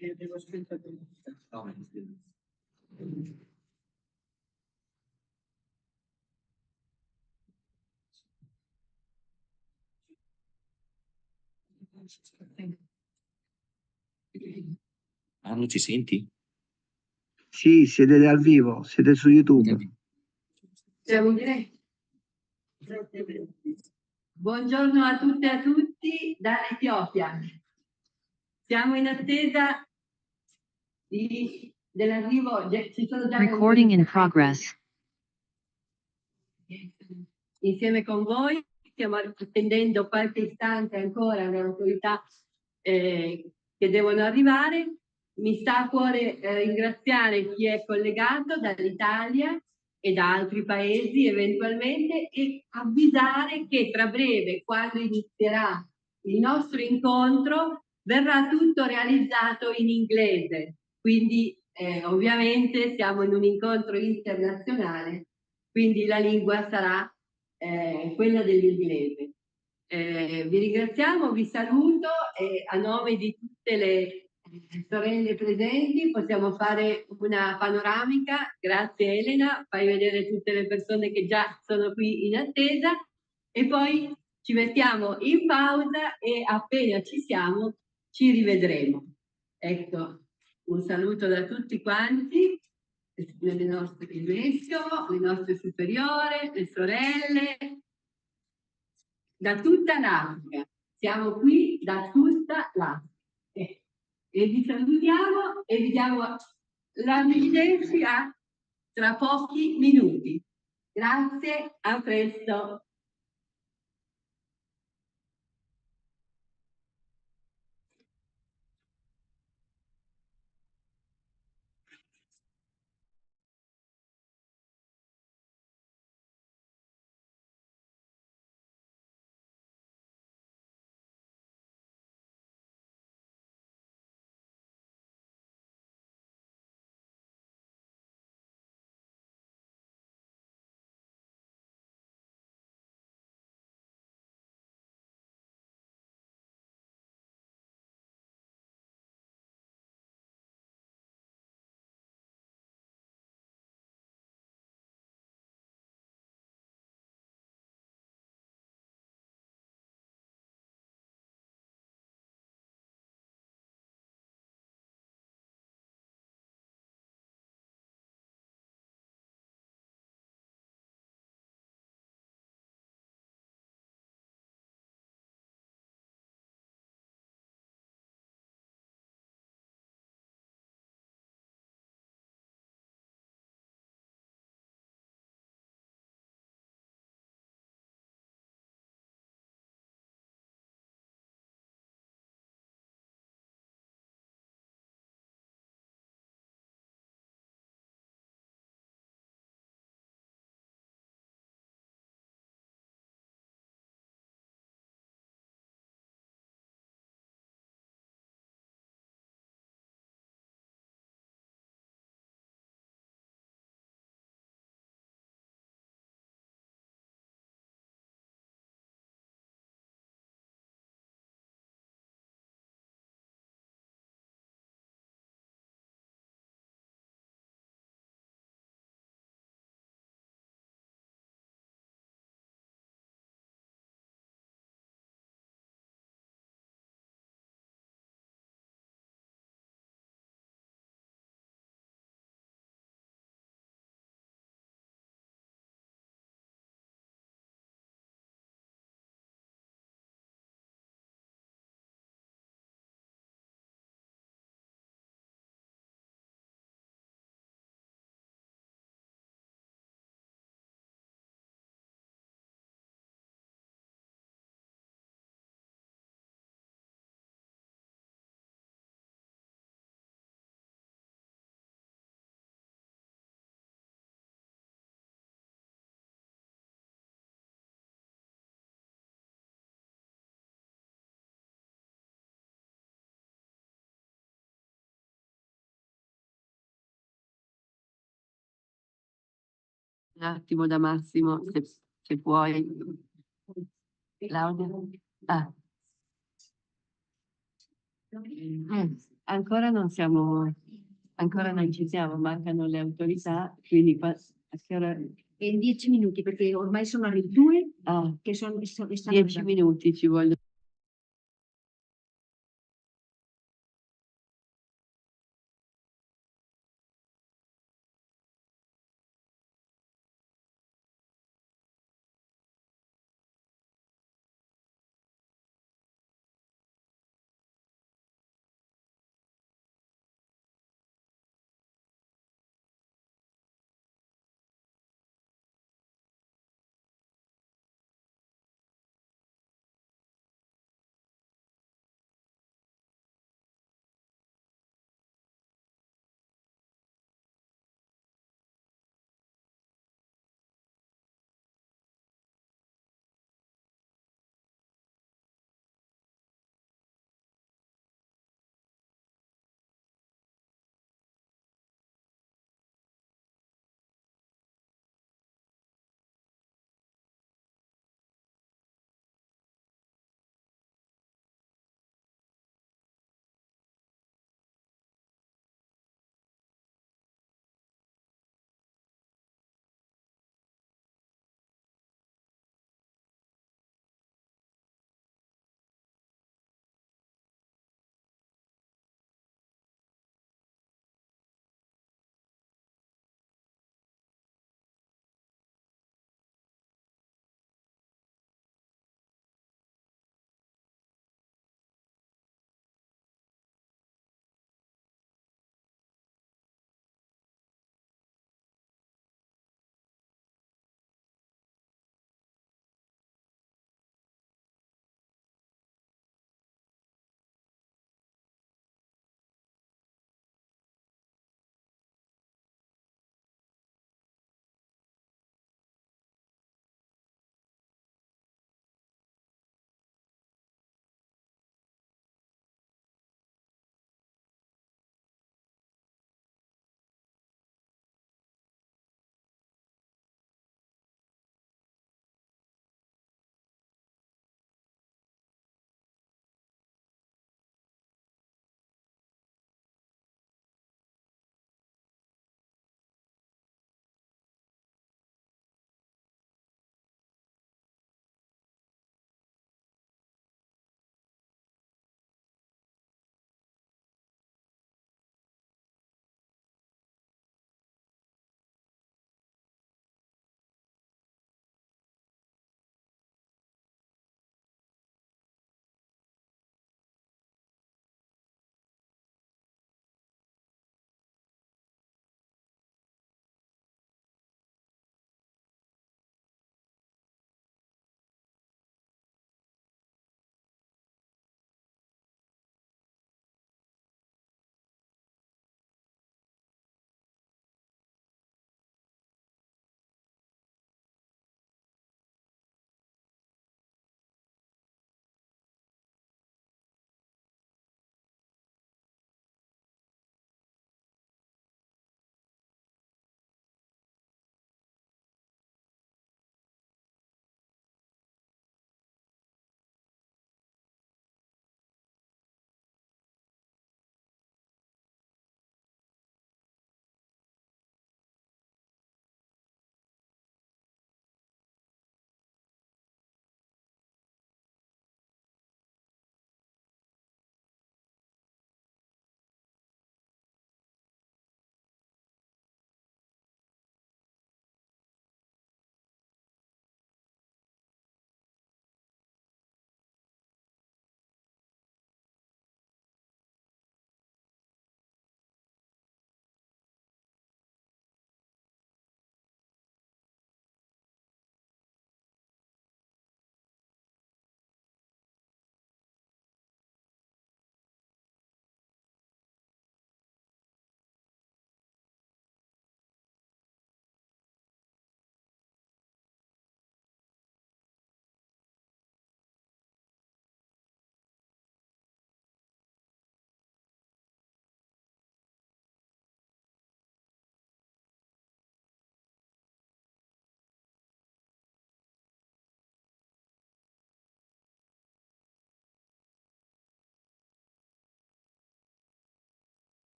Devo aspettare. Ah, non ci senti? Sì, siete dal vivo, siete su YouTube. Siamo in diretta. Buongiorno a tutte e a tutti dall'Etiopia. Siamo in attesa dell'arrivo. Ci sono già Recording in progress. Insieme con voi stiamo attendendo qualche istante ancora le autorità che devono arrivare. Mi sta a cuore ringraziare chi è collegato dall'Italia e da altri paesi eventualmente e avvisare che tra breve, quando inizierà il nostro incontro, verrà tutto realizzato in inglese. Quindi ovviamente siamo in un incontro internazionale, quindi la lingua sarà quella dell'inglese. Vi ringraziamo, vi saluto e a nome di tutte le sorelle presenti possiamo fare una panoramica. Grazie Elena, fai vedere tutte le persone che già sono qui in attesa e poi ci mettiamo in pausa e appena ci siamo ci rivedremo. Ecco, un saluto da tutti quanti, le nostre il vescovo, le nostre superiore, le sorelle, da tutta l'Africa. Siamo qui da tutta l'Africa. E vi salutiamo e vi diamo l'arrivederci tra pochi minuti. Grazie, a presto. Un attimo da Massimo, se puoi. Claudia. Ah. Ancora non ci siamo, mancano le autorità, quindi a che ora? In 10 minuti, perché ormai sono le 2 Ah, che stanno 10 minuti ci vogliono.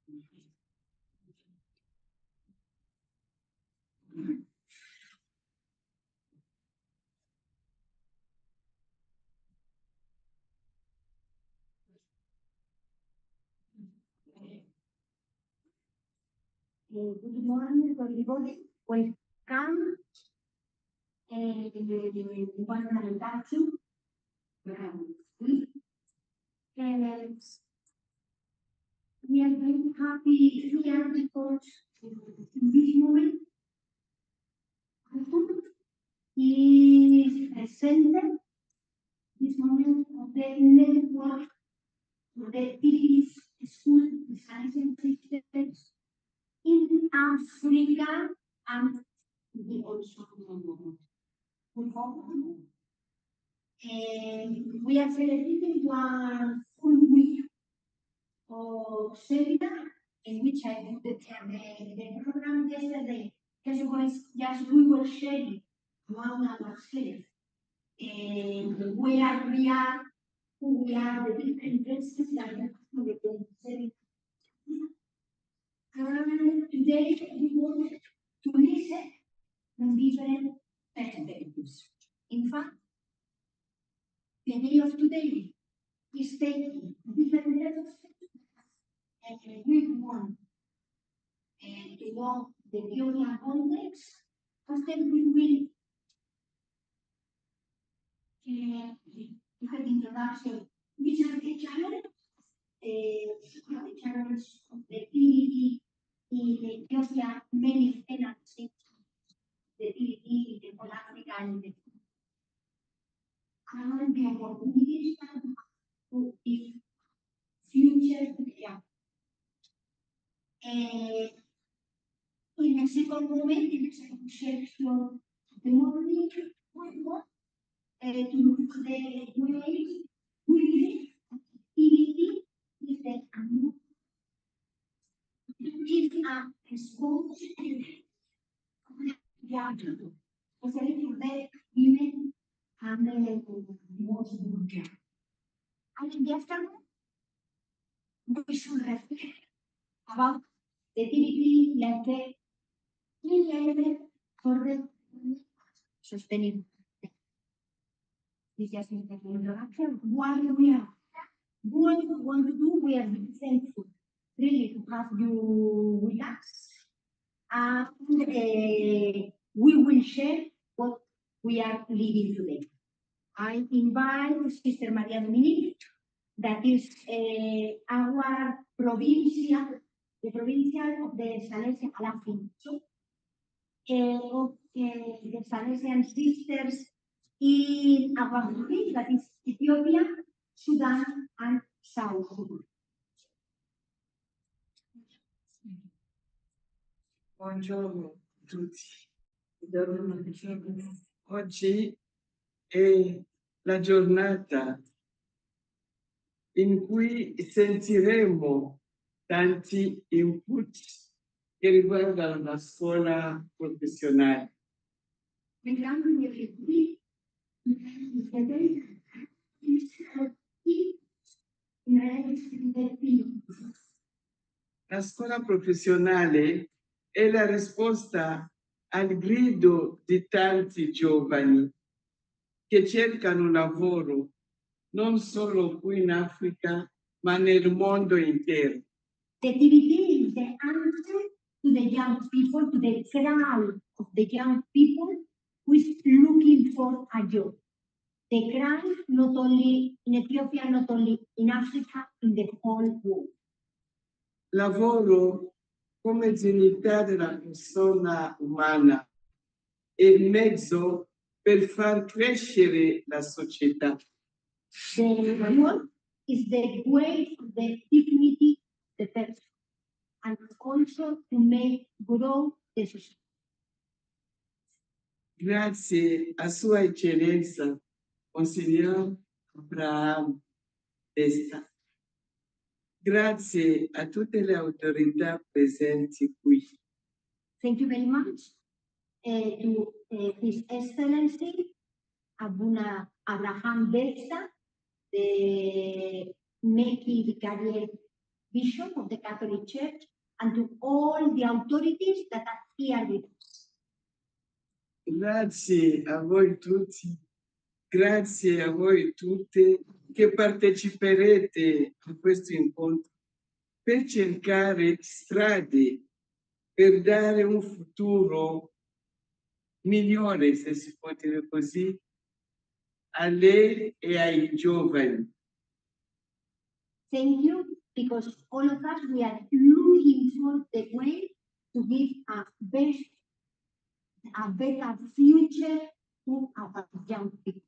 Good morning, everybody. Welcome. One introduction. We are very happy here because in this moment is presented this moment of the network of the activities school science and systems in Africa and we also we are celebrating one full week of seminar in which I did the program yesterday. Just we were sharing among ourselves and where we are, who we are, the different places that we have to and today we want to listen from different perspectives. In fact, the day of today is taking different levels and we want to know the European context, after we will have introduction, which are the challenges of the PDD in Ethiopia, many tenants, the PDD, the whole Africa, and the opportunities to give future to the young. In a second moment, in a second section of the morning, we want to look at the way we activity is the give a response to the young, especially to the women and the most vulnerable. And in the afternoon, we should reflect about the activity like the key element for the sustainable. This just means the introduction. What we want to do, we are thankful really to have you with us. And we will share what we are living today. I invite Sister Maria Dominique, that is our provincial, the provincial of the Salesian Alafin, of the Salesian sisters in our province, that is Ethiopia, Sudan, and South Sudan. Buongiorno a tutti. Oggi è la giornata in cui sentiremo tanti input che riguardano la scuola professionale. La scuola professionale è la risposta al grido di tanti giovani che cercano un lavoro non solo qui in Africa, ma nel mondo intero. The TVT is the answer to the young people, to the crowd of the young people who is looking for a job. The crowd not only in Ethiopia, not only in Africa, in the whole world. Lavoro come dignità della persona umana e mezzo per far crescere la società. The work is the way of the dignity of the person and also to make grow the society. Grazie a Sua Eccellenza, Monsignor Abraham Testa. Grazie a tutte le autorità presenti qui. Thank you very much to His Excellency Abuna Abraham Desta, the Meki Vicariate Bishop of the Catholic Church, and to all the authorities that are here with us. Grazie a voi tutti, grazie a voi tutte che parteciperete a questo incontro per cercare strade per dare un futuro migliore, se si può dire così, a lei e ai giovani. Thank you, because all of us, we are looking for the way to give a better future to our young people.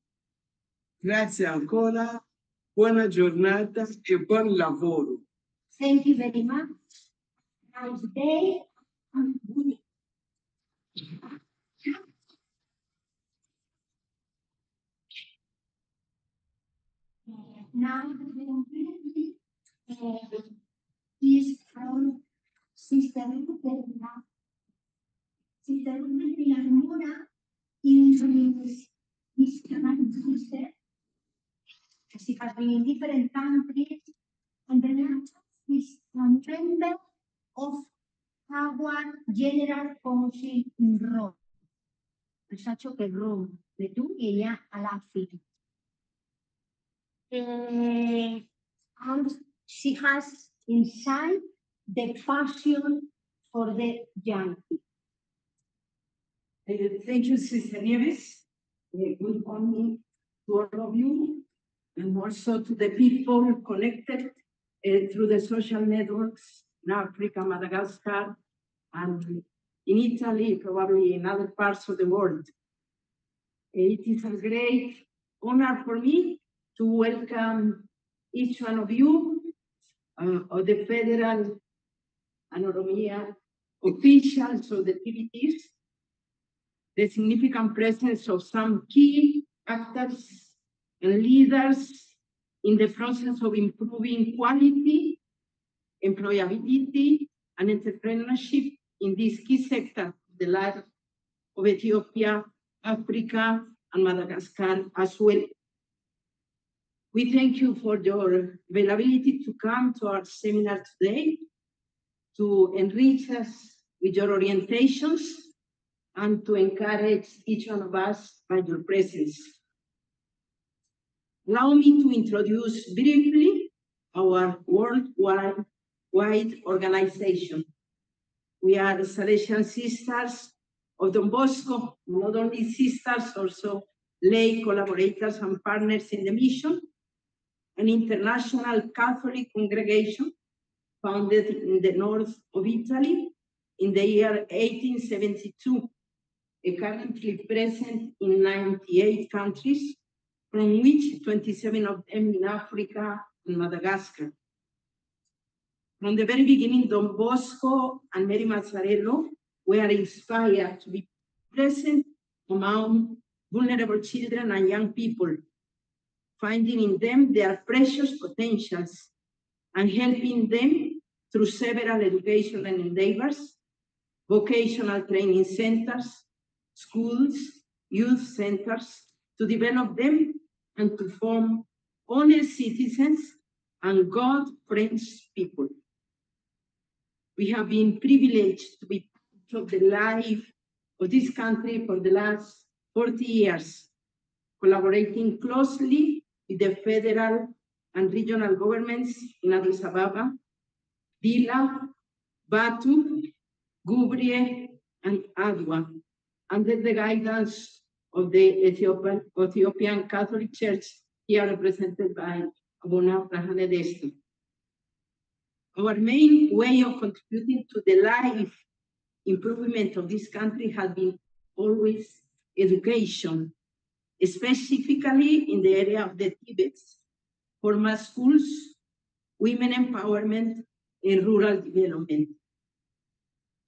Grazie ancora, buona giornata e buon lavoro. Thank you very much. Nice day. And good. Now, is from Sister Ruth. Sister Ruth Villamora introduced his sister. She has been in different countries, and the last is a member of our General Council in Rome. Pensato che Rome, le tu e ella alla fine. And she has inside the passion for the young people. Thank you, Sister Nieves. Good morning to all of you, and also to the people connected through the social networks in Africa, Madagascar, and in Italy, probably in other parts of the world. It is a great honor for me to welcome each one of you, of the federal and Oromia officials of the activities, the significant presence of some key actors and leaders in the process of improving quality, employability, and entrepreneurship in this key sector of the life of Ethiopia, Africa, and Madagascar as well. We thank you for your availability to come to our seminar today, to enrich us with your orientations, and to encourage each one of us by your presence. Allow me to introduce briefly our worldwide organization. We are Salesian Sisters of Don Bosco, not only sisters, also lay collaborators and partners in the mission, an international Catholic congregation founded in the north of Italy in the year 1872, currently present in 98 countries, from which 27 of them in Africa and Madagascar. From the very beginning, Don Bosco and Mary Mazzarello were inspired to be present among vulnerable children and young people, finding in them their precious potentials and helping them through several educational endeavors, vocational training centers, schools, youth centers, to develop them and to form honest citizens and God-friendly people. We have been privileged to be part of the life of this country for the last 40 years, collaborating closely with the federal and regional governments in Addis Ababa, Dila, Batu, Gubriye, and Adwa, under the guidance of the Ethiopian Catholic Church, here represented by Abuna Prahanedesti. Our main way of contributing to the life improvement of this country has been always education, specifically in the area of the Tibets, formal schools, women empowerment, and rural development.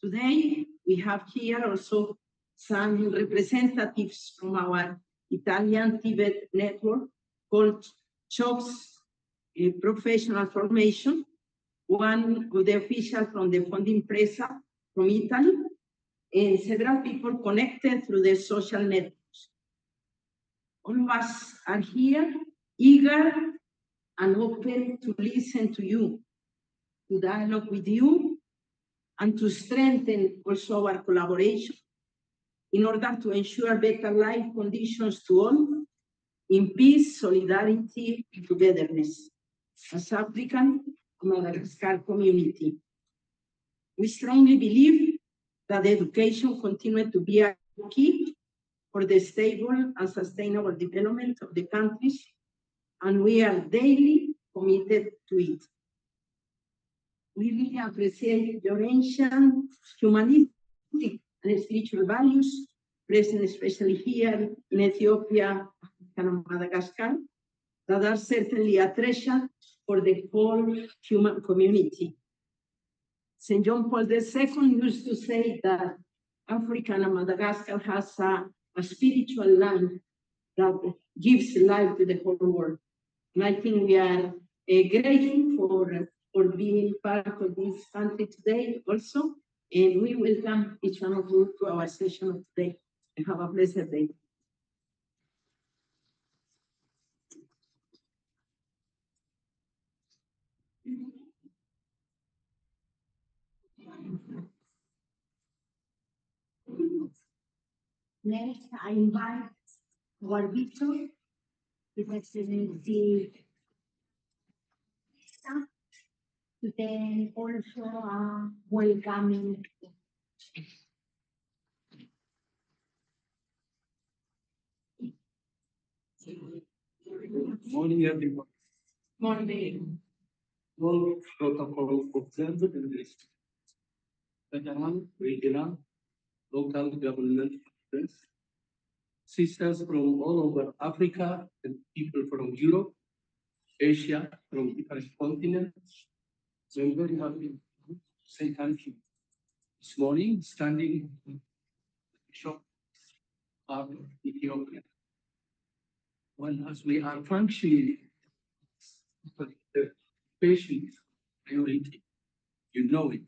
Today, we have here also some representatives from our Italian Tibet network called CIOFS-FP Professional Formation, one of the officials from the Fondo Impresa from Italy, and several people connected through the social networks. All of us are here, eager and open to listen to you, to dialogue with you and to strengthen also our collaboration in order to ensure better life conditions to all in peace, solidarity, and togetherness. As African Madagascar community, we strongly believe that education continues to be a key for the stable and sustainable development of the countries, and we are daily committed to it. We really appreciate your ancient humanistic and spiritual values, present especially here in Ethiopia and Madagascar, that are certainly a treasure for the whole human community. St. John Paul II used to say that Africa and Madagascar has a spiritual land that gives life to the whole world. And I think we are grateful for being part of this country today also. And we welcome each one of you to our session of today. And have a blessed day. Next, I invite our Victor, His Excellency, to then also welcoming. Morning, everyone. Morning. All protocols observed in this federal, regional, local government officials, sisters from all over Africa and people from Europe, Asia, from different continents. So I'm very happy to say thank you. This morning, standing Bishop of Ethiopia. Well, as we are functioning, the patient priority, you know it.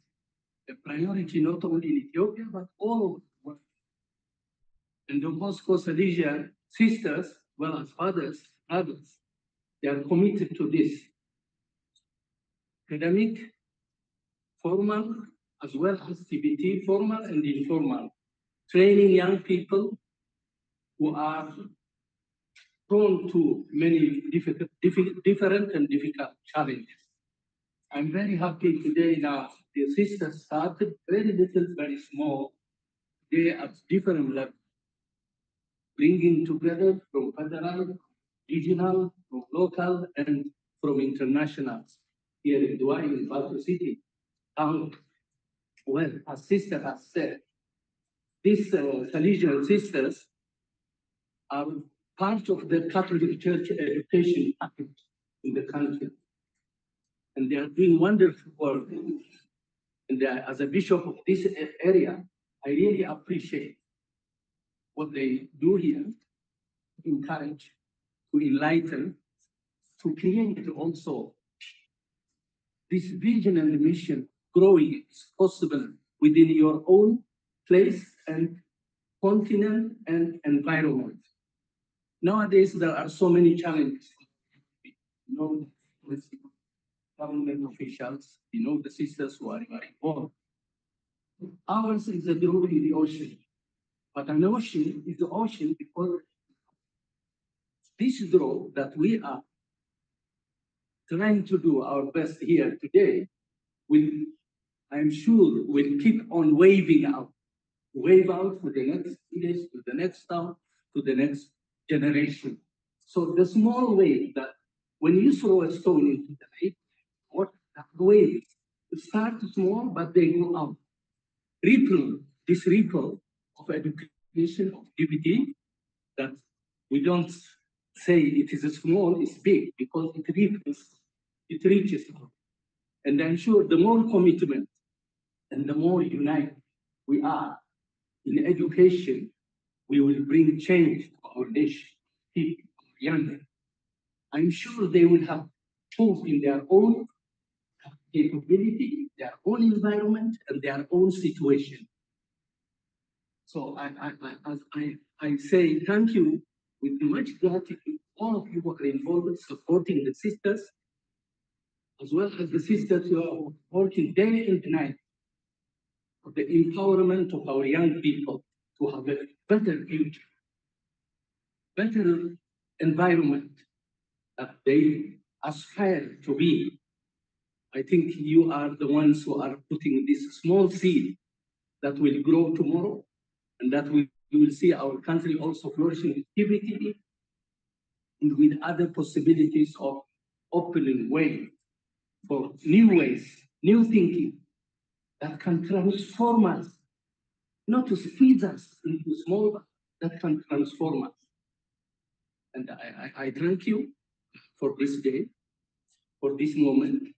A priority not only in Ethiopia, but all over the world. And the Moscow Salesian sisters, well as fathers, brothers, they are committed to this. Academic, formal, as well as TBT, formal and informal. Training young people who are prone to many different and difficult challenges. I'm very happy today now. The sisters started very little, very small. They are at different levels, bringing together from federal, regional, from local, and from international here in Dubai, in Batu City. Well, as sister has said, these Salesian sisters are part of the Catholic Church education package in the country. And they are doing wonderful work. And as a bishop of this area, I really appreciate what they do here, to encourage, to enlighten, to create also this vision and mission growing is possible within your own place and continent and environment. Nowadays, there are so many challenges. You know, with government officials, you know, the sisters who are involved. Ours is a drop in the ocean, but an ocean is the ocean because this drop that we are trying to do our best here today will, I'm sure, will keep on waving out, wave out to the next village, to the next town, to the next generation. So the small wave that when you throw a stone into the lake, what that wave start small, but they go out. Ripple, this ripple of education, of DBT, that we don't say it is small, it's big, because it ripples, it reaches out. And I'm sure the more commitment and the more united we are in education, we will bring change to our nation, people, younger. I'm sure they will have proof in their own capability, their own environment, and their own situation. So I say thank you with much gratitude, all of you who are involved in supporting the sisters. as well as the sisters who are working day and night for the empowerment of our young people to have a better future, better environment that they aspire to be. I think you are the ones who are putting this small seed that will grow tomorrow, and that we will see our country also flourishing with activity and with other possibilities of opening way for new ways, new thinking that can transform us, not to squeeze us into small, but that can transform us. And I thank you for this day, for this moment,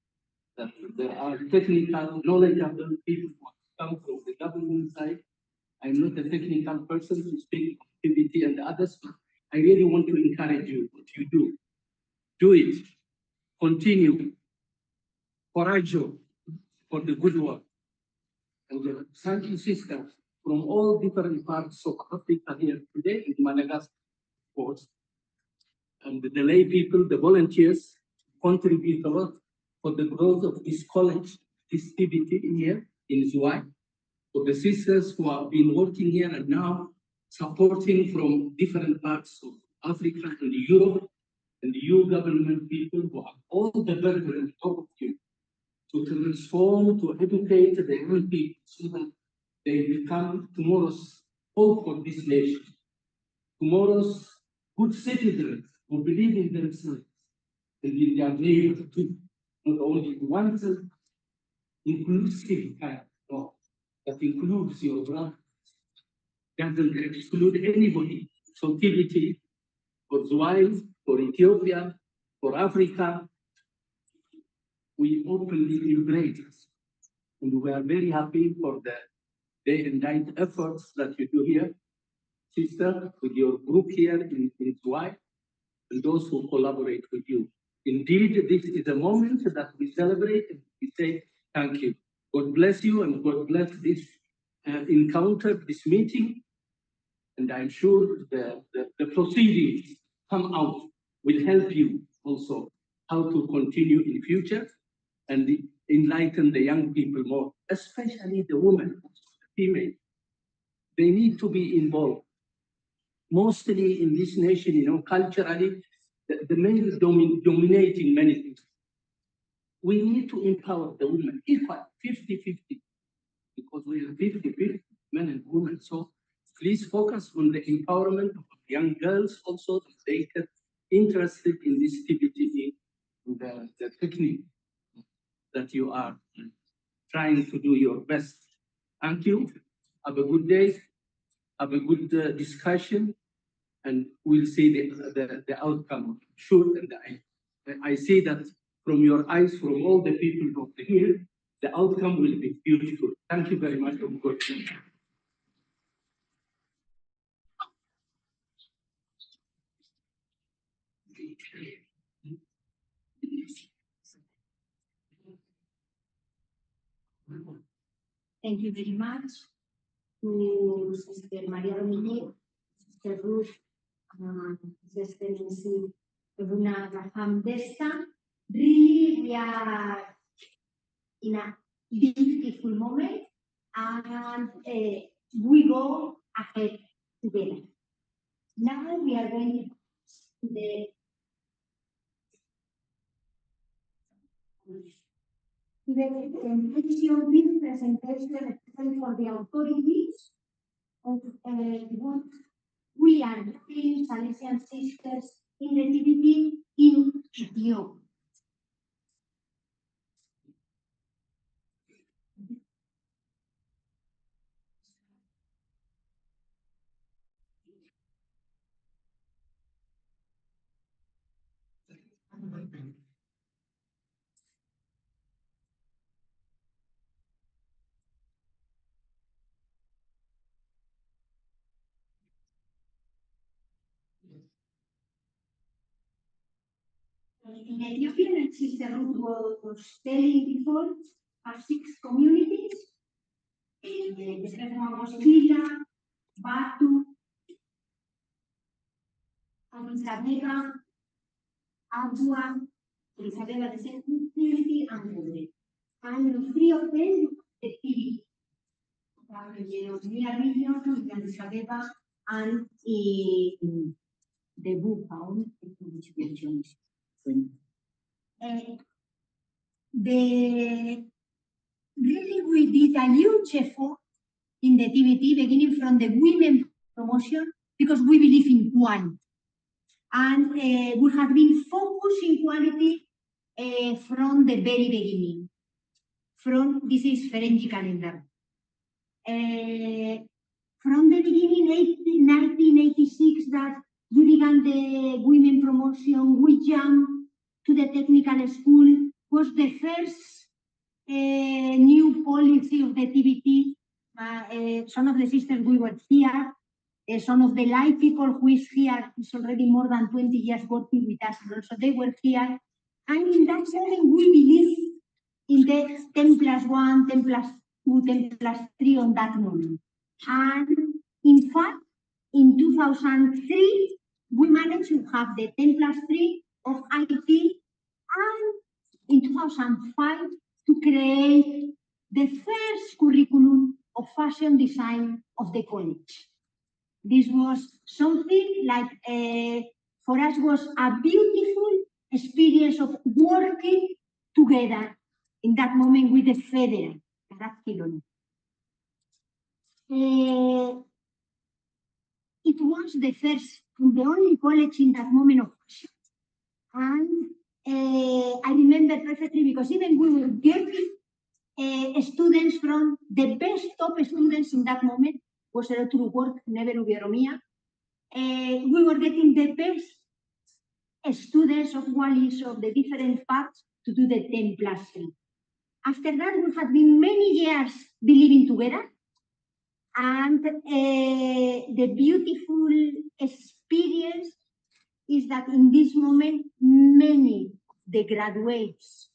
that there are technical, knowledgeable people who come from the government side. I'm not a technical person to speak of activity and others, but I really want to encourage you. What you do, do it. Continue. Coraggio for the good work. And thank you, sisters, from all different parts of Africa here today in Madagascar, of course. And the lay people, the volunteers, contribute a lot for the growth of this college, this activity here in Zouai. For the sisters who have been working here and now supporting from different parts of Africa and Europe, and you government people who have all the burden on top of you to transform, to educate the young people so that they become tomorrow's hope for this nation, tomorrow's good citizens who believe in themselves and in their neighbor too, not only one inclusive kind of that includes your brother, doesn't exclude anybody. So activity for Zouai, for Ethiopia, for Africa, we openly embrace it. And we are very happy for the day and night efforts that you do here, sister, with your group here in Zouai, and those who collaborate with you. Indeed, this is a moment that we celebrate and we say thank you. God bless you and God bless this encounter, this meeting. And I'm sure the proceedings come out will help you also how to continue in future and enlighten the young people more, especially the women, the female. They need to be involved. Mostly in this nation, you know, culturally, the men is dominating many things. We need to empower the women equal, 50-50, because we are 50-50, men and women. So please focus on the empowerment of young girls also, that they get interested in this activity, in the technique that you are trying to do your best. Thank you. Have a good day. Have a good discussion, and we'll see the outcome. Sure, and I see that from your eyes, from all the people who are here, the outcome will be beautiful. Thank you very much. Thank you very much to Sister Maria Dominique, Sister Ruth, His Excellency Runa Raham Desta. Really, we are in a beautiful moment, and we go ahead together. Now we are going to the conclusion, presentation, especially for the authorities of what we are doing, Salesian sisters, in the activity in Ethiopia. In Ethiopia, as Sister Ruth was telling before, are 6 communities. The first one was Kila, Batu, Addis Abeba, Abua, Isabella, the sensitivity and movement. And three of them, the TV. Near region in Addis Ababa and in the book found which mentions. Really, we did a huge effort in the TVT, beginning from the women promotion, because we believe in quality. And we have been focusing quality from the very beginning. This is Ferengi calendar. From the beginning, 1986, that we began the women promotion, we jumped to the technical school, was the first new policy of the TVT. Some of the sisters, we were here. Some of the live people who is here is already more than 20 years working with us. Also, they were here. And in that moment, we believe in the 10+1, 10+2, 10+3 on that moment. And in fact, in 2003, we managed to have the 10+3 of IT, and in 2005, to create the first curriculum of fashion design of the college. This was something like, for us, was a beautiful experience of working together in that moment with the federal. It was the first, the only college in that moment of fashion. And I remember perfectly because even we were getting students from the best top students in that moment, was a to work, never Ubieromia. We were getting the best students of Wallis of the different parts to do the 10+3. After that, we had been many years believing together. And the beautiful experience is that in this moment, many of the graduates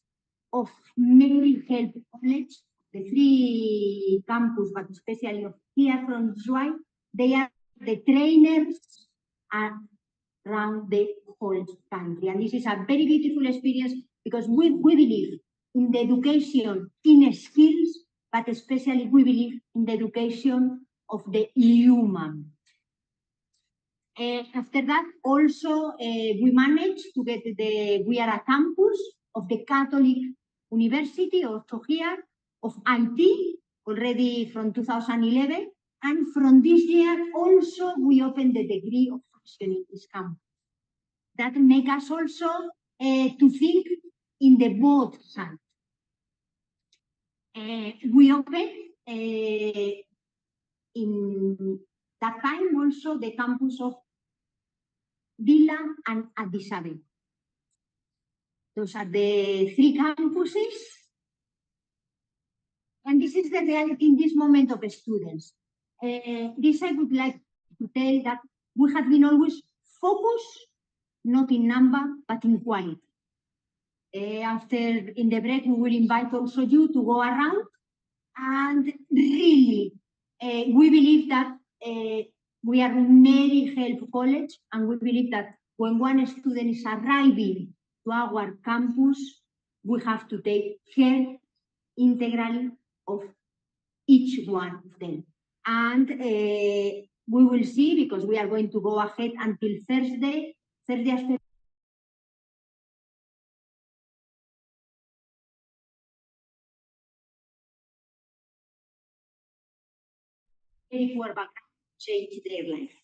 of Mental Health College, the 3 campus, but especially of here from Zhuai, they are the trainers around the whole country. And this is a very beautiful experience because we believe in the education, in skills, but especially we believe in the education of the human. After that, also, we managed to get we are a campus of the Catholic University, also here, of IT, already from 2011. And from this year, also, we opened the degree of fashion in this campus. That makes us also to think in the both sides. We opened in that time also the campus of Villa and Addis Ababa. Those are the 3 campuses. And this is the reality in this moment of students. This I would like to tell that we have been always focused, not in number, but in quality. After, in the break, we will invite also you to go around. And really, we believe that we are Mental Health College, and we believe that when one student is arriving to our campus, we have to take care integrally of each one of them. And we will see, because we are going to go ahead until Thursday after. Very poor back change their life.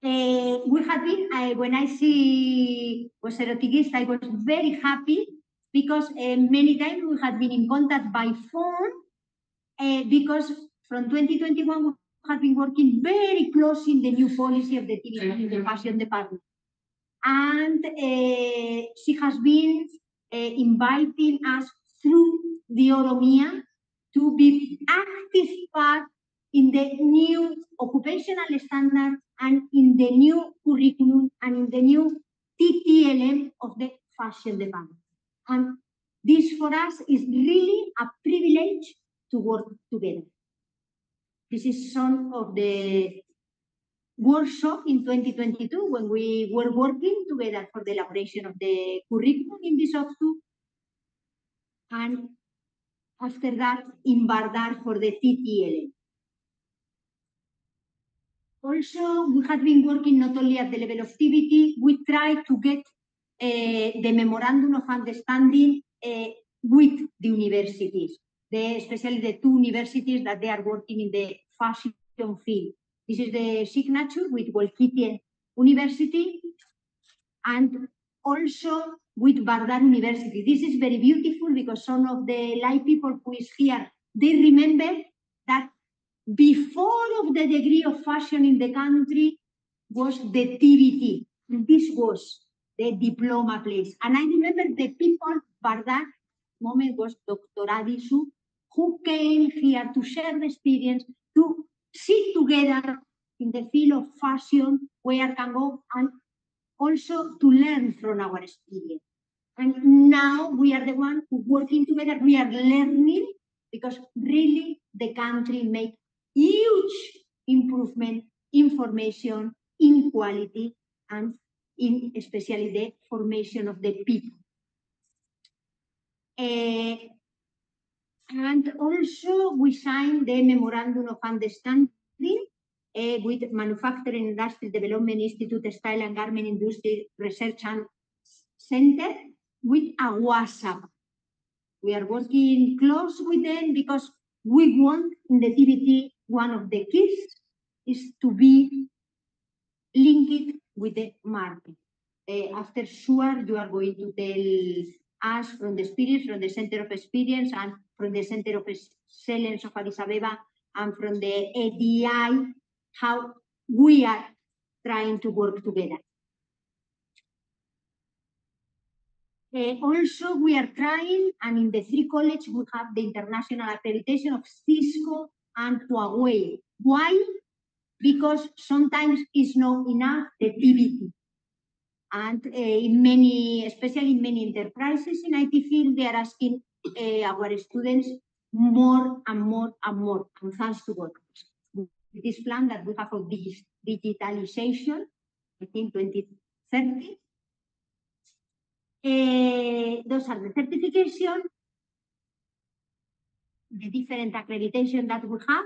We have been, when I see was eroticist, I was very happy because many times we had been in contact by phone because from 2021 we have been working very close in the new policy of the TV in the fashion department. And she has been inviting us through the Oromia to be active part in the new occupational standard and in the new curriculum and in the new TTLM of the fashion department. And this for us is really a privilege to work together. This is some of the workshop in 2022 when we were working together for the elaboration of the curriculum in this OF2. And after that, in Bardar for the TTL. Also, we have been working not only at the level of TBT, we try to get the memorandum of understanding with the universities, especially the two universities that they are working in the fashion field. This is the signature with Walkitian University and also with Bardar University. This is very beautiful because some of the lay people who is here, they remember that before of the degree of fashion in the country was the TBT. This was the diploma place. And I remember the people, Bardar, moment was Dr. Adisu, who came here to share the experience, to sit together in the field of fashion, where can go, and also to learn from our experience. And now we are the ones who working together, we are learning, because really the country make huge improvement in formation, in quality, and in especially the formation of the people. And also we signed the memorandum of understanding with Manufacturing Industry Development Institute, Textile and Garment Industry Research and Center with a WhatsApp. We are working close with them because we want in the TBT, one of the keys is to be linked with the market. After sure, you are going to tell us from the experience, from the Center of Experience and from the Center of Excellence of Addis Ababa and from the ADI, how we are trying to work together. Also, we are trying, and in the three colleges, we have the international accreditation of Cisco and Huawei. Why? Because sometimes it's not enough the TBT. And in many, especially in many enterprises in IT field, they are asking our students more and more and more. And thanks to God. With this plan that we have of digitalization, I think 2030, those are the certification, the different accreditation that we have,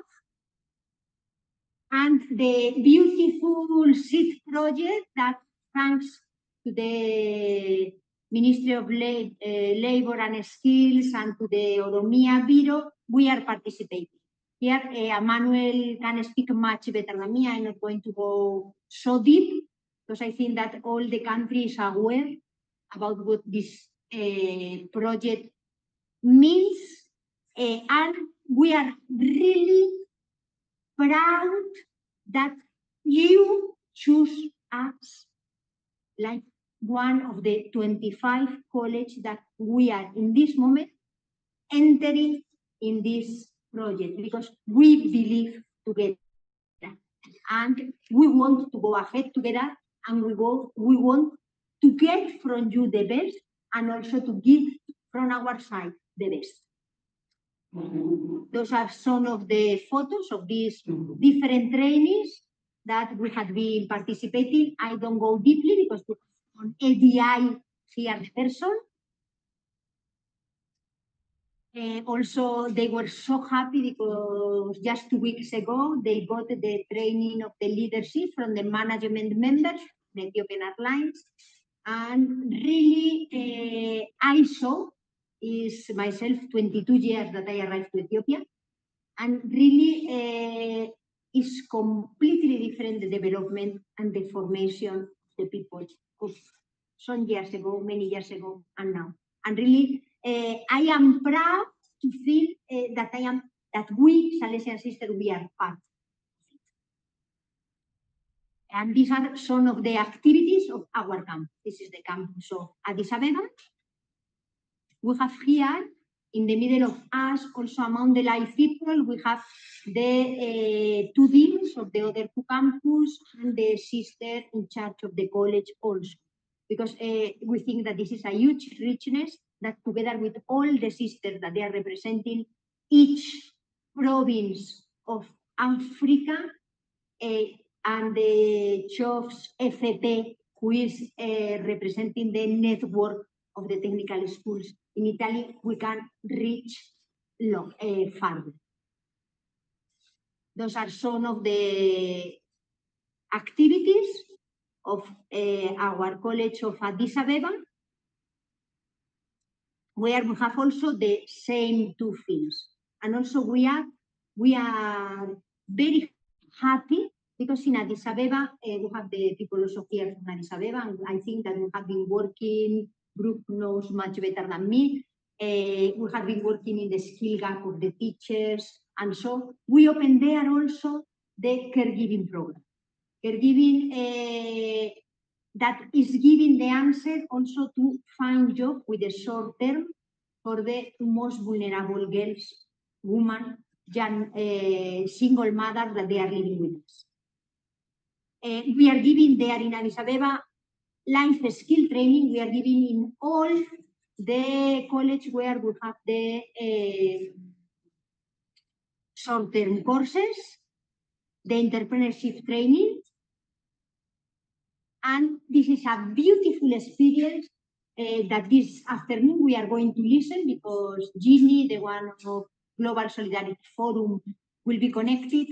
and the beautiful seed project that, thanks to the Ministry of Labor and Skills and to the Oromia Bureau, we are participating. Here, Manuel can speak much better than me. I'm not going to go so deep because I think that all the countries are aware about what this project means. And we are really proud that you choose us like one of the 25 colleges that we are in this moment entering in this project, because we believe together and we want to go ahead together, and we want to get from you the best and also to give from our side the best. Those are some of the photos of these different trainings that we have been participating. I don't go deeply because on ADI here the person. Also, they were so happy because just 2 weeks ago, they got the training of the leadership from the management members, the Ethiopian Airlines. And really, I saw is myself 22 years that I arrived to Ethiopia. And really, it's completely different, the development and the formation of the people of some years ago, many years ago, and now. And really, I am proud to feel that we, Salesian sisters, we are part of it. And these are some of the activities of our campus. This is the campus of Addis Ababa. We have here, in the middle of us, also among the live people, we have the two deans of the other two campus and the sister in charge of the college also. Because we think that this is a huge richness that together with all the sisters that they are representing each province of Africa, and the CIOFS-FP, who is representing the network of the technical schools in Italy, we can reach farther. Those are some of the activities of our College of Addis Ababa, where we have also the same two fields. And also we are very happy because in Addis Ababa, we have the people also here from Addis Ababa, and I think that we have been working, Brooke knows much better than me, we have been working in the skill gap of the teachers, and so we open there also the caregiving program. Caregiving that is giving the answer also to find job with a short term for the most vulnerable girls, women, young, single mothers that they are living with us. We are giving there in Addis Ababa life skill training. We are giving in all the college where we have the short-term courses, the entrepreneurship training, and this is a beautiful experience that this afternoon we are going to listen because Ginny, the one of Global Solidarity Forum, will be connected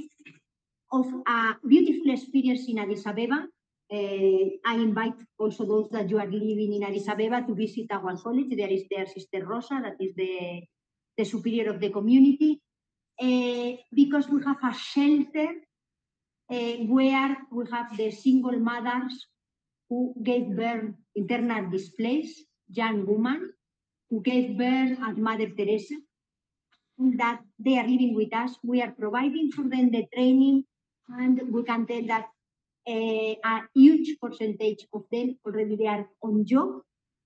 of a beautiful experience in Addis Ababa. I invite also those that you are living in Addis Ababa to visit our college. There is their sister Rosa, that is the superior of the community, because we have a shelter where we have the single mothers who gave birth, internal displaced young women who gave birth at Mother Teresa, that they are living with us. We are providing for them the training, and we can tell that a huge percentage of them already they are on job,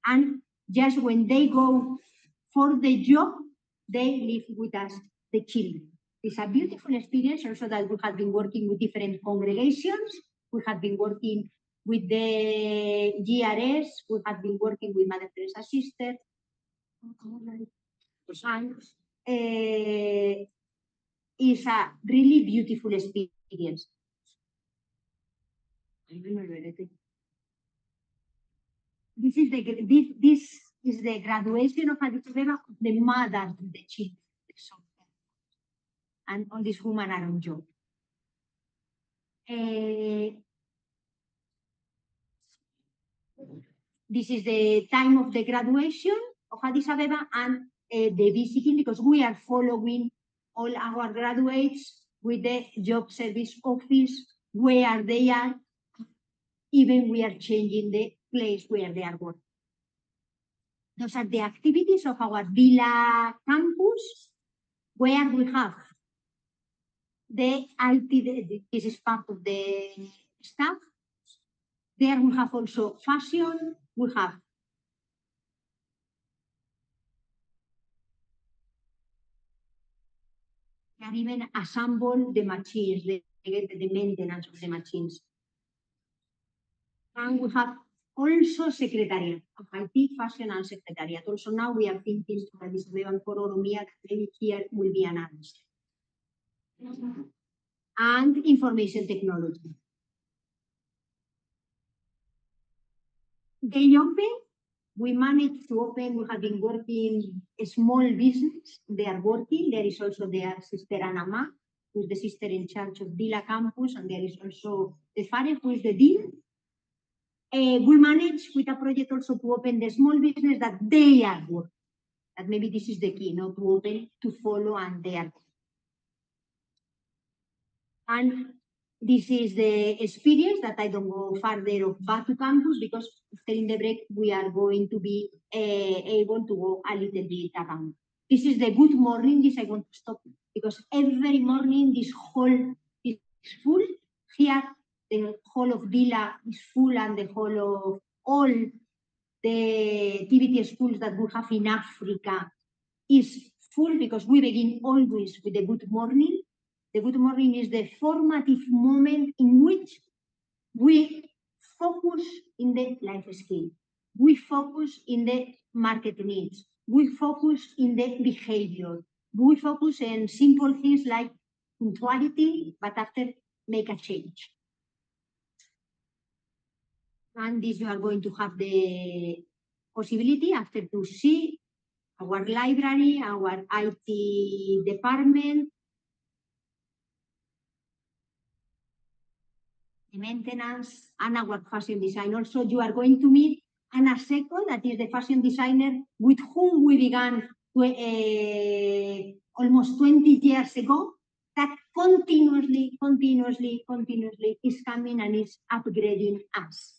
and just when they go for the job, they live with us, the children. It's a beautiful experience also that we have been working with different congregations. We have been working with the GRS, we have been working with Mother Teresa Sister. And it's a really beautiful experience. This is the graduation of Addis Ababa of the mothers of the children. And all these women are on job. This is the time of the graduation of Addis Ababa and the visiting, because we are following all our graduates with the job service office, where they are, even we are changing the place where they are working. Those are the activities of our Villa campus, where we have the IT, this is part of the staff. There we have also fashion, we have can even assemble the machines, the maintenance of the machines. And we have also secretariat of IT, fashion, and secretariat. Also now we are thinking for this for Oromia, maybe here will be an answer. And information technology. They open, we managed to open, we have been working a small business, they are working. There is also their sister Anama, who is the sister in charge of Dila campus, and there is also the father, who is the dean. We managed with a project also to open the small business that they are working. That maybe this is the key, not to open, to follow, and they are. And this is the experience that I don't go further of Batu campus, because after in the break we are going to be able to go a little bit around. This is the good morning. This I want to stop because every morning this hall is full. Here the whole of Dila is full, and the whole of all the TVT schools that we have in Africa is full, because we begin always with the good morning. The good morning is the formative moment in which we focus in the life skill. We focus in the market needs. We focus in the behavior. We focus on simple things like punctuality, but after make a change. And this you are going to have the possibility after to see our library, our IT department, the maintenance, and our fashion design. Also, you are going to meet Anna Seco, that is the fashion designer with whom we began almost 20 years ago, that continuously is coming and is upgrading us.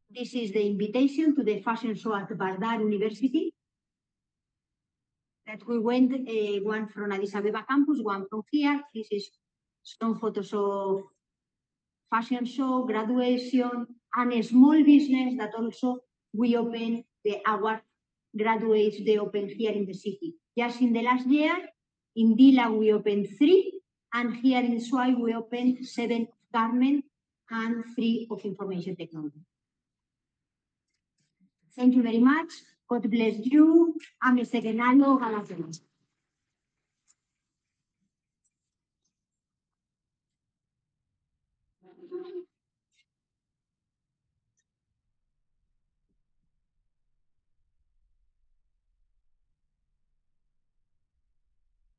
This is the invitation to the fashion show at Bardar University. That we went, one from Addis Ababa campus, one from here. This is some photos of fashion show, graduation, and a small business that also we open our graduates, they open here in the city. Just in the last year, in Dila we opened 3, and here in Swai we opened 7 garment and 3 of information technology. Thank you very much. God bless you. I'm Mr. Genalo Galatero.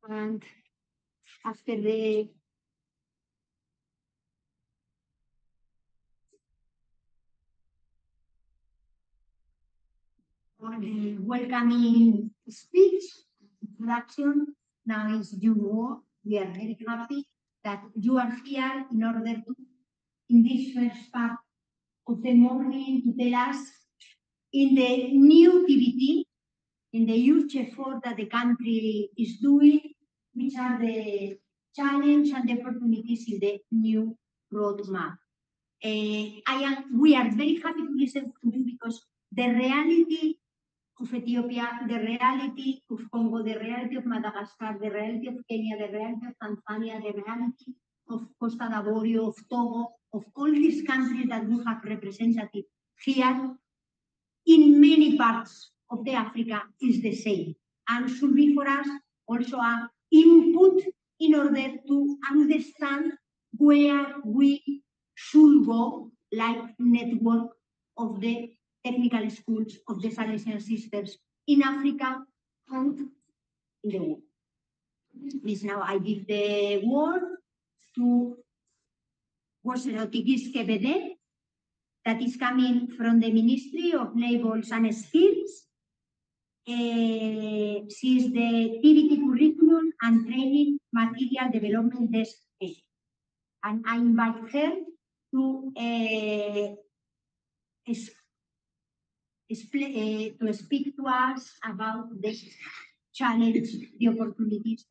And after the welcoming speech, introduction, now is you all. We are very happy that you are here in order to, in this first part of the morning, to tell us in the new TBT, in the huge effort that the country is doing, which are the challenges and the opportunities in the new roadmap. We are very happy to listen to you because the reality of Ethiopia, the reality of Congo, the reality of Madagascar, the reality of Kenya, the reality of Tanzania, the reality of Costa d'Avorio, of Togo, of all these countries that we have represented here in many parts of the Africa is the same, and should be for us also an input in order to understand where we should go, like network of the technical schools of the Salesian sisters in Africa and in the world. Please now I give the word to Woserotikis Kebede, that is coming from the Ministry of Labors and Skills. She is the TBT Curriculum and Training Material Development Desk Head. And I invite her to speak to us about the challenge, the opportunities.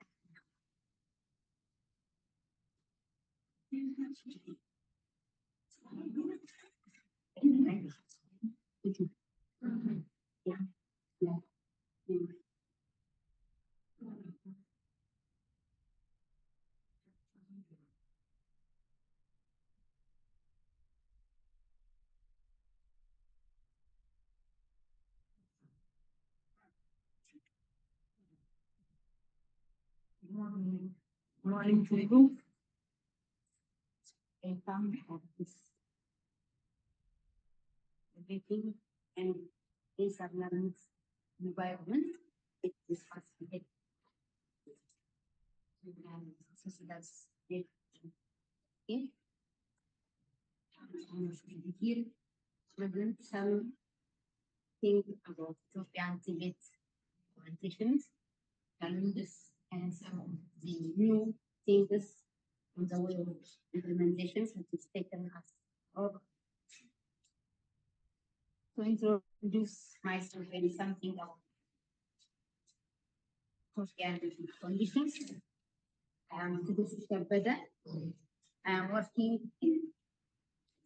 Morning to you. Welcome of this meeting and this learning environment. It is fascinating. So that's it. Okay. Here, present some think about Ethiopian Tibet orientations, challenges, and some of the new changes in the way of implementations which is taken as over. To introduce myself in something about Ethiopian conditions, I am Sister Beda. I am working in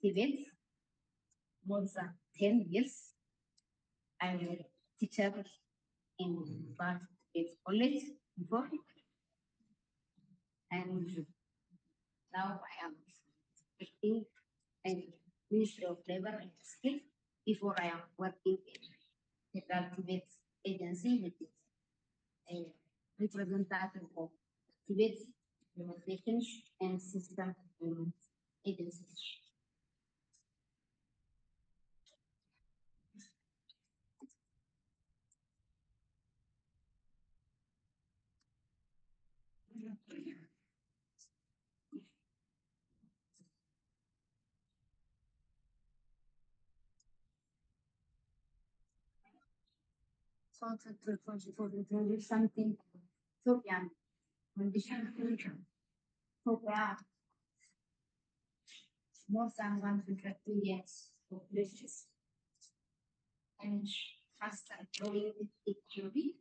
Tibet more than 10 years. I'm a teacher in Bard Tibet College before. And now I am working in Ministry of Labor and Skills. Before I am working in the Tibet Agency, which is a representative of Tibet demonstrations and system agencies. So to introduce something Ethiopian condition future. Ethiopia more than 100 billion populations and faster growing economy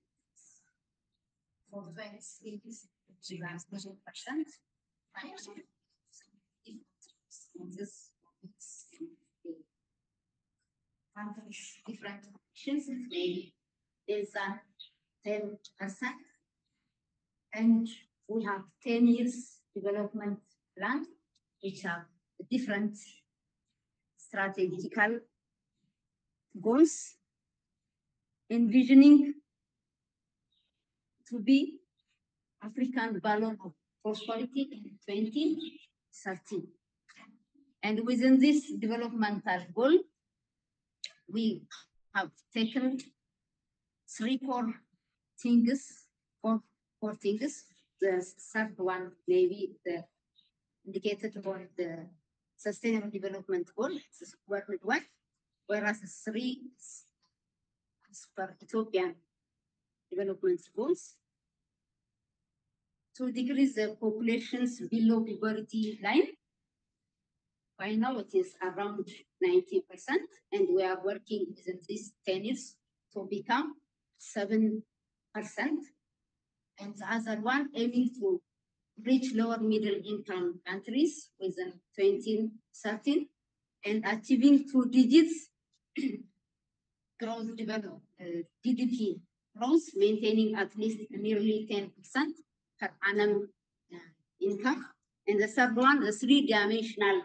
for 20 years, 3%. This countries different conditions maybe is 10%, and we have 10 years development plan, which have different strategical goals, envisioning to be African balance of prosperity in 2030. And within this developmental goal, we have taken three core things, four things. The third one maybe the indicated on the sustainable development goal, it's worldwide, whereas three as per Ethiopian development goals to decrease the populations below poverty line. By now it is around 90%, and we are working within these 10 years to become 7%. And the other one aiming to reach lower middle income countries within 2030 and achieving 2 digits growth GDP growth, maintaining at least nearly 10% per annum income. And the third one, the 3-dimensional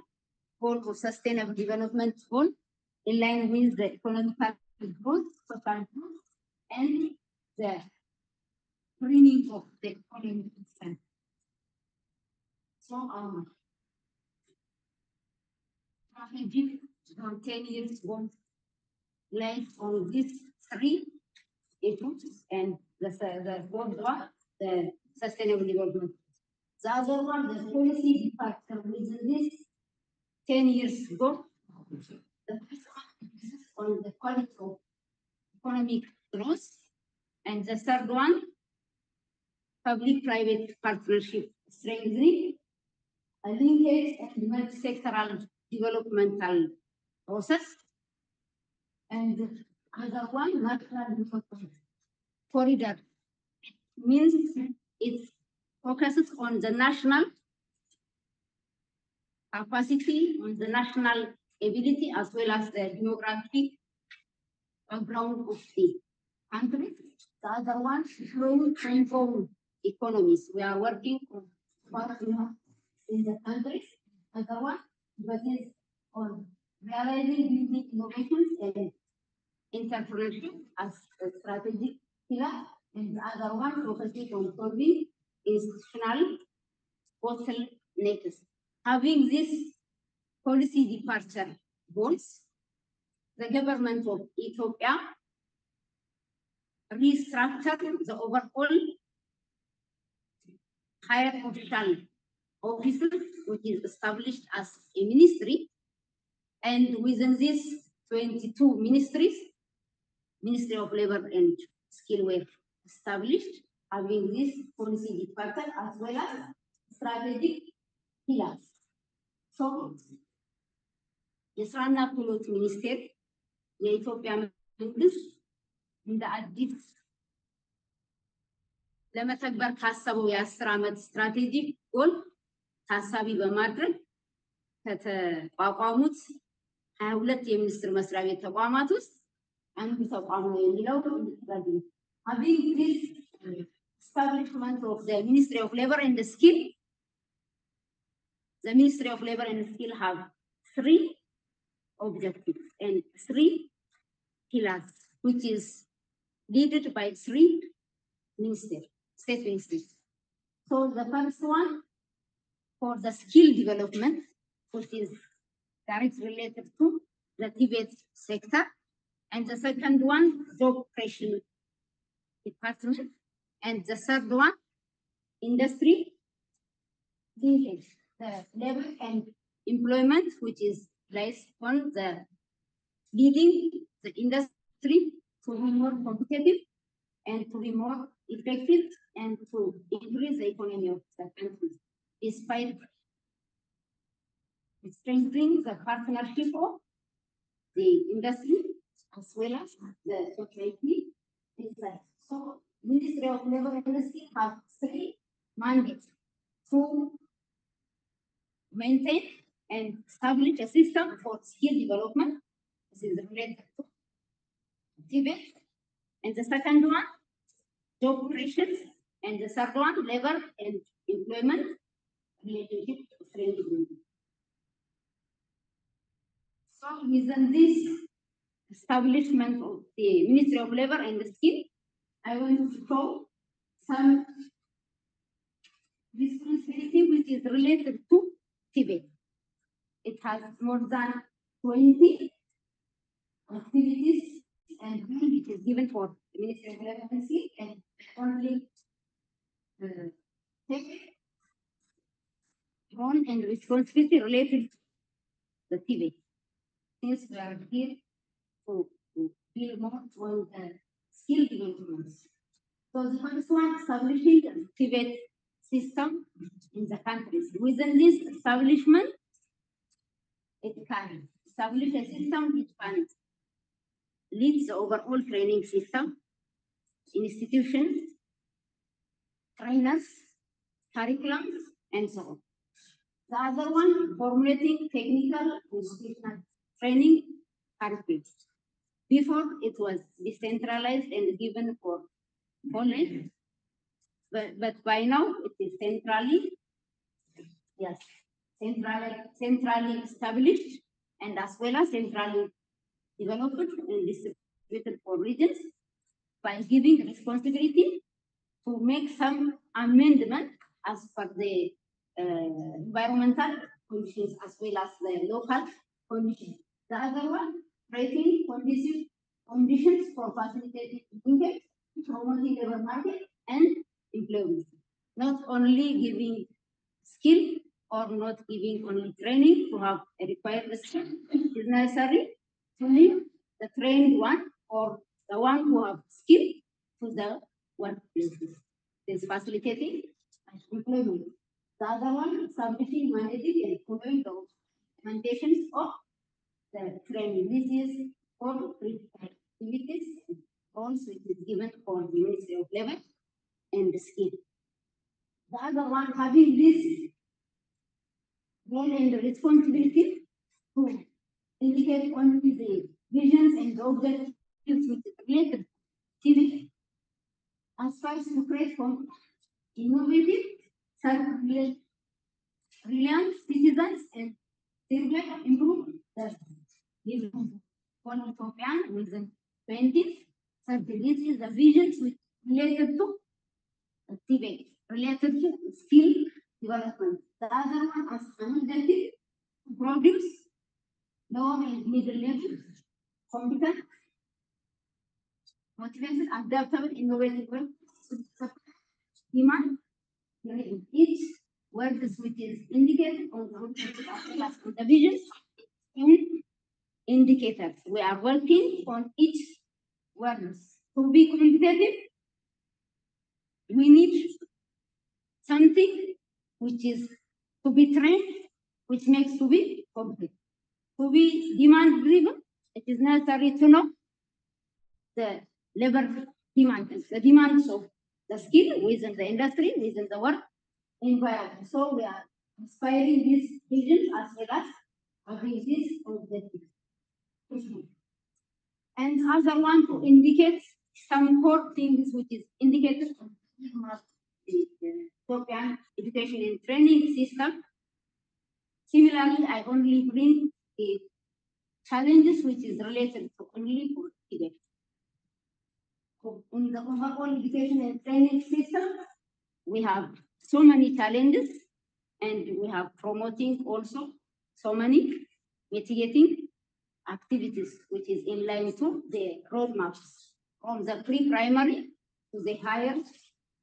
goal of sustainable development goal in line with the economic growth, social growth, and the greening of the economy. So strategic 10 years goal lies on these three issues, and the fourth one, the sustainable development. The other one, the policy department within this 10 years ago, the first one is on the quality of economic growth, and the third one, public-private partnership strengthening, a linkage and multi-sectoral developmental process, and the other one, national development corridor, means it focuses on the national capacity, on the national ability, as well as the demographic background of the country. The other one, growing transform economies. We are working on what we have in the countries. Other one, but is on realizing building innovations and entrepreneurship as a strategic pillar, and the other one focusing on solving institutional bottlenecks. Having this policy departure goals, the government of Ethiopia restructured the overall higher official offices, which is established as a ministry, and within these 22 ministries, Ministry of Labor and Skill were established, having this policy department as well as strategic pillars. So, የስራና ክህሎት ሚኒስቴር የኢትዮጵያ መንግስት እንደ አዲስ ለመተግበር ካሰበው የ10 ዓመት ስትራቴጂክ ጎል ታሳቢ በማድረግ ከተቋቋሙት 22 የሚኒስቴር መስሪያ ቤት ተቋማት ውስጥ አንዱ ተቋም ነው የሚለው having this establishment of the Ministry of Labor and Skill, the Ministry of Labor and Skill have 3 objectives and 3 pillars, which is led by 3 state ministers. So the first one for the skill development, which is directly related to the Tibet sector, and the second one, job creation department, and the third one, industry linkage, the labor and employment, which is based on the leading the industry to be more competitive and to be more effective and to increase the economy of the country, despite strengthening the partnership of the industry as well as the society itself. So, Ministry of Labor and Industry have 3 mandates to maintain and establish a system for skill development. This is related to Tibet. And the second one, job creation. And the third one, labor and employment relationship framework. So within this establishment of the Ministry of Labor and the Skill, I want to show some responsibility which is related to Tibet. It has more than 20 activities and it is given for the Ministry of Labor and Skill, and only take role and responsibility related to the Tibet. Since we are here to deal more on the skill development. So the first one, establishing the Tibet system in the countries. Within this establishment, it can establish a system which can lead the overall training system, institutions, trainers, curriculums, and so on. The other one, formulating technical institutional training curriculums. Before it was decentralized and given for college, but by now it is centrally established and as well as centrally developed and distributed for regions by giving responsibility to make some amendment as per the environmental conditions as well as the local conditions. The other one, creating conditions for facilitating linkage, promoting labor market and employment. Not only giving skill or not giving only training to have a required skill is necessary to leave the trained one or the one who have skill to the workplaces. This facilitating employment. The other one, submitting, managing, and following the recommendations of the training. This is for activities also it is given for the Ministry of Labor and the Skill. The other one, having this role and responsibility to indicate only the visions and the objectives which is related to as far as to create innovative, self-reliant citizens and improve the living quality within 20th century. This is the visions which related to Tibet, related to skill development. The other one is ability to produce lower and middle level, competent, motivated, adaptable, innovative demand. Each word which is indicated on the visions and indicators. We are working on each word. To be competitive, we need something which is to be trained, which makes to be competitive. To be demand driven, it is necessary to know the labor demands, the demands of the skill within the industry, within the work environment. So we are inspiring these visions as well as having this objective. And other one to indicate some core things which is indicated on the Ethiopian education and training system. Similarly, I only bring the challenges which is related to only for Tibet. in the overall education and training system, we have so many challenges, and we have promoting also so many mitigating activities, which is in line to the roadmaps from the pre-primary to the higher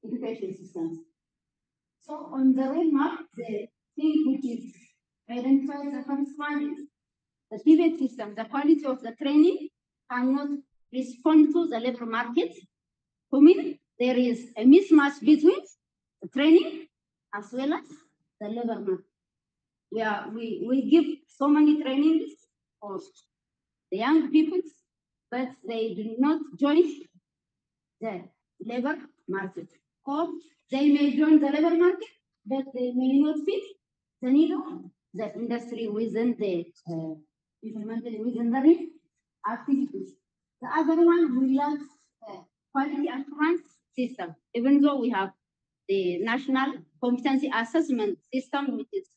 education systems. So on the roadmap, the thing which is identified, the first one is the TVET system, the quality of the training cannot respond to the labor market. To me, there is a mismatch between the training as well as the labor market. We give so many trainings for the young people, but they do not join the labor market. Or they may join the labor market, but they may not fit the need of the industry within the implemented within the activities. The other one, we lack quality assurance system, even though we have the national competency assessment system, which is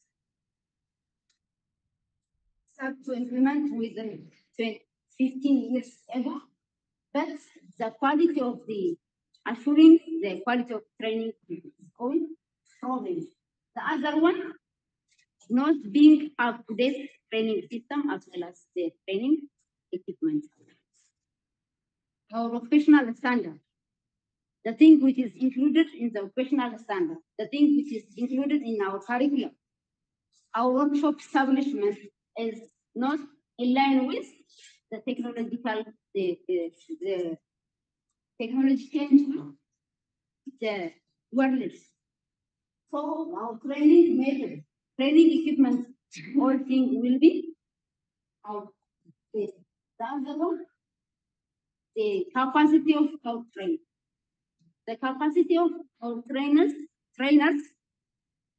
start to implement within 15 years ago, but the quality of the assuring the quality of training is going problem. The other one, not being up to date training system as well as the training equipment. Our occupational standard, the thing which is included in the occupational standard, the thing which is included in our curriculum, our workshop establishment is not in line with the technological, the technology change, the world. So our training method, training equipment, all things will be out. The other one, the capacity of our training. The capacity of our trainers,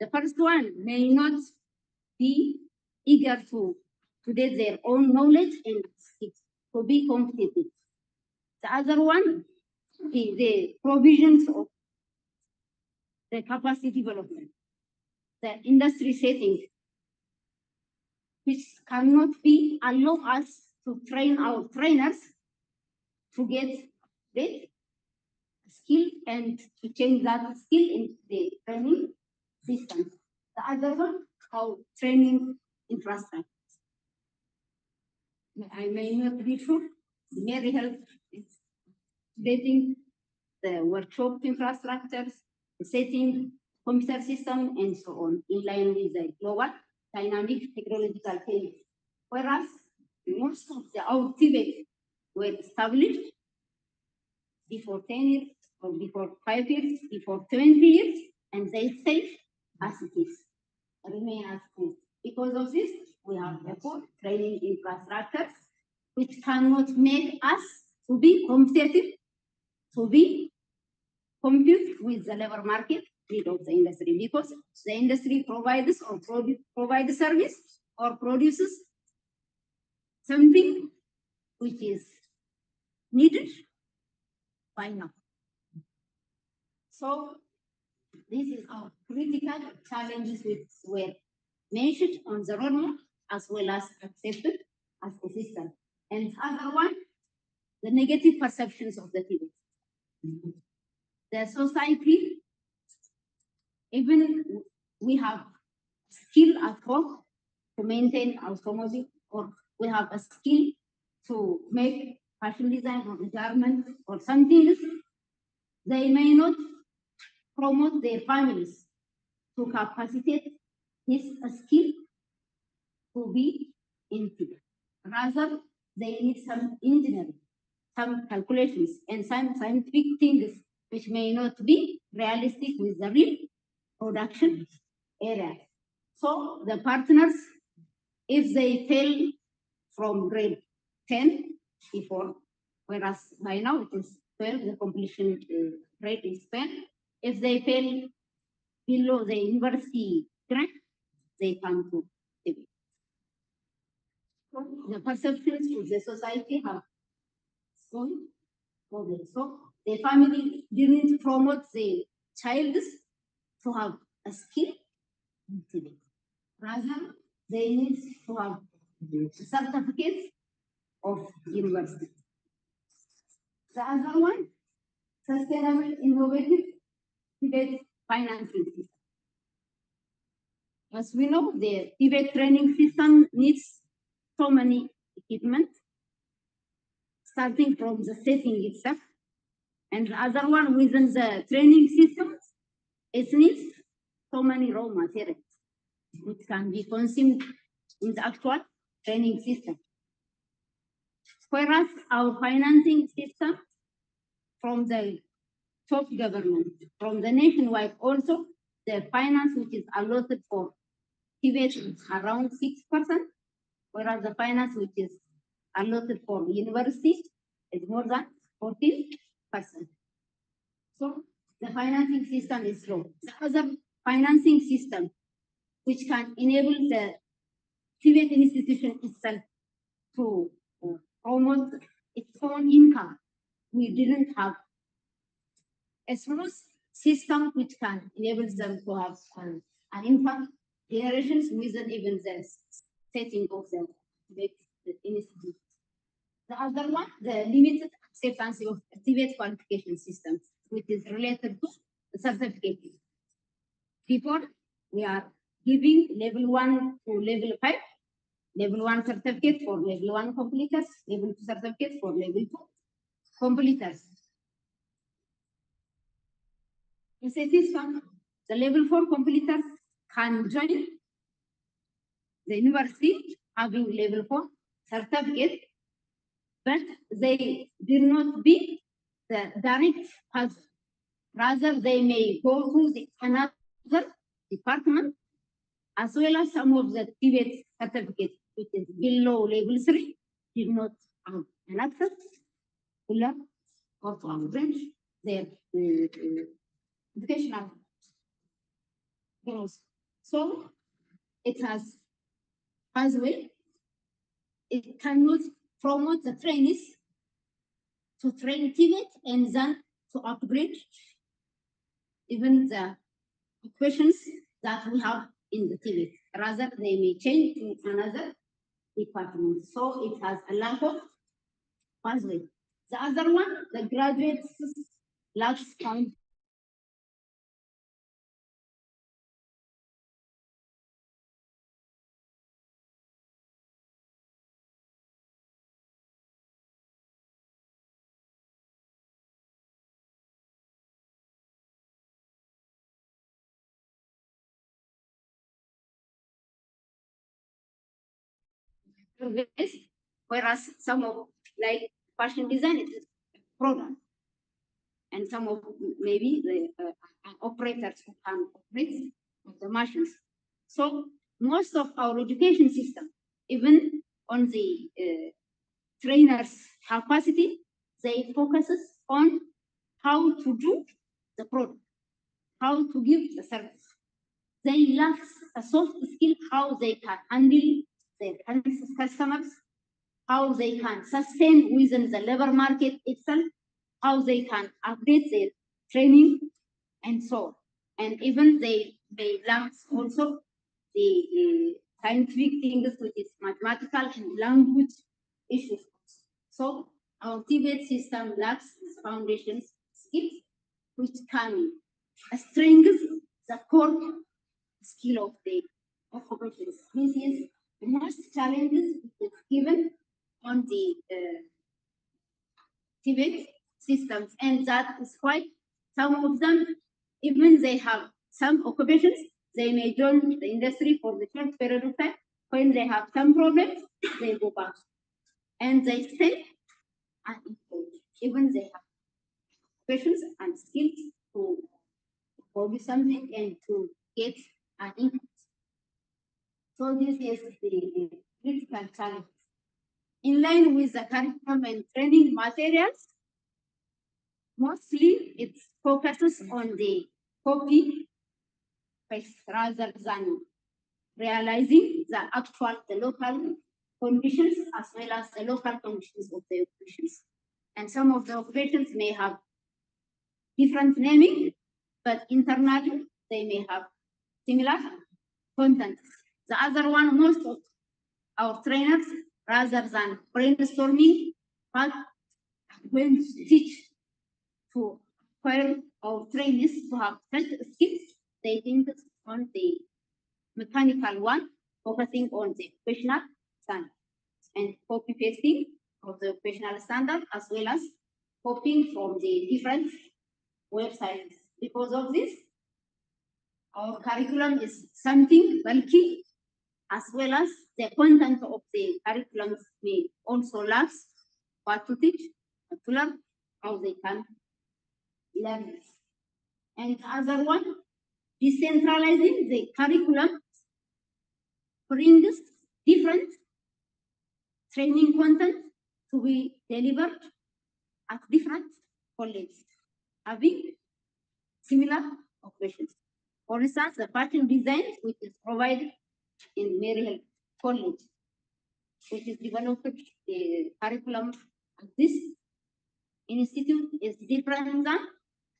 the first one may not be eager to get their own knowledge and skills to be competitive. The other one, the provisions of the capacity development, the industry setting, which cannot be allow us to train our trainers to get the skill and to change that skill into the training system. The other one, our training infrastructure. I may not be sure. Very help is getting the workshop infrastructures, setting computer system, and so on, in line with the global dynamic technological change. Whereas most of the TVET were established before 10 years, or before 5 years, before 20 years, and they stay as it is, remain as it is. Because of this, we have a poor training infrastructure, which cannot make us to be competitive, to be compete with the labor market need of the industry, because the industry provides or provides service or produces something which is needed by now. So this is our critical challenges which were mentioned on the roadmap as well as accepted as a system. And other one, the negative perceptions of the people. The society, even we have skill at home to maintain automotive, or we have a skill to make fashion design or garment or something, they may not promote their families to capacitate this skill to be into. Rather, they need some engineering, some calculations, and some scientific things which may not be realistic with the real production area. So the partners, if they fail from grade 10 before, whereas by now it is 12, the completion rate is 10. If they fail below the university grade, they come to TV. The perceptions of the society have gone over. So the family didn't promote the child to have a skill in TV. Rather, they need to have certificates of university. The other one, sustainable, innovative Tibet financing system. As we know, the Tibet training system needs so many equipment, starting from the setting itself, and the other one within the training system, it needs so many raw materials which can be consumed in the actual training system. Whereas our financing system from the top government, from the nationwide also, the finance which is allotted for Tibet is around 6%, whereas the finance which is allotted for universities is more than 14%. So the financing system is low. The other financing system which can enable the Tibet institution itself to promote its own income, we didn't have a smooth system which can enable them to have an income generations within even the setting of the institute. The other one, the limited acceptance of Tibet qualification systems, which is related to the certificate. Before, we are giving level 1 to level 5, level 1 certificate for level 1 completers, level 2 certificate for level 2 completers. In this system, the level 4 completers can join the university having level 4 certificate, but they will not be the direct path. Rather, they may go to another department, as well as some of the Tibet certificates, which is below level 3, did not have an access to learn or to enrich their educational goals. So it has, as well, it cannot promote the trainees to train Tibet and then to upgrade even the questions that we have in the Tibet. Rather, they may change to another department. So it has a lack of pathway. The other one, the graduates lacks found. Whereas some of like fashion design is product, and some of maybe the operators who can operate the machines. So most of our education system, even on the trainers' capacity, they focuses on how to do the product, how to give the service. They lack a soft skill, how they can handle their customers, how they can sustain within the labor market itself, how they can update their training, and so on. And even they lack also the scientific things, which is mathematical and language issues. So our Tibet system lacks foundations skills, which can strengthen the core skill of the operations. This is the most challenges given on the Tibet systems, and that is why some of them, even they have some occupations, they may join the industry for the short period of time. When they have some problems, they go back and they stay unemployed. Even they have passions and skills to do something and to get an income. So this is the critical challenge. In line with the curriculum and training materials, mostly it focuses on the copy paste rather than realizing the actual, the local conditions as well as the local conditions of the occupations. And some of the occupations may have different naming, but internally they may have similar content. The other one, most of our trainers, rather than brainstorming, but when to teach to require our trainees to have felt skills. They think on the mechanical one, focusing on the professional standard and copy pasting of the professional standard as well as copying from the different websites. Because of this, our curriculum is something bulky, as well as the content of the curriculum may also lacks what to teach, what to learn, how they can learn this. And other one, decentralizing the curriculum brings different training content to be delivered at different colleges, having similar operations. For instance, the pattern design, which is provided in Maryhill College, which is developed the curriculum at this institute, is different than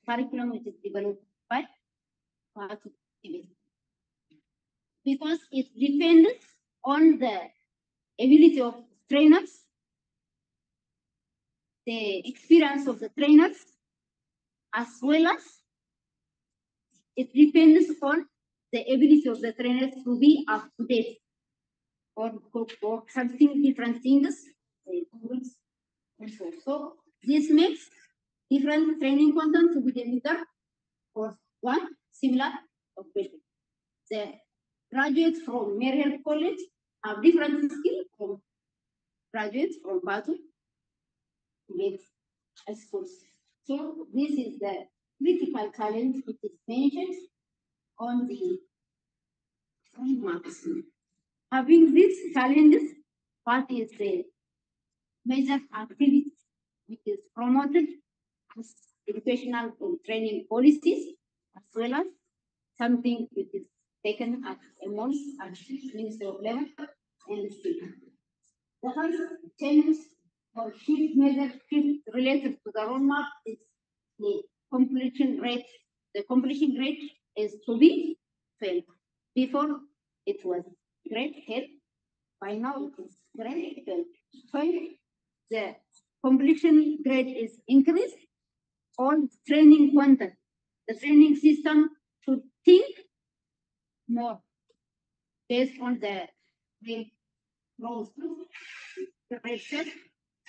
curriculum which is developed by Pathway, because it depends on the ability of trainers, the experience of the trainers, as well as it depends on the ability of the trainers to be up to date or something different things. So this makes different training content to be delivered for one similar operation. The graduates from Maryhill College have different skills from graduates from Pathway schools. So this is the critical challenge which is mentioned on the frameworks. Having these challenges, what is the major activity which is promoted as educational and training policies, as well as something which is taken at a most at Ministry of Labor and State. The first change or shift measure shift related to the roadmap is the completion rate. The completion rate is to be 12. Before it was grade 10, by now it is grade 12. When the completion grade is increased, all training content, the training system should think more based on the roles, the grade set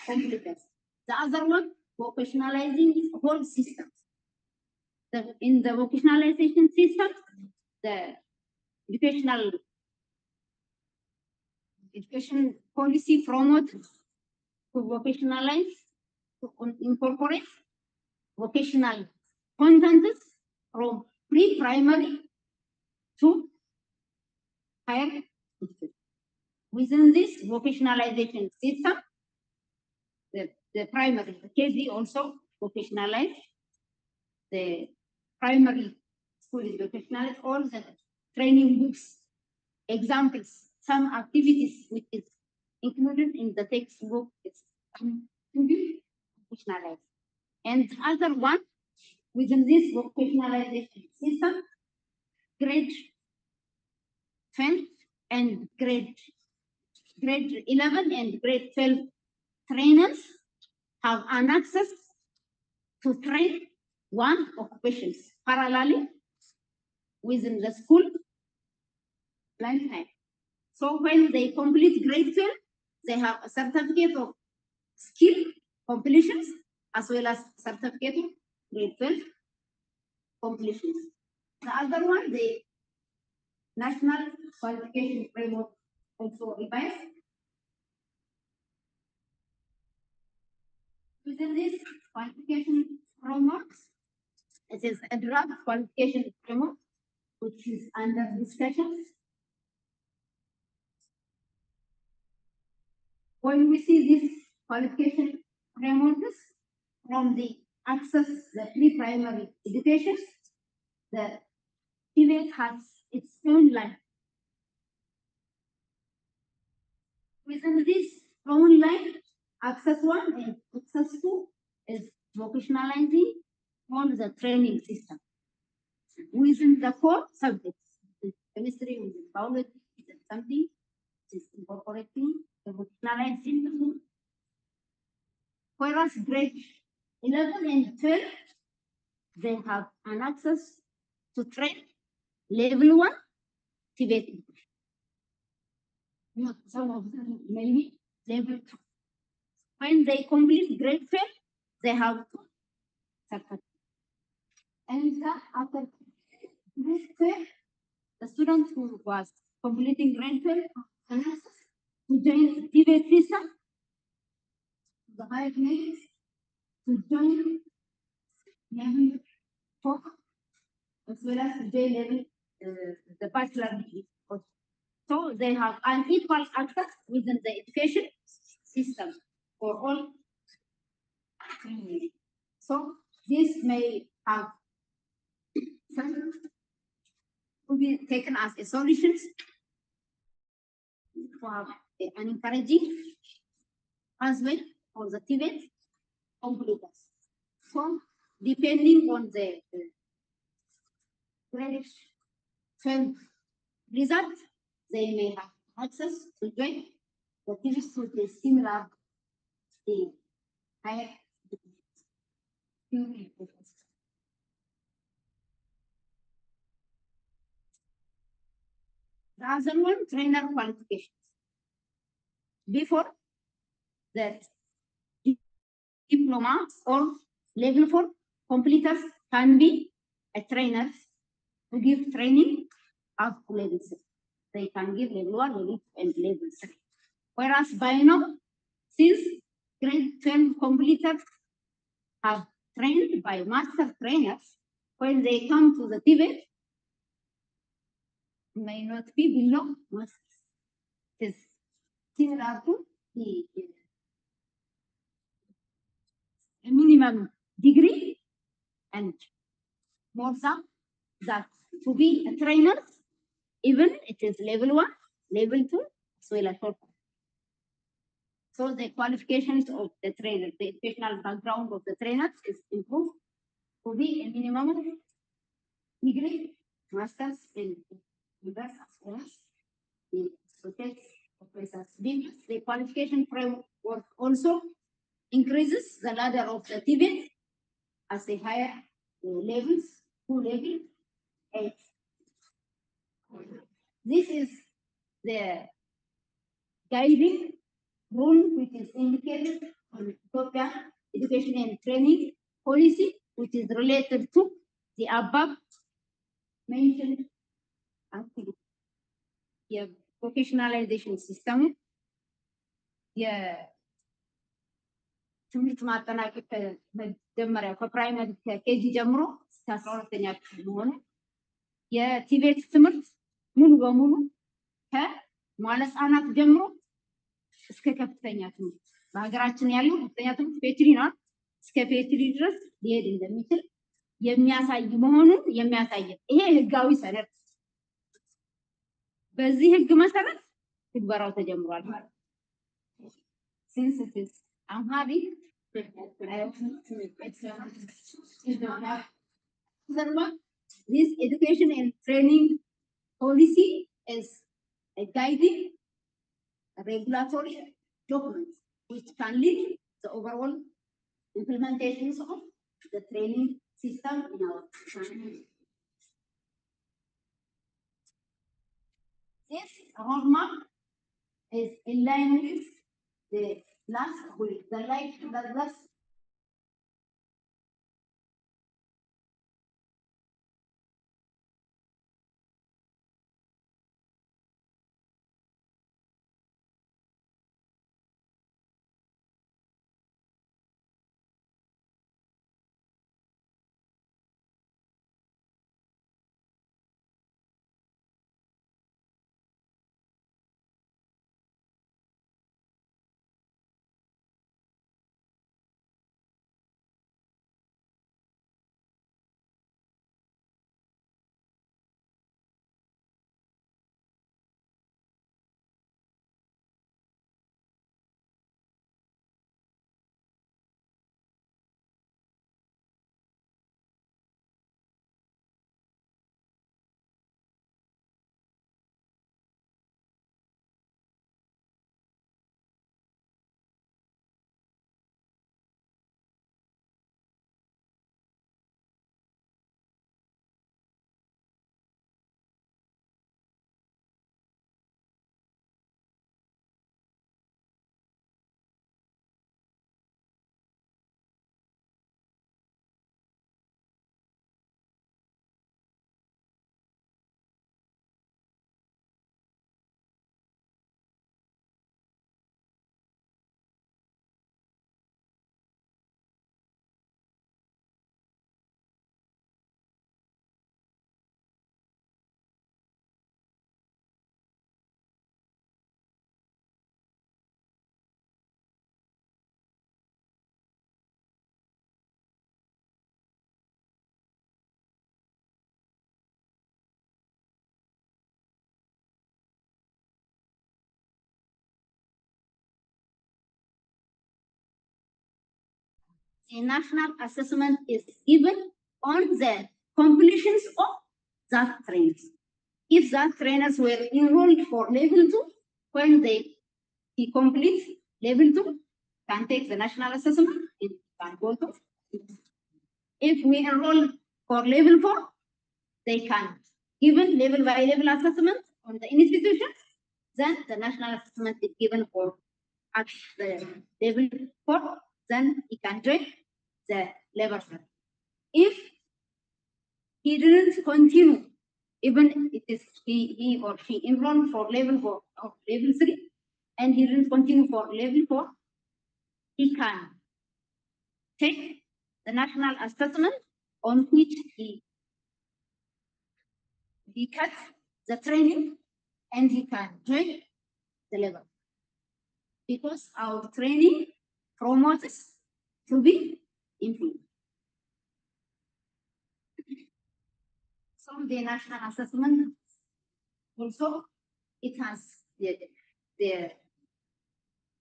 competence. The other one, vocationalizing whole systems. In the vocationalization system, the education policy promotes to vocationalize, to incorporate vocational contents from pre-primary to higher education. Within this vocationalization system, the primary, the KZ also vocationalized, the primary school is vocationalized, all the training books, examples, some activities which is included in the textbook is vocationalized. And other one, within this vocationalization system, grade 12 and grade 11 and grade 12 trainers have an access to train one occupations parallelly within the school lifetime. So when they complete grade 12, they have a certificate of skill completions as well as certificate of grade 12 completions. The other one, the National Qualification Framework also revised. Within this qualification frameworks, it is a draft qualification framework which is under discussion. When we see this qualification frameworks from the access the pre-primary education, the TVET has its own line. Within this own line, access 1 and access 2 is vocationalizing all the training system. Within the core subjects, chemistry, within biology, within something, is incorporating the vocationalizing. Whereas grade 11 and 12 they have an access to train level 1 Tibet. Some of them maybe level 2. When they complete grade 12, they have to certificate. And after grade 12, the student who was completing grade 12 can access to join Tibet system, the higher grades, to join level 4, as well as to join level the bachelor degree. So they have an equal access within the education system for all. So this may have some to be taken as a solution for an encouraging pathway for the Tibet completers. So depending on the grade 12 result, they may have access to join the Tibet with a similar the higher the other one, trainer qualifications. Before that, diploma or level 4 completers can be a trainer to give training up to level 6. They can give level 1, level 2, and level 3. Whereas by now, since grade 12 completers have trained by master trainers, when they come to the Tibet, may not be below masters. It is similar to the minimum degree and more than that to be a trainer, even it is level 1, level 2, as well as 4. So the qualifications of the trainer, the educational background of the trainers is improved to be a minimum degree, masters in as well as the associates, professors. The qualification framework also increases the ladder of the Tibet as the higher levels, 2 level, 8. This is the guiding rule which is indicated on Ethiopia education and training policy, which is related to the above mentioned activity. የቮኬሽናላይዜሽን ሲስተሙ የትምህርት ማጠናቀቅ መጀመሪያው ከፕራይመሪ ከኬጂ ጀምሮ እስከ 12ኛ ክፍል መሆኑ የቲቤት ትምህርት ሙሉ በሙሉ ከመዋለ ሕፃናት ጀምሮ እስከ ከፍተኛ ትምህርት በሀገራችን ያለው ከፍተኛ ትምህርት ፒኤችዲ ነው። እስከ ፒኤችዲ ድረስ ሊሄድ እንደሚችል የሚያሳይ መሆኑን የሚያሳይ ይሄ ህጋዊ ሰነድ በዚህ ህግ መሰረት ትግበራው ተጀምሯል ማለት ነው። Since it is Amharic, this education and training policy is a guiding regulatory document which can lead the overall implementations of the training system in our country. This roadmap is in line with the last week, the last the national assessment is given on the completions of that training. If that trainers were enrolled for level 2, when he completes level 2, can take the national assessment, it can go to. If we enroll for level 4, they can given level by level assessment on the institution, then the national assessment is given for at the level 4, then he can join the level 4. If he didn't continue, even it is he or she enrolled for level 4 or level 3, and he didn't continue for level 4, he can take the national assessment on which he cuts the training and he can join the level. Because our training promotes to be improved. So the national assessment also, it has the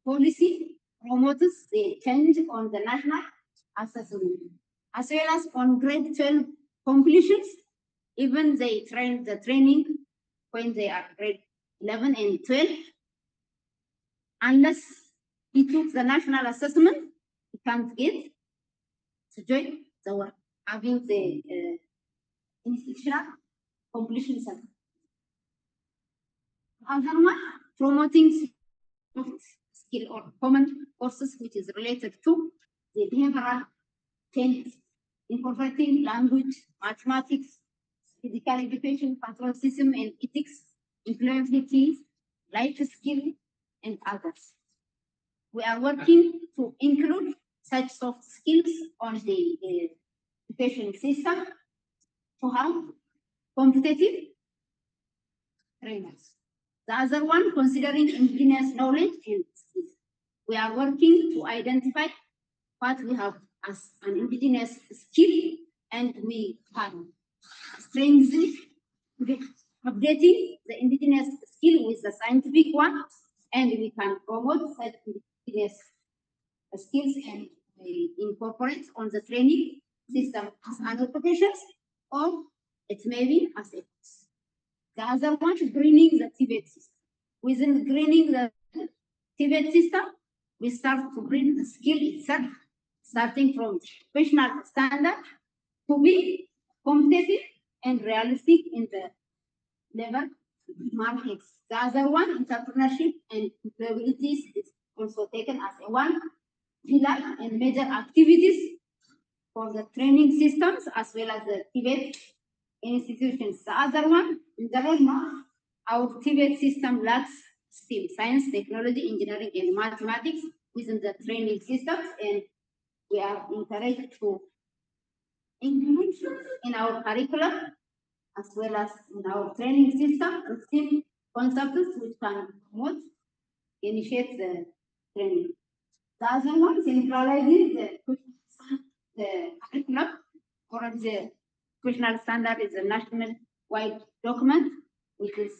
policy promotes the change on the national assessment, as well as on grade 12 completions. Even they train the training when they are grade 11 and 12, unless he took the national assessment, he can't get to join the work, having the institutional completion center. Other one, promoting skill or common courses which is related to the behavioral changes, incorporating language, mathematics, physical education, patriotism and ethics, employability, life skill, and others. We are working to include such soft skills on the education system to have competitive trainers. The other one, considering indigenous knowledge and skills. We are working to identify what we have as an indigenous skill, and we can strengthen updating the indigenous skill with the scientific one, and we can promote such indigenous skills and incorporate on the training system as an occupations, or it may be as a course. The other one is greening the Tibet system. Within greening the Tibet system, we start to bring the skill itself, starting from professional standard to be competitive and realistic in the labor markets. The other one, entrepreneurship and employability, is also taken as a one pillar and major activities for the training systems as well as the Tibet institutions. The other one, in the roadmap, our Tibet system lacks STEM, science, technology, engineering, and mathematics within the training systems, and we are encouraged to include in our curriculum as well as in our training system STEM concepts which can promote, initiate the training. The other one, centralizing the curriculum or the national standard is a national wide document which is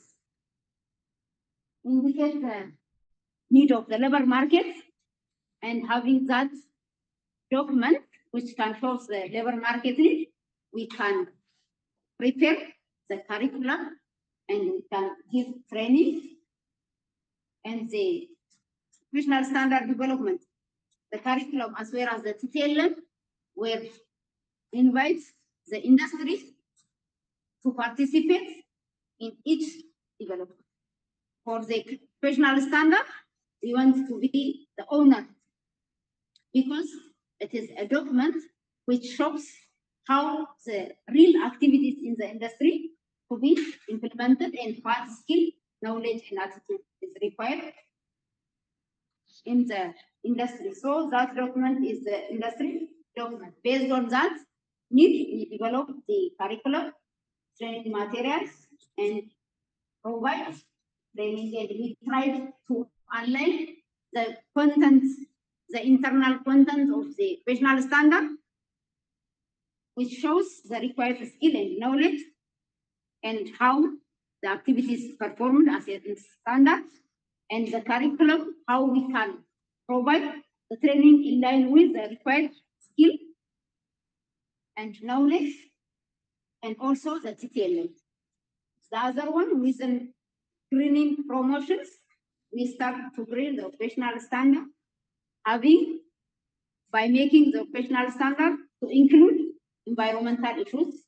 indicate the need of the labor market, and having that document which can show the labor market need, we can prepare the curriculum and we can give training and the national standard development, the curriculum as well as the TTLM, where invites the industry to participate in each development. For the professional standard, we want to be the owner because it is a document which shows how the real activities in the industry to be implemented and what skill, knowledge, and attitude is required in the industry. So that document is the industry document. Based on that need, we develop the curriculum, training materials, and provide training, and we try to align the content, the internal content of the professional standard, which shows the required skill and knowledge and how the activities performed as a standard, and the curriculum, how we can provide the training in line with the required skill and knowledge, and also the TTLM. The other one with the training promotions, we start to bring the operational standard, by making the operational standard to include environmental issues,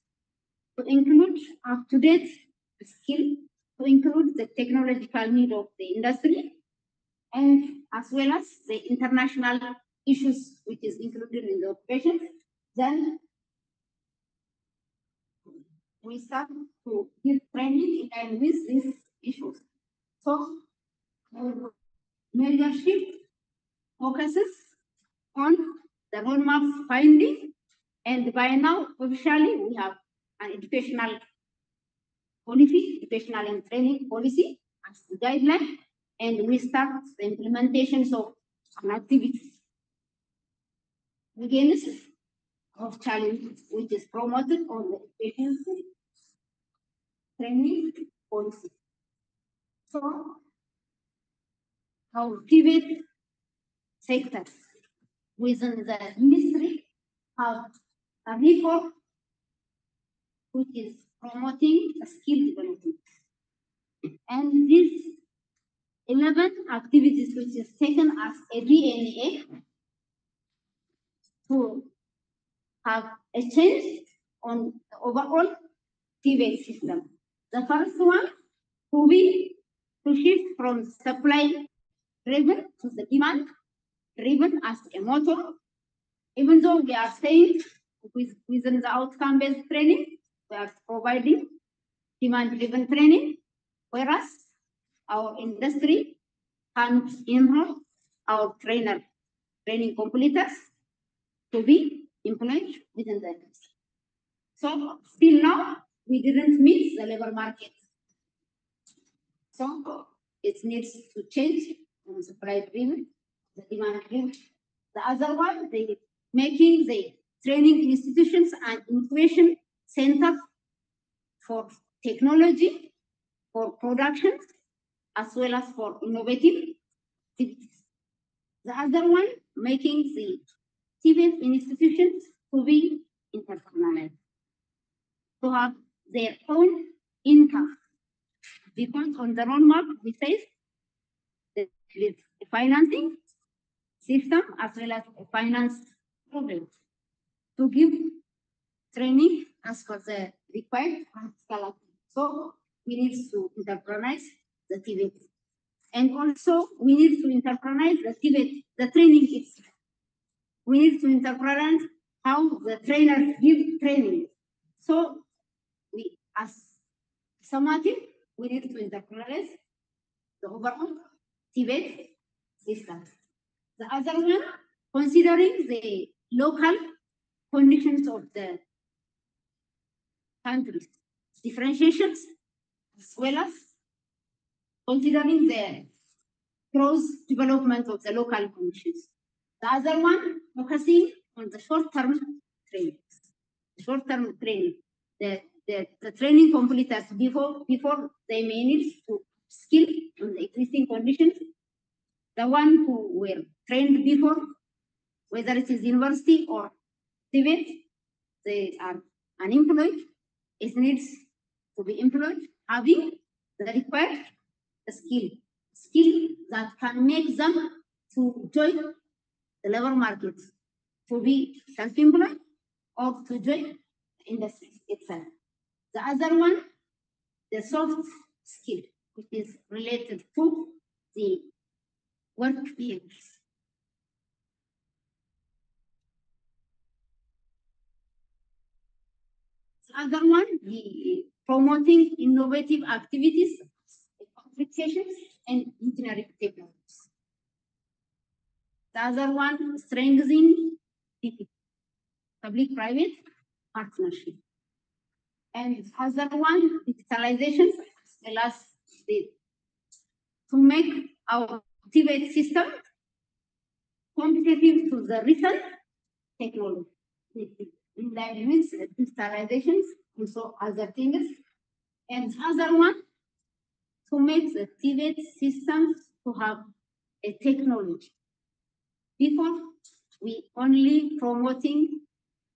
to include up-to-date skill, to include the technological need of the industry, and as well as the international issues which is included in the operations. Then we start to give training in line with these issues. So major shift focuses on the roadmap finding, and by now officially we have an educational policy, educational and training policy as the guideline, and we start the implementations of an activities against of challenges which is promoted on the efficiency training policy. So our private sectors within the ministry have a reform which is promoting skill development. And these 11 activities which is taken as a DNA to have a change on the overall TVA system. The first one to be to shift from supply driven to the demand driven as a motor, even though we are saying within the outcome-based training, we are providing demand-driven training, whereas our industry can enroll our training completers to be employed within the industry. So still now, we didn't meet the labor market. So it needs to change from supply driven, the demand driven. The other one, they making the training institutions and innovation center for technology, for production, as well as for innovative activities. The other one, making the civil institutions to be entrepreneurial, to have their own income. Because on the roadmap, we say that with the financing system as well as a finance program to give training as per the required practical activity. So we need to entrepreneurs the TVET. And also we need to entrepreneurs the TVET, the training itself. We need to entrepreneurs how the trainers give training. So we, as summative, we need to entrepreneurs the overall TVET system. The other one, considering the local conditions of the countries, differentiations, as well as considering the cross development of the local conditions. The other one, focusing on the short-term training. Short-term training. The training completers before they may need to skill on the existing conditions. The one who were trained before, whether it is university or TVET, they are unemployed. It needs to be employed, having the required skill that can make them to join the labor market, to be self-employed or to join the industry itself. The other one, the soft skill, which is related to the work behaviors. The other one, the promoting innovative activities, applications, and engineering technologies. The other one, strengthening public-private partnership. And the other one, digitalization, as well as to make our TVET system competitive to the recent technology. In line with digitalizations, also other things. And the other one, to make the TVET systems to have a technology. Before we only promoting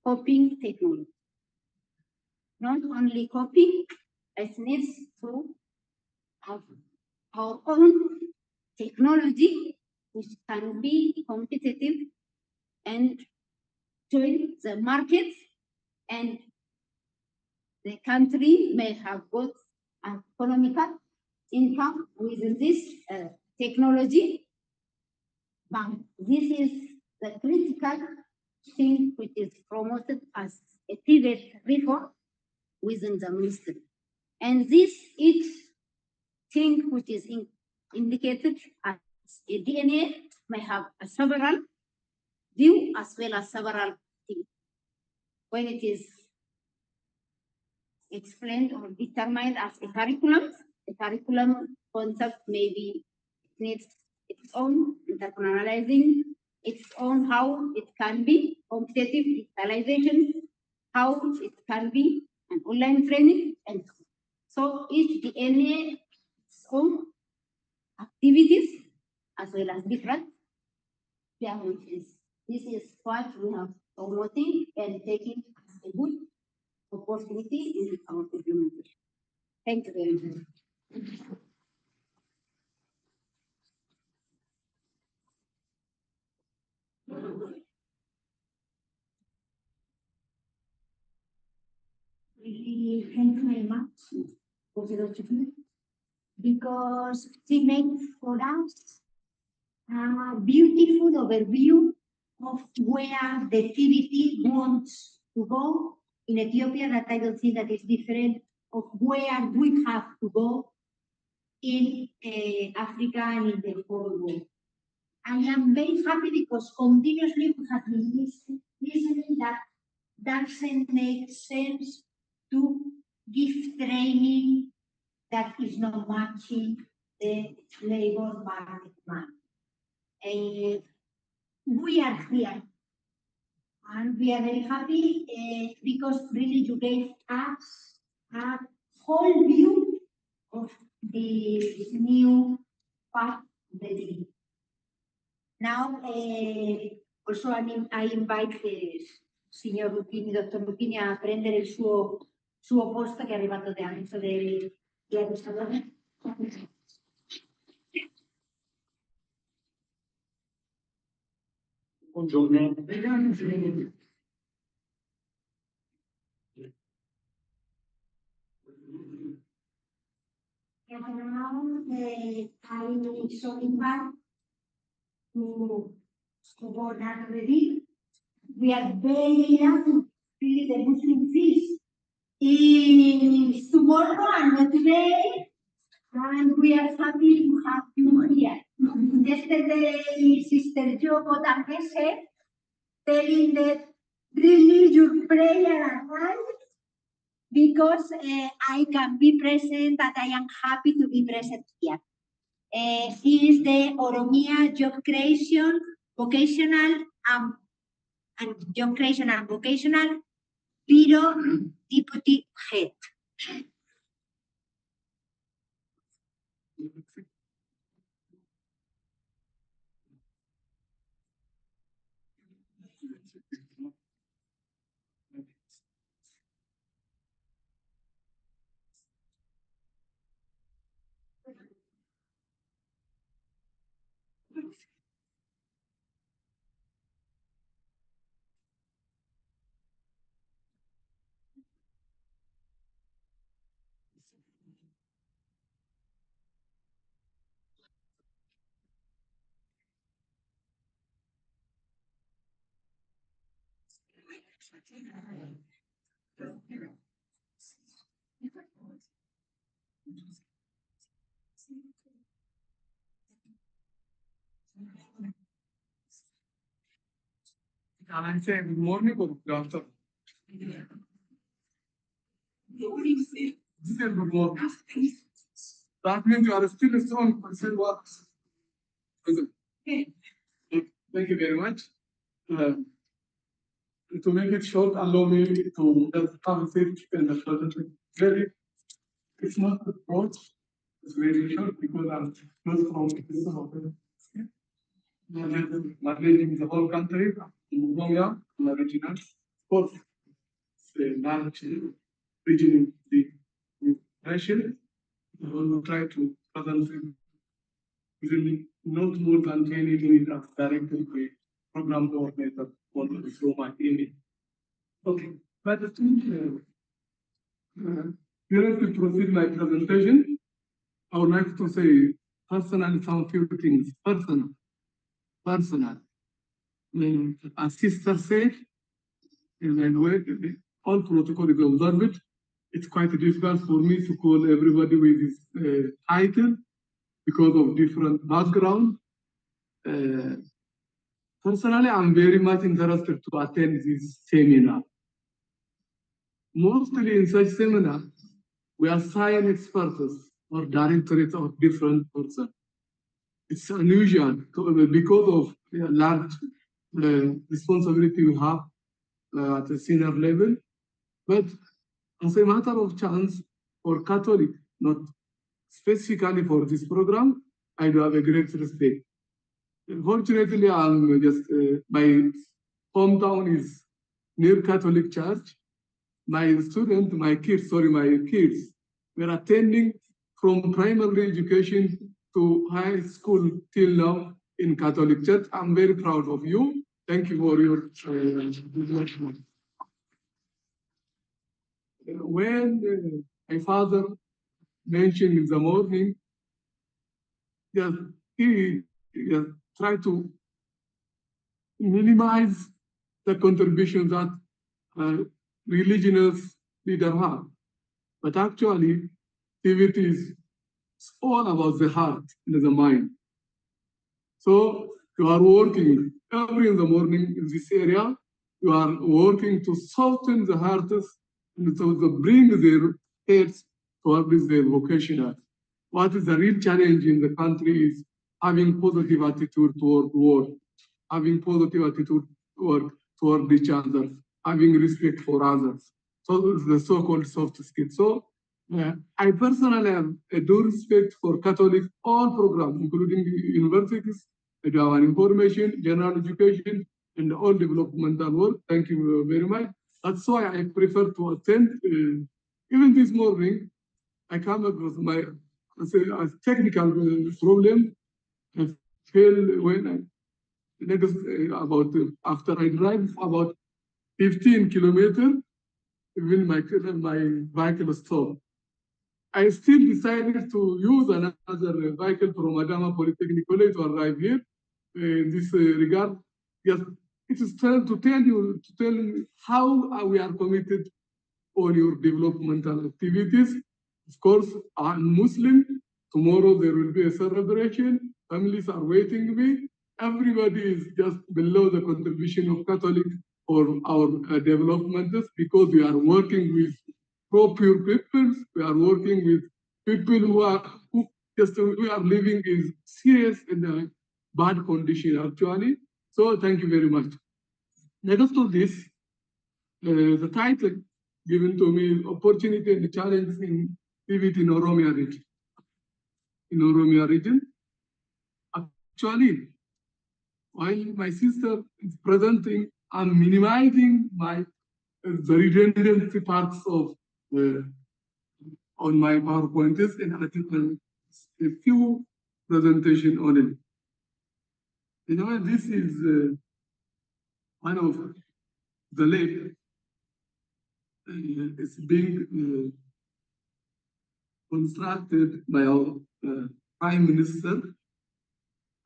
copying technology. Not only copying, it needs to have our own technology which can be competitive and join the market, and the country may have both economical income with this technology. But this is the critical thing which is promoted as a pivot reform within the ministry. And this each thing which is indicated as a DNA may have a several view as well as several things. When it is explained or determined as a curriculum concept maybe needs its own internalizing, its own how it can be competitive digitalization, how it can be an online training, and so each DNA its own activities as well as different challenges. This is what we have promoting and taking as a good opportunity in our implementation. Thank you very much. Really, thank you very much for the document, because it makes for us a beautiful overview of where the activity wants to go in Ethiopia, that I don't think that is different of where we have to go in Africa and in the whole world. I am very happy because continuously we have been listening that doesn't make sense to give training that is not matching the labor market demand. We are here and we are very happy because really you gave us a whole view of the new part of the day. Now, also I invite signor Lucchini, dottor Lucchini, a prendere il suo posto che è arrivato adesso di amministratore. Buongiorno. Now, I so invite to go down already. We are very happy to see the Muslim feast is tomorrow and not today, and we are happy to have you here. Yesterday, Sister Jo got a message telling that really your prayer arrived because I can be present and I am happy to be present here. He is the Oromia Job Creation, Vocational and Job Creation and Vocational Bureau Deputy Head. Can I say good morning or good afternoon? This is good morning. That means you are still strong to say what? Thank you very much. To make it short, allow me to just conversate in the very, it's not broad, it's very short because I'm close from the system of it. managing the whole country, in Mongolia, regional. Of course, it's a large region in nation. We will try to present within not more than 20 minutes of directly with program coordinator through my email. Okay, but here to proceed my presentation, I would like to say personally some few things. Personal. As sister said, and all protocol is observed. It's quite difficult for me to call everybody with this title because of different background. Personally, I'm very much interested to attend this seminar. Mostly in such seminar, we are science experts or directorates of different persons. It's unusual because of large responsibility we have at the senior level. But as a matter of chance, for Catholic, not specifically for this program, I do have a great respect. Fortunately, I'm just my hometown is near Catholic Church. My kids, were attending from primary education to high school till now in Catholic Church. I'm very proud of you. Thank you for your when my father mentioned in the morning, he tried to minimize the contribution that religious leaders have. But actually, CIVIT is all about the heart and the mind. So you are working every in the morning in this area. You are working to soften the hearts and to bring their heads towards their vocational. What is the real challenge in the country is having positive attitude toward work, having positive attitude toward each other, having respect for others. So the so-called soft skills. So I personally have a due respect for Catholic all programs, including universities, information, general education, and all developmental work. Thank you very much. That's why I prefer to attend. Even this morning, I come across my technical problem. I feel when about after I drive about 15 kilometers, even my vehicle stopped. I still decided to use another vehicle from Adama Polytechnic College to arrive here. In this regard, yes, it is time to tell you how we are committed on your developmental activities. Of course, I'm Muslim. Tomorrow there will be a celebration. Families are waiting me. Everybody is just below the contribution of Catholic for our development because we are working with pro-pure people. We are working with people who are living in serious and bad condition actually. So thank you very much. Next to this, the title given to me, opportunity and challenge in CIVIT in Oromia region. In Oromia region, actually, while my sister is presenting, I'm minimizing my the redundancy parts of on my PowerPoints and I think a few presentation on it. You know, this is one of the lake. It's being constructed by our Prime Minister.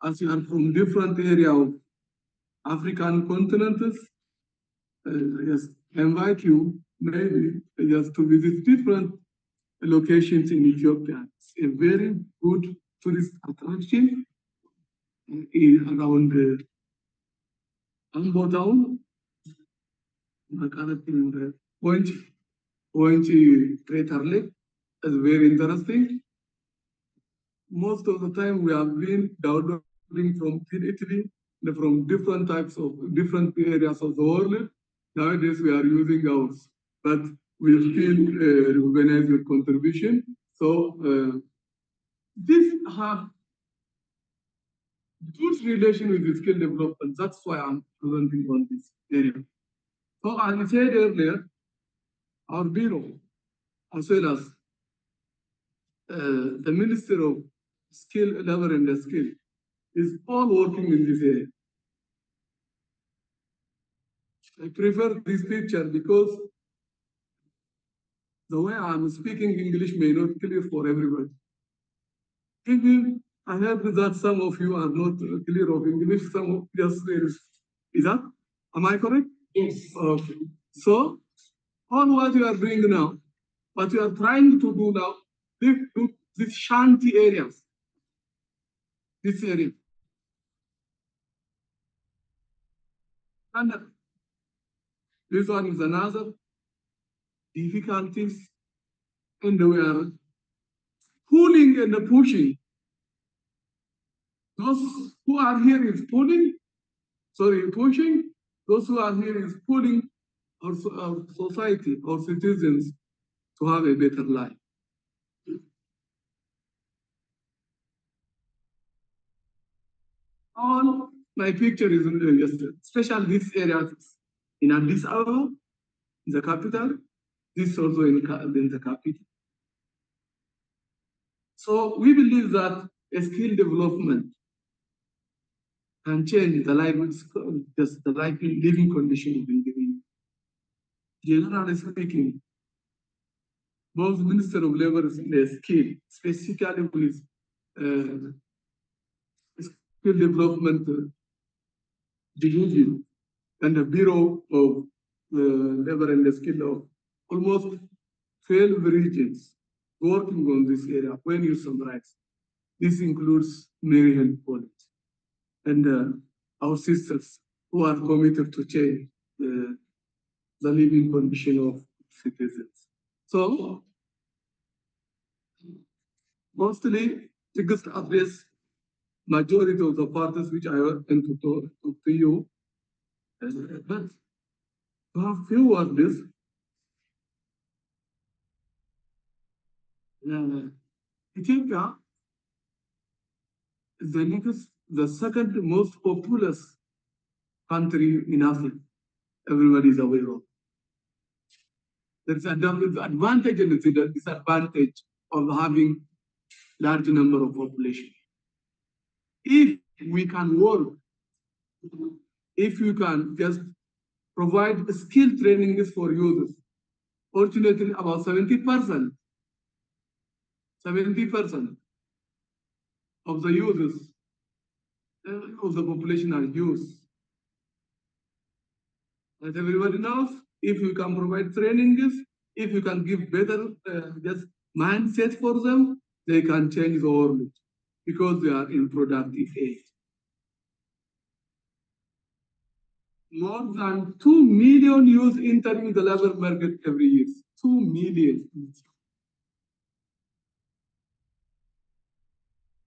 As you are from different area of African continents, yes, I invite you maybe just to visit different locations in Ethiopia. It's a very good tourist attraction around Ambo town. Pointy Crater Lake is very interesting. Most of the time we have been downloading from Italy, from different types of different areas of the world. Nowadays we are using ours, but we still recognize your contribution. So good relation with the skill development. That's why I'm presenting on this area. So as I said earlier, our bureau, as well as the Minister of Skill, Labor and Skill, is all working in this area. I prefer this picture because the way I'm speaking English may not clear for everybody. Even I heard that some of you are not clear of English, some of just is that? Am I correct? Yes. Okay. So all what you are doing now, what you are trying to do now, these shanty areas, this area. And this one is another difficulties, and we are pulling and pushing. Those who are here is pushing. Those who are here is pulling our society, our citizens to have a better life. All my picture is just especially this area in Addis Ababa, the capital. This also in the capital. So we believe that a skill development can change the life, just the life living condition of individuals. Generally speaking, both Minister of Labor and Skill, specifically with skill development division and the Bureau of Labor and Skill of almost 12 regions working on this area. When you summarize, this includes Mary Health College and our sisters who are committed to change the living condition of citizens. So, mostly, to just address majority of the parties which I want to talk to you, but to have few words, Ethiopia is the second most populous country in Africa. Everybody is aware of. There's an advantage and a disadvantage of having large number of population. If we can work, if you can just provide skill trainings for users, fortunately about 70% of the users of the population are youth. As everybody knows, if you can provide trainings, if you can give better just mindset for them, they can change the world because they are in productive age. More than 2 million youth entering the labor market every year. 2 million.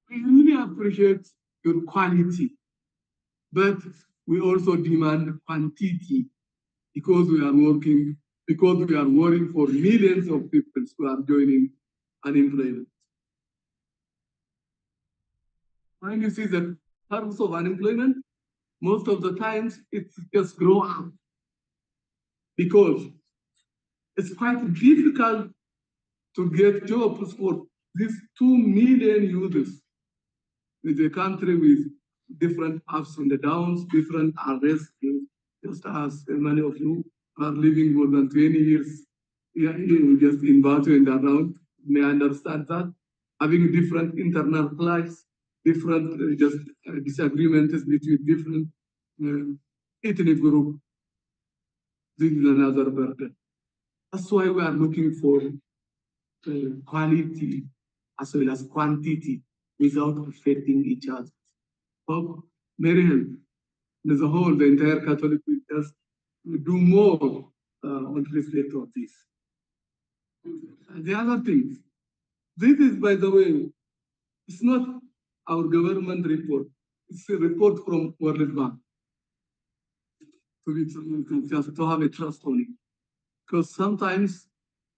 We really appreciate your quality, but we also demand quantity because we are working, because we are working for millions of people who are joining unemployment. When you see the terms of unemployment, most of the times it's just grow up because it's quite difficult to get jobs for these 2 million users with a country with different ups and downs, different arrests, just as many of you are living more than 20 years just in Batu and around, may understand that. Having different internal lives, different disagreements between different ethnic groups. This is another burden. That's why we are looking for quality as well as quantity without affecting each other. But Maryland, as a whole, the entire Catholic will just do more on respect of this. The other thing, this is, by the way, it's not our government report. It's a report from World Bank. Just to have a trust on it. Because sometimes,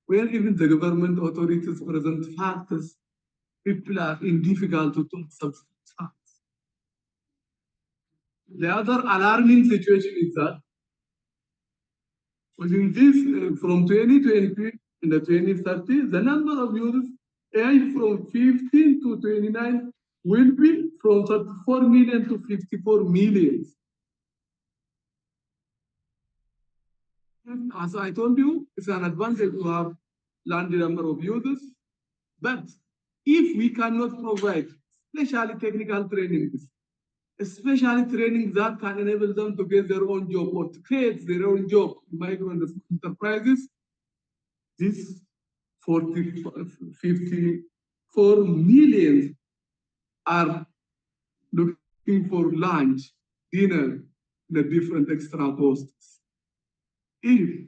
when even the government authorities present facts, people are in difficult to talk substance facts. The other alarming situation is that within this, from 2020 and 2030, the number of users aged from 15 to 29 will be from 34 million to 54 million. As I told you, it's an advantage to have large number of users, but if we cannot provide especially technical trainings, especially training that can enable them to get their own job or to create their own job, micro enterprises, this 54 million are looking for lunch, dinner, the different extra costs. If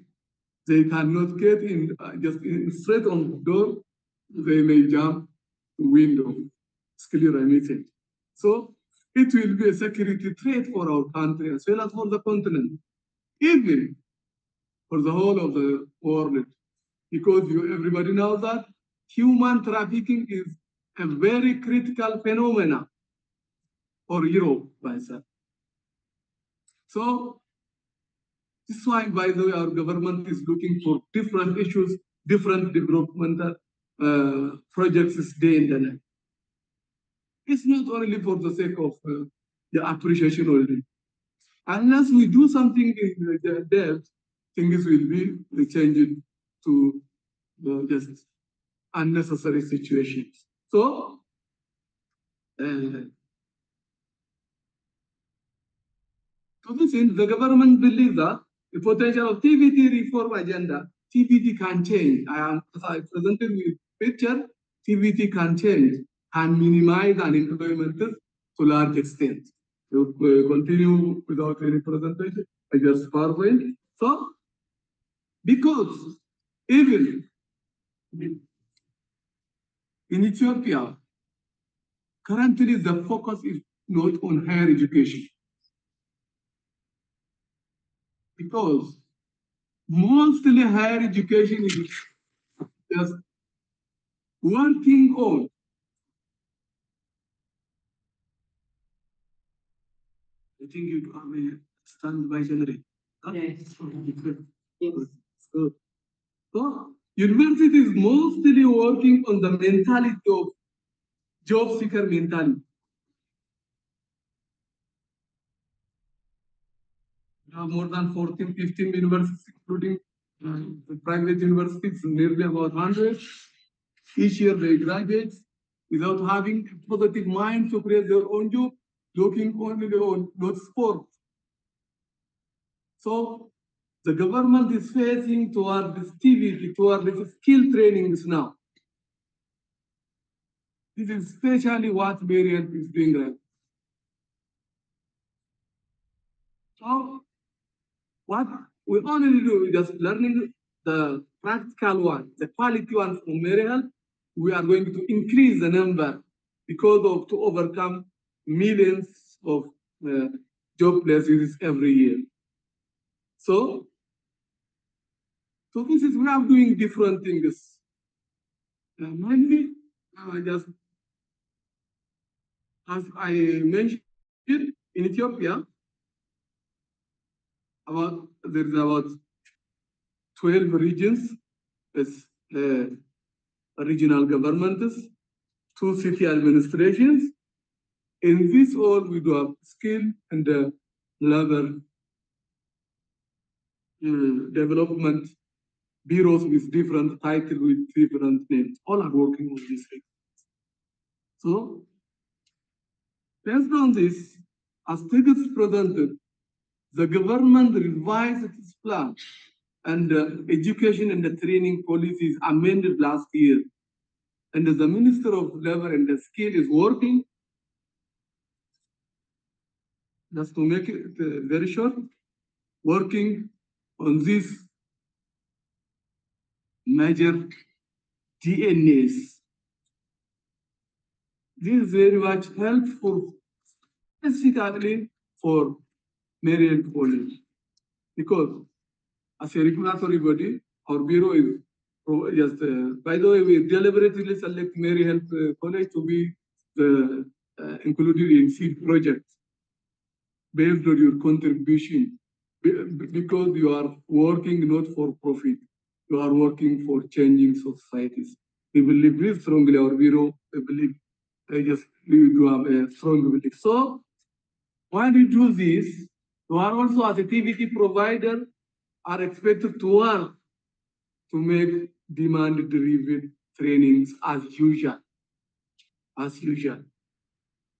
they cannot get in just straight on the door, they may jump the window. It's clear, I message. So it will be a security threat for our country as well as for the continent, even for the whole of the world, because everybody knows that human trafficking is a very critical phenomenon for Europe, by itself. So this is why, by the way, our government is looking for different issues, different developmental projects day and night. It's not only for the sake of the appreciation only. Unless we do something in the depth, things will be changed to just unnecessary situations. So, to this end, the government believes that the potential of TVT reform agenda, TVT can change. As I presented with picture, TVT can change and minimize unemployment to large extent. To continue without any presentation, I just PowerPoint. So, because even in Ethiopia, currently the focus is not on higher education. Because mostly higher education is just working on I think you have a standby generator. Yes. Good. So university is mostly working on the mentality of job seeker mentality. We have more than 14, 15 universities, including the private universities, nearly about 100. Each year they graduate without having a positive mind to create their own job, looking only on not sport. So the government is facing toward this TVT, toward this skill trainings now. This is especially what Marian is doing right. So what we only do is just learning the practical one, the quality one from Marian. We are going to increase the number because of to overcome millions of job places every year. So this is we are doing different things. Mainly, just as I mentioned, in Ethiopia, there is about 12 regions as regional governments, 2 city administrations. In this all, we do have skill and labor development bureaus with different titles, with different names. All are working on this thing. So, based on this, as figures presented, the government revised its plan and education and the training policies amended last year. And the Minister of Labor and the Skill is working, just to make it very short, working on these major DNAs. This is very much helpful, specifically for Marian College, because as a regulatory body, our bureau is just, by the way, we deliberately select Mary Health College to be included in seed projects. based on your contribution, because you are working not for profit, you are working for changing societies. We believe very strongly, our bureau, we believe we do have a strong belief. So when you do this, you are also as a TVT provider are expected to work to make demand-driven trainings as usual. As usual.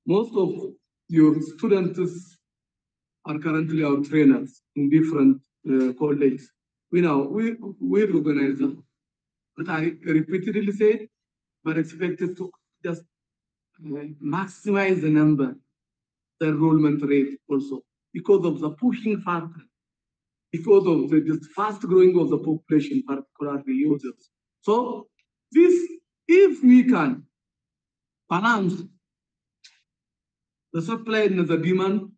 Most of your students are currently our trainers in different colleges. We organize them. But I repeatedly said, we're expected to just maximize the number, the enrollment rate also, because of the pushing factor, because of the just fast growing of the population, particularly users. So this, if we can balance the supply and the demand,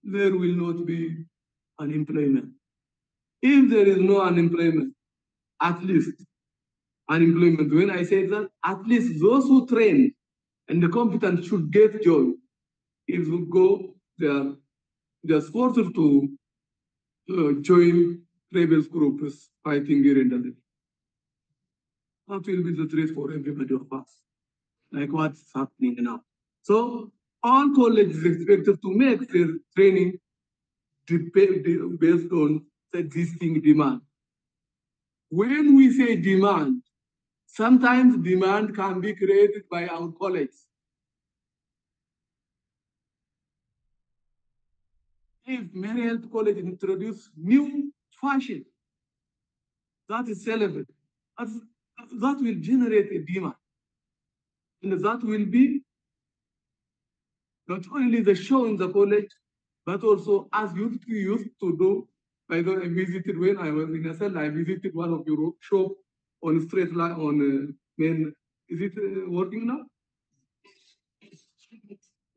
there will not be unemployment. If there is no unemployment, at least unemployment, when I say that, at least those who train and the competent should get job. If we go, they are forced to join rebels groups fighting here and there. That will be the threat for everybody of us, like what's happening now. So all colleges expected to make their training based on the existing demand. When we say demand, sometimes demand can be created by our colleagues. If many health colleges introduce new fashion that is sellable, that will generate a demand. And that will be not only the show in the college, but also as you used to do. By the way, I visited when I was in SL, I visited one of your shop on straight line on main. Is it working now?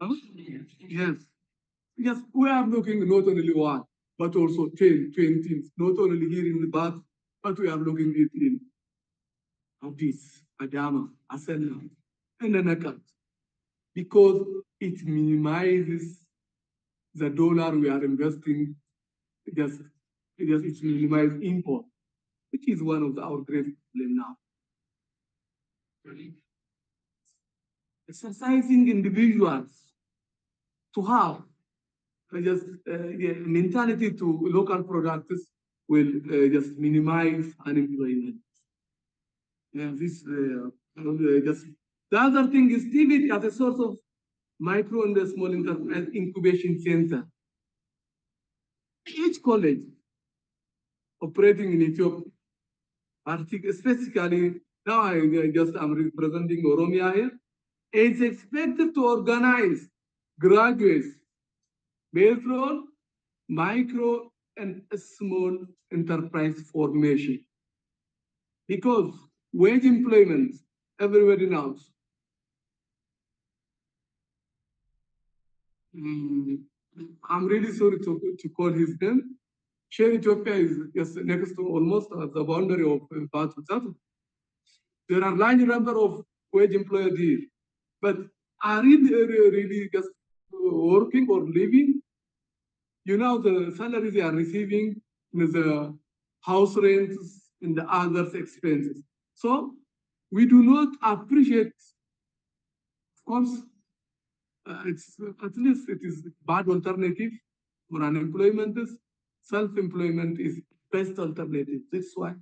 Huh? Yes. Yes, we are looking not only one, but also 10, 20, not only here in the bath, but we are looking it in Addis, Adama, Asena, and Anakat, because it minimizes the dollar we are investing, it minimizes import, which is one of our great problems now. Exercising individuals to have mentality to local products will just minimize unemployment. And this the other thing is TVT as a source of micro and small enterprise incubation center. Each college operating in Ethiopia, specifically now I'm representing Oromia here, is expected to organize graduates based on micro and small enterprise formation. Because wage employment, everybody knows. I'm really sorry to call his name. Share Ethiopia is just next to almost at the boundary of Batu. There are large number of wage employers here, but are really just working or living? You know, the salaries they are receiving, the house rents and the other expenses. So we do not appreciate, of course, it's at least it is bad alternative for unemployment. Self-employment is best alternative. That's why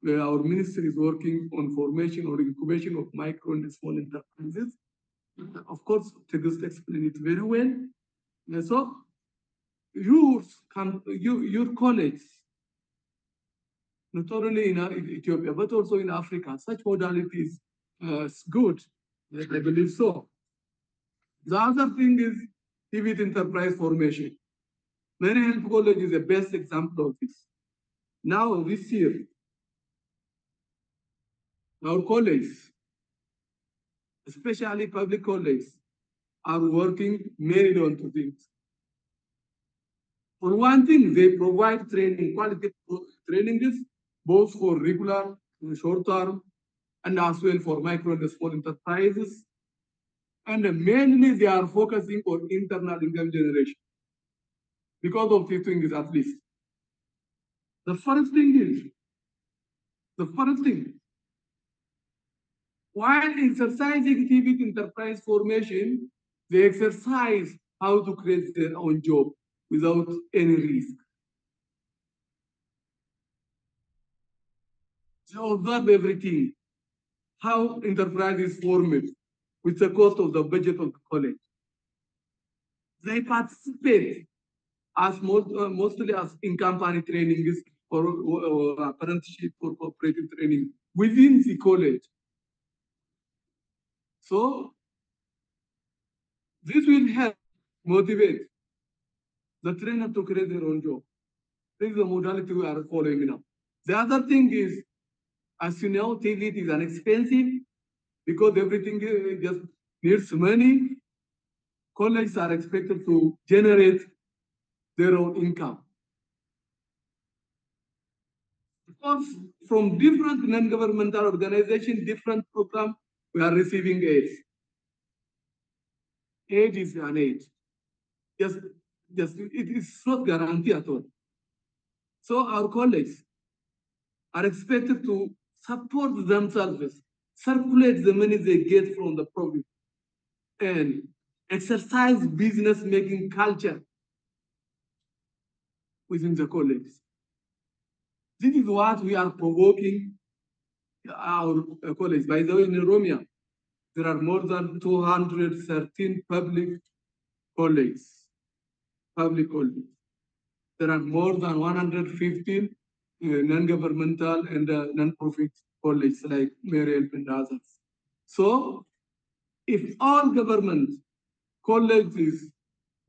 our ministry is working on formation or incubation of micro and small enterprises. Of course, Tegus explained it very well. And so your colleagues, not only in Ethiopia, but also in Africa, such modalities is good. I believe so. The other thing is TVT enterprise formation. Mary Health College is the best example of this. Now, this year, our colleges, especially public colleges, are working mainly on two things. For one thing, they provide training, quality trainings, both for regular, short term, and as well for micro and small enterprises. And mainly they are focusing on internal income generation. because of these things at least. The first thing, while exercising civic enterprise formation, they exercise how to create their own job without any risk. They observe everything, how enterprise is formed with the cost of the budget of the college. They participate as mostly as in company trainings or apprenticeship or cooperative training within the college. So this will help motivate the trainer to create their own job. This is the modality we are following now. The other thing is, as you know, TV is inexpensive because everything just needs money. Colleges are expected to generate their own income. Because from different non-governmental organizations, different programs, we are receiving aid. Aid is an aid. Just it is not guaranteed at all. So our colleagues are expected to support themselves, circulate the money they get from the province, and exercise business-making culture within the college. This is what we are provoking our college. By the way, in Oromia, there are more than 213 public colleges. There are more than 115 non-governmental and non-profit colleges like Mariel and others. So, if all government colleges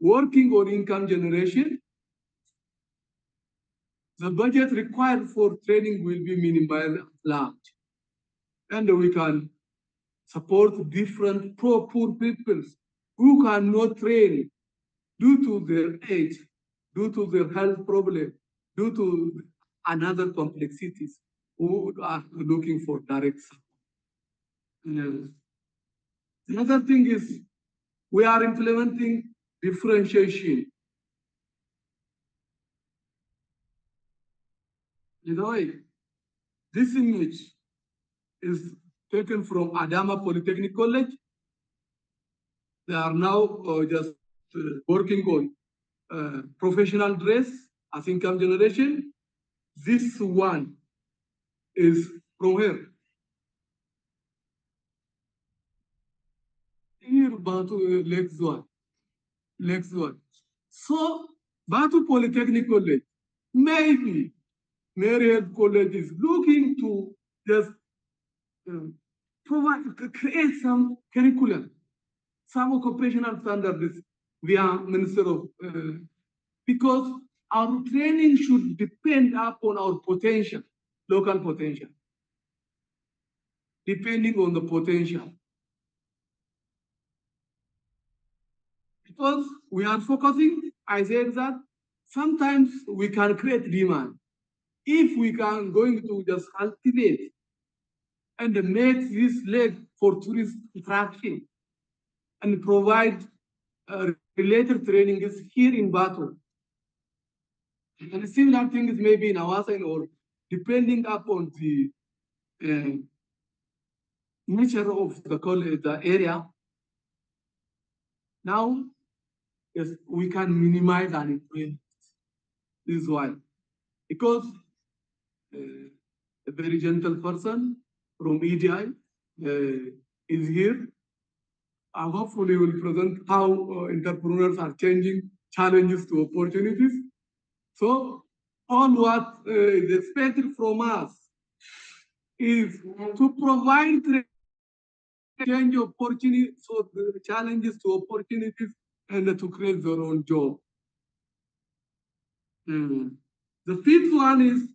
working on income generation, the budget required for training will be minimized large. And we can support different poor people who cannot train due to their age, due to their health problem, due to another complexities, who are looking for direct support. Yes. The other thing is we are implementing differentiation. You know, this image is taken from Adama Polytechnic College. They are now just working on professional dress as income generation. This one is from here. Here, Batu next one. So, Batu Polytechnic College, maybe Mariel College is looking to just create some curriculum, some occupational standards via Minister of, because our training should depend upon our potential, local potential, depending on the potential. Because we are focusing, I said that sometimes we can create demand. If we can going to just cultivate and make this leg for tourist attraction and provide related trainings here in Batu. And similar things maybe in Awasan or depending upon the nature of the college, the area. Now, yes, we can minimize unemployment. This is why. Because a very gentle person from EDI is here. And hopefully will present how entrepreneurs are changing challenges to opportunities. So all what is expected from us is to provide change opportunities, so the challenges to opportunities, and to create their own job. The fifth one is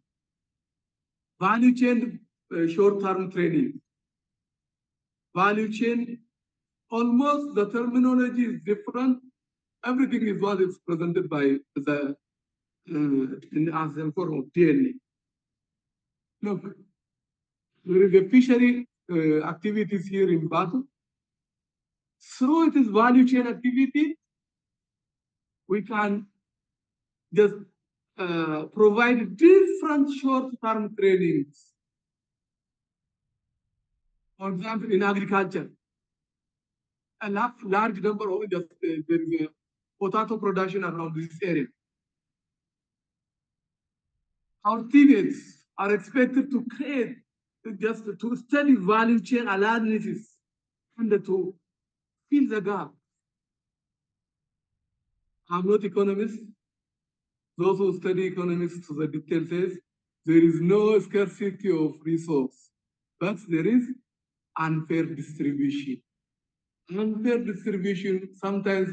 value chain short-term training. Value chain, almost the terminology is different. Everything is what is presented by the as a form of DNA. Look, there is a fishery activities here in Batu. Through this value chain activity, we can just provide different short-term trainings. For example, in agriculture, a large number of there is a potato production around this area. Our teammates are expected to create, just to study value chain analysis and to fill the gap. I'm not economist. Those who study economics to the detail says there is no scarcity of resource, but there is unfair distribution. Unfair distribution sometimes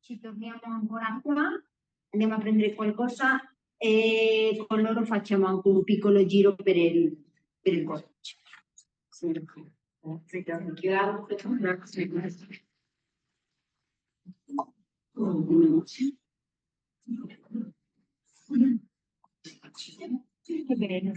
ci torniamo ancora qua, andiamo a prendere qualcosa e con loro facciamo anche un piccolo giro per il codice. Grazie. Che bene.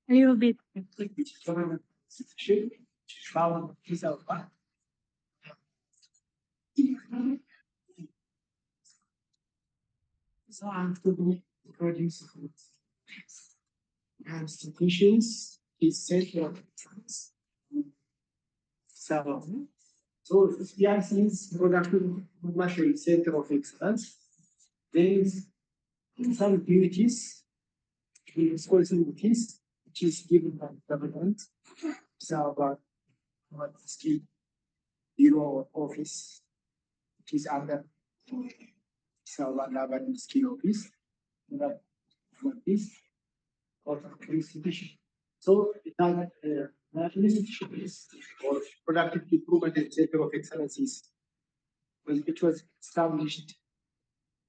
A little bit. So after the produce institutions is center of excellence. So PRC is production material center of excellence. There is some duties, responsibilities, which is given by the government. So about what skill bureau office, which is under Salvan skill office. For this or institution. So that institution is or productive improvement and center of excellences, which was established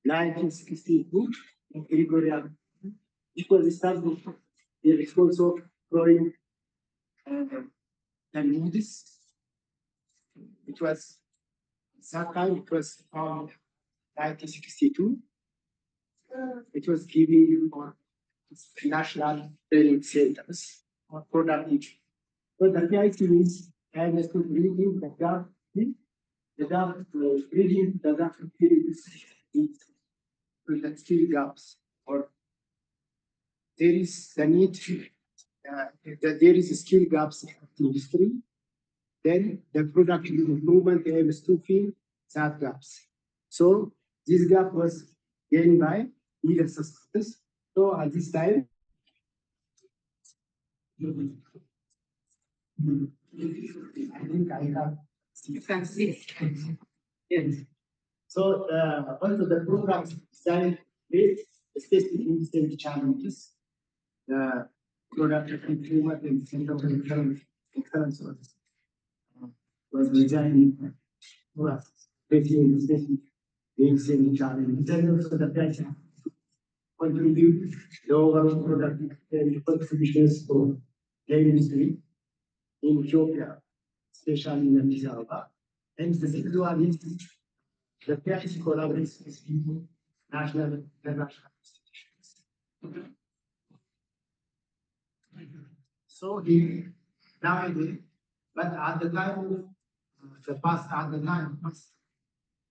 1962 in Gregorian. It was established in response of growing Mornese. It was that time it was found 1962. It was giving for national training centers or productive. So the PIC means has to bring in the gap, bridging the gap to the skill gaps, or there is the need that there is a skill gaps in the industry. Then the productive improvement aims to fill that gaps. So this gap was gained by legal success. So at this time, I think I have. You can see. Yes. So also the program is designed with specific industry challenges, the productive improvement and center of excellence was designed for facing specific industry challenges. Then also the passion contribute the overall productive contributions to the industry in Ethiopia, especially in Addis Ababa. And the second one is the PIC collaborates with national and international institutions. So he nowadays, but at the time of the past, at the time was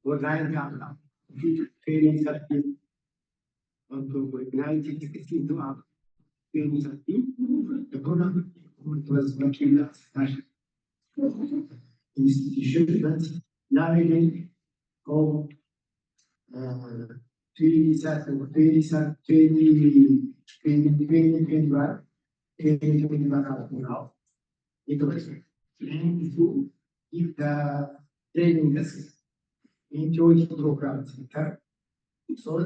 2013 to 1916 to 2013, the program was working at national institution, but nowadays, go 2021 now. It was planned to give the training enjoy program center. So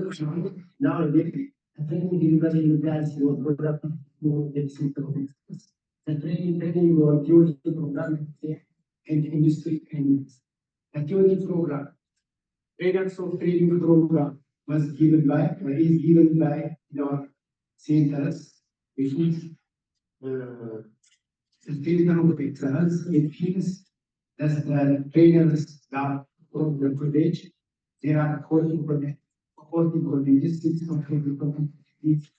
nowadays, the training delivery in class was productive to the center of excellence. The training was theory program and industry trainings. The theory program, guidance of training program was given by is given by your centers, which is center of excellence. It means that the trainers are from the college. There are 40 colleges, 6 colleges,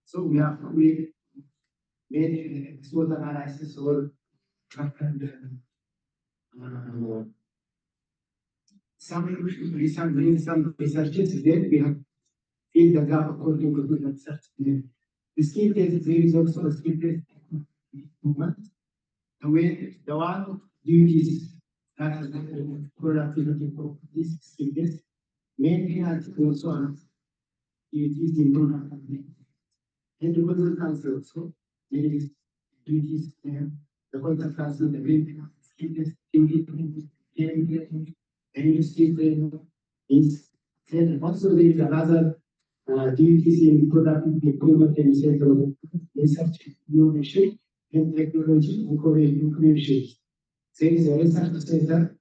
so we have made SWOT analysis or some researches. Then we have filled the gap according to the research. The skill test, there is also a skill test improvement. The way the one duties that is the productivity for this skill test mainly has also on duties in productivity. And the consultancy also, there is duties there. The consultancy, the brain skill test, industry training is, and also there is another duties in productive improvement and center of research, innovation, and technology incubation. There is a research center,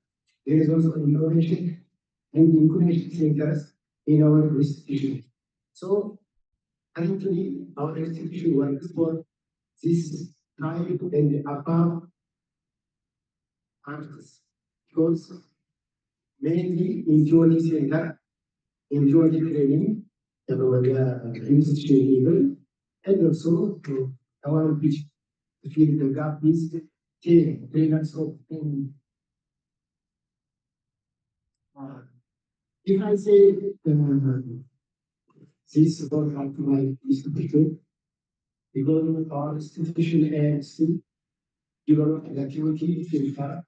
there is also innovation and incubation centers in our institution. So currently our institution works for this 5 and above articles. because mainly in theory center, in theory training, about the institution level, and also our which to fill the gap is trainers of training. If I say this about how to write institution, because our institution and still develop the activity filter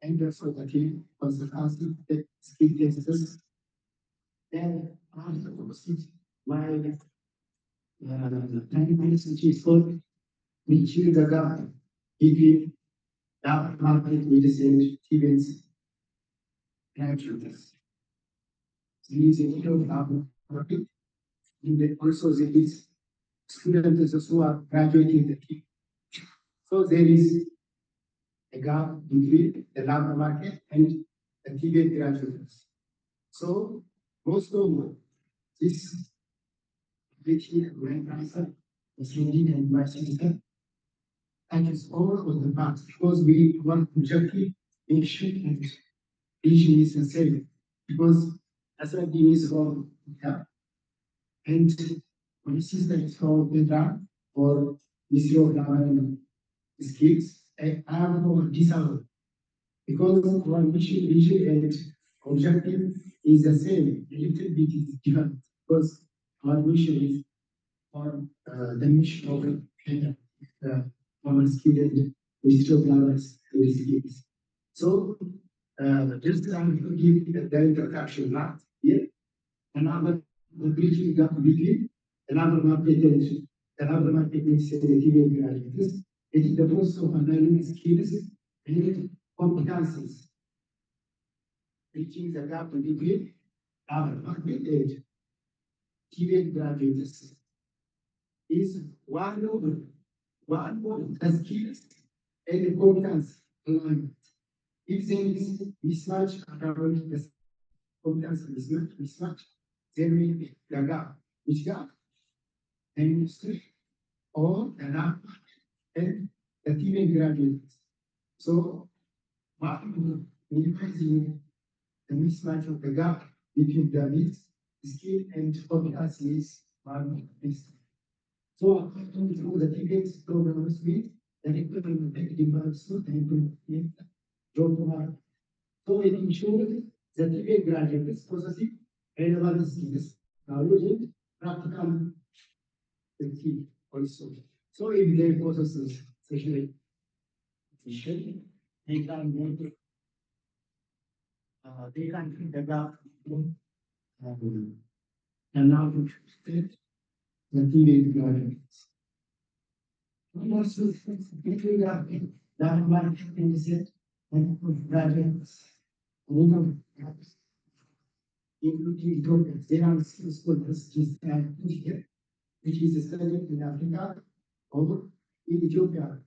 and also the team consultancy skill tests. And after my time which is for which is the gap between the market with the same events and shooters. There is a need of market in the also there is students who are graduating the team. So there is a gap between the labor market and the TVET graduates. So most of this which is grand answer is reading and my citizen and it's all of the past because we want objective issue and vision is the same because SID is for and this is the for the or this of the skills and I am for disabled because one mission, vision and objective is the same. A little bit is different because our mission is on the mission of our skill and digital planners and skills. So just trying to give the introduction last year, another the bridging gap between another marketing sensitive graduates. It is the process of analyzing skills and competencies, bridging the gap between our market and TVET graduates is one of the skills and the competence alignment. If there is mismatch around the competence mismatch, there will be the gap. Which gap? The industry or the lab and the TVET graduates. So, minimizing the mismatch of the gap between the needs, skill, and competence is one piece. So, according to the TVET programs with the implemented demands to the implemented job market. So, it ensures that TVET graduates possessing relevant skills, knowledge, and practical skill also. So, if they possess sexual education, they can make they can develop and now to state the TVET graduates. Also, between that market and set and graduates, including doctors, there are skills for this here, which is studied in Africa or in Ethiopia.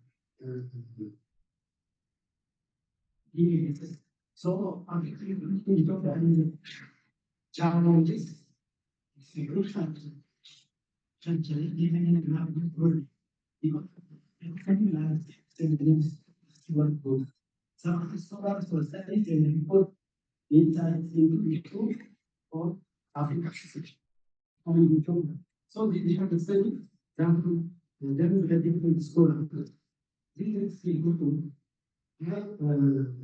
So, Ethiopia challenges, it's a good challenge, even in the world. Some of the scholars were studied and report insights into or Africa. So they have to study them the different scholars. This is equal to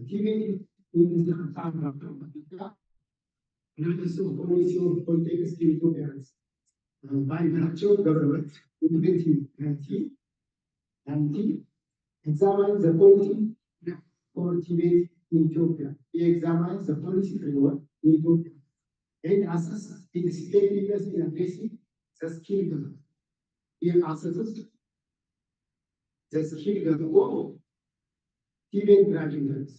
giving in the time of Africa. Also policy of politics to Ethiopians by virtue of government in 2019 examines the policy for TVET in Ethiopia. He examines the policy framework in Ethiopia and assesses its effectiveness in addressing the skill gap. He assesses the skill gap of TVET graduates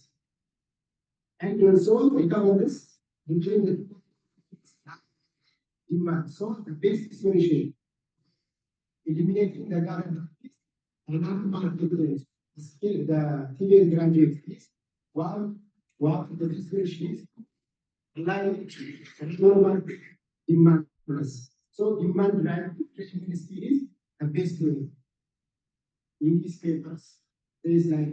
and also recommends including demand. So the basic solution, eliminating the gap and market skill, the TVET graduates is one the solution is like normal demand plus. So demand drive is the best way. In these papers, there is like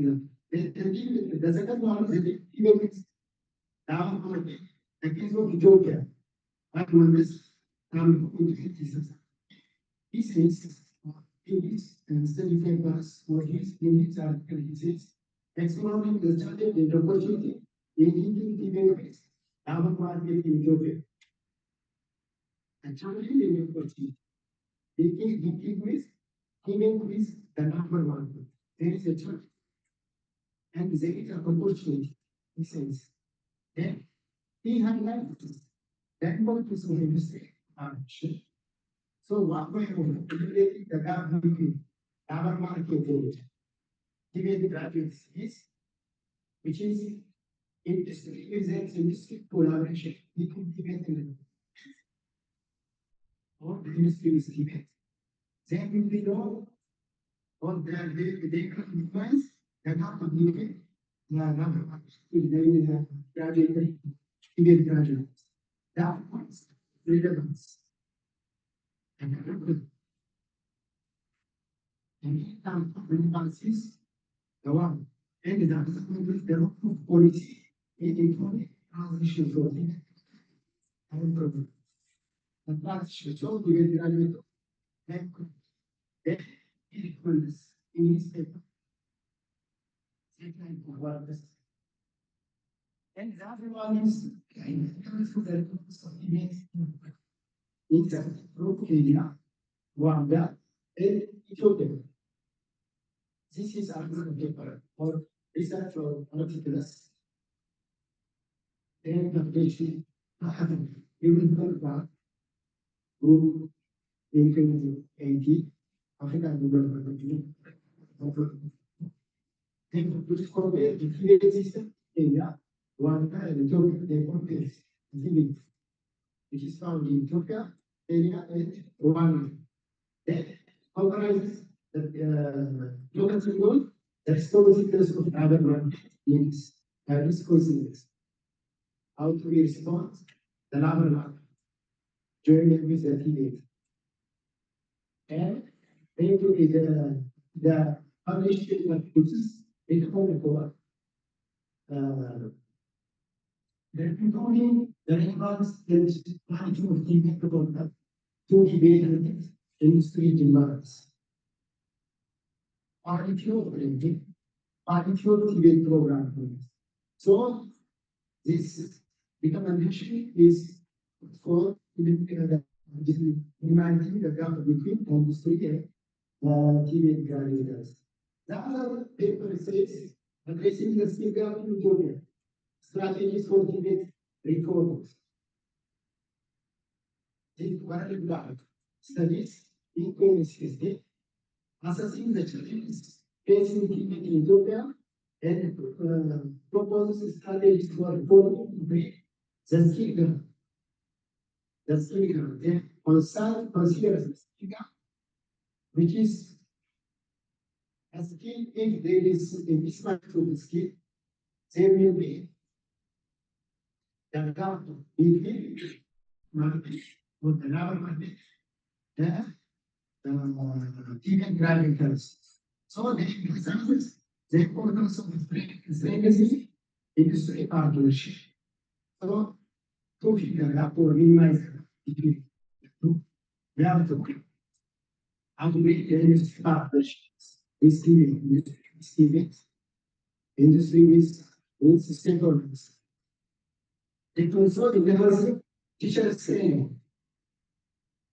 The second one is the events down on the case of Ethiopia. I will this he says English and study papers for his English article he says exploring the challenge and opportunity in Indian development down market in Ethiopia. And challenge and opportunity. He is the number one. There is a challenge. And there is an opportunity, he says. Then he highlights that focus on industry action. So what way of integrating the gap between our market and given graduates is, which is industry presents industry collaboration between Tibet and or the industry is Tibet. Then will be no or they can influence the gap between the graduate Tibet graduates. That was relevance. And relevance is the one. And the other is the policy in economic transition for the and problem. And transition so the graduate and equals in his paper. Second for this. And the other one is the it's a group area, Rwanda, and Ethiopia. This is another paper for research or articles. And the patient even for group in 2080, African development. And which compare the three system area, Rwanda and Ethiopia, they compare the which is found in Ethiopia, Kenya, and Rwanda. That comprises the local goal, the responsibilities of other market needs, responsibilities. How to be respond the labor market, joining with the teenage. And then to be the published courses in for including the relevance and management of the product to debate industry demands. Debate program. So this recommendation is for reminding the gap between industry and debate graduates. The other paper says addressing the skill gap in Ethiopia. Strategies for debate reforms. The current gap studies in community assessing the challenges facing debate in Ethiopia and proposes strategies for reforming the skill gap. The skill gap, they considers the skill gap, which is a skill if there is a mismatch of the skill, there will be the gap between market or the labor market, the even graduates. So they emphasize the importance of strategy industry partnership. So to figure out or minimize between the two, we have to make the industry partnerships with industry with stakeholders. It also delivers teachers training.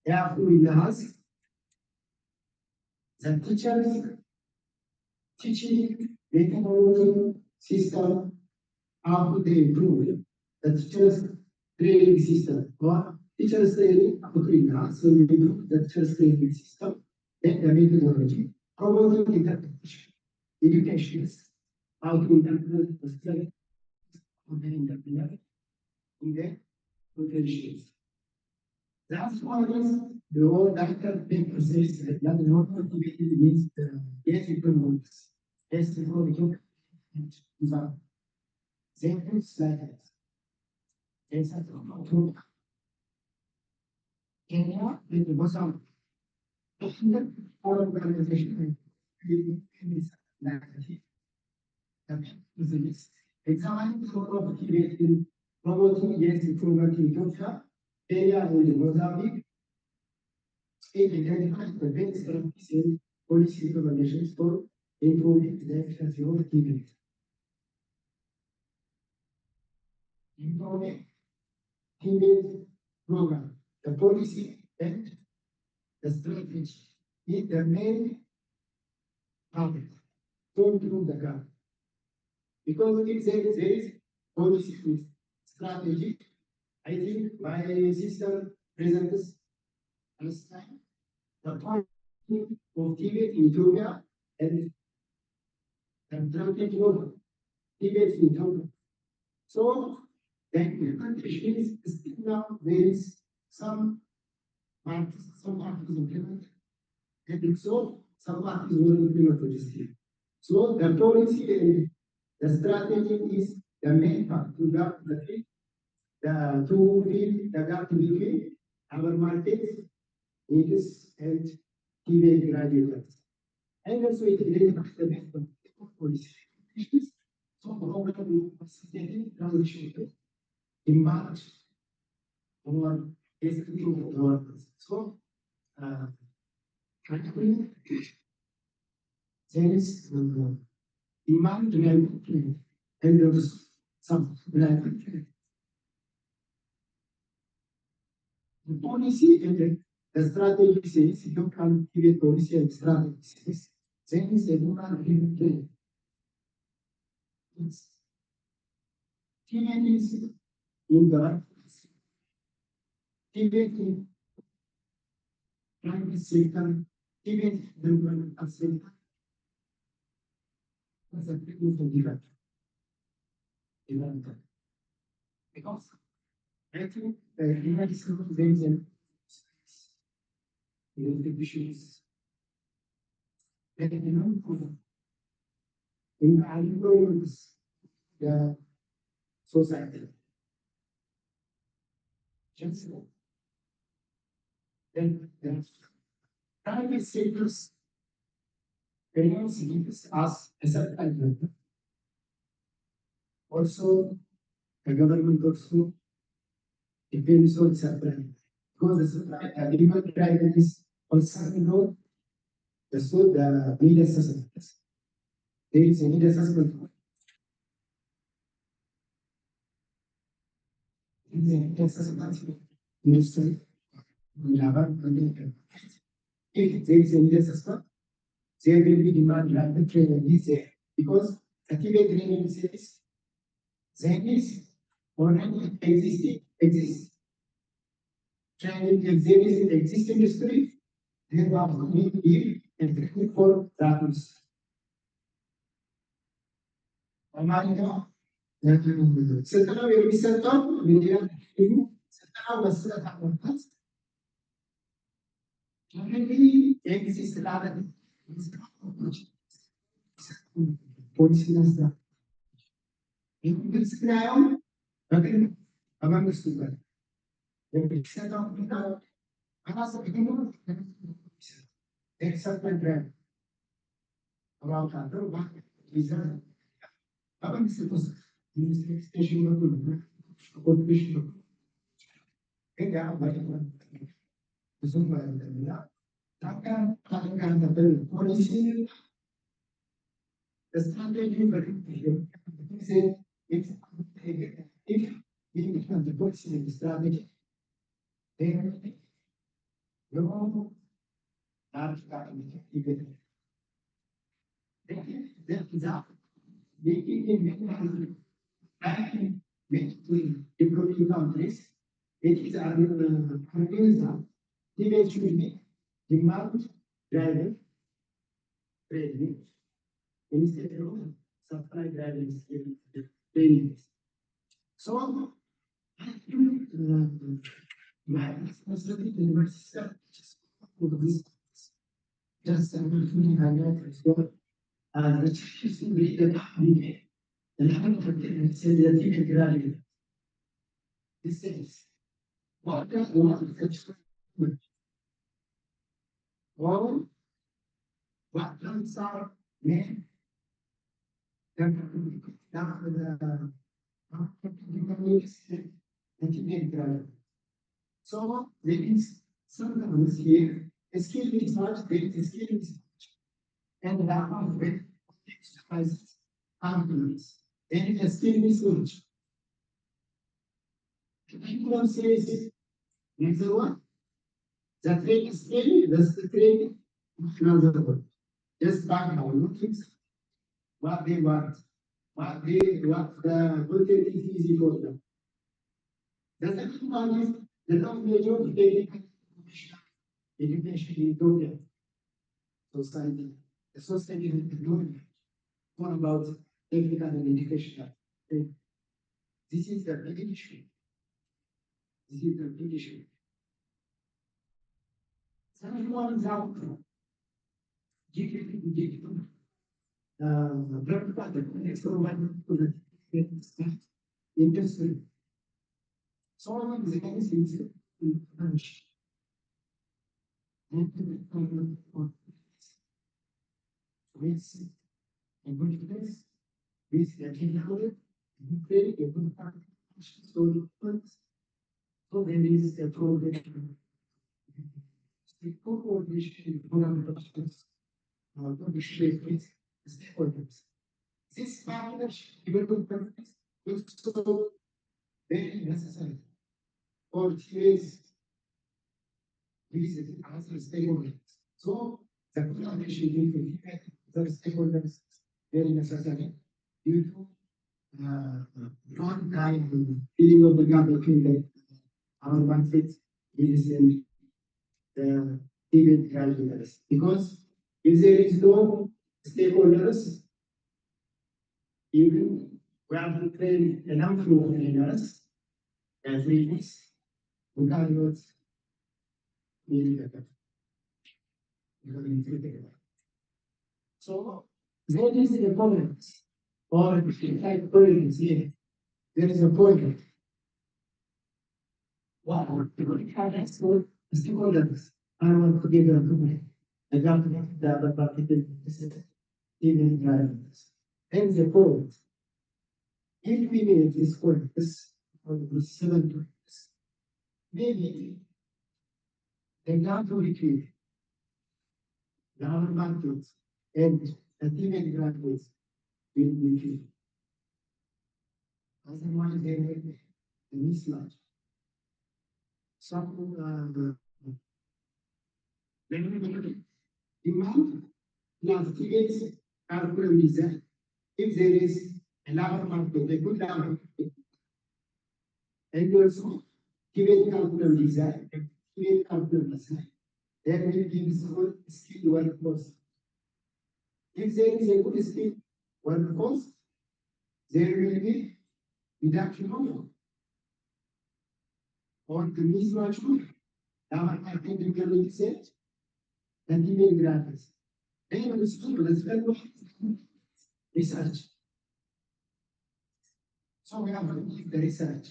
Therefore, in the house, the teachers teaching methodology system, how they improve the teachers training system or teachers training how to enhance so you improve the teachers training system and the methodology, promoting interpretation, education, how to interpret the strength of the interpreter in the potentials. That's why the whole doctor paper says that not motivated against the yes improvements. Yes, improvement and examples like that. Yes, I don't know to Kenya and the Mozambique. Our organization is negative. Examining the property rate in promoting against improvement in Ethiopia, area in Mozambique, state identified the best practice in policy recommendations for improving the efficiency of TV. Improving TV program, the policy and the strategy is the main target to improve the gap. Because if there is policy strategy, I think my sister presents last time the point of Tibet in Ethiopia and the strategy of Tibet in Ethiopia. So the country is now there is some parties implement, and so some parties will implement this thing. So the policy and the strategy is the main part to gap to fill the gap between our markets, needs, and TV graduates. And also it identifies the best policy. So program we facilitating transition in March or basically so currently there is demand reliability and there is some reliability. The policy and the strategy says you can give a policy and strategy says then is a demand reliability. Tibet is in the Tibet in private sector, Tibet development sector. That's a different development. Because I think the United States there is an issues that in influence the society. Just then the private sectors parents gives us a certain also the government also depends on supply because the supply agreement private is also no so the need assessment. There is a need assessment. Industry if there is a need assessment, there will be demand rapid training is there because activate training says there is already exists. Training if there is an existing industry, there are need and training for that. ስልጠናው የሚሰጠው ስልጠናው መሰረት አለበት። ኤግዚስት ላለ ፖሊሲና ስራ ግልጽ ናየው በግል በመንግስቱ ጋር የሚሰጠው አናሰግኑ ኤክሰፕት አባውታለው ይዘ በመንግስት ውስጥ ሚኒስትሬሽን በኩል ኮርፖሬሽን በኩል ግን ያ ብዙም ባይደለምና ታካን ፖሊሲ strategy for if we become the policy and strategy, then no large government even that is up. Making between developing countries, it is organism. They should be demand driven training instead of supply driven training. So, my responsibility to myself just highlight as well. The chief leader and how to say that you can graduate. This is what does one all what comes out men So there is sometimes here a skill is much, there is a skill is and lack of it exercises confidence. There is a skill mismatch. People says, number one, the training skill, that's the training, another one. Just back now, looking what they want, what the content is easy for them. The second one is the non-major technical education in Ethiopia society. The society is doing more about technical and educational. This is the big issue. This is the big issue. Someone is out. Interesting. Someone is against himself in punch. With a good place, with a keyboard, very a good part. So there is a problem. The coordination with stakeholders. This partnership development is also very necessary for TAs with other stakeholders. So the collaboration with other stakeholders is very necessary due to non-time feeling of the gap between the our benefits is in the event calculators. Because if there is no stakeholders, even we have to train enough of trainers as leaders, we cannot really better. So there is a point, or type points here. There is a point. Wow, stakeholders. I want to give a comment. I got the other particular even drivers. And the point. If we made this course on the 7 points, maybe the gap between the graduates and the female graduates will be filled. Otherwise, there will be a mismatch. Some demand plus tickets curriculum design. If there is a labor market, a good labor market, and also given curriculum design, given curriculum design, there will be visible skilled workforce. If there is a good skilled workforce, there will be reduction of or the mismatch of academic research and female graduates. And the students research. So we have to make the research.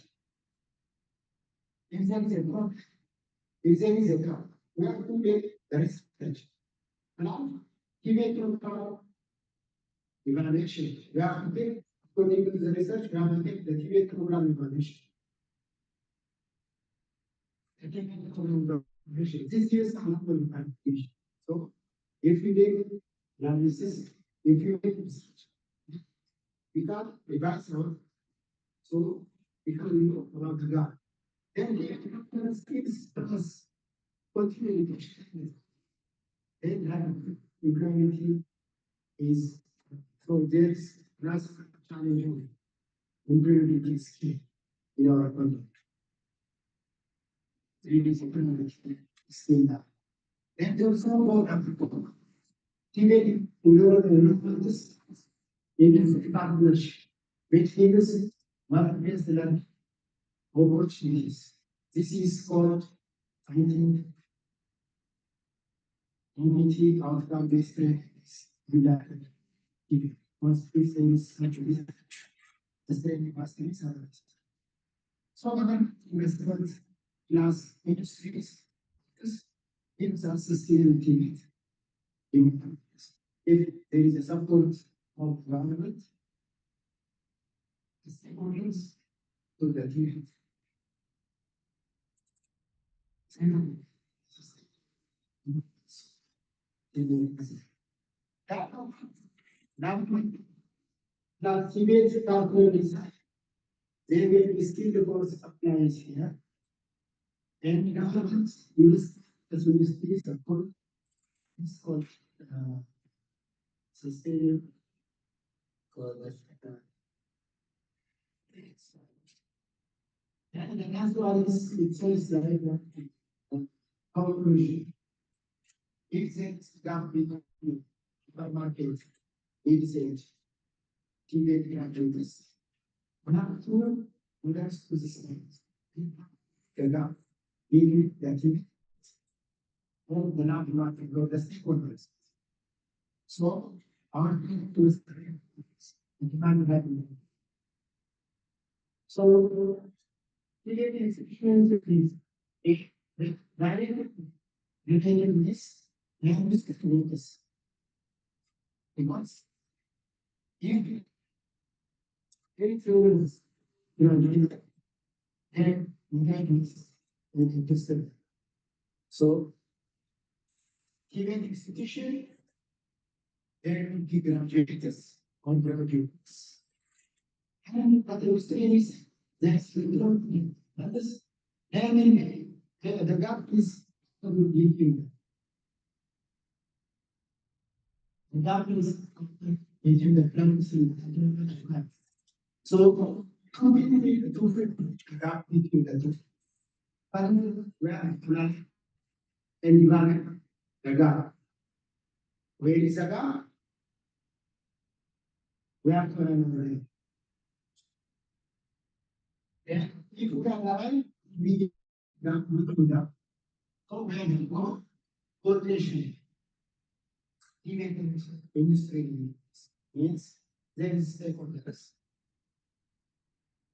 If there is a problem, if there is a problem, we have to make the research. Now, given to evaluation, we have to take, according to the research, we have to take the QA program evaluation. This is another evaluation. So, if you make analysis, if you make research, we can't revise our, so we can know about the gap. Then the skills plus continuity. Then equality is so there's less challenging improving skill in our economy. It is skill now. And there's no more even in order to this, it is a partnership which gives market learning opportunities. This is called, I think, unity outcome-based learning. Once this is actually the same as others. So other investment plus industries, this gives us sustainability. If there is a support of government, stakeholders to the team. Now, CBS calculates they will be still the course applies here. And governments use as we use this called it's called sustainable and the last one is it says that conclusion. It's government market it TBA graduates. Now, two next positions. The gap being that all the lab market go the stakeholders. So, our to is demand revenue. So, TBA institutions is a direct retaining this and this is because if very few you are doing that, then you have this interested. So, given institution, there will be graduates on graduates. And what I was saying is that's the that is and the gap is between the gap is between the plants and the plants. So combine the two gap between the two. But where plant and environment the gap. Where is the gap? We have to remember. If you can lie, we do that. So when you go, coordination, even industry means there is stakeholders.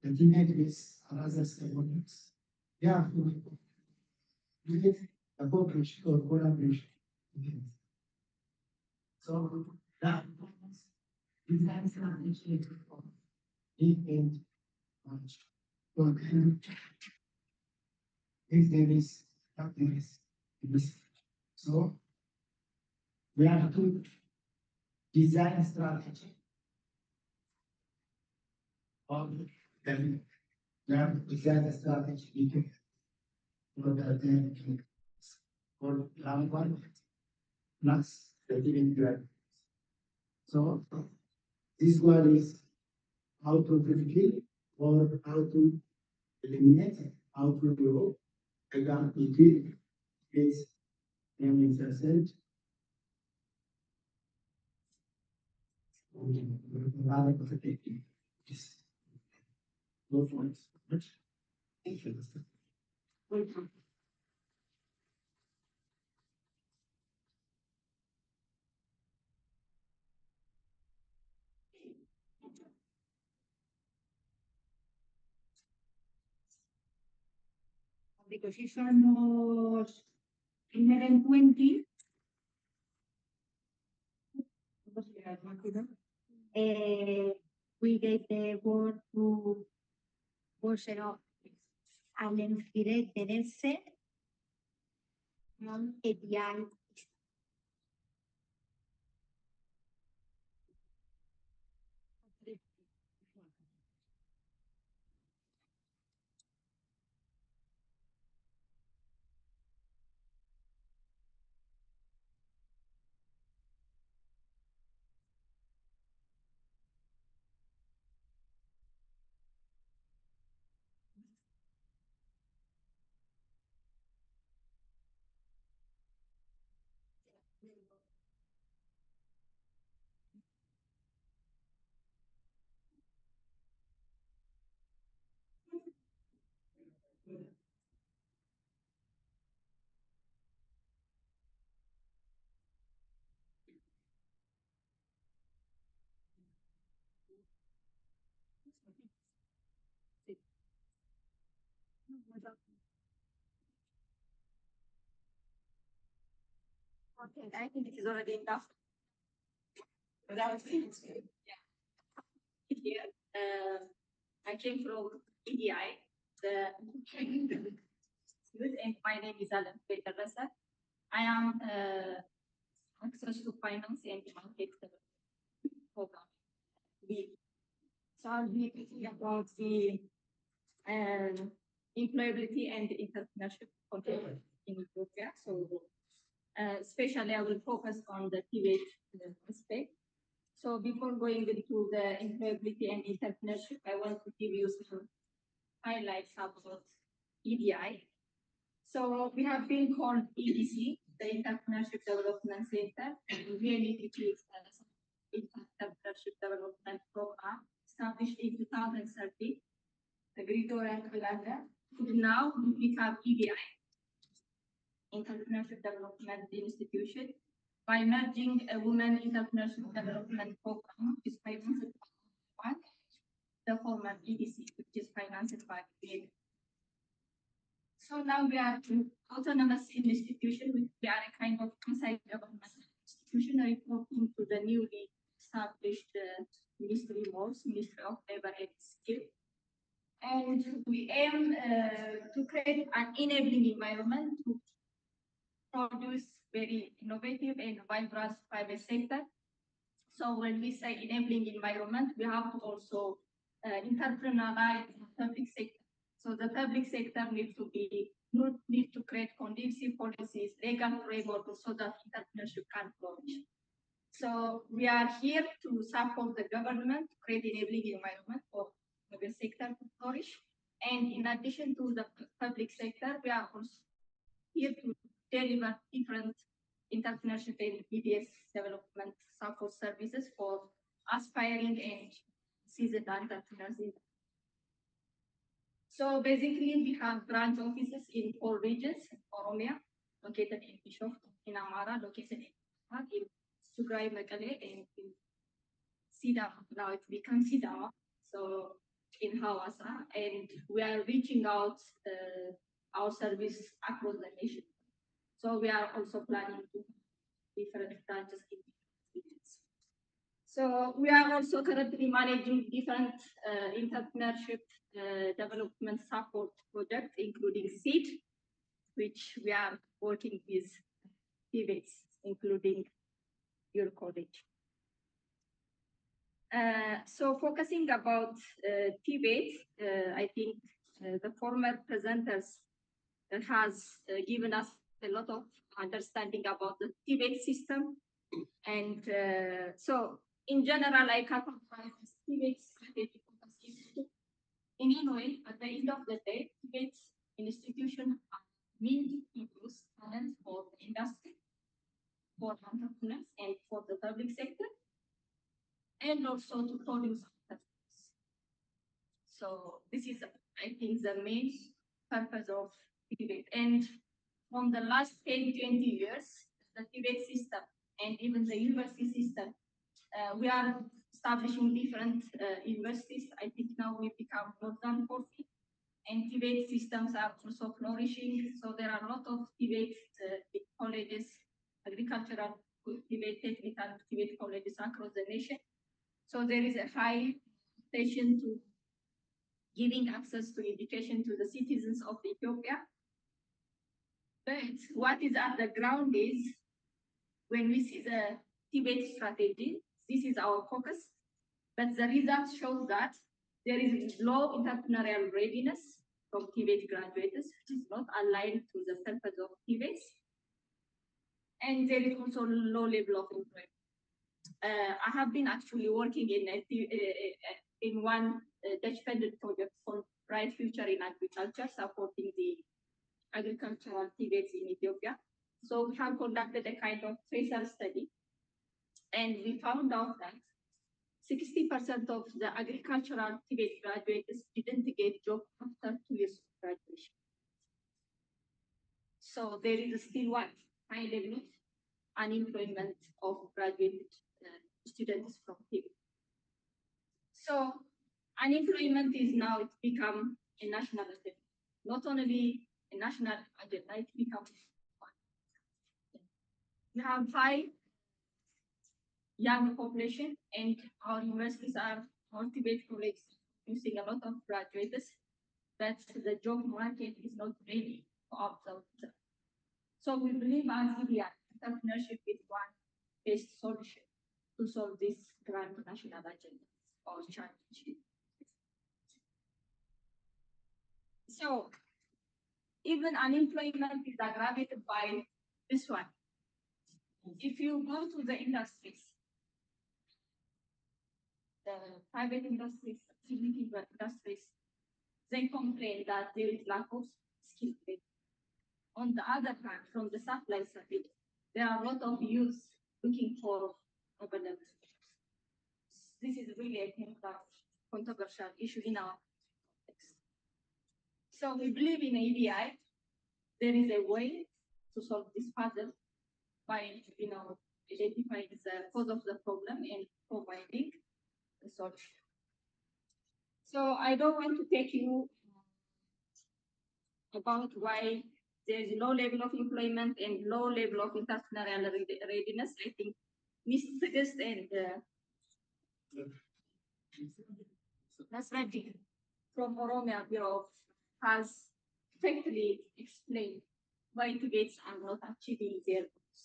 The teammate is another stakeholders. They have to create a cooperation or collaboration. So that is not actually and much. If there is, this. So we have to design a strategy of them. We have to design a strategy for the for round one plus the giving grade. So this one is how to fulfill or how to eliminate, how to grow. Again, it is percent. Because if somos 120, we gave the word to Bolsero and inspire tenerse non ideal. Okay, I think it is already enough. Without yeah. Here, I came from EDI, and my name is Alan Peterasa. I am access to finance and market program. So I'll be talking about the employability and entrepreneurship content in Ethiopia. So especially I will focus on the TVET aspect. So before going into the employability and entrepreneurship, I want to give you some highlights about EDI. So we have been called EDC, the Entrepreneurship Development Center, and really it is Entrepreneurship Development Program established in 2013, the Gregorian calendar. Now we have EDI, Entrepreneurship Development Institution, by merging a Women Entrepreneurship Development Program, which is financed by the former EDC, which is financed by the. So now we are an autonomous institution. We are a kind of quasi-government institution reporting to the newly established Ministry of Labor and Skills. And we aim to create an enabling environment to produce very innovative and vibrant private sector. So when we say enabling environment, we have to also entrepreneurialize the public sector. So the public sector needs to create conducive policies, legal framework, so that entrepreneurship can flourish. So we are here to support the government to create enabling environment for the sector to flourish. And in addition to the public sector, we are also here to deliver different entrepreneurship and BDS development support services for aspiring and seasoned entrepreneurs. So basically, we have branch offices in 4 regions: Oromia, located in Bishop, in Amara, located in Sugrai, Mekale, and in Sidama. Now it's become Sidama, so in Hawassa, and we are reaching out our service across the nation. So we are also planning to different branches in different regions. So we are also currently managing different entrepreneurship development support projects, including SEED, which we are working with TVETs, including your college. So focusing about TVET, I think the former presenters has given us a lot of understanding about the TVET system. And so in general, I categorize TVET strategy focus in Illinois. At the end of the day, TVET institution are mainly produce talent for the industry, for entrepreneurs, and for the public sector, and also to produce entrepreneurs. So this is, I think, the main purpose of TVET. And from the last 10, 20 years, the TVET system and even the university system, we are establishing different universities. I think now we become more than 40, and TVET systems are also flourishing. So there are a lot of TVET colleges, agricultural TVET, technical TVET colleges across the nation. So there is a high attention to giving access to education to the citizens of Ethiopia. But what is at the ground is, when we see the TVET strategy, this is our focus, but the results show that there is low entrepreneurial readiness from TVET graduates, which is not aligned to the purpose of TVET. And there is also low level of employment. I have been actually working in one Dutch-funded project called Bright Future in Agriculture, supporting the agricultural TVETs in Ethiopia. So we have conducted a kind of tracer study, and we found out that 60% of the agricultural TVET graduates didn't get job after 2 years of graduation. So there is still one high level of unemployment of graduate students from TVET. So unemployment is now, it's become a national agenda, not only a national agenda, it becomes one. We have high young population, and our universities are, our TVET colleges producing a lot of graduates, but the job market is not ready to absorb them. So we believe as EBI, entrepreneurship is one best solution to solve this grand national agenda or challenge. So even unemployment is aggravated by this one. If you go to the industries, the private industries, significant industries, they complain that there is lack of skilled labor. On the other hand, from the supply side, there are a lot of youth looking for permanent. This is really a controversial issue in our context. So we believe in ADI. There is a way to solve this puzzle by, identifying the cause of the problem and providing the solution. So I don't want to take you about why there is low level of employment and low level of international readiness. I think Mr. Guest and Nasrati from Oromia Bureau has effectively explained why Tibets are not achieving their goals.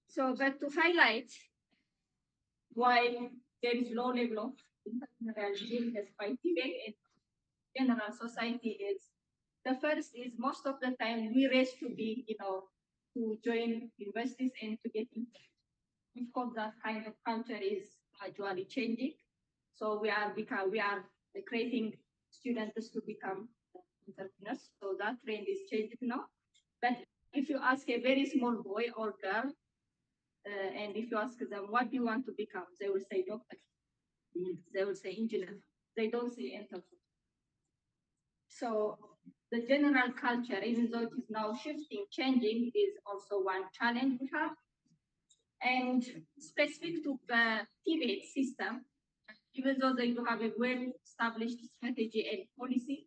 So, but to highlight why there is low level of international readiness by Tibet and general society is, the first is most of the time we race to be, to join universities and to get into. Of course, that kind of culture is gradually changing. So we are creating students to become entrepreneurs. So that trend is changing now. But if you ask a very small boy or girl, and if you ask them, what do you want to become? They will say doctor. They will say engineer. They don't say entrepreneur. So the general culture, even though it is now shifting, changing, is also one challenge we have. And specific to the Tibet system, even though they do have a well-established strategy and policy,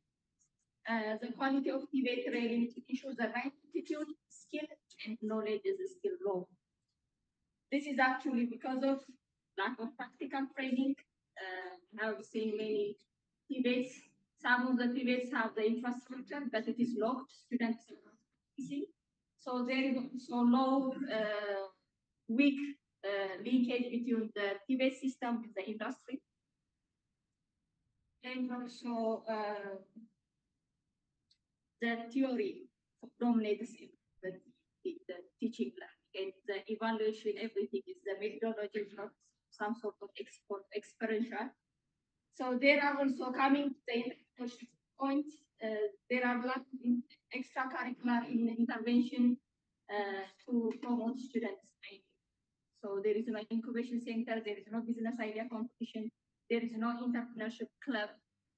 the quality of Tibet training issues the right attitude, skill, and knowledge is still low. This is actually because of lack of practical training. I've seen many Tibets. Some of the Tibets have the infrastructure, but it is locked. Students are missing. So there is also low, weak linkage between the Tibet system and the industry. And also the theory dominates the teaching and the evaluation, everything is the methodology, not some sort of experiential. So there are also coming to the point, there are lots of extracurricular intervention to promote students training. So there is no incubation center, there is no business idea competition, there is no entrepreneurship club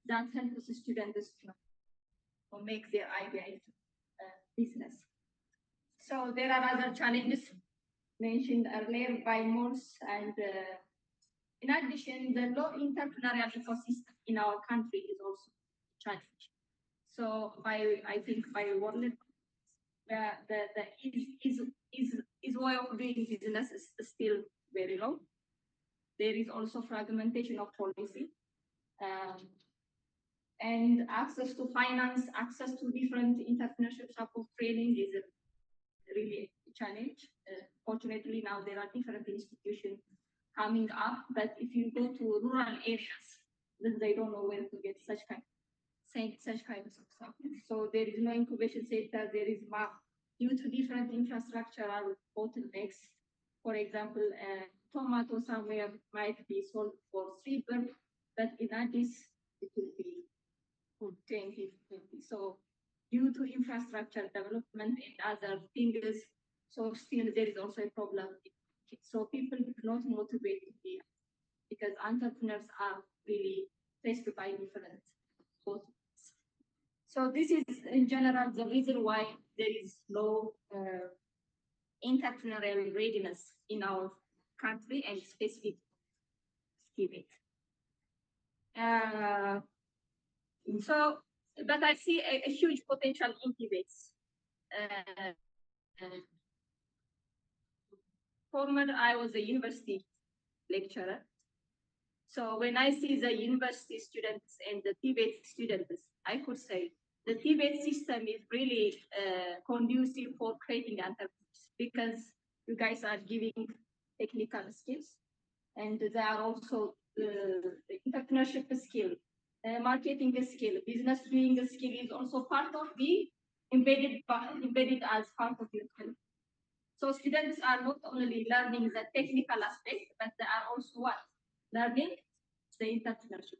that helps the students to make their idea into business. So there are other challenges mentioned earlier by Morse, and in addition, the low entrepreneurial ecosystem in our country is also a challenge. So I think by World, the way of doing business is still very low. There is also fragmentation of policy. And access to finance, access to different entrepreneurship support training is really a challenge. Fortunately, now there are different institutions coming up, but if you go to rural areas, then they don't know where to get such kind of stuff. So there is no incubation center, there is due to different infrastructural bottlenecks. For example, tomato somewhere might be sold for $3, but in Addis, it will be for 10, 50. So due to infrastructure development and other things, so still there is also a problem. So people are not motivated here because entrepreneurs are really faced by different forces. So this is in general the reason why there is low entrepreneurial readiness in our country and specific Tibet. So, but I see a huge potential in Tibet. I was a university lecturer, So when I see the university students and the TVET students, I could say the TVET system is really conducive for creating enterprise, because you guys are giving technical skills, and there are also entrepreneurship skill, marketing skill, business doing skill is also part of the embedded as part of your curriculum. So students are not only learning the technical aspect, but they are also what? Learning the entrepreneurship.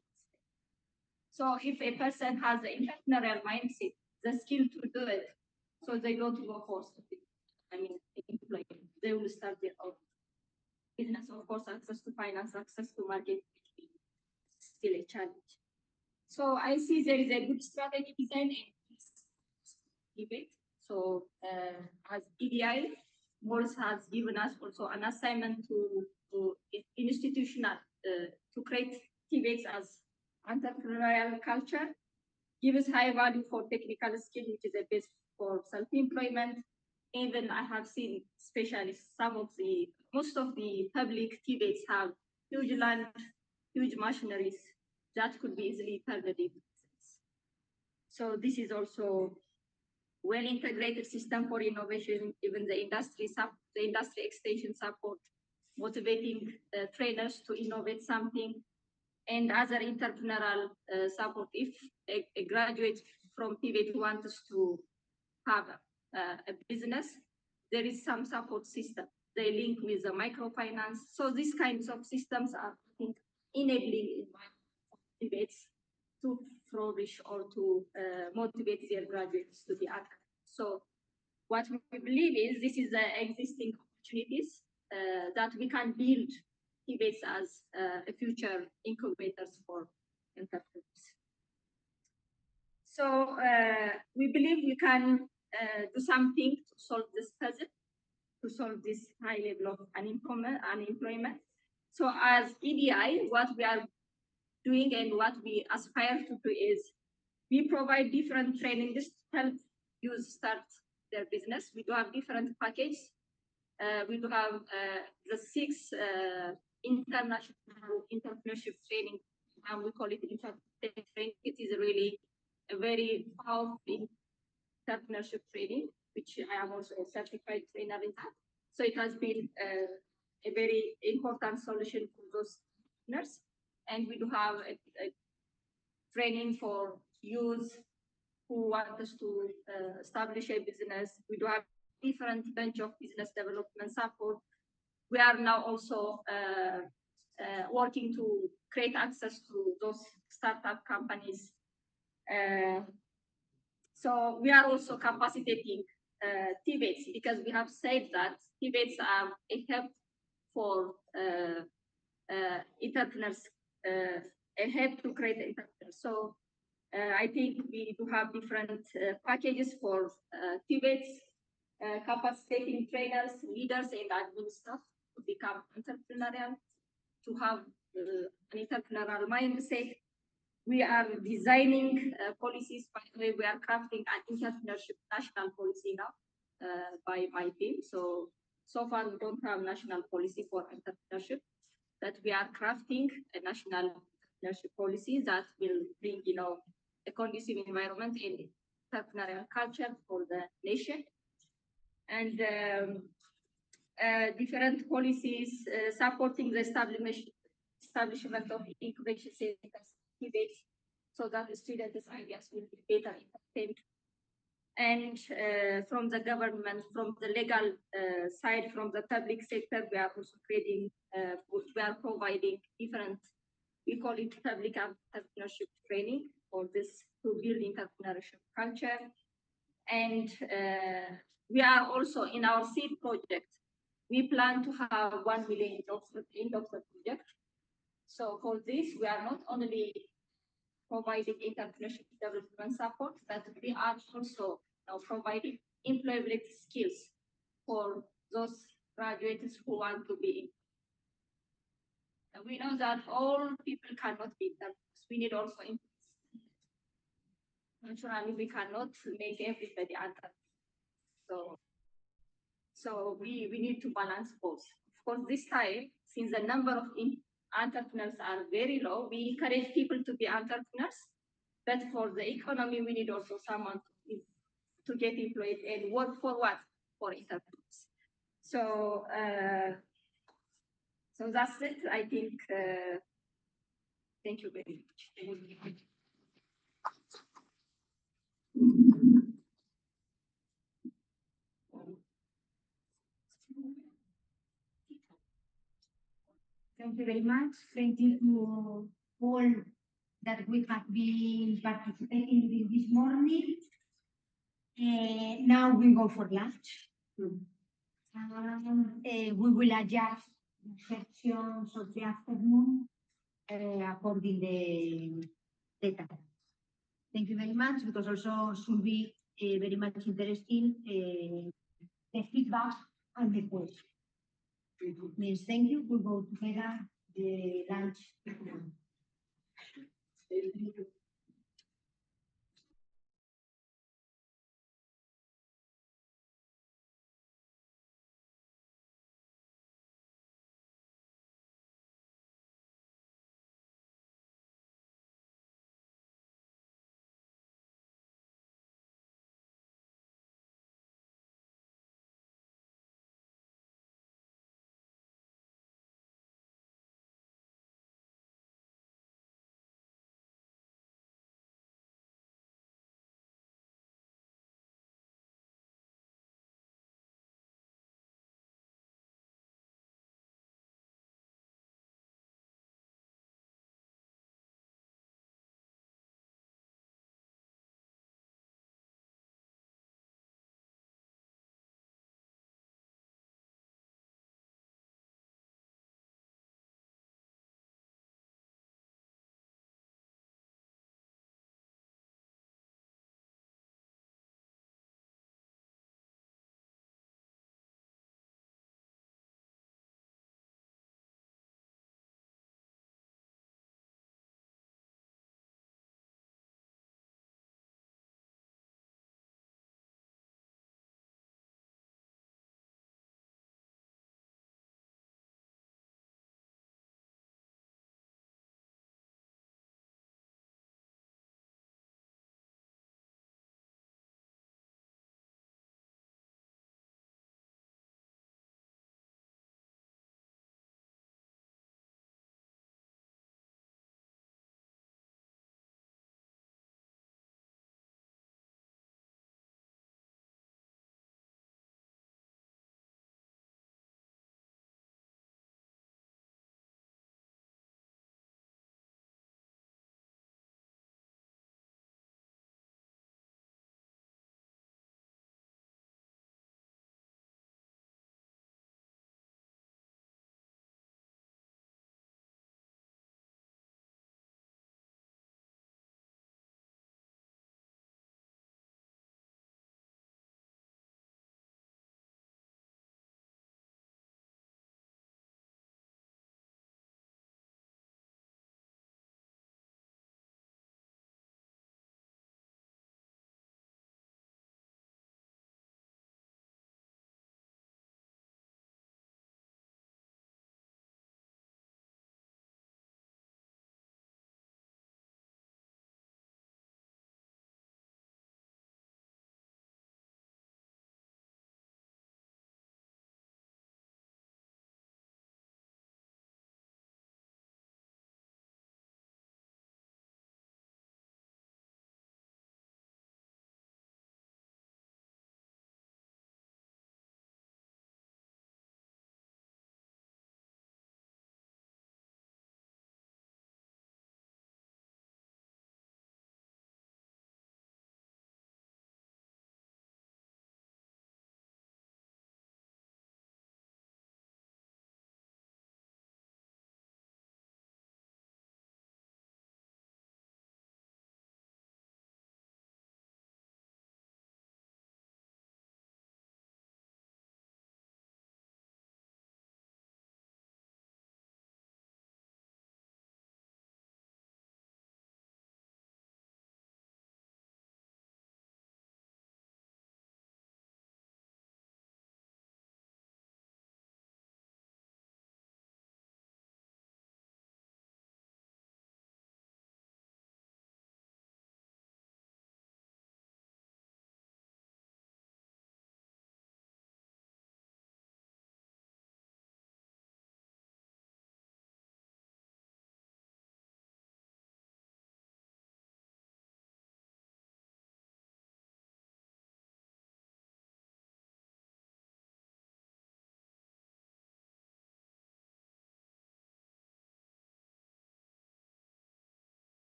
So if a person has the entrepreneurial mindset, the skill to do it, so they don't go for employment. They will start their own business. Of course, access to finance, access to market, still a challenge. So I see there is a good strategy design in this debate. So as EDI, Morris has given us also an assignment to institutional to create debates as entrepreneurial culture, gives high value for technical skill, which is a base for self-employment. Even I have seen, especially most of the public debates have huge land, huge machineries that could be easily turned into business. So this is also well-integrated system for innovation. Even the industry extension support, motivating trainers to innovate something, and other entrepreneurial support. If a graduate from TVET wants to have a business, there is some support system. They link with the microfinance. So these kinds of systems are, I think, enabling TVETs to flourish or to motivate their graduates to be active. So what we believe is this is the existing opportunities that we can build TVETs as a future incubators for entrepreneurs. So we believe we can do something to solve this puzzle, to solve this high level of unemployment. So as EDI, what we are doing and what we aspire to do is we provide different trainings to help youth start their business. We do have different packages. We do have the 6 international entrepreneurship training, and we call it entrepreneurship training. It is really a very powerful entrepreneurship training, which I am also a certified trainer in that. So it has been a very important solution for those entrepreneurs. And we do have a training for youth who want us to establish a business. We do have different bench of business development support. We are now also working to create access to those startup companies. So we are also capacitating TVETs, because we have said that TVETs are a help for entrepreneurs, a help to create entrepreneurs. So I think we do have different packages for TVETs, capacitating trainers, leaders, and admin staff to become entrepreneurial, to have an entrepreneurial mindset. We are designing policies. By the way, we are crafting an entrepreneurship national policy now by my team. So far, we don't have national policy for entrepreneurship, but we are crafting a national entrepreneurship policy that will bring, a conducive environment and entrepreneurial culture for the nation. And different policies supporting the establishment of incubation centers, so that the students' ideas will be better entertained. And from the government, from the legal side, from the public sector, we are also creating, we are providing different, we call it public entrepreneurship training for this, to build entrepreneurship culture. And we are also in our seed project, we plan to have 1 million jobs at the end of the project. So for this, we are not only providing entrepreneurship development support, but we are also now providing employability skills for those graduates who want to be. And we know that all people cannot be entrepreneurs. We need also employees. Naturally, we cannot make everybody entrepreneurs. So we need to balance both. Of course, this time, since the number of entrepreneurs are very low. We encourage people to be entrepreneurs, but for the economy, we need also someone to get employed and work for what? For entrepreneurs. So, so that's it. I think. Thank you very much. Thank you very much. Thank you to all that we have been participating in this morning. Now we go for lunch. We will adjust the sections of the afternoon according the time. Thank you very much, because also should be very much interesting the feedback and the questions. Means thank you. We go together the lunch.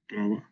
Prova.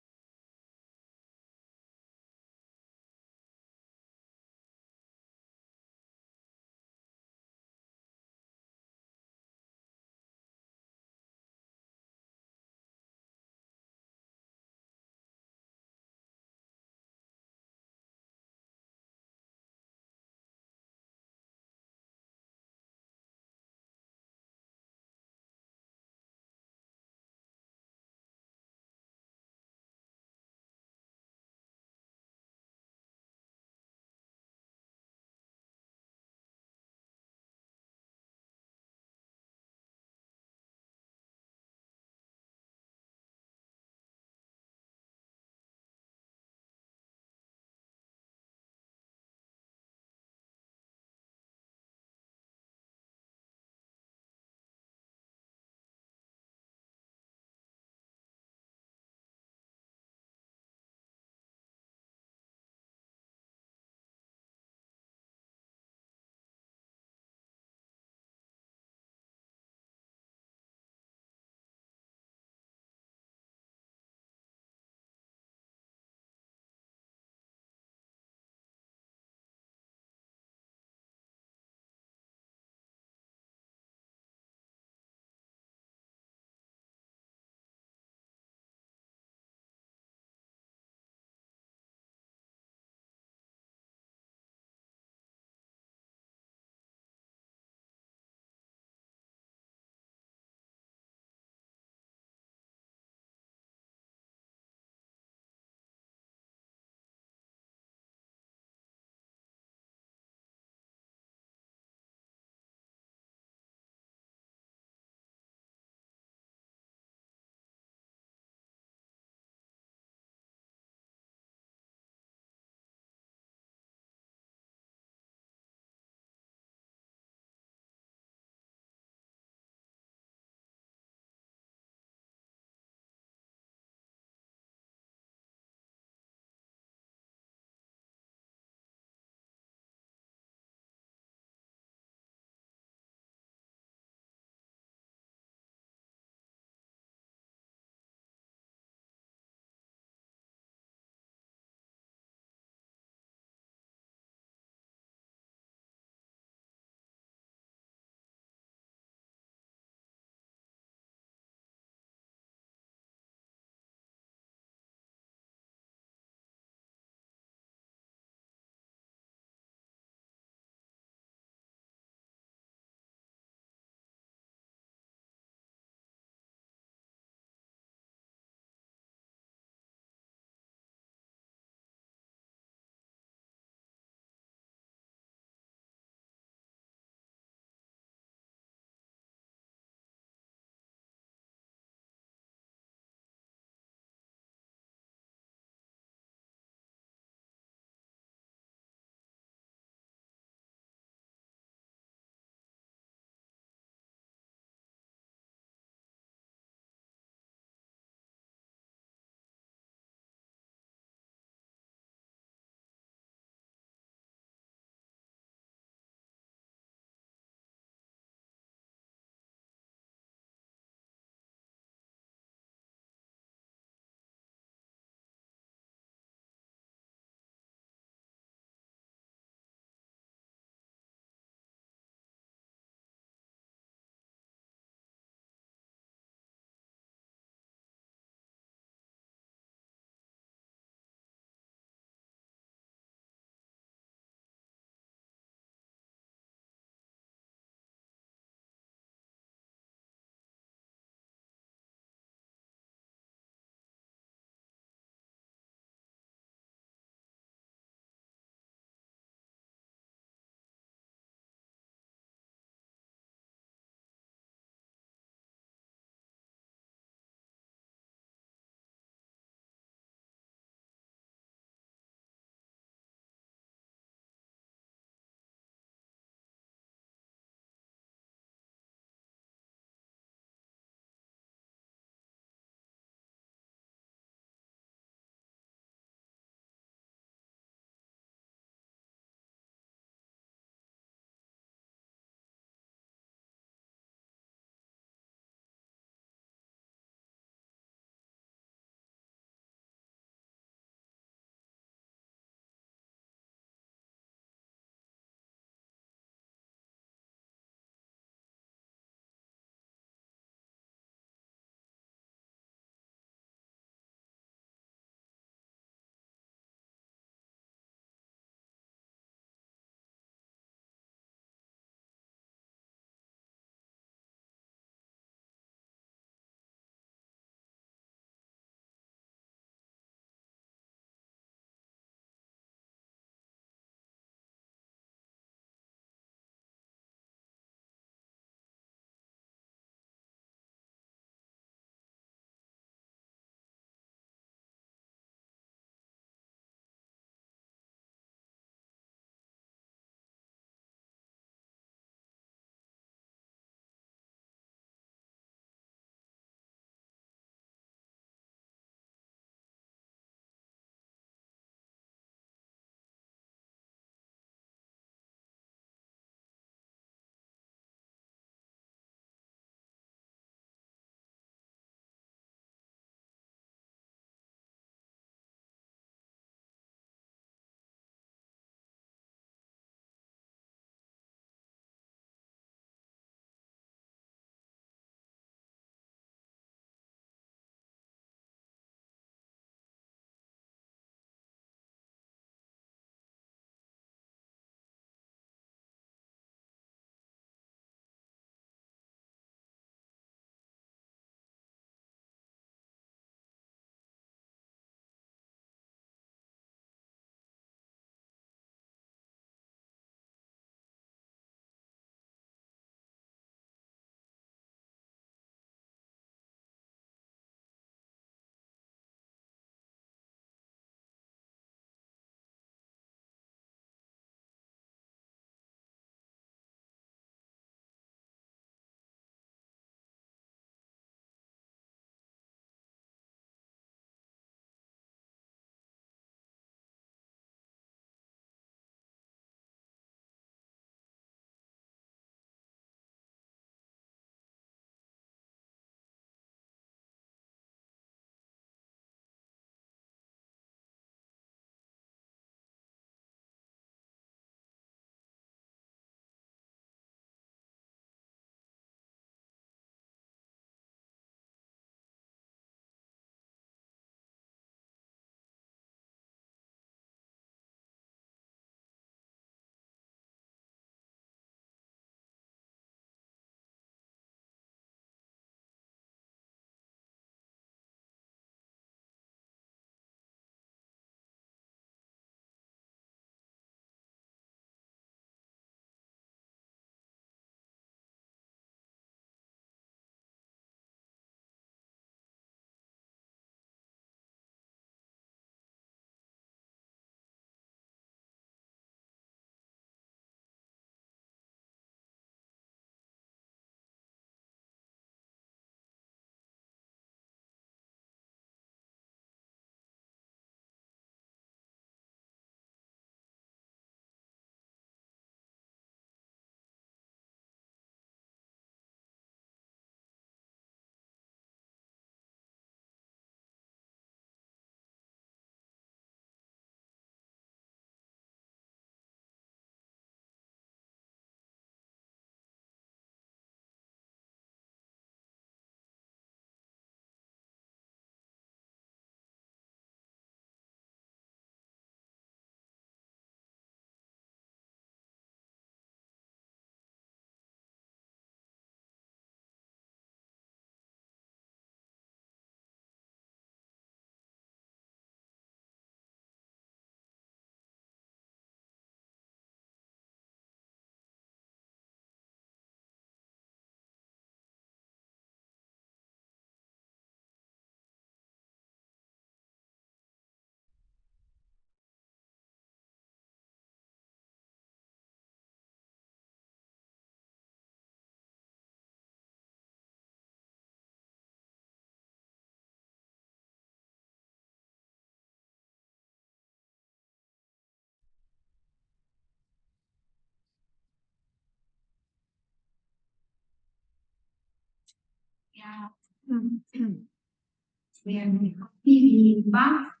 Siamo qui in basso,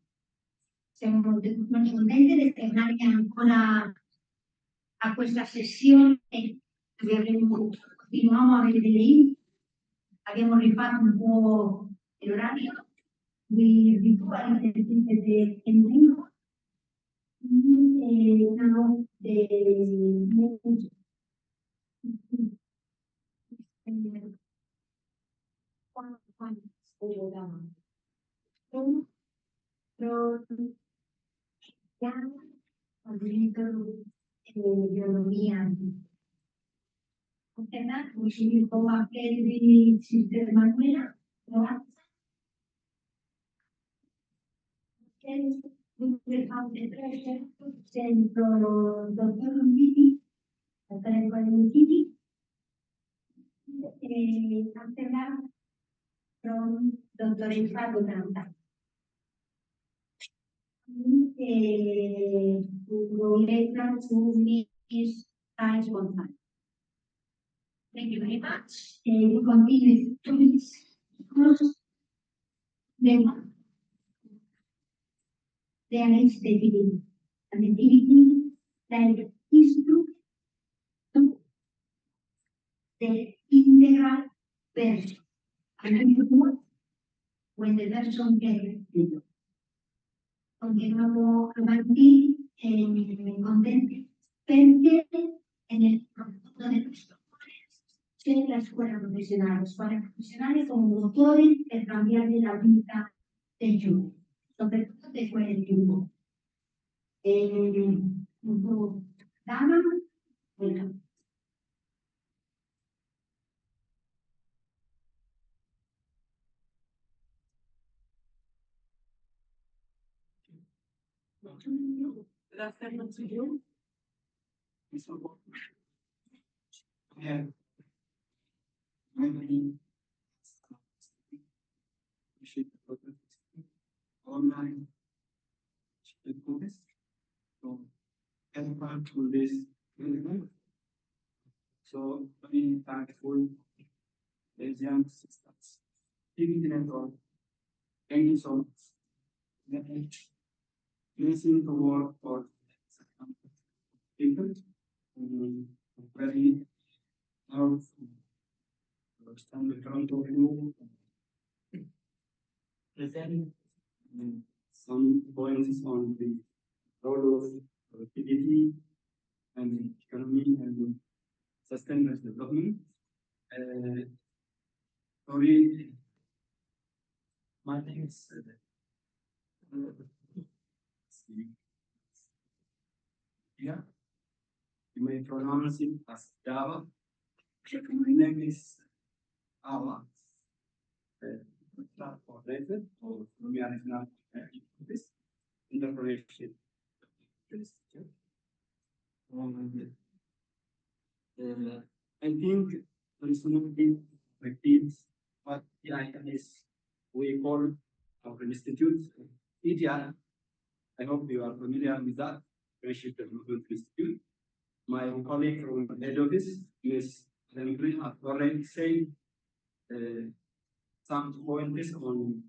siamo molto contenti di tornare ancora a questa sessione dove continuiamo a avere delle info, abbiamo rifatto un po' l'orario, we ritual the enemigo, now the biologia. Internet, which come a di sistema Manuela, centro dottor Luigi, dottor Valentini, e Amsterdam from dottoressa Donata. Letra to Miss Science Contact. Thank you very much. We continue with 2 minutes. Then there is the beginning. And the beginning that is to the integral version. And when the version gets continuamos avanti contenti perché nel prodotto del c'è la scuola professionale. La scuola professionale come motore per cambiare la vita dei giovani, soprattutto di quelle di giovani. Dama, welcome. Good afternoon to you. My name is online so help out to this event. So very thankful as young sisters. Thank you so much. Listening to work for people, very proud to stand in front of you, present some points on the role of productivity and economy and sustainable development. Sorry, my name is yeah, you may pronounce it as Java. My name is Awa. Translated or Lumiaric this interpretation. I think there is no need to repeat what is we call our institute, EDI. I hope you are familiar with that, Friendship Development Institute. My colleague from head office, Ms. Lembri, has already said some points on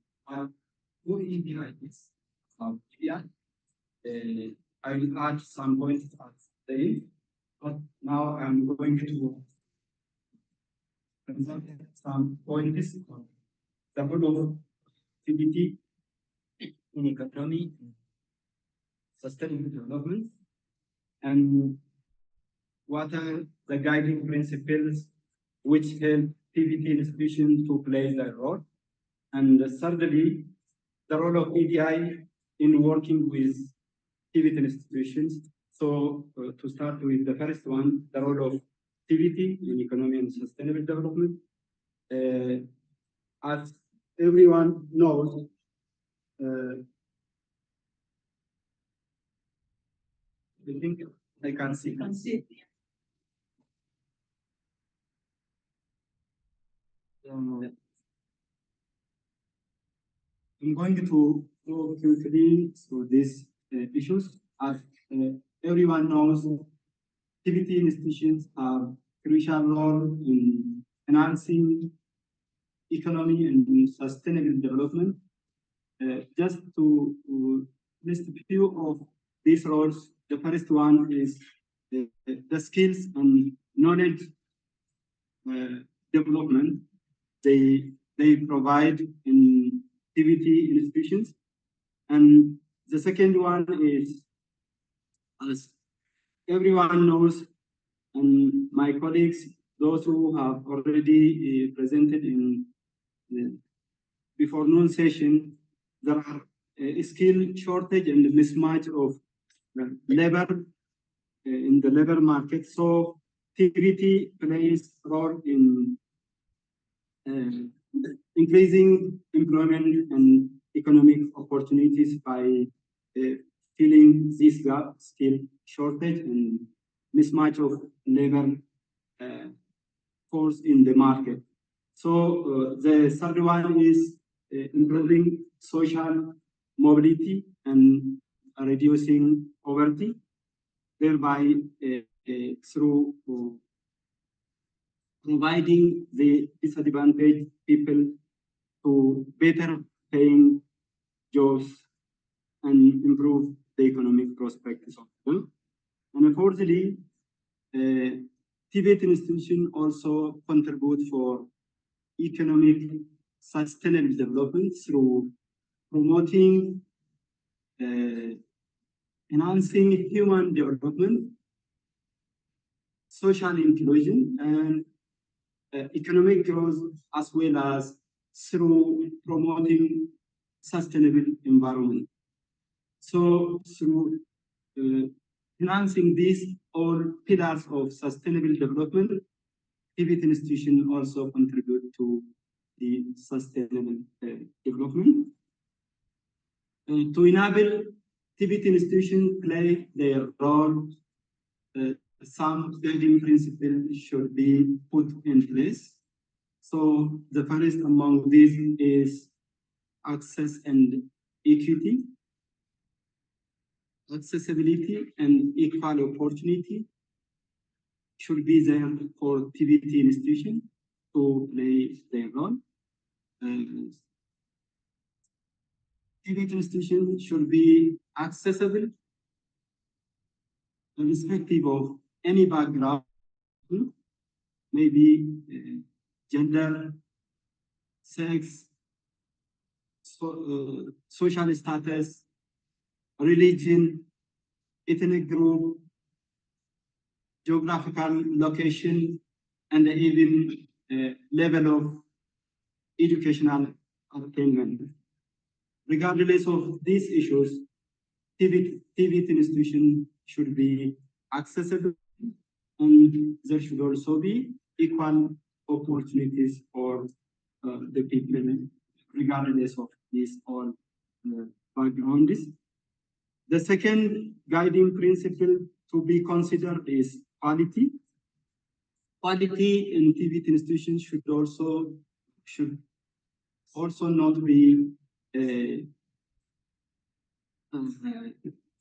who EDI is. I will add some points at the end, but now I'm going to present some points on the role of activity in economy, sustainable development, and what are the guiding principles which help TVT institutions to play their role. And thirdly, the role of EDI in working with TVT institutions. So to start with the first one, the role of TVT in economy and sustainable development. As everyone knows, I think I can see. I'm going to go quickly through these issues. As everyone knows, TVT institutions have crucial role in enhancing economy and sustainable development. Just to list a few of these roles, the first one is the skills and knowledge development they provide in TVT institutions. And the second one is, as everyone knows, and my colleagues, those who have already presented in the before noon session, there are skill shortage and mismatch of labor in the labor market. So TVT plays a role in increasing employment and economic opportunities by filling this gap, skill shortage and mismatch of labor force in the market. So the third one is improving social mobility and reducing poverty, thereby through providing the disadvantaged people to better paying jobs and improve the economic prospects of them. And fourthly, TVT institution also contribute for economic sustainable development through promoting, enhancing human development, social inclusion, and economic growth, as well as through promoting sustainable environment. So through enhancing these all pillars of sustainable development, TVT institution also contribute to the sustainable development. To enable TVT institution play their role, some guiding principles should be put in place. So the first among these is access and equity, accessibility and equal opportunity should be there for TVT institution to play their role. TVT institution should be accessible irrespective of any background, maybe gender, sex, social status, religion, ethnic group, geographical location, and even level of educational attainment. Regardless of these issues, TVT institution should be accessible, and there should also be equal opportunities for the people, regardless of these all backgrounds. The second guiding principle to be considered is quality. Quality in TVT institutions should also not be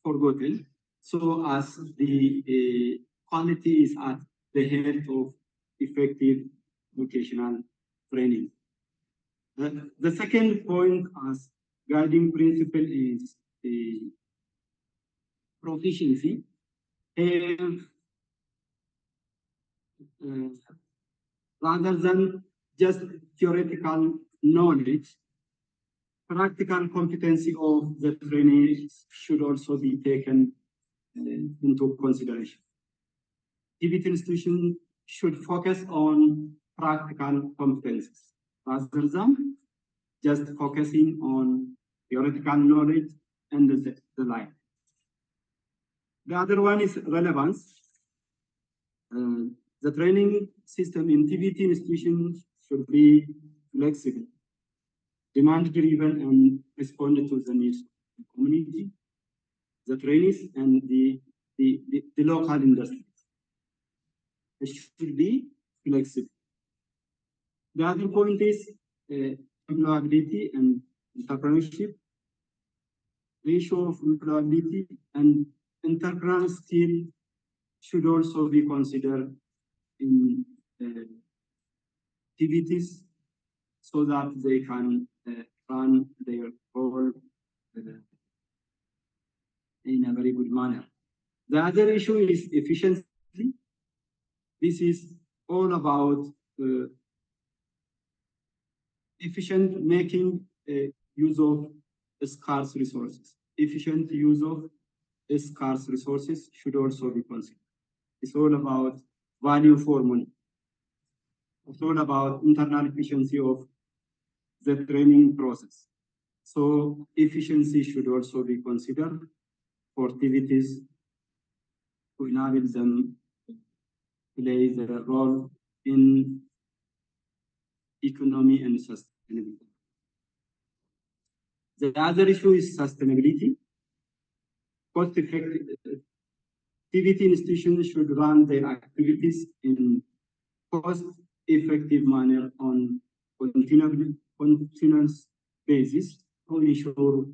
forgotten. So as the quality is at the heart of effective vocational training. The second point as guiding principle is the proficiency. Rather than just theoretical knowledge, practical competency of the trainees should also be taken into consideration. TVT institution should focus on practical competencies rather than just focusing on theoretical knowledge and the like. The other one is relevance. The training system in TVT institutions should be flexible, demand-driven, and respond to the needs of the community, the trainees, and the local industries. It should be flexible. The other point is employability and entrepreneurship. Ratio of employability and entrepreneurial skill should also be considered in TVTs so that they can run their role in a very good manner. The other issue is efficiency. This is all about efficient making use of scarce resources. Efficient use of scarce resources should also be considered. It's all about value for money. It's all about internal efficiency of the training process. So efficiency should also be considered for activities to enable them to play the role in economy and sustainability. The other issue is sustainability. Cost-effective activity institutions should run their activities in cost-effective manner on continuous basis to ensure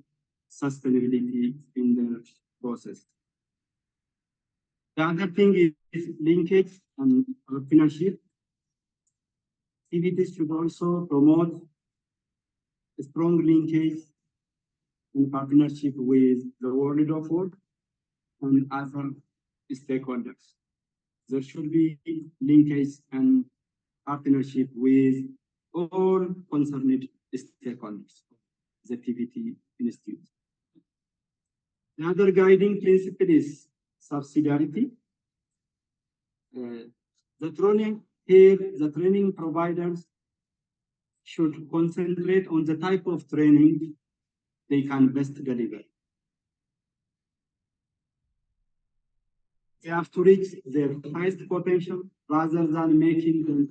sustainability in their process. The other thing is linkage and partnership. Activities should also promote a strong linkage in partnership with the world of work and other stakeholders. There should be linkage and partnership with all concerned stakeholders, the TVT Institute. The other guiding principle is subsidiarity. The training providers should concentrate on the type of training they can best deliver. They have to reach their highest potential rather than making them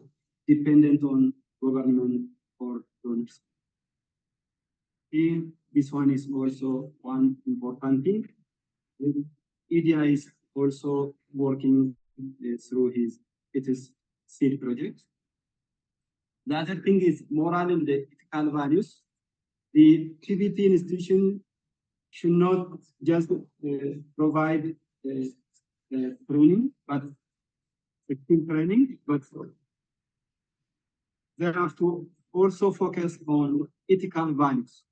dependent on government or donors. Here, this one is also one important thing. EDI is also working through its seed project. The other thing is moral and ethical values. The TVT institution should not just provide training, but skill training, but they have to also focus on ethical values.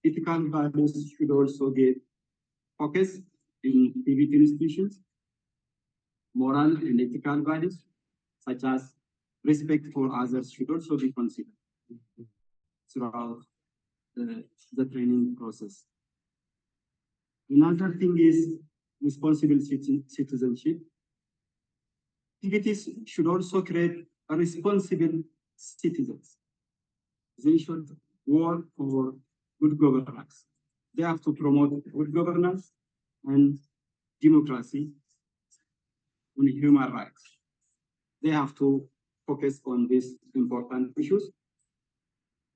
Ethical values should also get focus in TVT institutions. Moral and ethical values, such as respect for others, should also be considered throughout the training process. Another thing is responsible citizenship. Activities should also create a responsible citizens. They should work for good governance. They have to promote good governance and democracy and human rights. They have to focus on these important issues.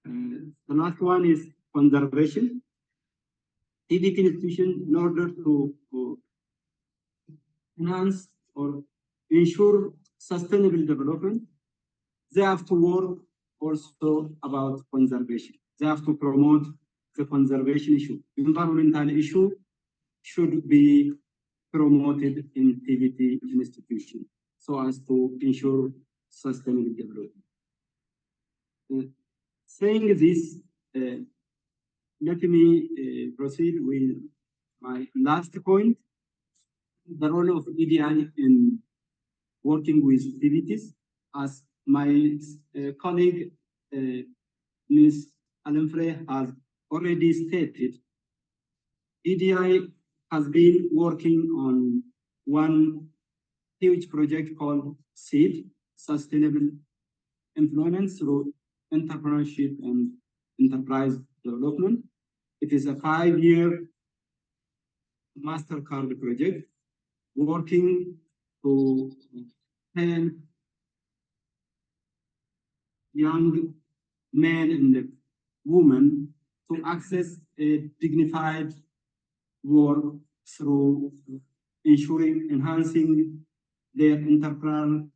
The last one is conservation. TVT institution, in order to enhance or ensure sustainable development, they have to work also about conservation. They have to promote the conservation issue. Environmental issue should be promoted in TVT institution so as to ensure sustainable development. Saying this, let me proceed with my last point, the role of EDI in working with TVTs. As my colleague, Ms. Alemfrey has already stated, EDI has been working on one huge project called SEED, Sustainable Employment through Entrepreneurship and Enterprise Development. It is a 5-year MasterCard project working to help young men and women to access a dignified work through enhancing their entrepreneurial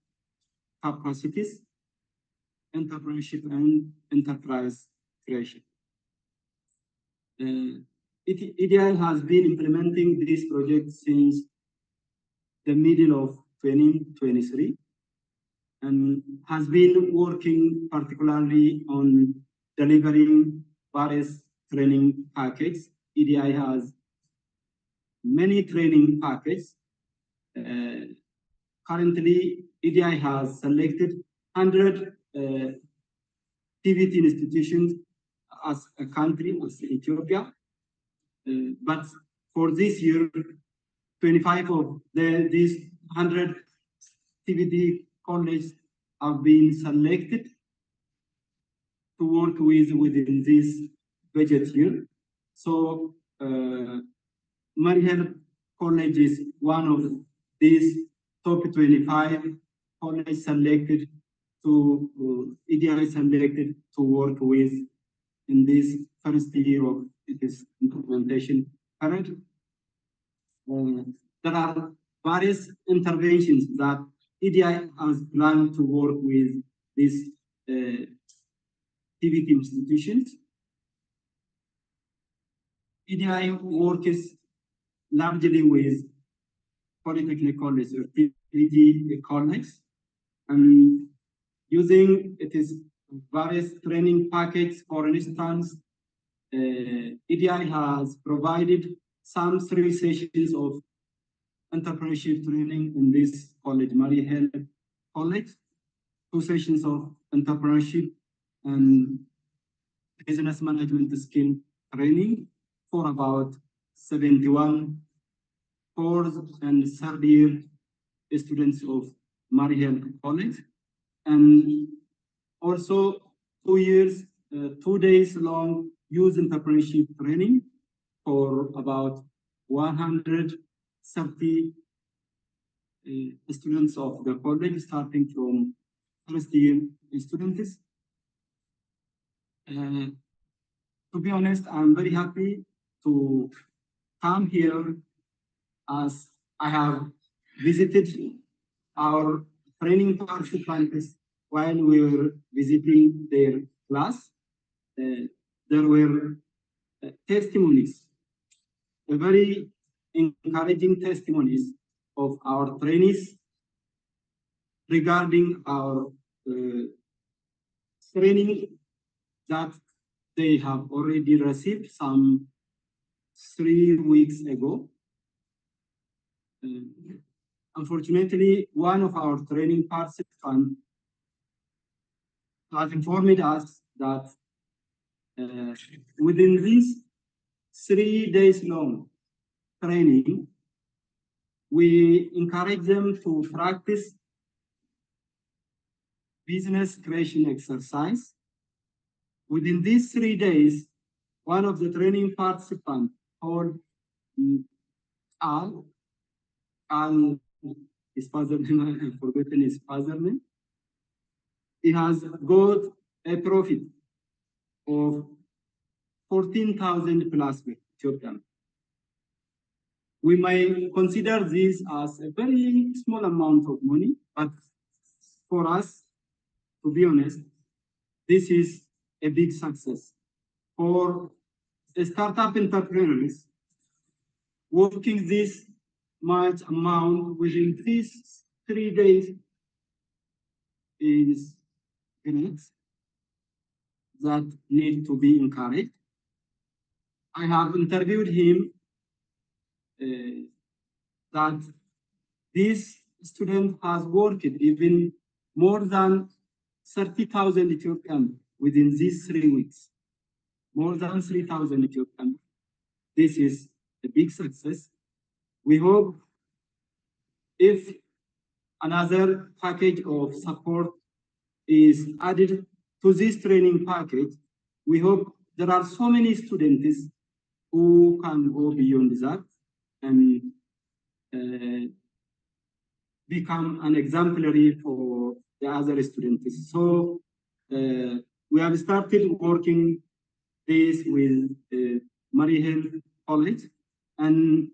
capacities, entrepreneurship, and enterprise creation. EDI has been implementing this project since the middle of 2023, and has been working particularly on delivering various training packages. EDI has many training packages. Currently, EDI has selected 100 TVT institutions as a country, as Ethiopia. But for this year, 25 of these 100 TVT colleges have been selected to work within this budget year. So Mariel College is one of these top 25 colleges selected to EDI selected to work with in this first year of its implementation period. There are various interventions that EDI has planned to work with these TVT institutions. EDI works largely with polytechnic colleges or TVT colleges, and using various training packages. For instance, EDI has provided some 3 sessions of entrepreneurship training in this college, Mariel College, 2 sessions of entrepreneurship and business management skill training for about 71 fourth and third year students of Mariel College, and also 2 years, 2 days long youth entrepreneurship training for about 130 students of the college, starting from first year students. To be honest, I'm very happy to come here as I have visited our training participants while we were visiting their class. There were testimonies, very encouraging testimonies of our trainees regarding our training that they have already received some 3 weeks ago. Unfortunately, one of our training participants has informed us that within this 3 days long training, we encourage them to practice business creation exercise. Within these 3 days, one of the training participants called Al, his father name, I've forgotten his father name. He has got a profit of 14,000 plus Ethiopian. We may consider this as a very small amount of money, but for us, to be honest, this is a big success. For startup entrepreneurs, working this much amount within these 3 days is great. That need to be encouraged. I have interviewed him that this student has worked even more than 30,000 Ethiopian within these 3 weeks. More than 3,000 Ethiopian. This is a big success. We hope if another package of support is added to this training package, we hope there are so many students who can go beyond that and become an exemplary for the other students. So we have started working this with Mariel College, and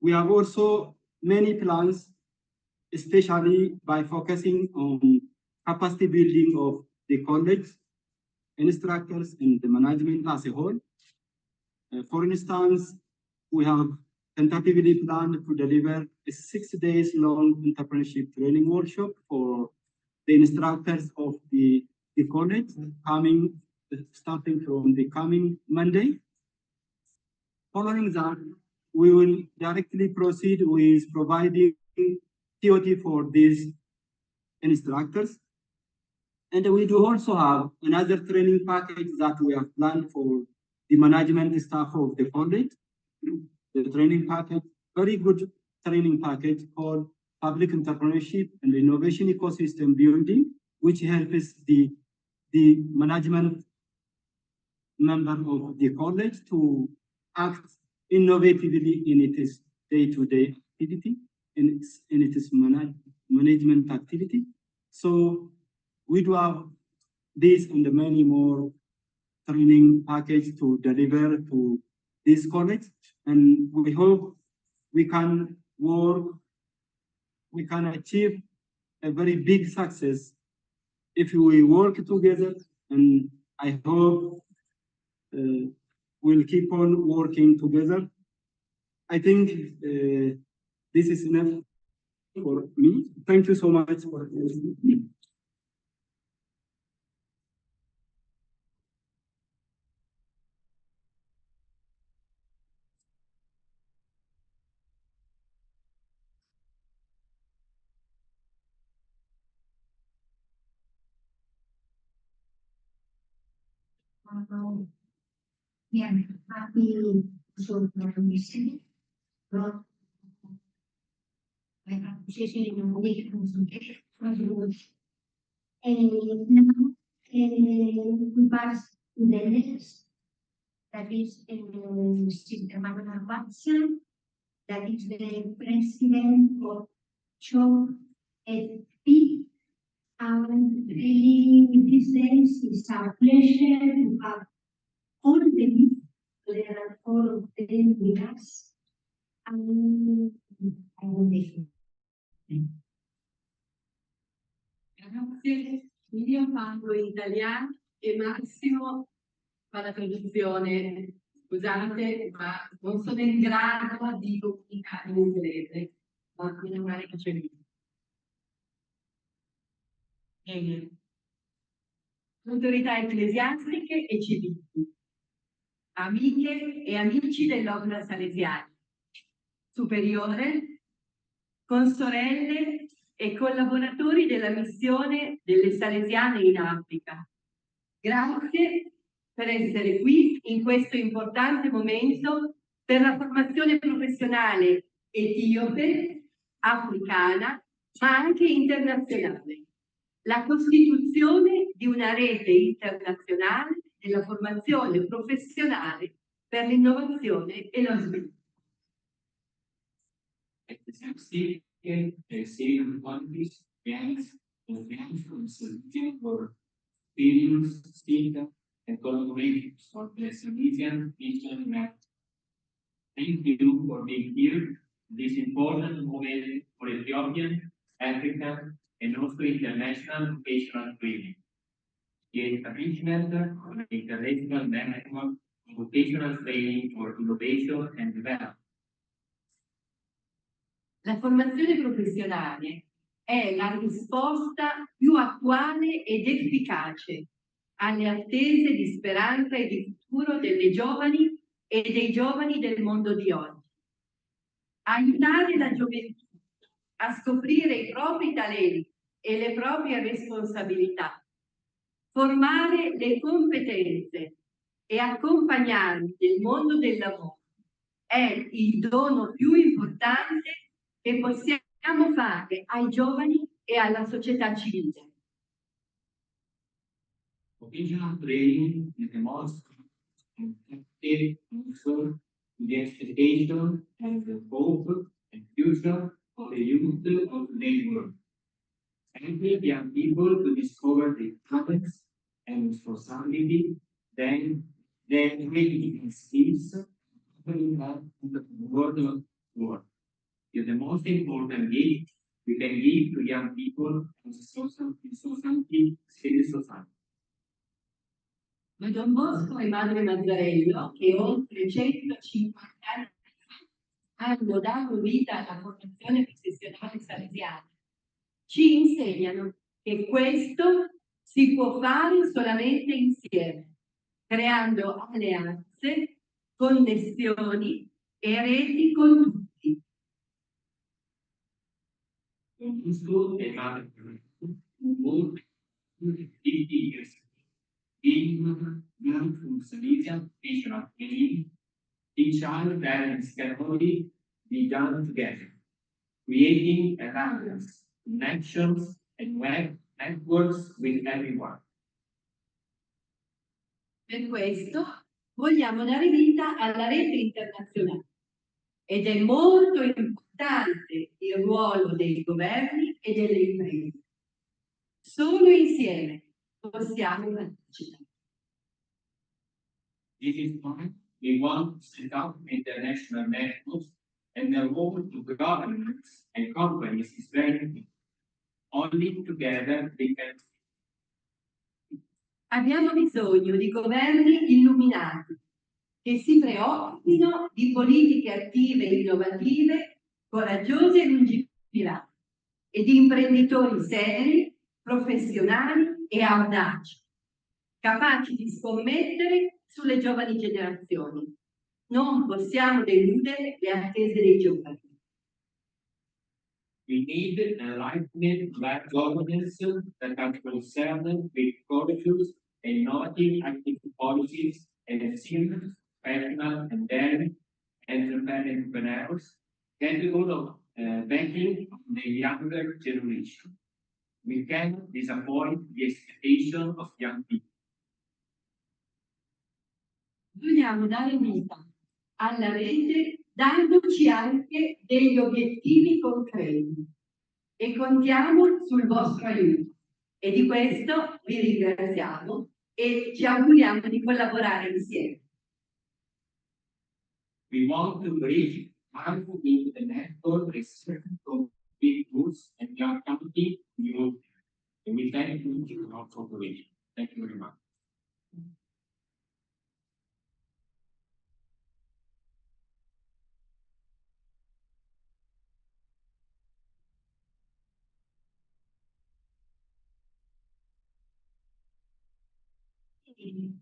we have also many plans, especially by focusing on capacity building of the college, instructors, and the management as a whole. For instance, we have tentatively planned to deliver a 6 days long entrepreneurship training workshop for the instructors of the college starting from the coming Monday. Following that, we will directly proceed with providing TOT for these instructors. And we do also have another training package that we have planned for the management staff of the college. The training package, very good training package called Public Entrepreneurship and Innovation Ecosystem Building, which helps the management member of the college to act innovatively in its day-to-day activity, in its management activity. So we do have this and many more training package to deliver to this college, and we hope we can achieve a very big success if we work together, and I hope we'll keep on working together. I think this is enough for me. Thank you so much for listening. We are happy to listen. Appreciation in the way and now we pass to the next, that is Mr. Manuel Watson, that is the president of CIOFS-FP. And really, these days, it's our pleasure to have all the youth, there are all of them with us. And I will listen. Grazie, io parlo in italiano e Massimo fa la traduzione. Scusate, ma non sono in grado di comunicare in inglese, ma meno male che c'è lì. Autorità ecclesiastiche e civili, amiche e amici dell'Ordine Salesiano, superiore, consorelle e collaboratori della missione delle Salesiane in Africa. Grazie per essere qui in questo importante momento per la formazione professionale etiope, africana, ma anche internazionale. La costituzione di una rete internazionale della formazione professionale per l'innovazione e lo sviluppo. Syrian countries, gangs, and solution for experience, data, and collaboration for the Syrian Christian map. Thank you for being here. This important moment for Ethiopian, African, and also international vocational training. The establishment of the international network of vocational training for innovation and development. La formazione professionale è la risposta più attuale ed efficace alle attese di speranza e di futuro delle giovani e dei giovani del mondo di oggi. Aiutare la gioventù a scoprire i propri talenti e le proprie responsabilità, formare le competenze e accompagnarli nel mondo del lavoro è il dono più importante che possiamo fare ai giovani e alla società civile. Vocational training is the most effective answer to the expectation and the hope and future of the youth of today's world. Helping young people to discover their talents and responsibility, then their ability and skills in the world of work. Is the most important gift we can give to young people in society, civil society. Ma Don Bosco e Madre Mazzarello, che oltre 150 anni hanno dato vita alla formazione professionale salesiana, ci insegnano che questo si può fare solamente insieme, creando alleanze, connessioni e reti con tutti. Useful and more 50 years. In Salesian National Training, each other parents can only be done together, creating alliances, connections, and web networks with everyone. Per questo vogliamo dare vita alla rete internazionale ed è molto importante il ruolo dei governi e delle imprese. Solo insieme possiamo partecipare. This is why we want to set up international networks, and the role of governments and companies is very important. Only together we can. Abbiamo bisogno di governi illuminati che si preoccupino di politiche attive e innovative, coraggiose e lungimiranti, e di imprenditori seri, professionali e audaci, capaci di scommettere sulle giovani generazioni. Non possiamo deludere le attese dei giovani. We need enlightened black governance that are concerned with courageous and innovative active policies and serious, professional, and daring entrepreneurs capable of backing the younger generation. We cannot disappoint the expectation of young people. Vogliamo dare vita alla rete dandoci anche degli obiettivi concreti e contiamo sul vostro aiuto. E di questo vi ringraziamo e ci auguriamo di collaborare insieme. We want to bridge harmful into the network research of big groups and young company youth. And we thank you for your cooperation. Thank you very much.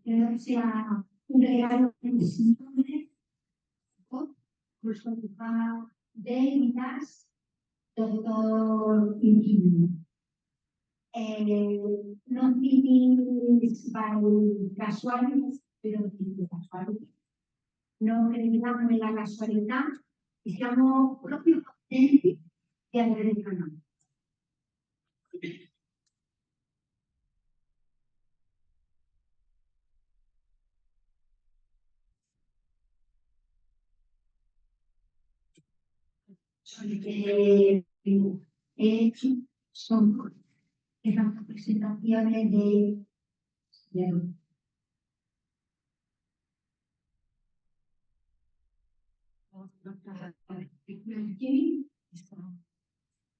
Credo sia un regalo del Signore, questo che fa Veritas, dottor Indigno. Non finis by casuality, però di casuality. Non crediamo nella casualità e siamo proprio contenti di avere con noi. E ci sono la presentazione dei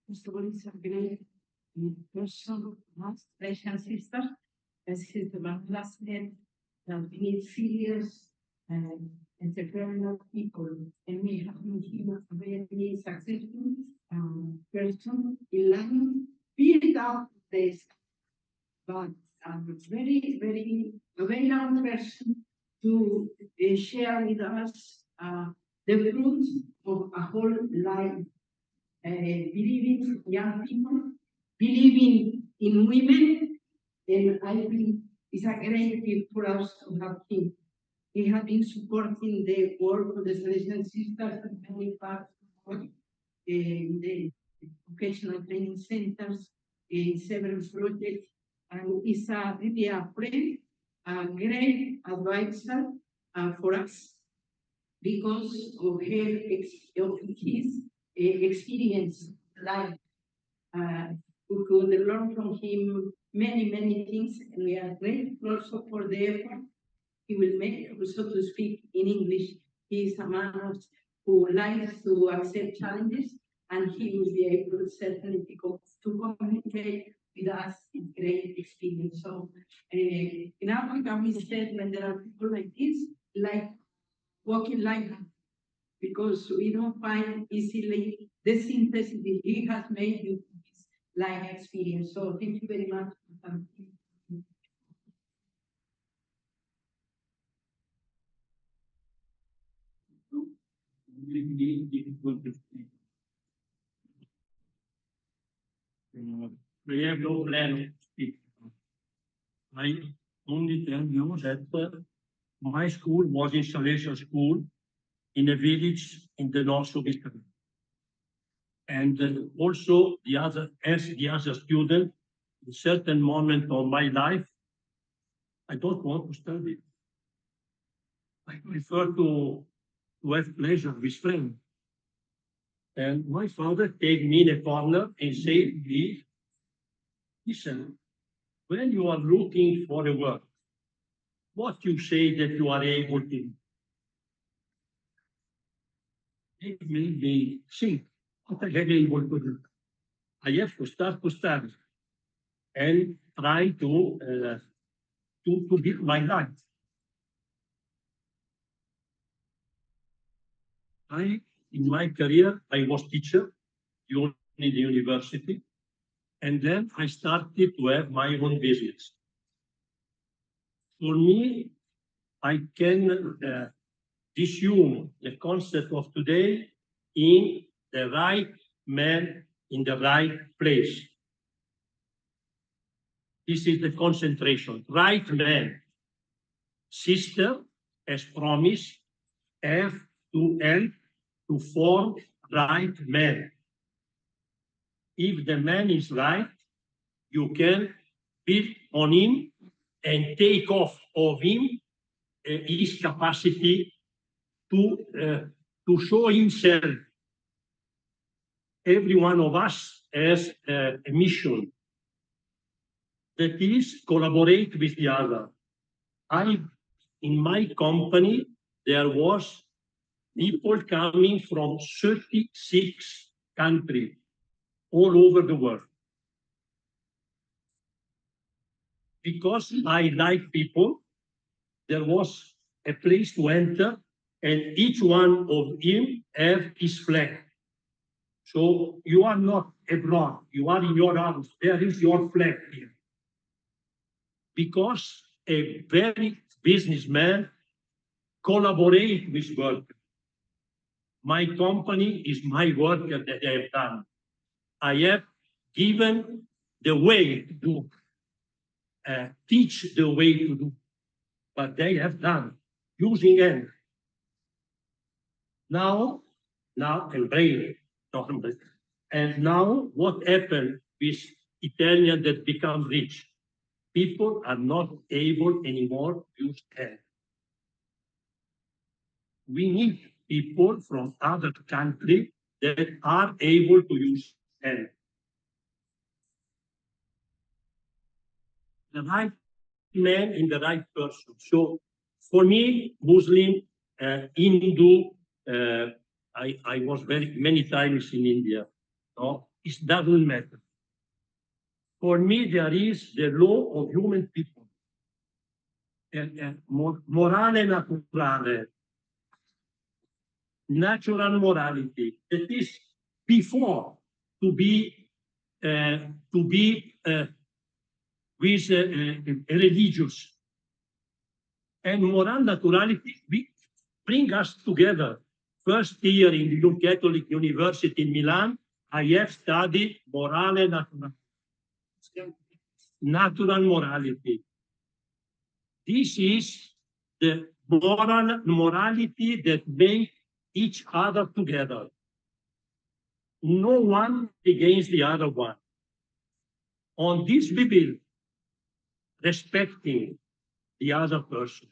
First of all, it's a great person, special sister, as he's the last head, that we need serious entrepreneurial people, and we have him a very successful person in line, build out this, but very, very, a very young person to share with us the fruits of a whole life. Believing young people, believing in women, and I think it's a great gift for us to have him. He has been supporting the work of the Salesian Sisters in many parts of the world, in the vocational training centers, in several projects, and is really a friend, a great advisor for us because of his experience life. We could learn from him many, many things, and we are grateful also for the effort he will make, so to speak in English. He is a man who likes to accept challenges, and he will be able certainly to communicate with us with great experience. So in Africa, we said when there are people like this, like walking like, because we don't find easily the synthesis he has made in his life experience. So thank you very much. We have no plan to speak. I only tell you that my school was installation school in a village in the north of Italy. And also the other, as the other student, in a certain moment of my life, I don't want to study. I prefer to have pleasure with friends. And my father take me in a corner and say to me, listen, when you are looking for a work, what you say that you are able to do? It made me think, what I am able to do. I have to start to study and try to build my life. In my career, I was teacher in the university, and then I started to have my own business. For me, I can resume the concept of today in the right man in the right place. This is the concentration. Right man. Sister, as promised, have to help to form right man. If the man is right, you can build on him and take off of him his capacity to show himself. Every one of us has a mission that is collaborate with the other. In my company, there was people coming from 36 countries all over the world. Because I like people, there was a place to enter, and each one of them have his flag. So you are not abroad, you are in your house. There is your flag here. Because a very businessman collaborate with workers. My company is my worker that I have done. I have given the way to do, teach the way to do, but they have done using hand. Now, and brain, and now what happened with Italian that become rich? People are not able anymore to use hand. We need people from other countries that are able to use hand. The right man in the right person. So for me, Muslim, Hindu, I was many times in India. No, it doesn't matter. For me, there is the law of human people. Morale naturale. Natural morality. That is before to be with religious. And moral naturality bring us together. First year in the Catholic University in Milan, I have studied morale naturale. Natural morality. This is the moral morality that makes each other together. No one against the other one. On this we build, respecting the other person.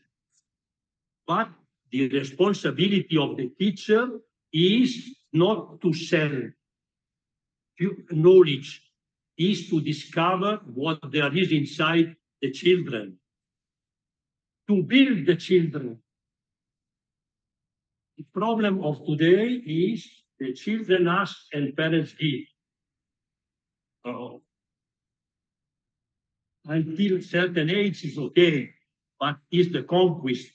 But the responsibility of the teacher is not to sell knowledge, is to discover what there is inside the children, to build the children. The problem of today is the children ask and parents give. Until a certain age is okay, but is the conquest.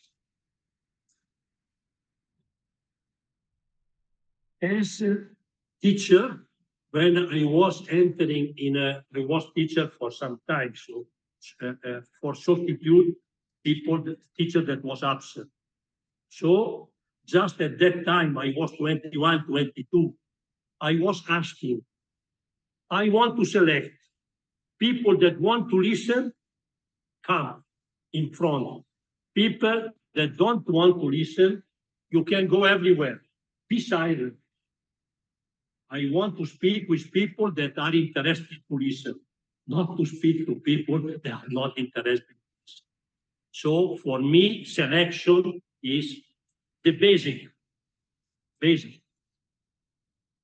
As a teacher, when I was entering I was teacher for some time, so for substitute people, the teacher that was absent. So just at that time, I was 21, 22, I was asking, I want to select people that want to listen, come in front. People that don't want to listen, you can go everywhere. Be silent. I want to speak with people that are interested to listen, not to speak to people that are not interested. So for me, selection is the basic.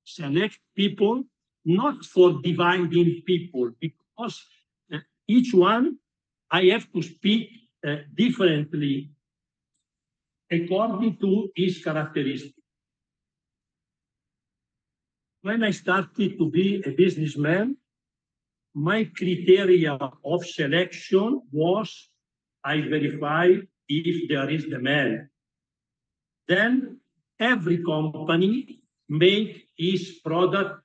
Select people, not for dividing people, because each one, I have to speak differently according to his characteristics. When I started to be a businessman, my criteria of selection was I verify if there is demand. Then every company make its product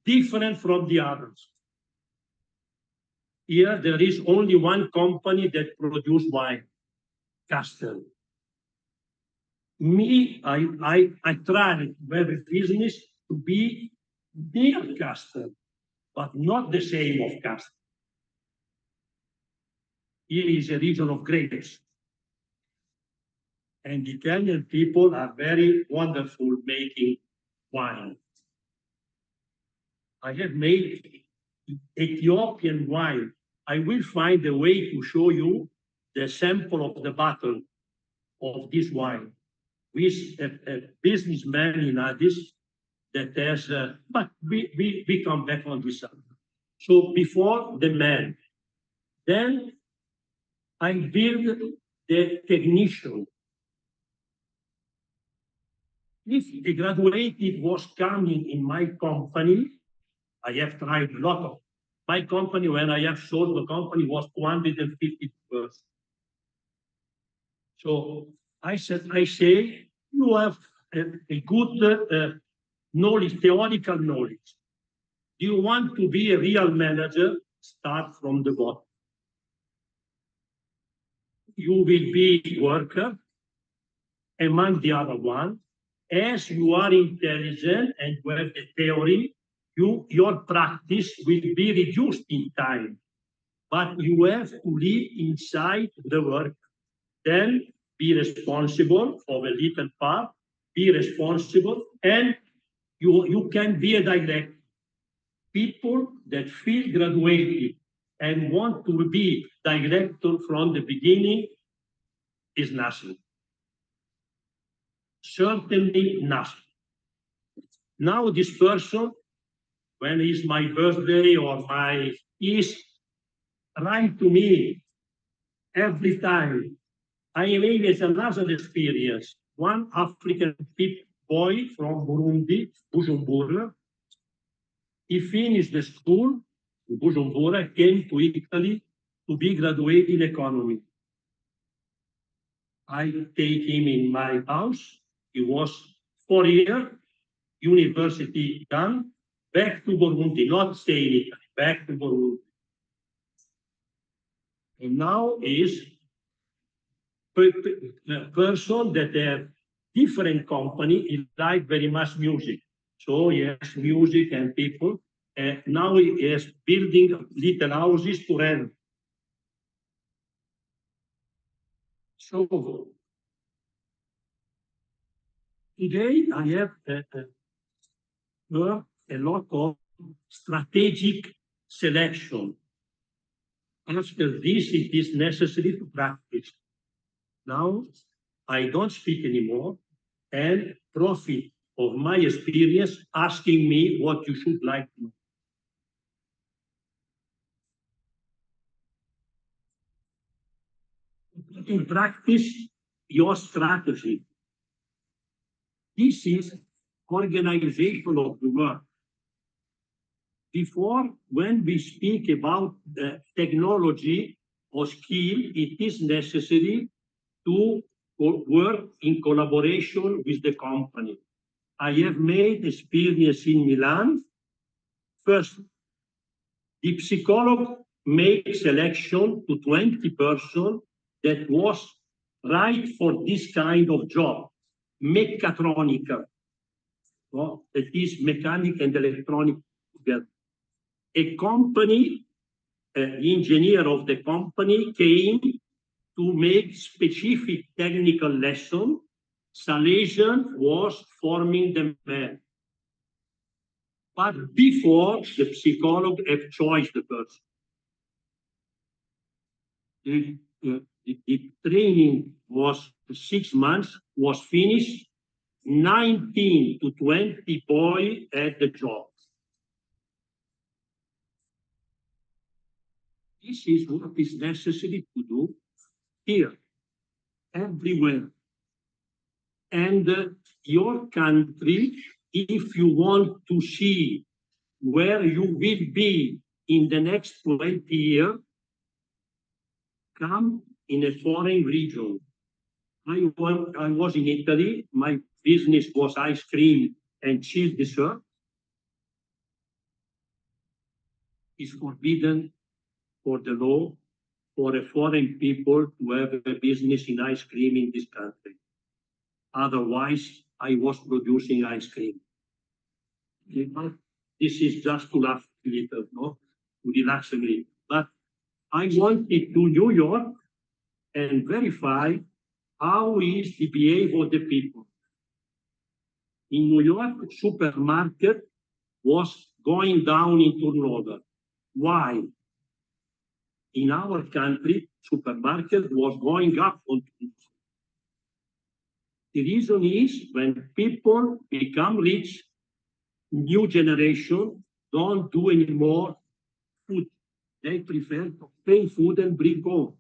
different from the others. Here there is only one company that produce wine, Castel. Me, I try to have a business to be near Castel, but not the same of Castel. Here is a region of grapes. And Italian people are very wonderful making wine. I have made Ethiopian wine. I will find a way to show you the sample of the bottle of this wine with a businessman in Addis that has, but we come back on this subject. So before the man, then I build the technician. If a graduated was coming in my company, I have tried a lot of. My company, when I have sold the company, was 250 persons. So I say, you have a good knowledge, theoretical knowledge. Do you want to be a real manager? Start from the bottom. You will be worker among the other one. As you are intelligent and you have the theory, your practice will be reduced in time, but you have to live inside the work. Then be responsible for a little part, be responsible, and you can be a director. People that feel graduated and want to be director from the beginning is nothing. Certainly nothing. Now this person, when it's my birthday or is write to me every time. I have another experience. One African boy from Burundi, Bujumbura, he finished the school in Bujumbura, came to Italy to be graduated in economy. I take him in my house. He was 4 years, university done, back to Burundi, not stay in Italy, back to Burundi. And now is a person that have different company, he like very much music. So he has music and people. And now he is building little houses to rent. So today I have a lot of strategic selection. After this, it is necessary to practice. Now, I don't speak anymore and profit of my experience asking me what you should like to know. In practice, your strategy. This is organization of the work. Before, when we speak about technology or skill, it is necessary to work in collaboration with the company. I have made experience in Milan First, the psychologist made selection to 20 persons that was right for this kind of job, mechatronica. No? That is mechanic and electronic together. A company, the engineer of the company came to make specific technical lesson. Salesian was forming the man. But before, the psychologist have choice the person. The training was 6 months, was finished. 19 to 20 boys had the job. This is what is necessary to do here, everywhere. And your country, if you want to see where you will be in the next 20 years, come in a foreign region. I was in Italy. My business was ice cream and cheese dessert. It's forbidden for the law for a foreign people to have a business in ice cream in this country. Otherwise, I was producing ice cream. Okay, but this is just to laugh a little, no? To relax a little. But I wanted to New York and verify how is the behavior of the people. In New York, supermarket was going down in turnover. Why? In our country, supermarket was going up on turnover. The reason is when people become rich, new generation don't do any more food. They prefer to pay food and bring home.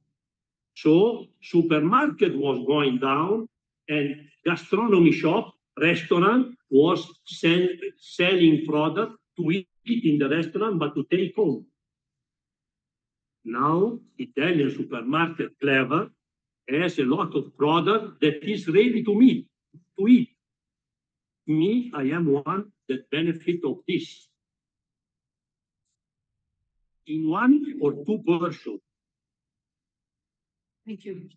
So supermarket was going down and gastronomy shop, restaurant was selling product to eat in the restaurant, but to take home. Now, Italian supermarket, clever, has a lot of product that is ready to eat. Me, I am one that benefit of this. In 1 or 2 persons. Thank you.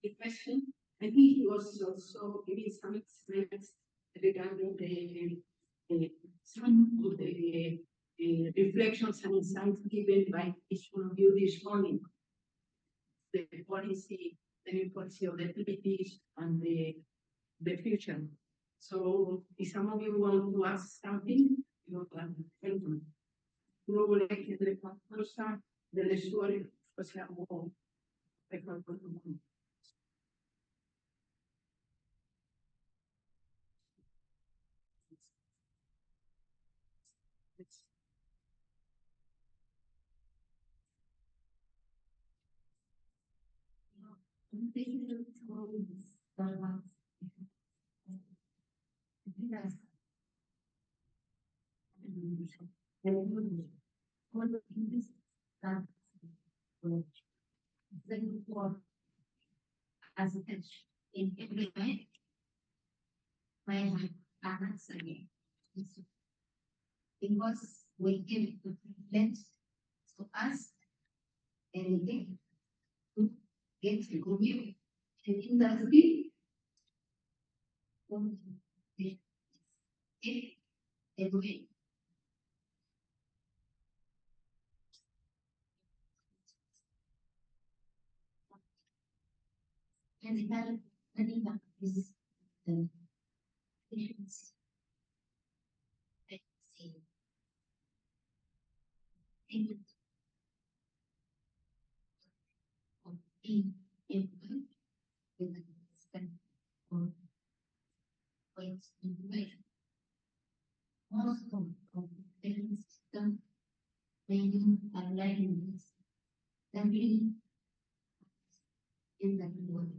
The question, I think he was also giving some experiments regarding some of the reflections and insights given by each one of you this morning. The policy, the new policy of the activities and the future. So if some of you want to ask something, you can help me. Luego le chiederei qualcosa delle sue, possiamo fare qualcosa. As a touch in every way, my balance again. Because we give lens to us anything to get to go here and industry. Every medical is the patients. I see. In with the spend or points information. Most of the patient system training and learning simply in the world.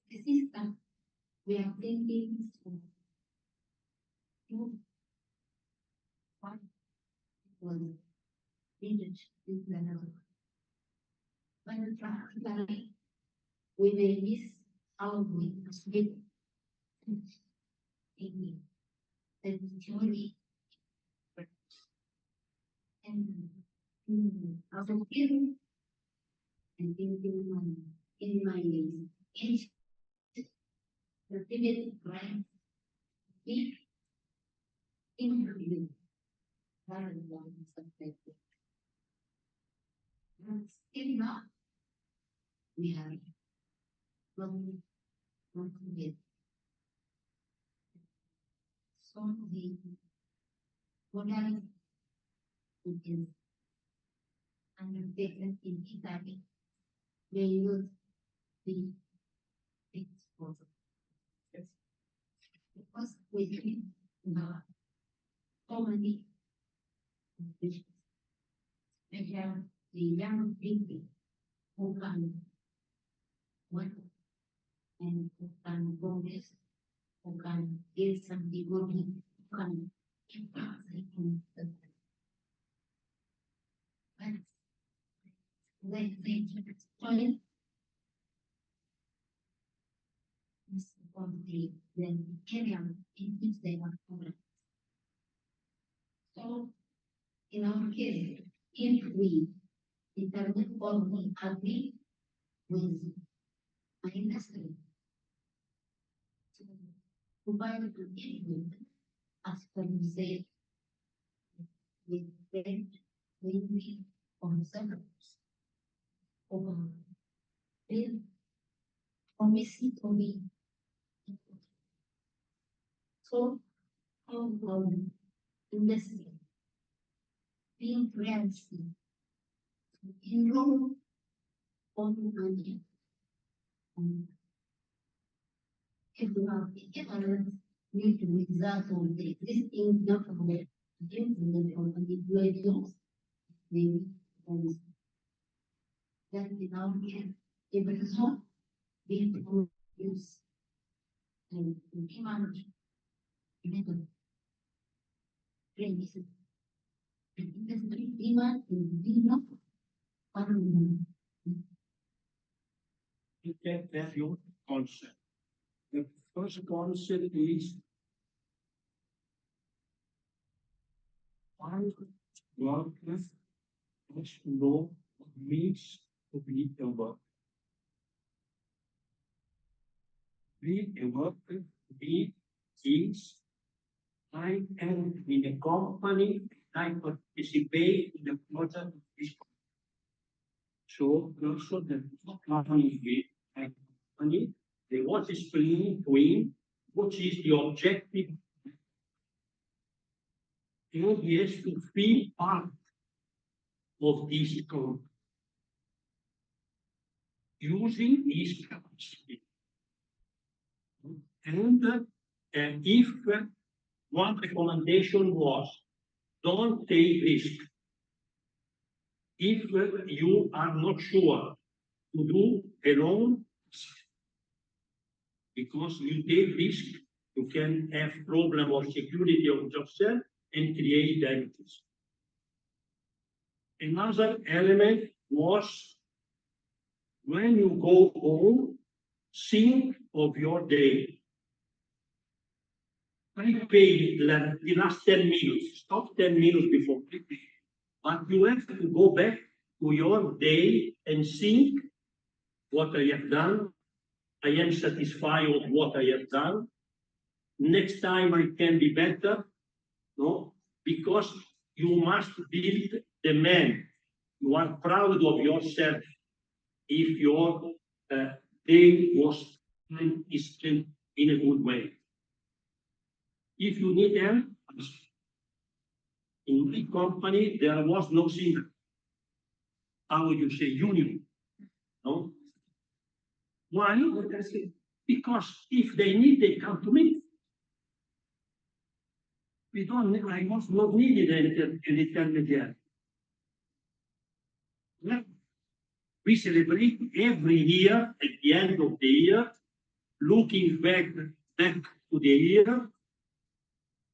The system we are thinking to do one was image is another. When practically we may miss how we speak in the theory and as a kid, I think in my age, the timid right speak in the rather than subjective. But still not, we are long with so the modality is undertaken in Italy may use the exposure. Because we have so many conditions. They have the young people who can work and who can go this, who can give some degree, who can impact the but they explain this on the area in which they are covered. So in our case, if we intervene or we agree with my industry to provide an input as per you say, with them, we on servers or will promising to me. So how industry being realistic to enroll on money everyone need to result on the existing document implement on individuals, maybe that in our hand, everyone being to use and be managed. Remember, premise. The industry demand is demand. You can tell your concept. The first concept is why workers must know what it means to be a worker. Be a worker means I am in a company, I participate in the project of this company. So also the company with a company, they want to explain to him what is the objective. And he has to feel part of this company using his capacity. And if one recommendation was don't take risk. If you are not sure to do alone, because you take risk, you can have problem of security of yourself and create damages. Another element was when you go home, think of your day. I pay the last 10 minutes, stop 10 minutes before sleeping. But you have to go back to your day and think what I have done. I am satisfied with what I have done. Next time I can be better, no? Because you must build the man. You are proud of yourself if your day was spent in a good way. If you need help, in my company, there was no single, how would you say, union, no? Why? Because if they need, they come to me. I was not needed an intermediary. We celebrate every year, at the end of the year, looking back to the year,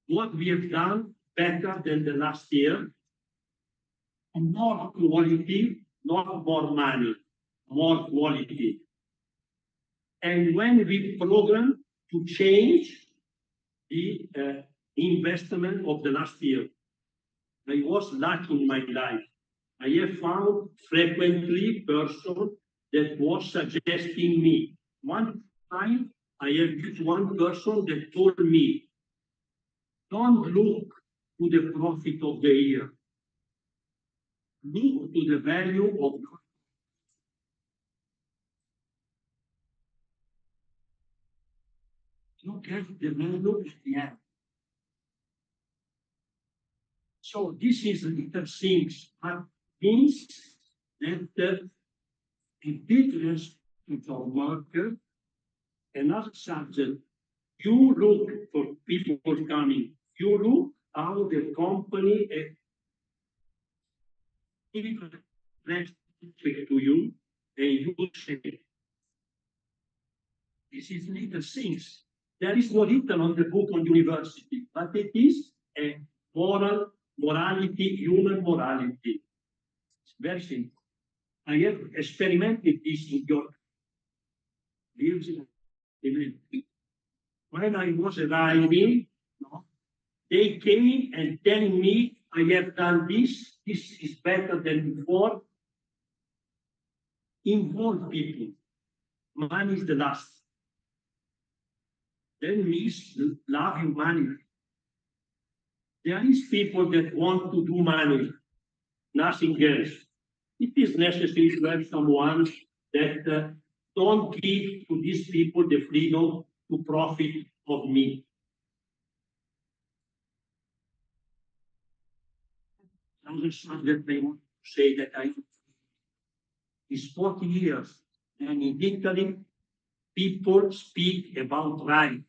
what we have done better than the last year, and more quality, not more money, more quality. And when we program to change the investment of the last year, I was lucky in my life. I have found frequently person that was suggesting me. One time, I have this one person that told me, don't look to the profit of the year. Look to the value of look at the value at the end. So this is little things, but means that a difference to our worker, another subject, you look for people coming, you look how the company respect to you, and you say, this is little things. There is no written on the book on university, but it is a morality, human morality. It's very simple. I have experimented this in your lives. When I was arriving, they came and telling me, I have done this is better than before. Involve people. Money is the last. Then means loving money. There is people that want to do money, nothing else. It is necessary to have someone that don't give to these people the freedom to profit of me. Another subject I want to say that I is 40 years, and in Italy, people speak about right.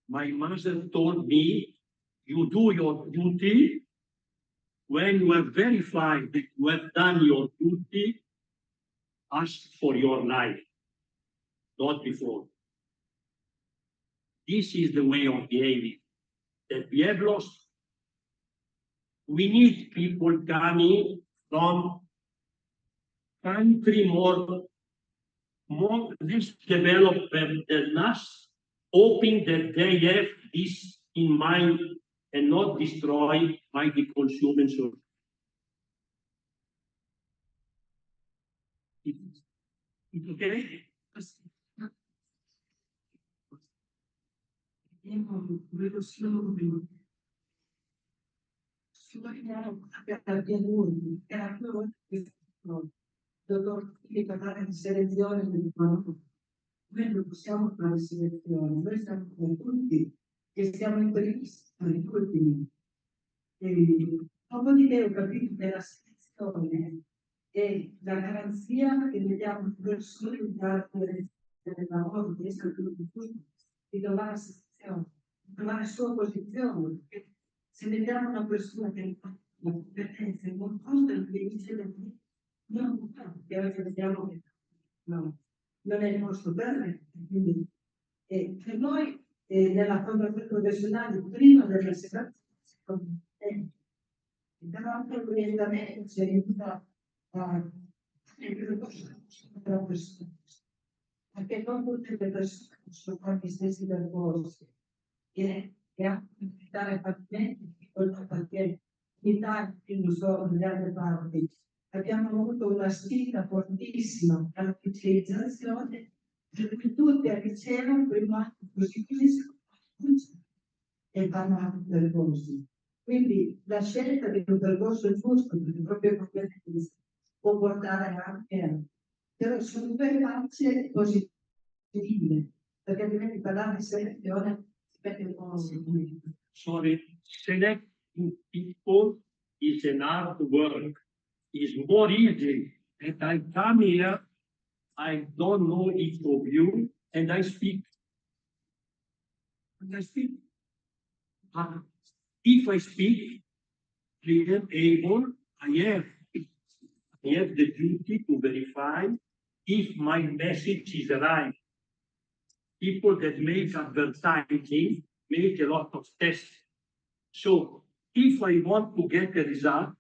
My mother told me, you do your duty. When you have verified that you have done your duty, ask for your life, not before. This is the way of behaving that we have lost. We need people coming from country more less developed than us, hoping that they have this in mind and not destroyed by the consuming source. It's okay? Dottor parlare di selezione del prodotto. Noi non possiamo fare selezione, noi siamo come tutti e siamo in quegli ultimi. Dopodiché ho capito che la selezione è la garanzia che vediamo in persone del lavoro di essere tutti di trovare la selezione, di trovare la sua posizione. Perché se vediamo una persona che ha la competenza in un posto che dice no, che oggi vediamo che no, non è il nostro bene. Quindi per noi nella formazione professionale prima della separazione, secondo me, dall'altro orientamento si aiuta a della persona, perché non tutte le persone possono fare gli stessi percorsi e anche evitare fallimenti, perché in Italia, non so, nelle altre parti, abbiamo avuto una spinta fortissima alla specializzazione, per cui tutti ricevono prima così e fanno i percorsi. Quindi la scelta di un percorso giusto per le proprie competenze può portare anche, però sono due facce positive, perché altrimenti parlare di selezione si mette un po'. Sorry, selecting people is an hard work. It's more easy. And I come here, I don't know each of you, and I speak. And I speak. If I speak, I am able, I have the duty to verify if my message is right. People that make advertising make a lot of tests. So if I want to get a result,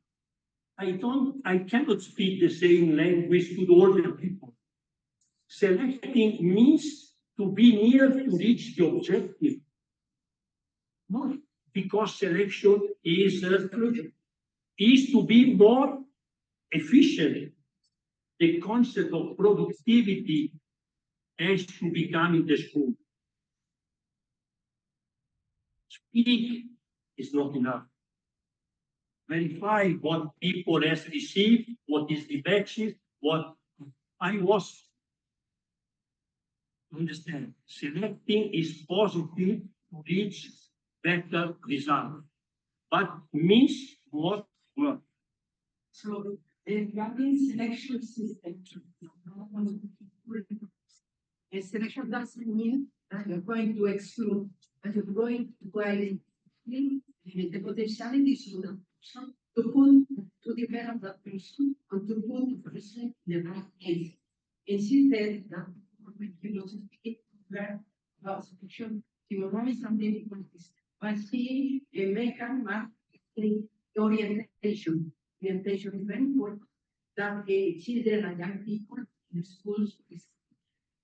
I cannot speak the same language to all the people. selecting means to be near to reach the objective. No, because selection is to be more efficient. The concept of productivity has to become in the school. Speak is not enough. Verify what people has received, what is the matches, what I was. Understand, selecting is positive to reach better result, but means more work. So the Ghanaian selection system, a selection doesn't mean that you're going to exclude, but you're going to identify the potentialities of the person to put to develop that person and to put the person in the right place. Instead, when you speak about selection, you know something different. But see, a mechanism orientation. Orientation is very important that children and young people in schools is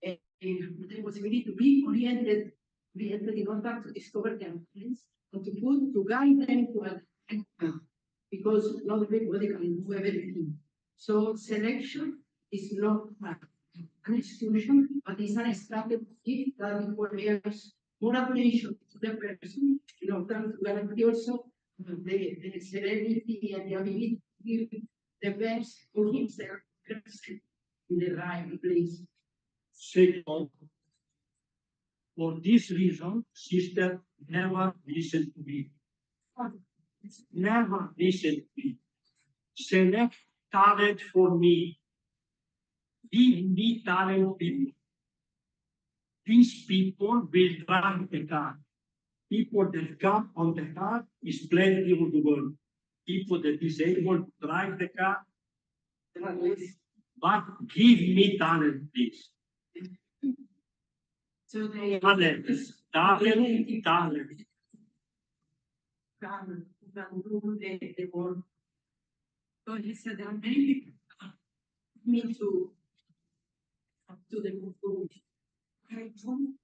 the possibility to be oriented in order to discover their talents and to guide them to a because not everybody can do everything. So selection is not an exclusion, but it's an strategy that requires more attention to the person in order to guarantee also the serenity and the ability to give the best for himself in the right place. Second, for this reason, sister never listen to me. Never listen to me. Select talent for me. Give me talent people. These people will drive the car. People that come on the car is plenty of the world. People that is able to drive the car, but give me talent, please. So they talent. Can do the work. So he said there are many people mean to the movement. I don't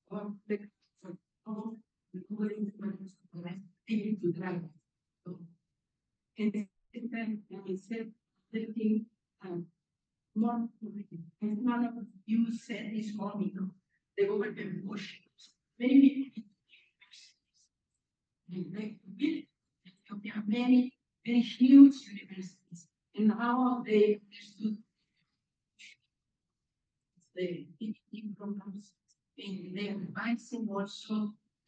want the to drive. And then he said the thing more and none of you said this morning, the government push many people. There are many, very huge universities, and how they understood the PhD programs, and they are advancing also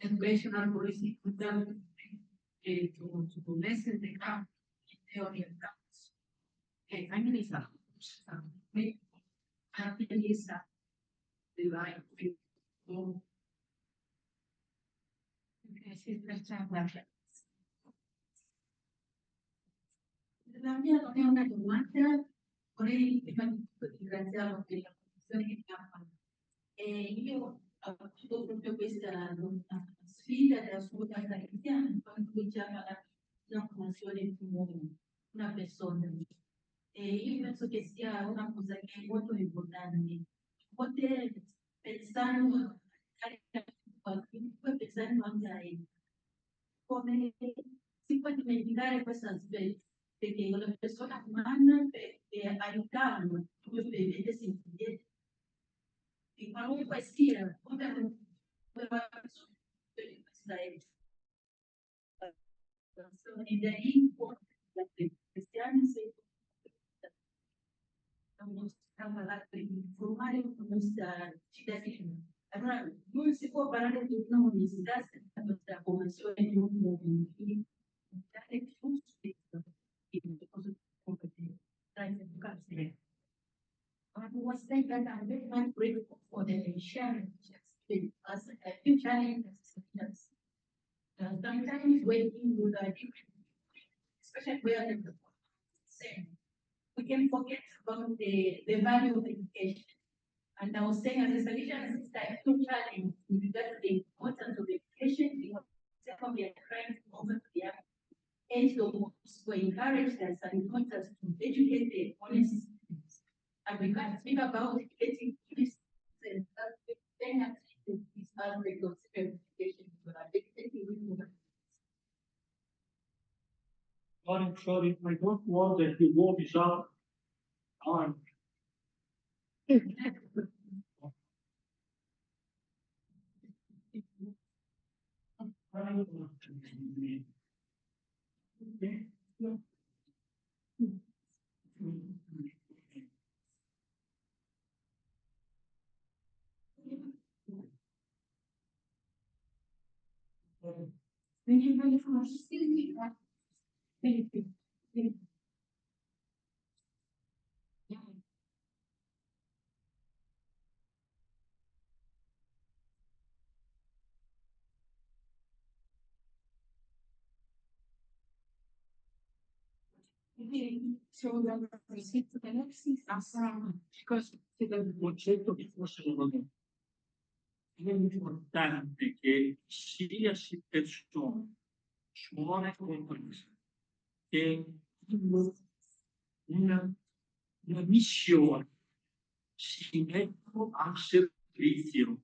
educational policy to lessen the gap in theory and practice. Okay, I mean, it's I think it's the right thing. La mia non è una domanda, vorrei ringraziarlo per la posizione che ha fatto. Io ho avuto proprio questa sfida della sua cristiana quando cominciava la formazione di una persona. Io penso che sia una cosa che è molto importante. Poter pensare pensando anche a come si può dimenticare questo aspetto, perché una persona umana per aiutarlo, come vedersi indietro. E qualunque sia, come questa è e da lì la cristiana si formare questa cittadina. Allora, non si può parlare di un'università senza questa convenzione di un I was saying that I'm very much grateful for the sharing because a few challenges. Sometimes waiting with a different, especially where the same, we can forget about the value of education. And I was saying as a solution, it's like two challenges because the importance of education, second, we are trying to over the age of to encourage us and want us to educate the honest. And we can speak about educating this Sorry, I don't want that you go without time. Thank you very much. Thank you. So that proceed to the next because Il concetto che fosse non è importante che sia persone, suone comprese, che una missione si mettono a servizio.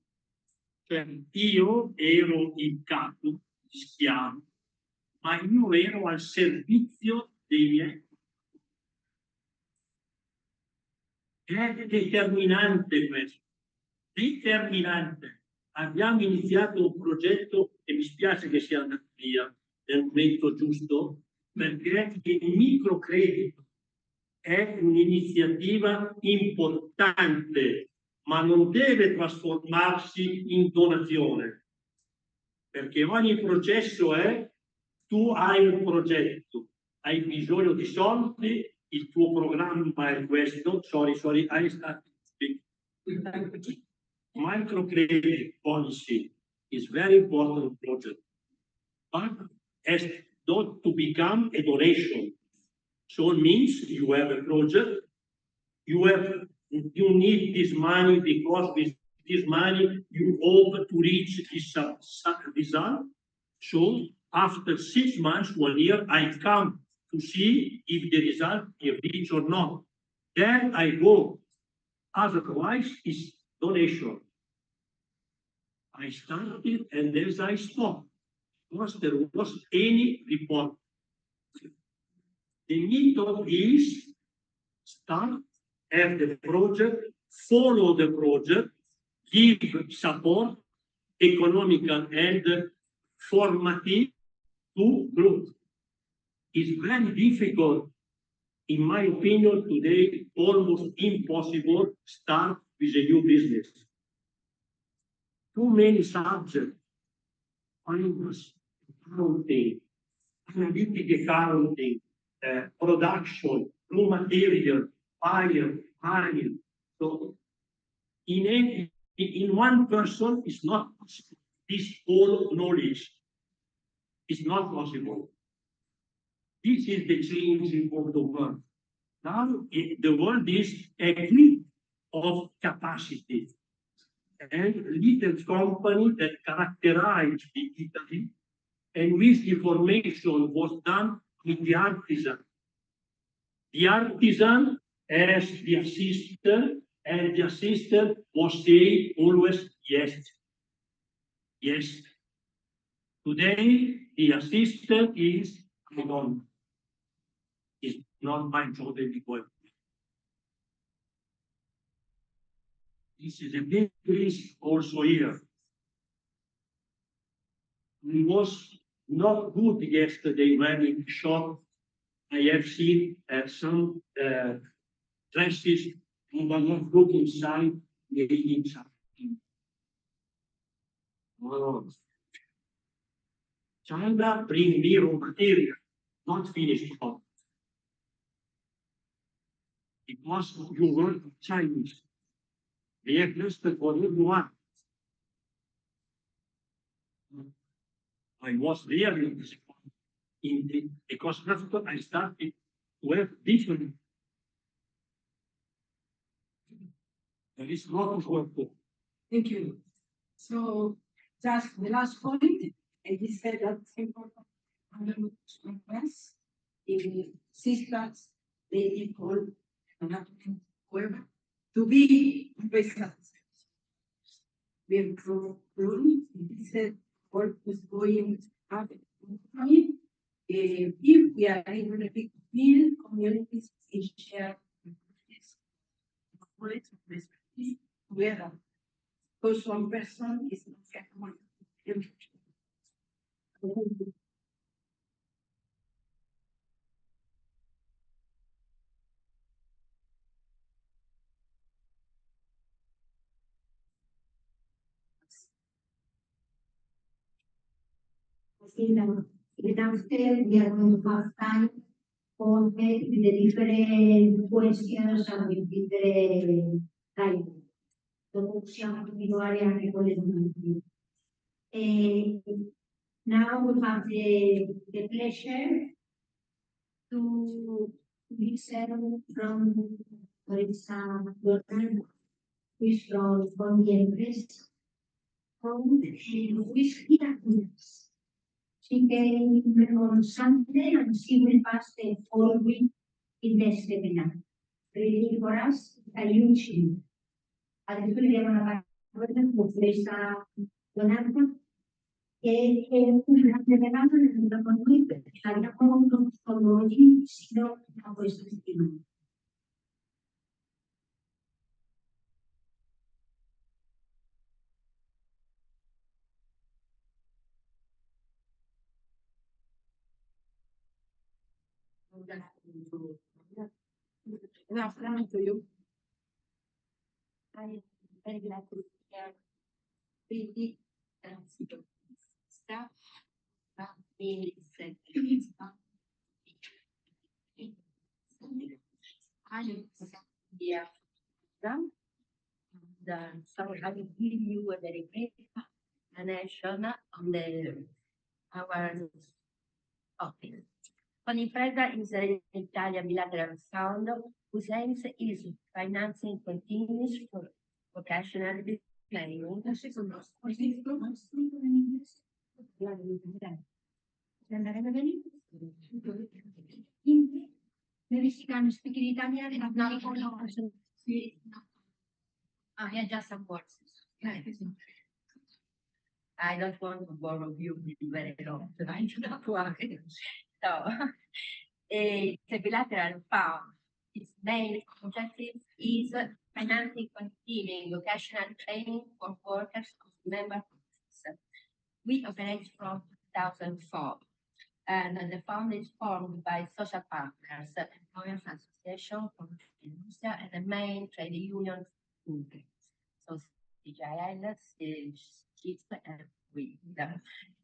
Cioè, io ero il capo, schiavo, ma io ero al servizio dei miei. È determinante questo, determinante. Abbiamo iniziato un progetto e mi spiace che sia andato via nel momento giusto, perché il microcredito è un'iniziativa importante, ma non deve trasformarsi in donazione, perché ogni processo è: tu hai un progetto, hai bisogno di soldi, il tuo programma è questo, sorry, I start speaking. Microcredit policy is very important project, but has not to become a donation. So it means you have a project, you need this money because with this money you hope to reach this result. So after 6 months, 1 year, I come to see if the result is reached or not. Then I go. Otherwise, it's donation. I started and then I stopped because there was any report. The method is start, have the project, follow the project, give support, economical and formative to growth. It's very difficult, in my opinion, today, almost impossible start with a new business. Too many subjects, finance, accounting, analytic accounting, production, raw material, buyer. So in one person is not possible. This whole knowledge is not possible. This is the changing of the world. Now the world is a clique of capacity. And little company that characterized the Italy, and with the formation was done with the artisan. The artisan as the assistant, and the assistant was saying always yes. Yes. Today, the assistant is, I don't know. It's not my job anymore. This is a big risk also here. It was not good yesterday when in the shop I have seen some dresses and I have looked inside, making something. Oh. China bring me raw material, not finished product. Because you work with Chinese. They have listed for everyone. I was there because after I started to have different. There is lot of work. Thank you. So just the last point, and he said that it's important in sisters, lady, all, whoever, to be invested. We have proven, he said, work is going up. If believe we are able to build communities and share knowledge and expertise together. Because one person is not capable. In downstairs, we are going to have time for the different questions and with different time. So, possiamo continuare anche con le domande. Now we have the pleasure to listen from Marisa Gordon, who is from the Empress, who is here with us. She came on Sunday and she will pass the whole week in the seminar. Really for us, a huge thing. Adesso le diamo la parola con questa donata che è un grande regalo venuto con noi per stare con noi sino a questa settimana. Good afternoon to you. I'm very glad to be here. Really, staff, being I'm here. So I will give you a very brief explanation on our office. Conifreda is an Italian bilateral fund whose aim is financing continuous vocational training. Maybe she can speak in Italian. Yeah, just some words. I don't want to borrow you very long. So, it's a bilateral fund. Its main objective is financing continuing vocational training for workers of member countries. We operate from 2004, and the fund is formed by social partners, employers association, industry, and the main trade union. So CGIL, CIOFS, and we.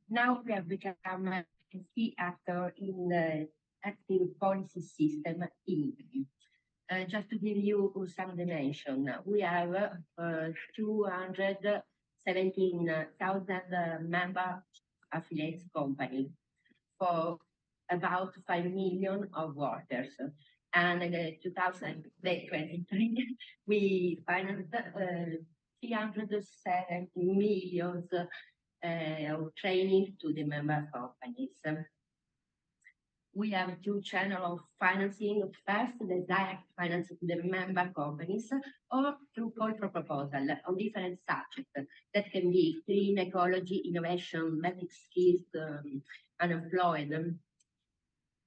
Now we have become a key actor in the active policy system in Italy. Just to give you some dimension, we have 217,000 member affiliates company for about 5 million of workers. And in 2023, we financed 370 million of training to the member companies. We have two channels of financing. First, the direct financing to the member companies, or through call for proposal on different subjects that can be clean, ecology, innovation, basic skills, unemployed.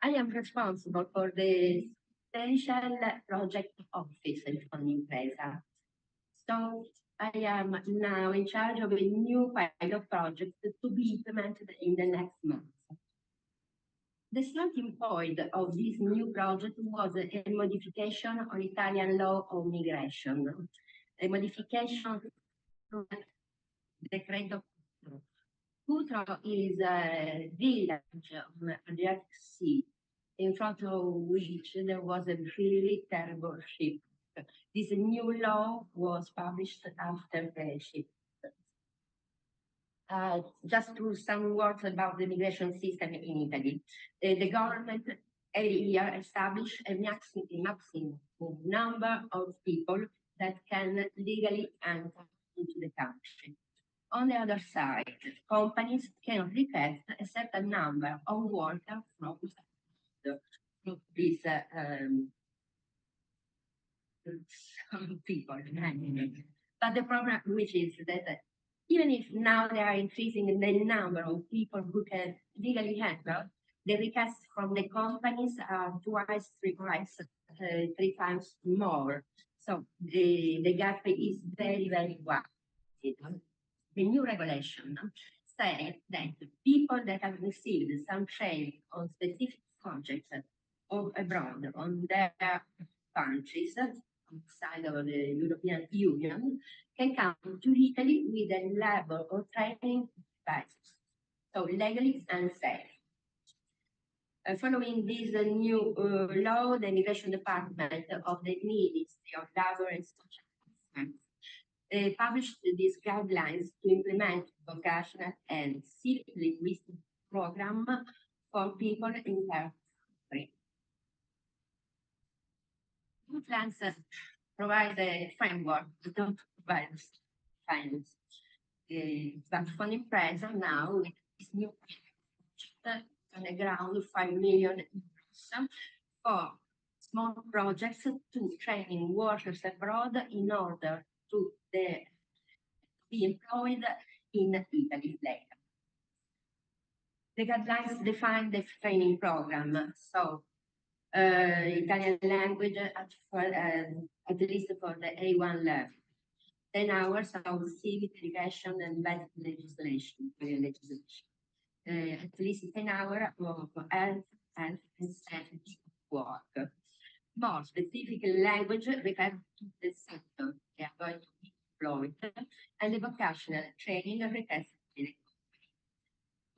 I am responsible for the special project office in Impresa. So I am now in charge of a new pilot project to be implemented in the next month. The starting point of this new project was a modification on Italian law on migration. A modification to the Decreto Cutro. Cutro is a village on the Adriatic Sea, in front of which there was a really terrible ship. This new law was published after the ship. Just to some words about the migration system in Italy. The government every year established a maximum number of people that can legally enter into the country. On the other side, companies can request a certain number of workers from these people. But the problem which is that even if now they are increasing the number of people who can legally enter, The requests from the companies are twice, three times more. So the gap is very, very wide. The new regulation said that people that have received some training on specific subjects or abroad on their countries outside of the European Union can come to Italy with a level of training basis, so legally and safe. Following this new law, the Immigration Department of the Ministry of Labor and Social Affairs published these guidelines to implement vocational and civic linguistic program for people in their country. Plans provide a framework, but don't provide finance. But for Impresa now, with this new project on the ground, 5 million euros for small projects to training workers abroad in order to be employed in Italy later. The guidelines define the training program. So Italian language at least for the A1 level. 10 hours of civic education and basic legislation. At least 10 hours of health and safety work. More specific language referred to the sector they are going to be employed, and the vocational training requested in the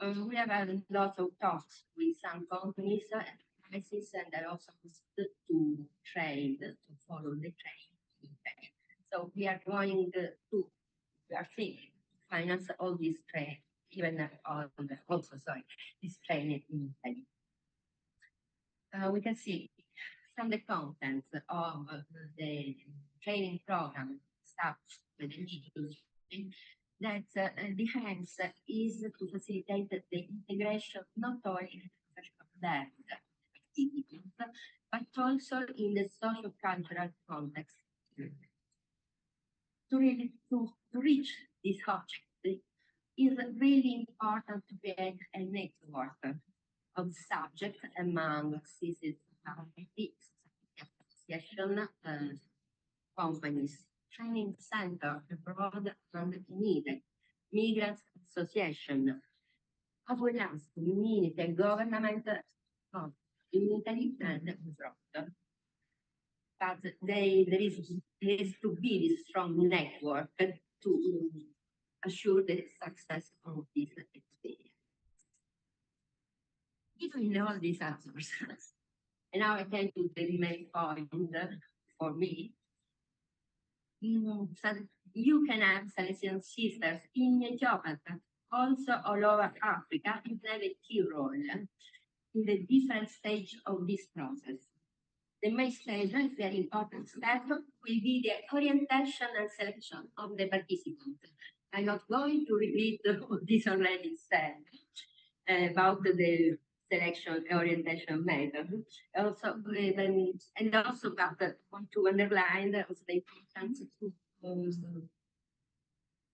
company. We have had lots of talks with some companies and are also to train, to follow the training. So we are going to, we are thinking to finance all this training, even this training in Italy. We can see from the content of the training program established with the meeting that the aims is to facilitate the integration not only in the professional activities, but also in the social cultural context. To reach this objective, is really important to create a network of subjects among civil society, association, companies, training center abroad and needed, migrants association, as well as community and government in Italy and abroad. But there is to be this strong network to assure the success of this experience. Given all these answers, and now I came to the main point for me. So you can have Salesian sisters in Ethiopia, but also all over Africa, and play a key role in the different stage of this process. The main stage, a very important step, will be the orientation and selection of the participants. I'm not going to repeat what this already said about the selection orientation method. Also, and also, but I want to underline also the importance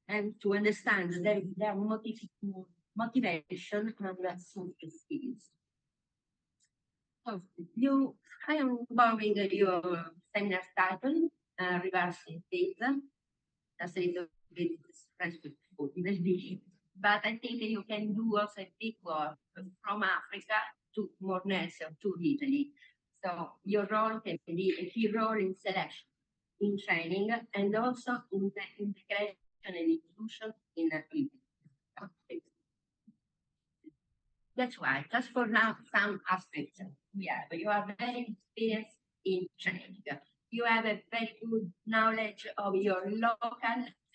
and to understand their motivation and soft skills. So I am borrowing your seminar title, reversing things. That's a little bit stressful, but I think you can do also a big work from Africa to Mornese to Italy. So your role can be a key role in selection, in training, and also in the integration and inclusion in Italy. That's why, just for now, some aspects we have. You are very experienced in training. You have a very good knowledge of your local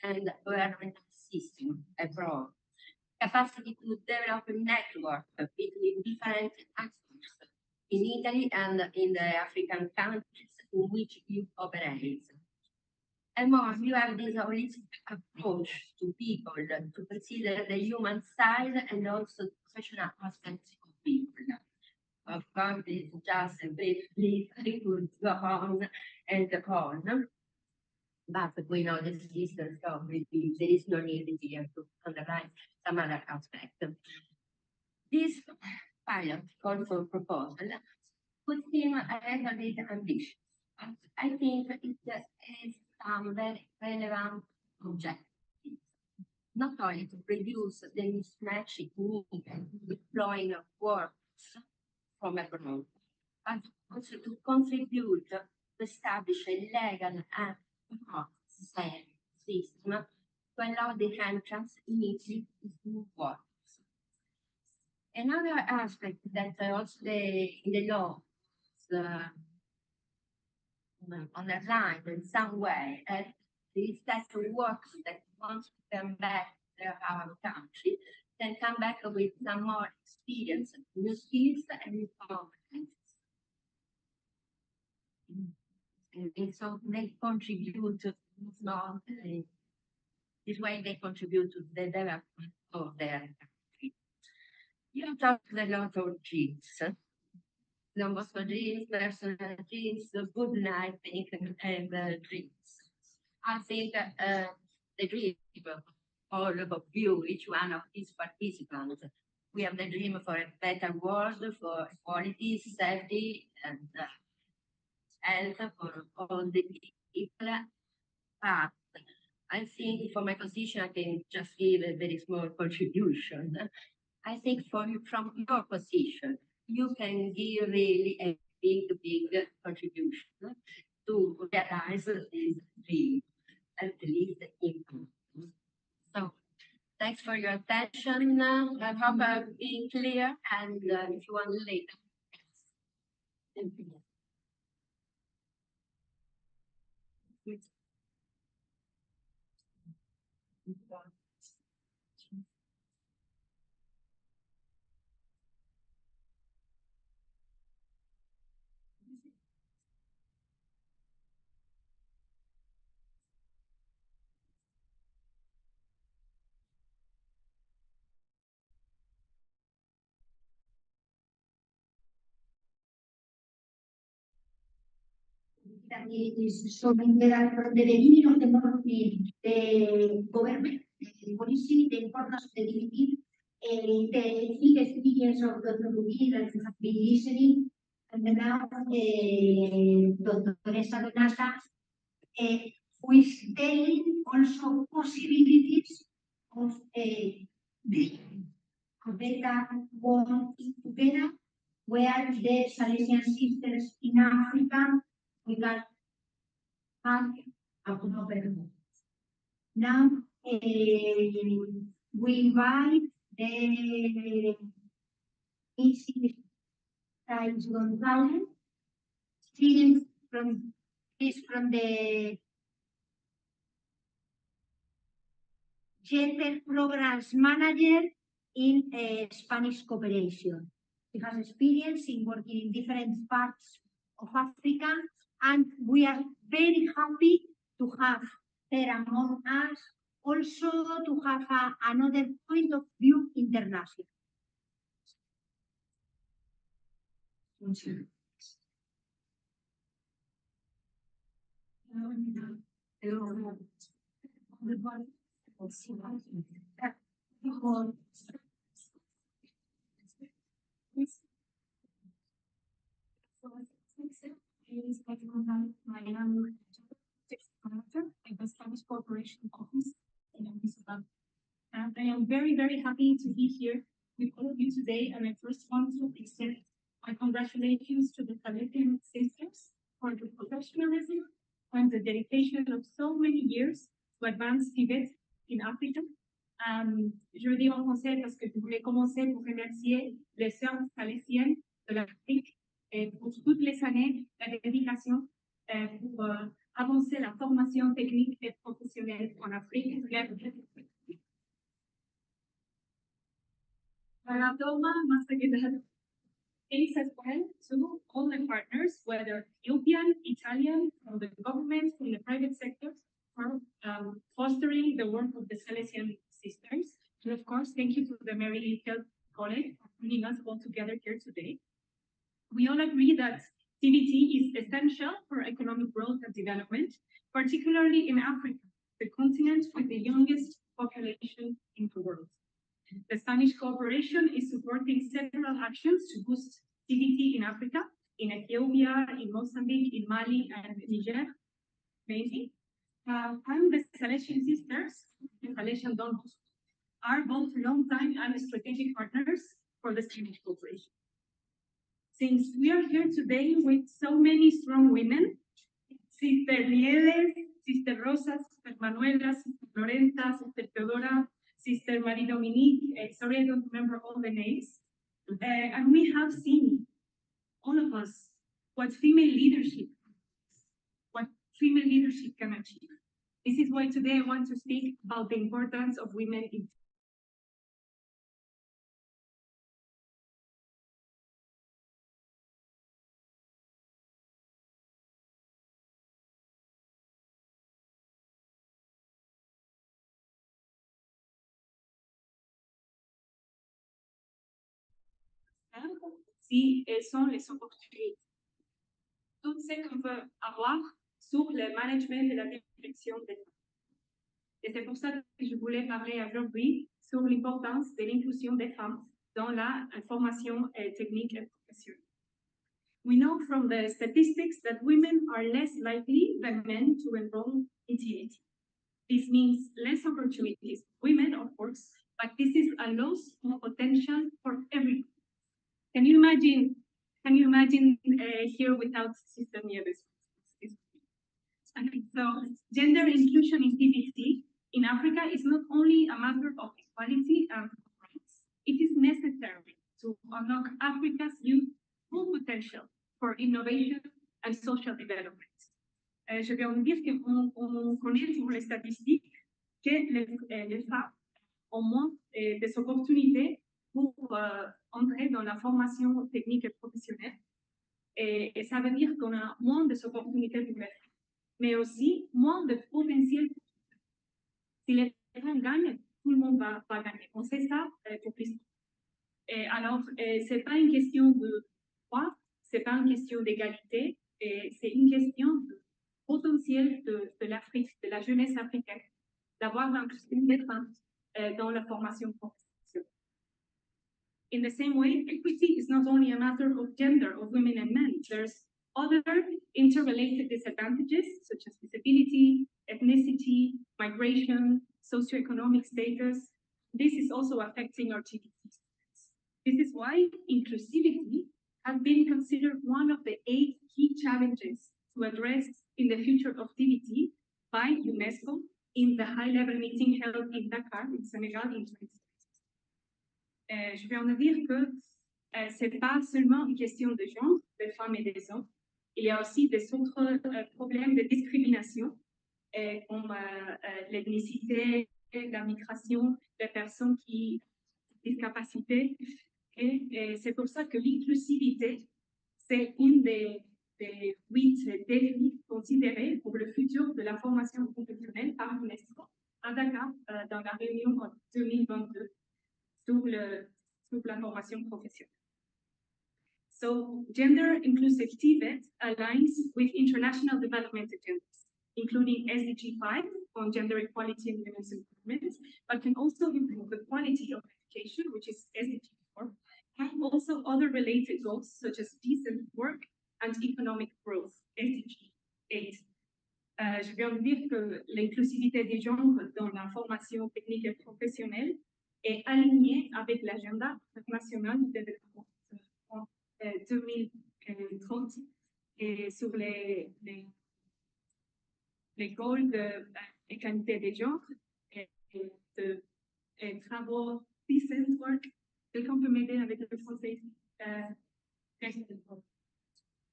and governmental system abroad. Capacity to develop a network between different actors in Italy and in the African countries in which you operate. And more, you have this holistic approach to people to consider the human side and also professional aspects of people. Of course, it's just a brief, I could go on and on. But we know this distance, so there is no need here to underline some other aspect. This pilot call for proposal would seem a little bit ambitious. I think it is some very relevant objectives, not only to reduce the mismatch in deploying works from abroad, but also to contribute to establish a legal and safe system to allow the entrance immediately to work. Another aspect that also in the law underlined in some way is that the works that want to come back to our country can come back with some more experience, new skills, and new competences. And so they contribute to this way they contribute to the development of their country. You talked a lot of dreams. Don Bosco dreams, personal dreams, the good life, and dreams. I think the dream of all of you, each one of these participants, we have the dream for a better world, for equality, safety, and health for all the people. But I think for my position, I can just give a very small contribution. I think from your position, you can give really a big contribution to realize this dream, at least in. So thanks for your attention. I hope I've been clear, and if you want later. Thank you. That is showing that from the beginning of the government, the policy, the importance of the DVT, the big experience of Dr. Rubí that you have been listening, and now Dr. Teresa Donata, who is telling also possibilities of a better working together, where the Salesian sisters in Africa we can have a global. Now we invite the Mrs. Gonzalez, students from the Gender Programs Manager in Spanish Cooperation. She has experience in working in different parts of Africa, and we are very happy to have her among us, also to have another point of view international. At the Spanish Corporation Office in Amsterdam. And I am very, very happy to be here with all of you today. And I first want to extend my congratulations to the Salesian sisters for the professionalism and the dedication of so many years to advance Tibet in Africa. Je le dis en français parce que je voulais commencer pour remercier les sœurs salésiennes de l'Afrique pour toutes les années de dédication pour avancer la formation technique et professionnelle en Afrique. Thanks as well to all the partners, whether Ethiopian, Italian, from the government, from the private sector, for fostering the work of the Salesian sisters. And of course, thank you to the Mary Health College for bringing us all together here today. We all agree that CBT is essential for economic growth and development, particularly in Africa, the continent with the youngest population in the world. The Spanish cooperation is supporting several actions to boost CBT in Africa, in Ethiopia, in Mozambique, in Mali, and Niger, mainly. And the Salesian sisters, the Salesian Don Bosco, are both long-time and strategic partners for the Spanish cooperation. Since we are here today with so many strong women, Sister Nieves, Sister Rosa, Sister Manuela, Sister Lorenta, Sister Teodora, Sister Marie Dominique, sorry I don't remember all the names, and we have seen, all of us, what female leadership can achieve. This is why today I want to speak about the importance of women in si elles sont les opportunités. Tout ce qu'on veut avoir sur le management et la direction des femmes. Et c'est pour ça que je voulais parler aujourd'hui sur l'importance de l'inclusion des femmes dans la formation technique et professionnelle. We know from the statistics that women are less likely than men to enroll in TAT. This means less opportunities for women, of course, but this is a loss of potential for everyone. Can you imagine here without Sister Nieves? So gender inclusion in TBC in Africa is not only a matter of equality and rights, it is necessary to unlock Africa's youth full potential for innovation and social development. Je vais en dire qu'on connaît sur les statistiques que les femmes ont moins des opportunités pour entrer dans la formation technique et professionnelle. Et ça veut dire qu'on a moins d'opportunités pour les femmes, mais aussi moins de potentiel. Si les femmes gagnent, tout le monde va gagner. On sait ça pour l'histoire. Alors, ce n'est pas une question de droit, ce n'est pas une question d'égalité, c'est une question de potentiel de l'Afrique, de la jeunesse africaine, d'avoir l'inclusion des femmes dans la formation professionnelle. In the same way, equity is not only a matter of gender, of women and men. There's other interrelated disadvantages, such as disability, ethnicity, migration, socioeconomic status. This is also affecting our TBC students. This is why inclusivity has been considered one of the 8 key challenges to address in the future of TBT by UNESCO in the high-level meeting held in Dakar, in Senegal, in 2020. Je vais en dire que ce n'est pas seulement une question de genre, des femmes et des hommes. Il y a aussi des autres problèmes de discrimination, comme l'ethnicité, la migration, les personnes qui ont des discapacités. Et c'est pour ça que l'inclusivité, c'est une des 8 défis considérés pour le futur de la formation professionnelle par l'UNESCO à Dakar, dans la réunion en 2022. Sur la formation professionnelle. So, gender-inclusive TVET aligns with international development agendas, including SDG 5 on gender equality and women's empowerment, but can also improve the quality of education, which is SDG 4, and also other related goals such as decent work and economic growth, SDG 8. Je viens de dire que l'inclusivité des genres dans la formation technique et professionnelle est aligné avec l'agenda national de développement en 2030 et sur les goals d'égalité des genres et de travaux decent work. Quelqu'un peut m'aider avec le français?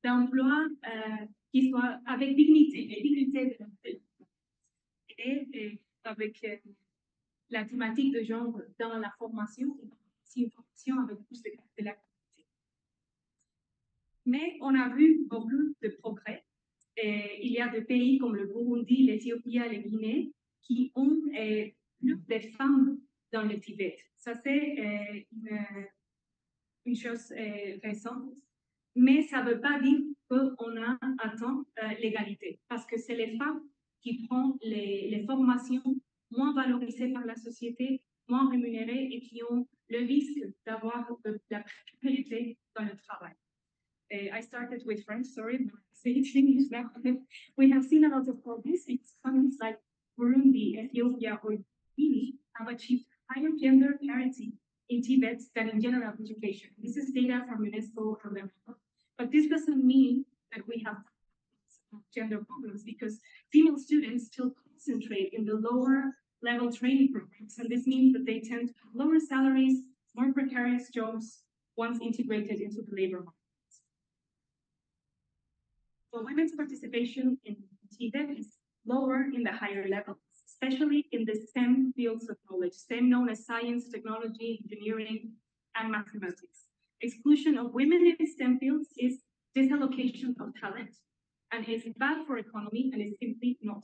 D'emploi qui soit avec dignité, et dignité et avec la thématique de genre dans la formation, c'est une formation avec plus de la qualité. Mais on a vu beaucoup de progrès. Et il y a des pays comme le Burundi, l'Éthiopie, la Guinée qui ont plus de femmes dans le Tibet. Ça, c'est une chose récente. Mais ça ne veut pas dire qu'on a atteint l'égalité. Parce que c'est les femmes qui prennent les formations moins valorisées par la société, moins rémunérés et qui ont le risque d'avoir de la précarité dans le travail. I started with French, sorry, but I say it in English now. We have seen a lot of progress. Economies like Burundi, Ethiopia, or Guinea have achieved higher gender parity in Tibet than in general education. This is data from UNESCO and the but this doesn't mean that we have gender problems because female students still concentrate in the lower level training programs, and this means that they tend to have lower salaries, more precarious jobs once integrated into the labor market. So women's participation in Tibet is lower in the higher levels, especially in the STEM fields of knowledge, STEM known as science, technology, engineering, and mathematics. Exclusion of women in STEM fields is disallocation of talent and is bad for economy and is simply not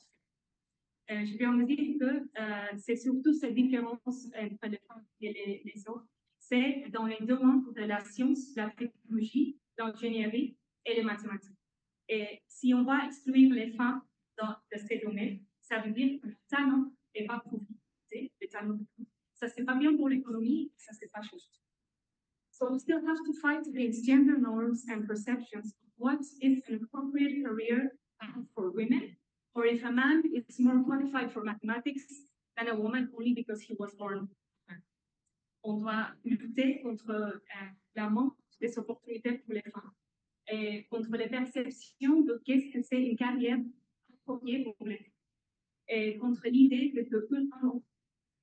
fair. Je peux en dire que c'est surtout cette différence entre les femmes et les autres, c'est dans les domaines de la science, la technologie, l'ingénierie et les mathématiques. Et si on va exclure les femmes de ces domaines, ça veut dire que le talent n'est pas profité, le talent. Ça, c'est pas bien pour l'économie, ça, c'est pas juste. So we still have to fight against gender norms and perceptions of what is an appropriate career for women, or if a man is more qualified for mathematics than a woman only because he was born. On doit lutter contre la manque des opportunités pour les femmes. Et contre les perceptions de qu'est-ce que c'est une carrière appropriée pour les femmes. Et contre l'idée que une femme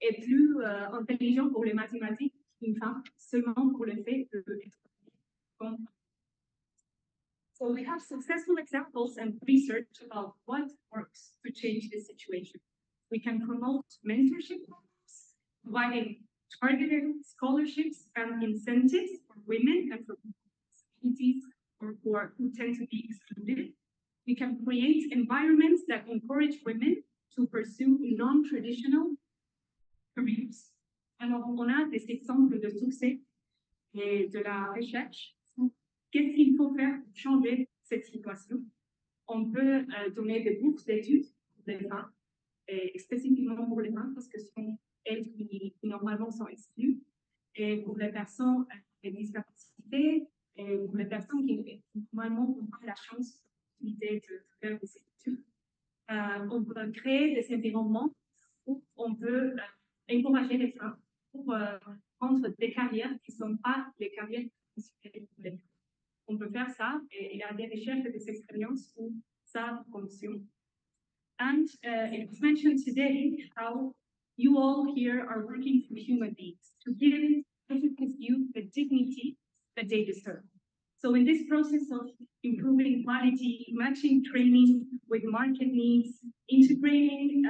est plus intelligent pour les mathématiques qu'une femme seulement pour le fait d'être comme. So we have successful examples and research about what works to change this situation. We can promote mentorship programs, providing targeted scholarships and incentives for women and for communities or who tend to be excluded. We can create environments that encourage women to pursue non-traditional careers. Alors, on a des exemples de succès et de la recherche. Qu'est-ce qu'il faut faire pour changer cette situation? On peut donner des bourses d'études pour les femmes, et spécifiquement pour les femmes, parce que ce sont elles qui normalement sont exclues, et pour les personnes avec discapacités, et pour les personnes qui normalement n'ont pas la chance de faire des études. On peut créer des environnements où on peut encourager les femmes pour prendre des carrières qui ne sont pas les carrières traditionnelles pour les femmes. On peut faire ça, et il y a des recherches et des expériences où ça fonctionne. And it was mentioned today how you all here are working for human beings to give Africa's youth the dignity that they deserve. So in this process of improving quality, matching training with market needs, integrating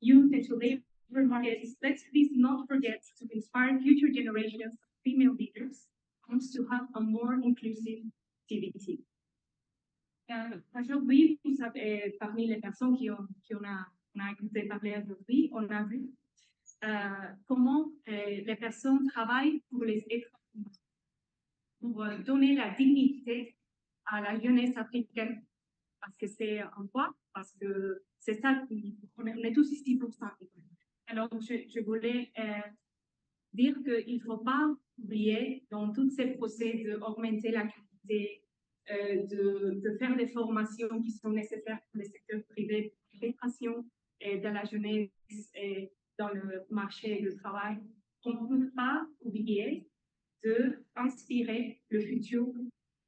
youth into labor markets, let's please not forget to inspire future generations of female leaders and to have a more inclusive TVT. Aujourd'hui, parmi les personnes on a écouté parler aujourd'hui, on a vu comment les personnes travaillent pour les êtres humains, pour donner la dignité à la jeunesse africaine, parce que c'est un droit, parce que c'est ça, on est tous ici pour ça. Alors, je voulais dire qu'il ne faut pas oublier dans tous ces procès d'augmenter la qualité, de faire des formations qui sont nécessaires pour le secteur privé, pour l'intégration de la jeunesse et dans le marché du travail. On ne peut pas oublier d'inspirer le futur,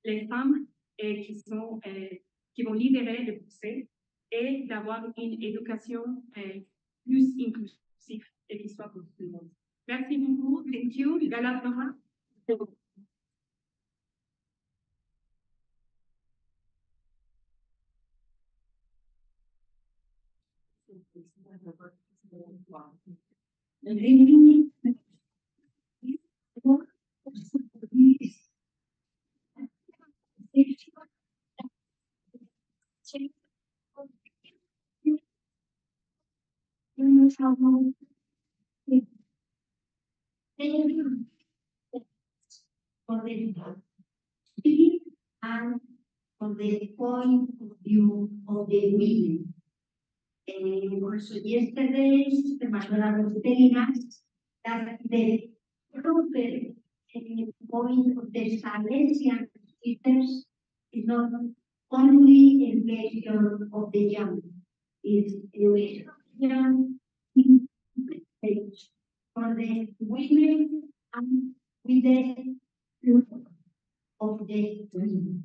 les femmes qui vont libérer le procès et d'avoir une éducation plus inclusive et qui soit pour tout le monde. Merci beaucoup. Thank you. Galatama. And from the point of view of the women. Also yesterday, the Manuela was telling us that the proper point of the Salesian sisters is not only education of the young, it's education of the young in stage for the women and with the youth of the women.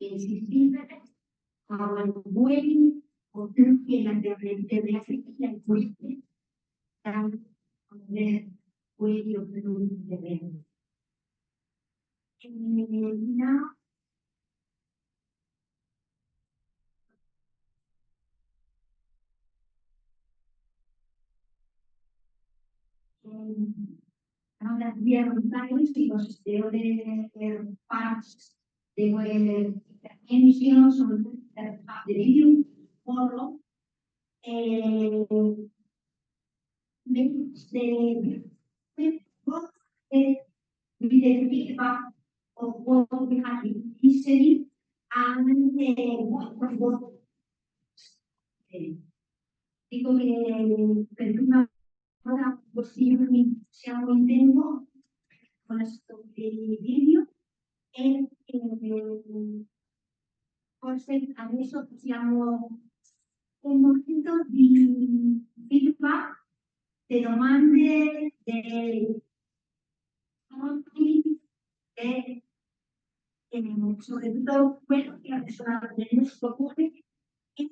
Insistir our way of looking at the reality and wisdom and the way of doing the reality. And now, now that we are on time, because the other parts, they were emissions on the video follow. Both with the feedback of what we have in history and what was dico che per prima cosa possibile siamo in tempo con questo video e forse adesso possiamo un momento di feedback, di domande, di e soprattutto quello che adesso nel nostro cuore e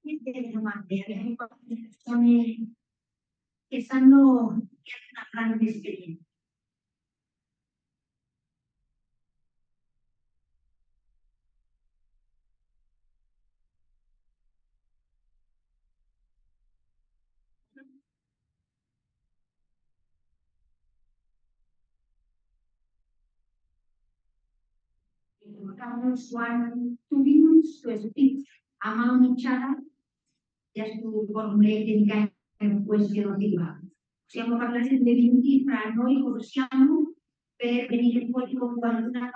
delle domande, abbiamo persone che sanno che è una grande esperienza. Damos 2 minutes to speak among each other, just to formulate any kind of question or feedback. Possiamo parlare 2 minuti fra noi come siamo per venire fuori con qualcuna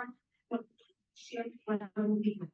discussione, qualcuna.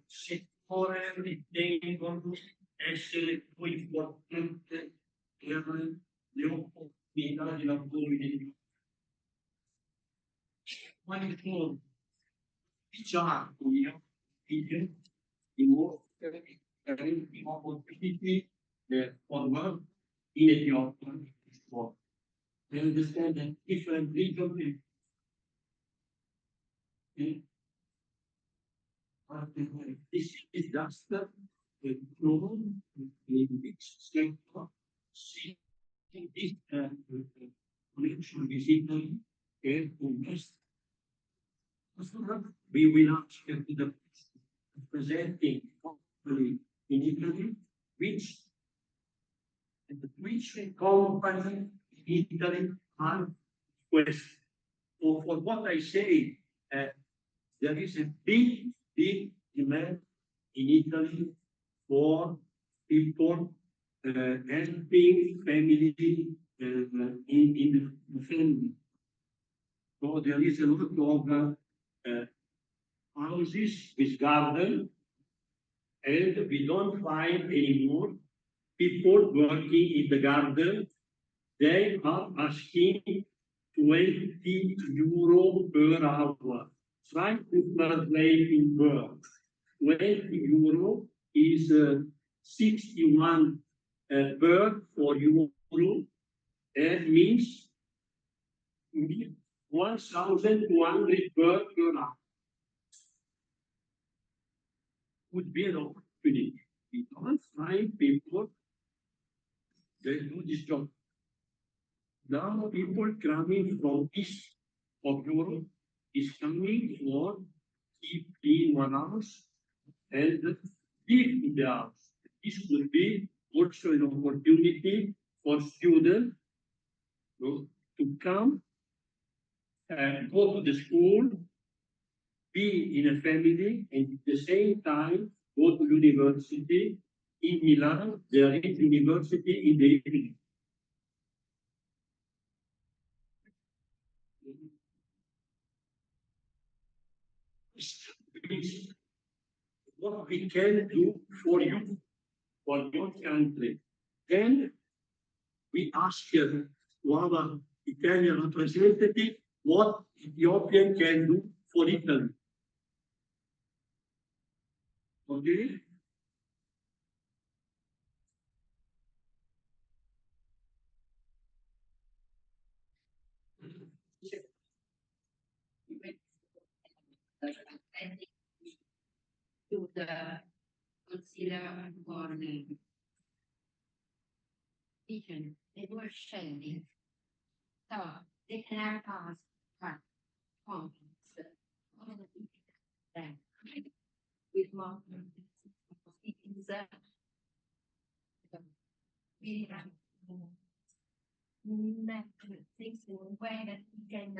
Settore ritengono essere più importante per le opportunità di lavoro degli quali sono già io di mostre di opportunity for work in the job. I understand that different regions. This is just the problem in which sector see this connection between and invest. We will ask the presenting company in Italy, which company in Italy are request. For what I say, there is a big demand in Italy for people helping family in the family. So there is a lot of houses with garden, and we don't find anymore people working in the garden. They are asking 20 euro per hour. Try to translate in words. 20 euro is 61 per for euro, and means 1,200 per hour. Would be an opportunity. We don't find people that do this job. Now people coming from east of Europe is coming for keep clean one house and live in the house. This could be also an opportunity for students to come and go to the school, be in a family, and at the same time go to university. In Milan, there is university in the evening. What we can do for you, for your country. Then we ask our Italian representative what Ethiopian can do for Italy. Okay? To the consider for the vision they were sharing. So they can help us track points that with more it's we have map things in a way that we can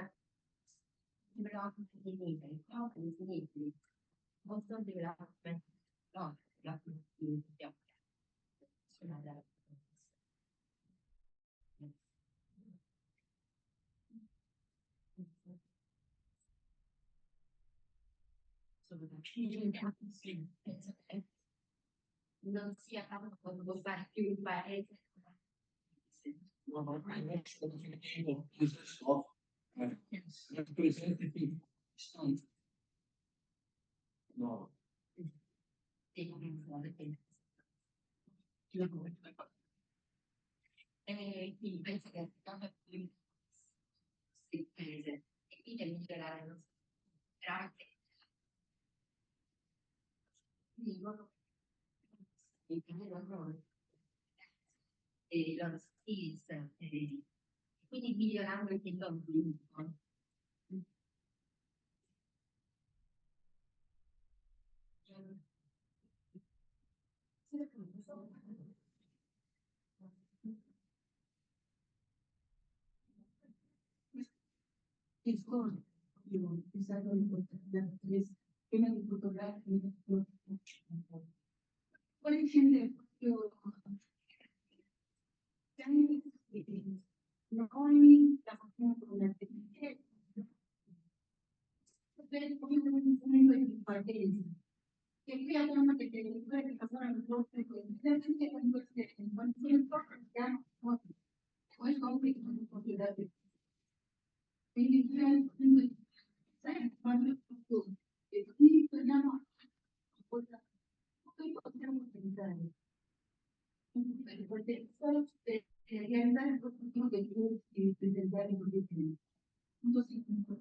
develop immediately, companies immediately. Also development of development in the so the changing happens it's okay. Non sia tanto quando fare più il paese. Representative stand. No. Quindi penso che il paese e quindi a migliorare il nostro grazie. Quindi loro e i loro skills e quindi migliorando anche il loro sviluppo. Il scorso, io pensavo che prima di fotografare poi scende proprio noi la facciamo con la tecnica per come un paese che qui abbiamo delle figure che lavorano proprio con le con queste tempo abbiamo poi compiti sono proprio da te quindi quando tutto e qui torniamo poi possiamo pensare per poter realizzare il proprio del magari non di punto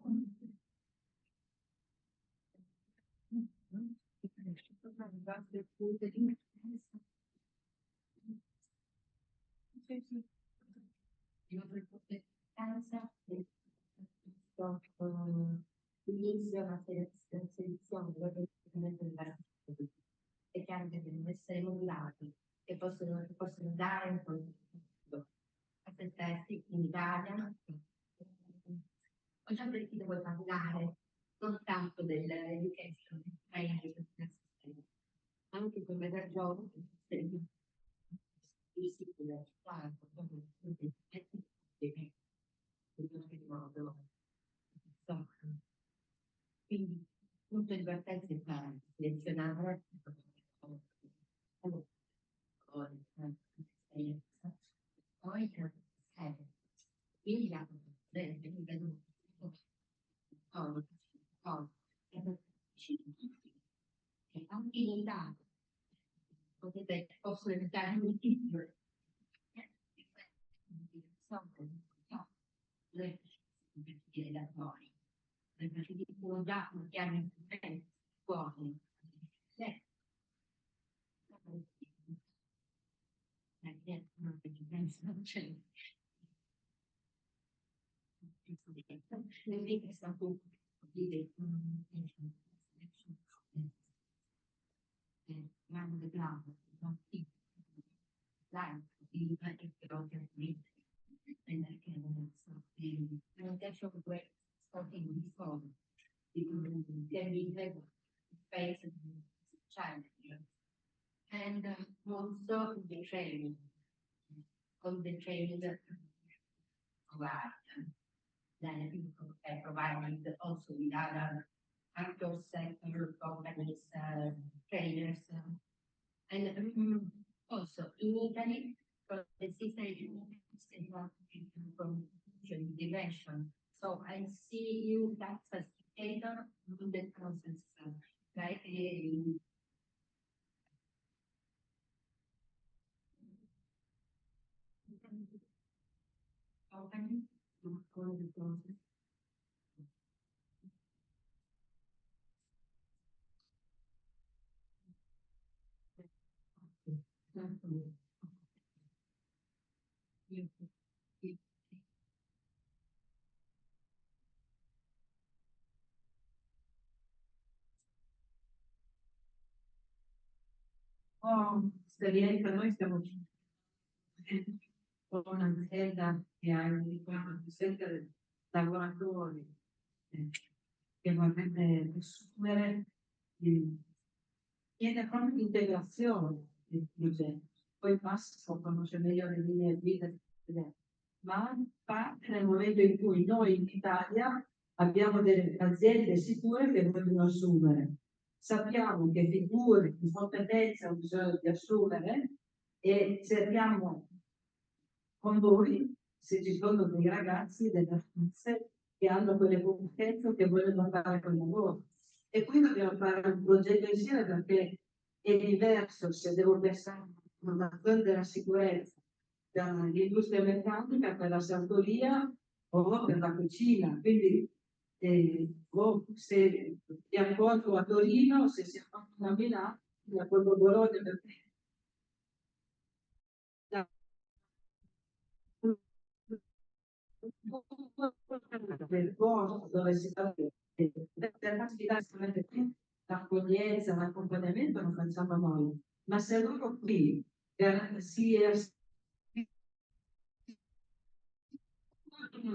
si inizio una selezione è chiaro che devono essere modulati, che possono dare un contributo a se stessi in Italia. Ho già sentito voi parlare non tanto dell'education, anche come ragione di sicurezza, quindi tutto il vertenze per selezionare poi quindi la anche in Italia possono evitare un titolo da noi perché dicono già un piano fuori and also the training on the training provided. Then provided also with other actors, sector companies, trainers, and also in Italy, for the system from dimension. So I see you that facilitator in the process, right? Company to follow the process. Esperienza, noi stiamo con un'azienda che ha indicato più 7 lavoratori che vorrebbe assumere, chiede proprio l'integrazione del progetto. Poi passa a conoscere meglio le linee guida, ma parte nel momento in cui noi in Italia abbiamo delle aziende sicure che vogliono assumere. Sappiamo che figure di competenza hanno bisogno di assumere e cerchiamo con voi, se ci sono dei ragazzi, delle ragazze che hanno quelle competenze che vogliono fare quel lavoro. E qui dobbiamo fare un progetto insieme perché è diverso se devo pensare a una zona della sicurezza dall'industria meccanica per la sartoria o per la cucina. Quindi o se ti accorgo a Torino, se si accorgo a Milano, mi accorgo a Bologna perché del posto dove si fa per l'attività l'accoglienza, l'accompagnamento lo facciamo noi, ma se loro qui si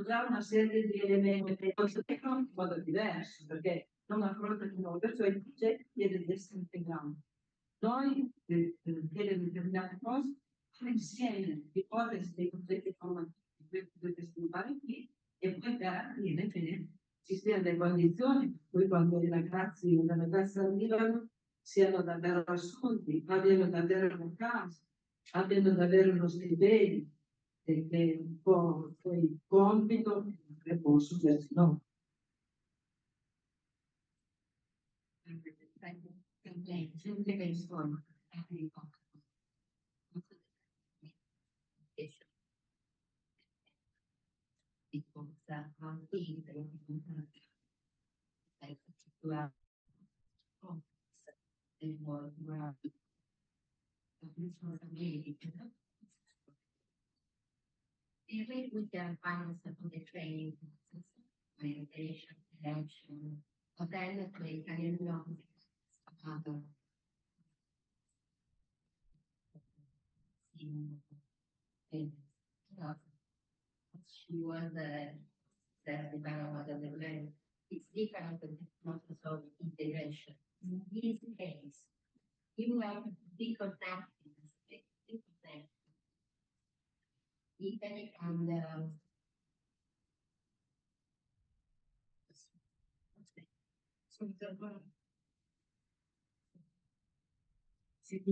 già una serie di elementi in modo diverso perché non affrontano di nuovo, perciò il progetto chiede di essere integrato. Noi chiede determinate cose insieme ipotesi dei progetti formativi che dovete sviluppare qui e poi garantire che ci siano le condizioni per cui quando i ragazzi o le ragazze arrivano siano davvero assunti, abbiano davvero una casa, abbiano davvero uno stipendio che un po' il compito che può succedere no. qui particular and more responsibility. Even we can find some of the training, meditation, action, but then they can know other and she was the development of the brain. It's different than process of integration. In this case, you have to be connected, even and se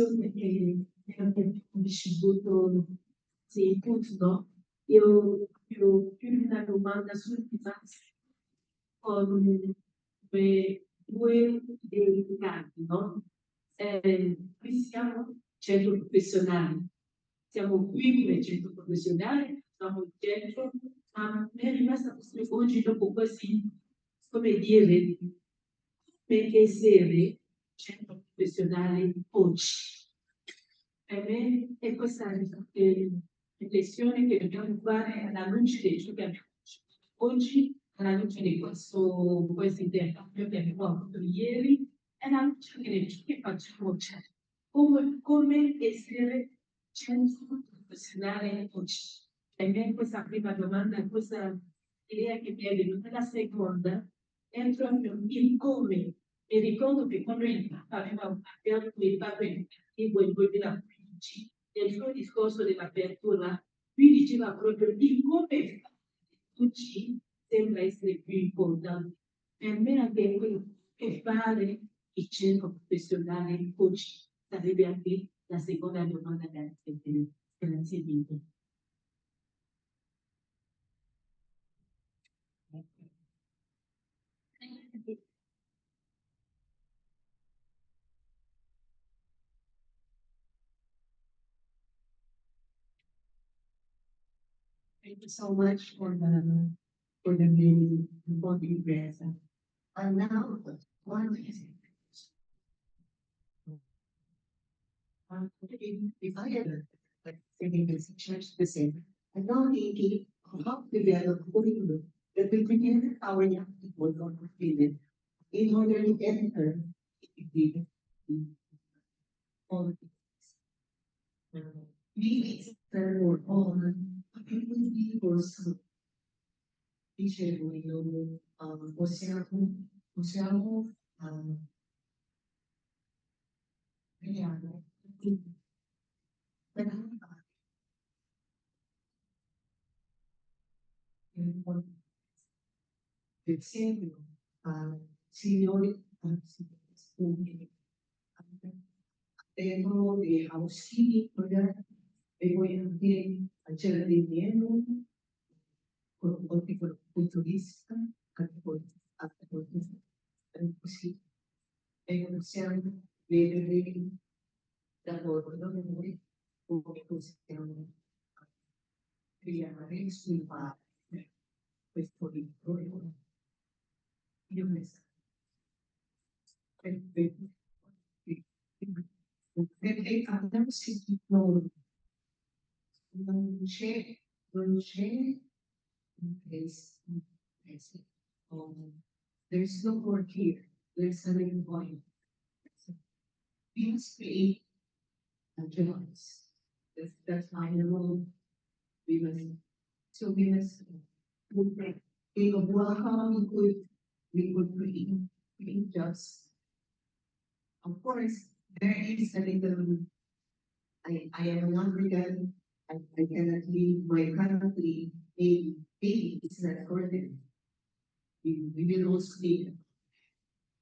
eu tenho um distributo de input, no? Eu fico na domanda sull'impianto con due identificati, no? Qui siamo centro professionale, siamo qui come centro professionale, siamo il centro, ma mi è rimasta questa oggi dopo quasi, come dire, per essere centro professionale oggi. Per me è questa riflessione che dobbiamo fare alla luce di ciò che abbiamo oggi, alla luce di questo intercambio che abbiamo avuto ieri, e alla luce di ciò che facciamo oggi. Come essere centro professionale oggi? Per me questa prima domanda, questa idea che mi è venuta, la seconda è proprio il come. Mi ricordo che quando il Papa aveva aperto il Papa educativo nel 2015, nel suo discorso dell'apertura, lui diceva proprio il come oggi sembra essere più importante. Per me anche quello che fare il centro professionale oggi sarebbe anche la seconda domanda da rispondere. Grazie mille. Thank you so much for the being present. And now, one is if I had thinking this church the same, and now thinking of how to develop curriculum that will prepare our young people for fulfillment in order to enter the politics. We explore on it will be for some teacher possiamo creare per esempio signori tengo de auxilio e voy a hacer de dinero con un tipo culturista così e possiamo vedere da loro noi come possiamo creare e sviluppare questo libro. Io penso perché abbiamo sentito non c'è there's no word here, there's a living point. We must create a choice. That's my role. We must think of how we could create jobs. Of course, there is a little, I am an African, I cannot leave my country, maybe it's not for them. We will also need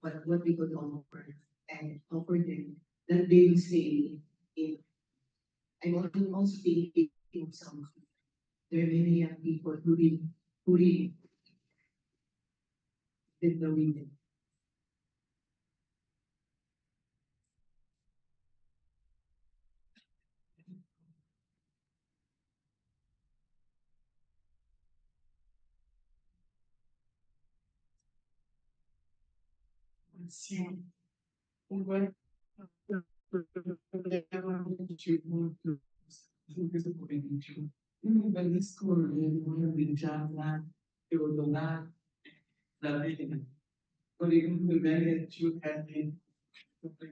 what we could offer and offer them that they will stay in. I'm also thinking of some, there are many young people who really did the reading. see when even the school di Gianna e Odonà la vita con i complimenti più happy questa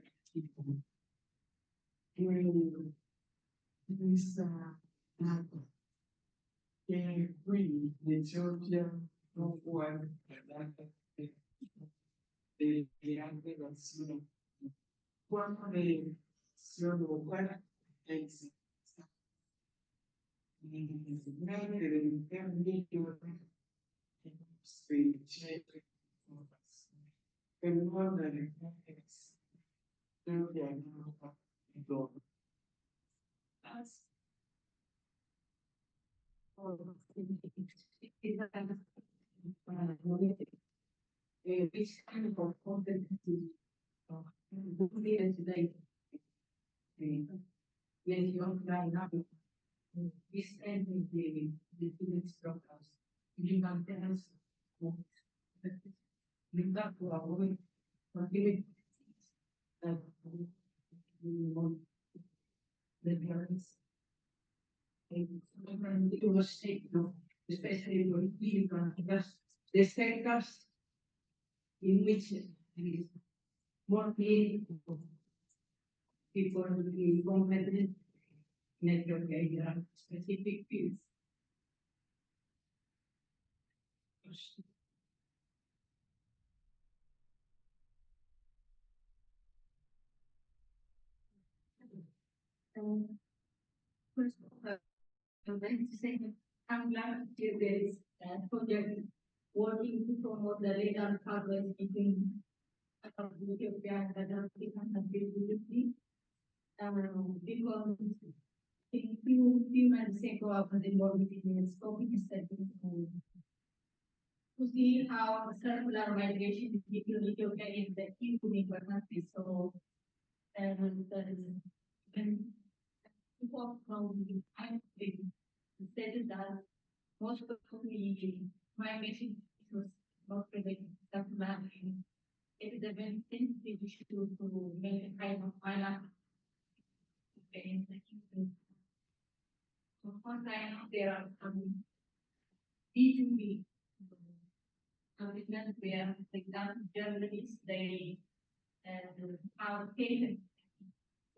che qui in Etiopia non può essere delle altre nazioni quando le sono guarda mettere in termini specie per non avere che hanno fatto which kind of competency today when you are trying up we spend the students programs we maintenance we got to avoid continuing that we want the parents and it was taken especially when we because the sectors in which there is more meaningful people will be competent network area specific fields. First of all, I'm going to say that I'm glad to hear there is a project working to promote the legal coverage between Ethiopia and other African countries because a few months ago I was involved in a scoping study to see how circular migration between Ethiopia and the EU neighbor countries. So, and when people from the country stated that most of the migration was not related to circular, it is a very sensitive issue to make a kind of finance. Of course, I know there are some B2B commitments where, for example, journalists, they have taken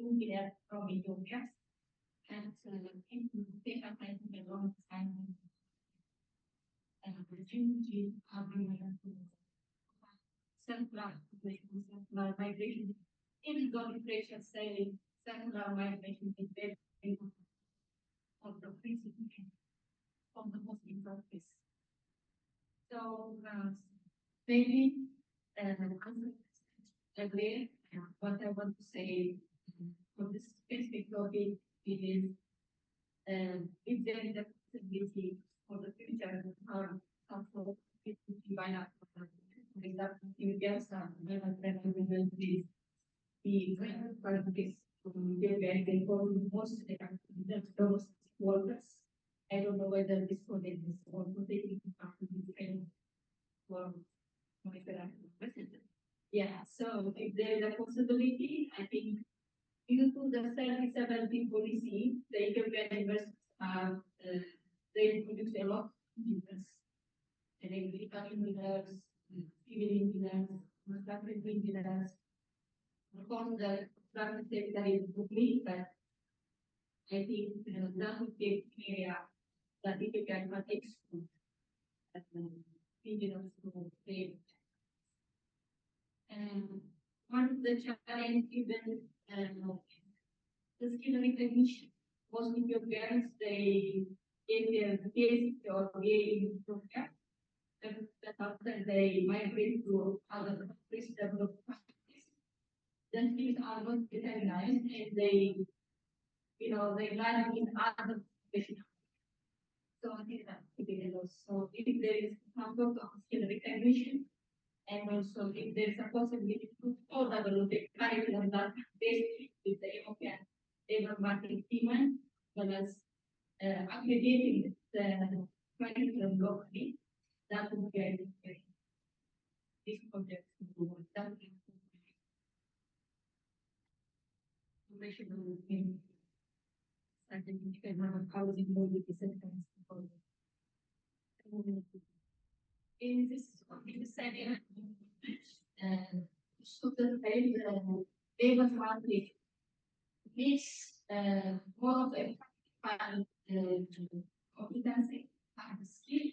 engineers from Ethiopia and they have taken a long time and the changes have been circular migration. Even though the pressure say circular migration is very of the principle of the most important. So maybe agree what I want to say for this specific topic is if there is a possibility for the future how for it to be by now. For example, in Gaza, the practice they call most those workers. I don't know whether this project is also taking part in this kind of yeah, so if there is a possibility, I think due to the 30-70 policy, the Ethiopian universities have they produce a lot of engineers, electrical engineers, civil engineers, construction engineers. Of course, the private sector is booming, but I think that would be an area that Ethiopia can export engineers to trade. And one of the challenges even the skill recognition. Most Ethiopians they get their PhD or BA in Ethiopia, and after they migrate to other countries, developed countries, then skills are not recognized and they they land in other professions. So I think that could be a loss. So if there is some sort of skill recognition, and also if there is a possibility to further develop a curriculum that based with the European labor market demand, as well as aggregating the curriculum locally, that would be a this project to work. Thank you. in housing with the citizens. In this area, student they was wanted this more of a competency and skill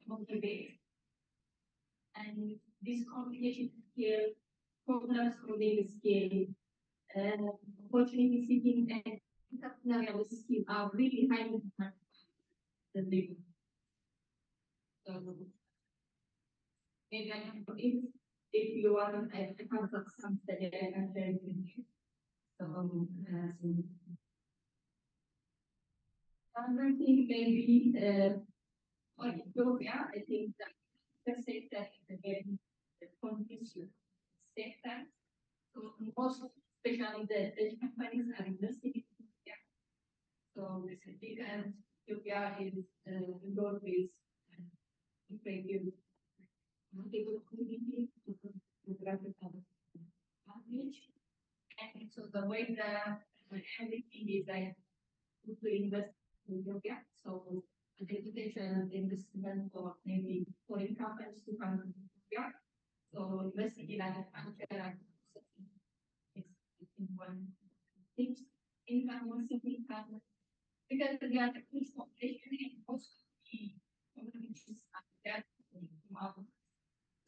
motivate and this communication skill, problem solving skill, opportunity seeking and entrepreneurial skill are really highly important than they. So maybe I can put if you want I can put something that I can share with you. So another thing maybe for Ethiopia, I think that the sector is a very confusion sector. So most, especially the companies are investing in Ethiopia. So this is because Ethiopia is involved with creative community geographical language. And so the way that everything is like to invest in Ethiopia. So the education investment for maybe foreign companies to come to Ethiopia. So investing in agriculture and is in one thing. Income was income because they are the police population and also the communities are that model.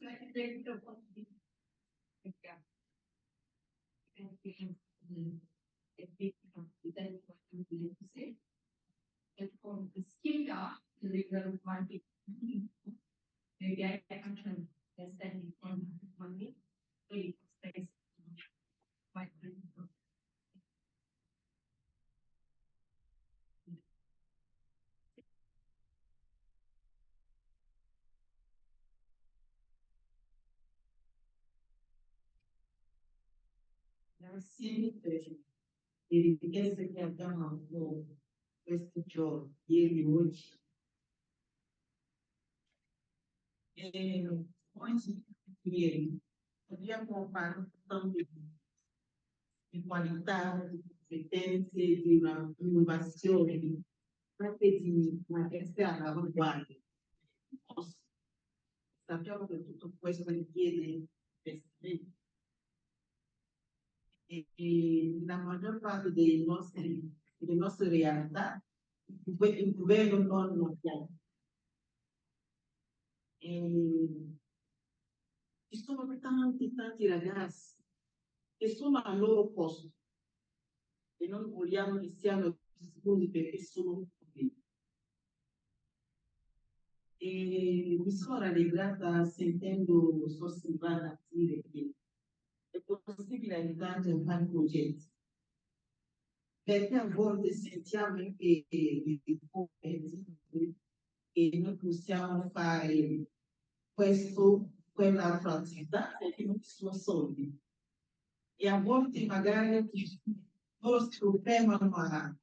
So I think they don't want to be Ethiopia. And we have a big then what I'm going to say. And for the skill gap, the legal market, maybe I can understand on money, really space, my friend. Grazie le richieste che abbiamo avuto questi giorni, ieri, oggi. E oggi, ieri, abbiamo parlato di qualità, di competenze, di una innovazione, anche di una esterna avanguardia. Sappiamo che tutto questo richiede investimenti. E la maggior parte delle nostre realtà il governo non lo piace. Ci sono tanti ragazzi che sono al loro posto e non vogliamo che siano esclusi perché sono qui. E mi sono rallegrata sentendo Silvana dire che è possibile aiutare un vari progetti. Perché a volte sentiamo che non possiamo fare questo, quell'altra attività perché non ci sono soldi. E a volte magari loro si fermano a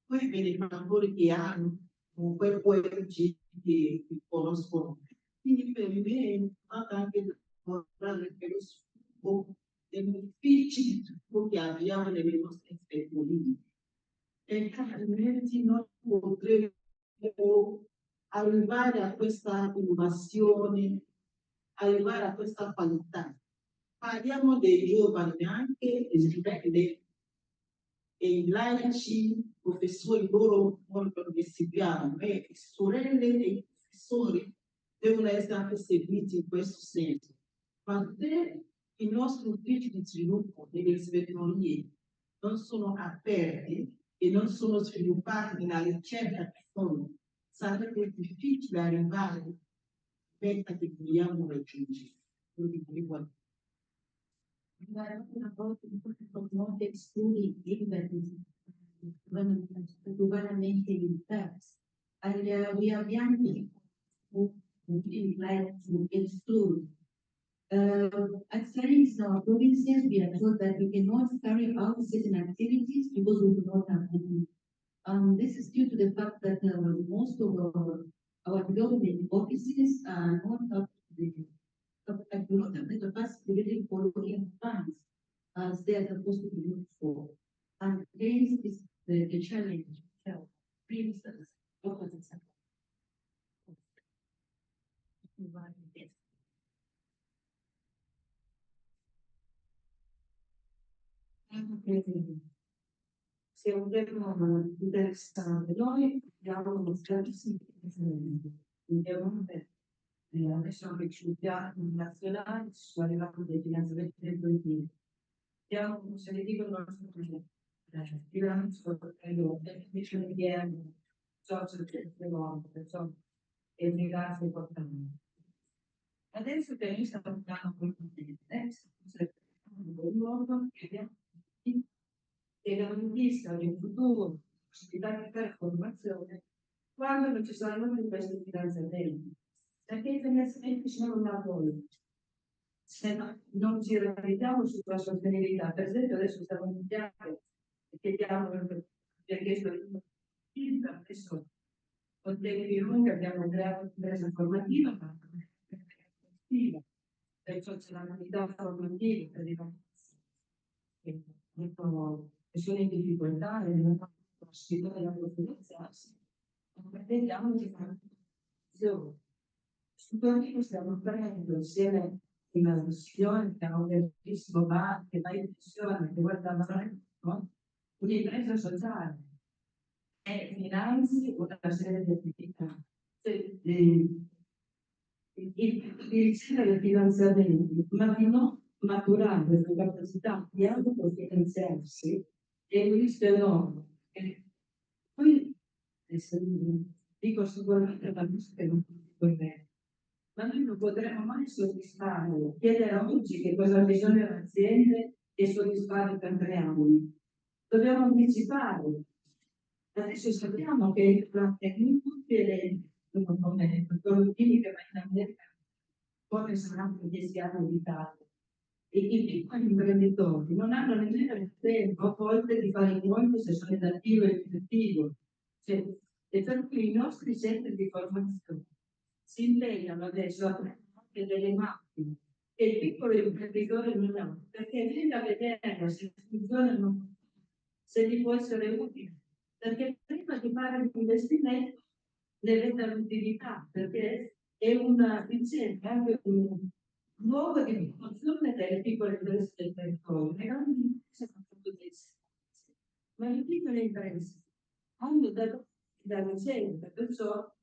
quei benefattori che hanno con quel ONG che conoscono. Quindi per me è importante anche lavorare per lo sviluppo degli uffici che abbiamo nelle nostre ispettorie. E altrimenti non potremo arrivare a questa innovazione, arrivare a questa qualità. Parliamo dei giovani anche, e i laici, professori loro molto investigano, e sorelle e professori devono essere anche seguiti in questo senso. Ma se i nostri uffici di sviluppo delle ispettorie non sono aperti e non sono sviluppati nella ricerca che sono, sarebbe difficile arrivare alla meta che vogliamo raggiungere. Not excluding liberties, governmental impacts. And we have young people who like to exclude. At studies in our provinces, we are told that we cannot carry out certain activities because we do not have money. This is due to the fact that most of our government offices are not up to the capacity for looking funds as they are supposed to be looked for. And challenge. So, brings us opposite side. Se un tema interessante, noi abbiamo uno scarso adesso anche sul piano nazionale sono arrivati dei finanziamenti del politico. Abbiamo, se ne dico il nostro progetto, bilancio, definizione di social insomma, e mi ringrazio importante. Adesso che noi stiamo andando con il un modo che abbiamo che garantisca in futuro possibilità di fare formazione quando non ci saranno più questi finanziamenti. Perché i finanziamenti sono una cosa. Se non ci realizziamo sulla sostenibilità, per esempio adesso stiamo iniziando e chiediamo perché adesso con tempi lunghi abbiamo creato un'impresa formativa, ma perciò c'è la novità formativa per i ragazzi che sono in difficoltà e non hanno la possibilità di autofinanziarsi. Vediamo di fare formazione. Su questo stiamo prendendo insieme una missione che ha un bellissimo bar che va in missione, che guarda lavorare, no? Un'impresa sociale e finanzi una serie di attività. Il del finanziamento, ma di non maturare questa capacità di autofinanziarsi è un rischio enorme. Poi dico sicuramente la che non è, ma noi non potremo mai soddisfare, chiedere oggi che cosa ha bisogno le aziende e soddisfare per 3 anni. Dobbiamo anticipare. Adesso sappiamo che in tutte le produttivi che vanno in America poi saranno 10 anni di Italia. E i piccoli imprenditori non hanno nemmeno il tempo a volte di fare i conti se sono in attivo e in attivo. Cioè, e per cui i nostri centri di formazione si impegnano adesso a prendere anche delle macchine che il piccolo imprenditore non ha, perché viene a vedere se funzionano, se gli può essere utile. Perché prima di fare un investimento deve dare utilità, perché è una ricerca, anche un luogo di promozione delle piccole imprese del territorio. Le grandi imprese non sono ma le piccole imprese hanno da ricerca, perciò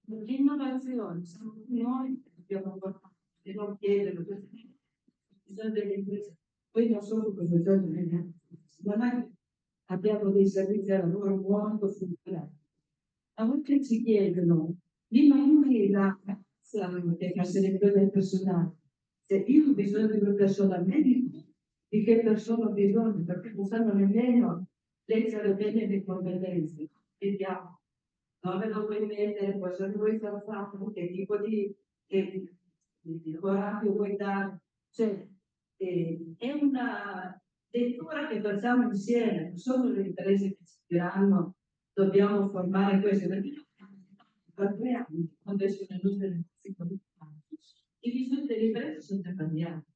l'innovazione siamo noi che dobbiamo portare e non chiedere, bisogno delle imprese. Poi non solo per bisogno ma abbiamo dei servizi a lavoro molto funzionali. A volte ci chiedono di membri la che fa selezione del personale. Se io ho bisogno di una persona medico, di che persona ho bisogno? Perché non sanno nemmeno leggere bene le competenze. Vediamo dove lo vuoi mettere, cosa vuoi far fare, che tipo di orario vuoi dare. Cioè, è una lettura che facciamo insieme, non sono le imprese che ci diranno dobbiamo formare questo, perché per 3 anni, quando escono le nostre i bisogni delle imprese sono già cambiati.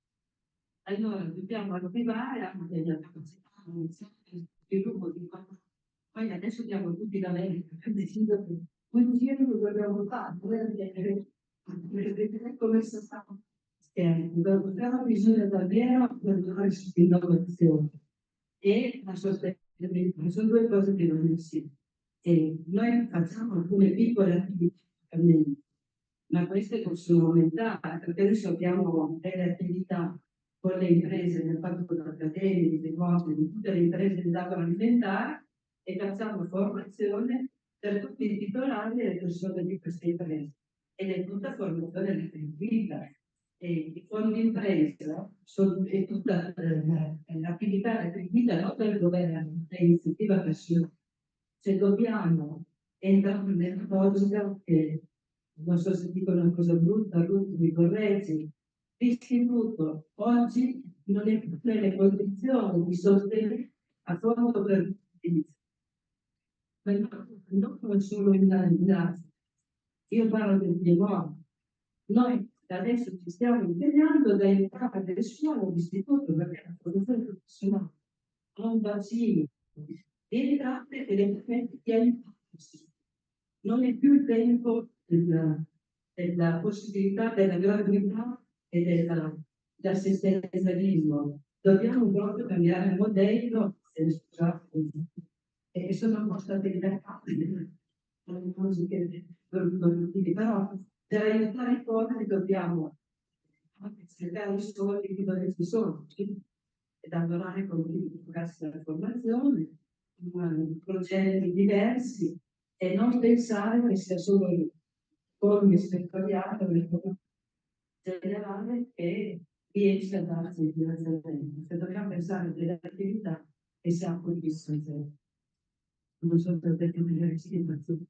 Allora dobbiamo arrivare a delle capacità di sviluppo di poi adesso diamo tutti l'America per decidere che un giro lo dobbiamo fare, vedere come si sta. Abbiamo bisogno davvero di lavorare sull'innovazione e la sostenibilità, sono 2 cose che non insieme. E noi facciamo alcune piccole attività, ma queste possono aumentare, perché adesso abbiamo delle attività con le imprese nel fatto accademico, di cose, di tutte le imprese dell'agroalimentare e facciamo formazione per tutti i titolari e le persone di queste imprese. Ed è tutta formazione retribuita. E i fondi impresa è tutta l'attività retribuita non del governo, è iniziativa personale. Se dobbiamo entrare nella logica che, non so se dico una cosa brutta, mi correggi, l'istituto oggi non è più nelle condizioni di sostenere a fondo per l'utilizzo. Ma non solo in Italia. Io parlo del Piemonte. Noi adesso ci stiamo impegnando da entrare nelle scuole dell'istituto perché la formazione professionale ha un bacino le entrate e le movimenti piani. Non è più il tempo della possibilità della gratuità e dell'assistenzialismo. Dobbiamo proprio cambiare il modello e sono stati rilaccati però per aiutare i poveri dobbiamo cercare i soldi di dove ci sono e lavorare con chi procassa la formazione, progetti diversi e non pensare che sia solo il fondo ispettoriale o il fondo generale che riesce a darsi il finanziamento. Se dobbiamo pensare delle attività che siamo condizioni. Non so se ho detto delle situazioni.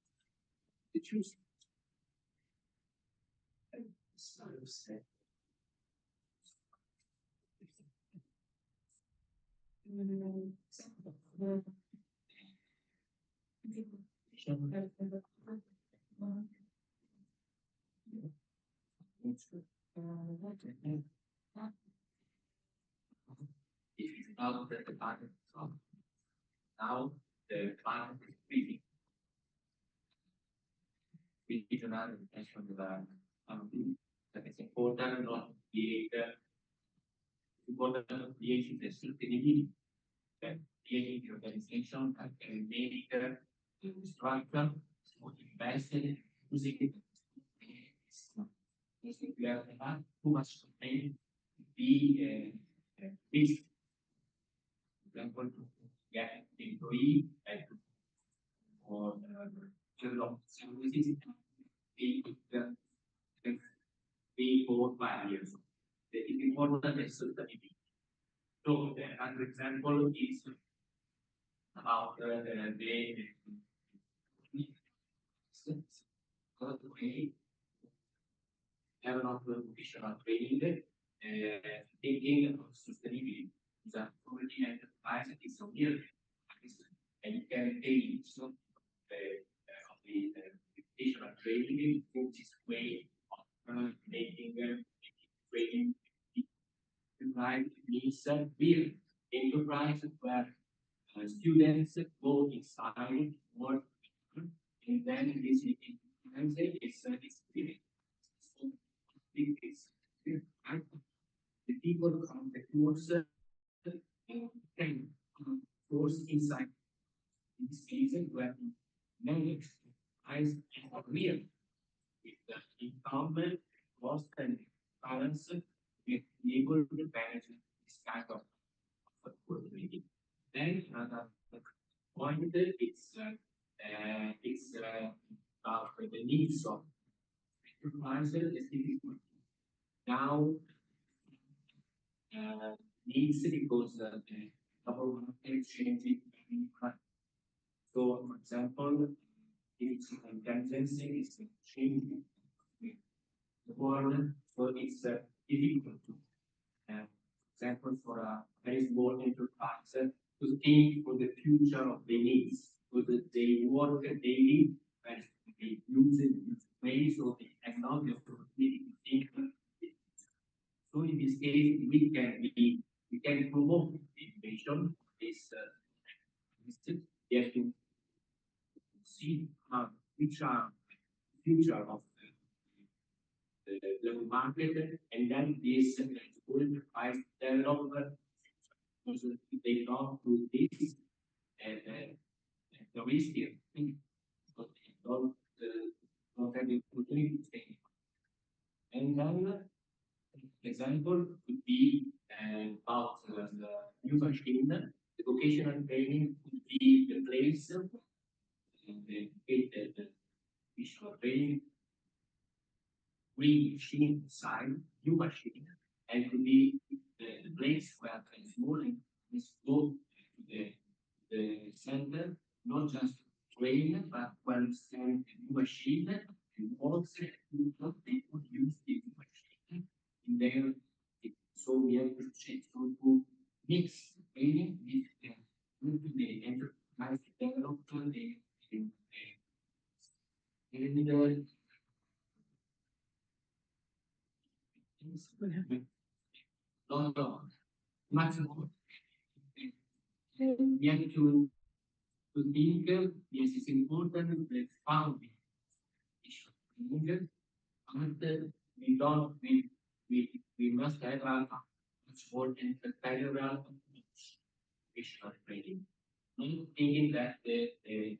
If it's not that the climate is up, now the climate is freezing. Regional intention that it's important not to create important not to create the sustainability that creating the organization that can make the structure so invested using it. We have not too much to pay be risk. For example, to get employee and or develop services, they could 3, 4, 5 years. It is important as sustainability. So another example is about the way have an occupational training, thinking of sustainability. Is a already enterprise that is so near, and you can take some of the occupational training in this way of making training right means real enterprise where students go inside work and then this is experience. So it's the people from the course can course inside in this case where manage eyes are real with the incumbent cost and balance we be able to manage this kind of opportunity. Then another point it's about the needs of enterprises is difficult now needs because the government is changing. So, for example, it's intelligence is changing the world, so it's difficult to, for example, for a very small enterprise to think for the future of their needs, because they work daily and they use it in ways of the technology opportunity to think. So in this case, we can promote innovation. This we have to see which are future of the market, and then this enterprise developer because they don't do this and the risk here because they don't have the opportunity to stay. And then example could be about the new machine. The vocational training could be the place the visual training, green machine sign, new machine, and could be the place where transforming is go to the center, not just train, but to understand the new machine and also what they would use the new machine in their. So we have to change to mix training with the enterprise development no, maximum. We have to to think this is important that founding issue. And we don't we must have a much more entrepreneurial approach visual training. Not thinking that the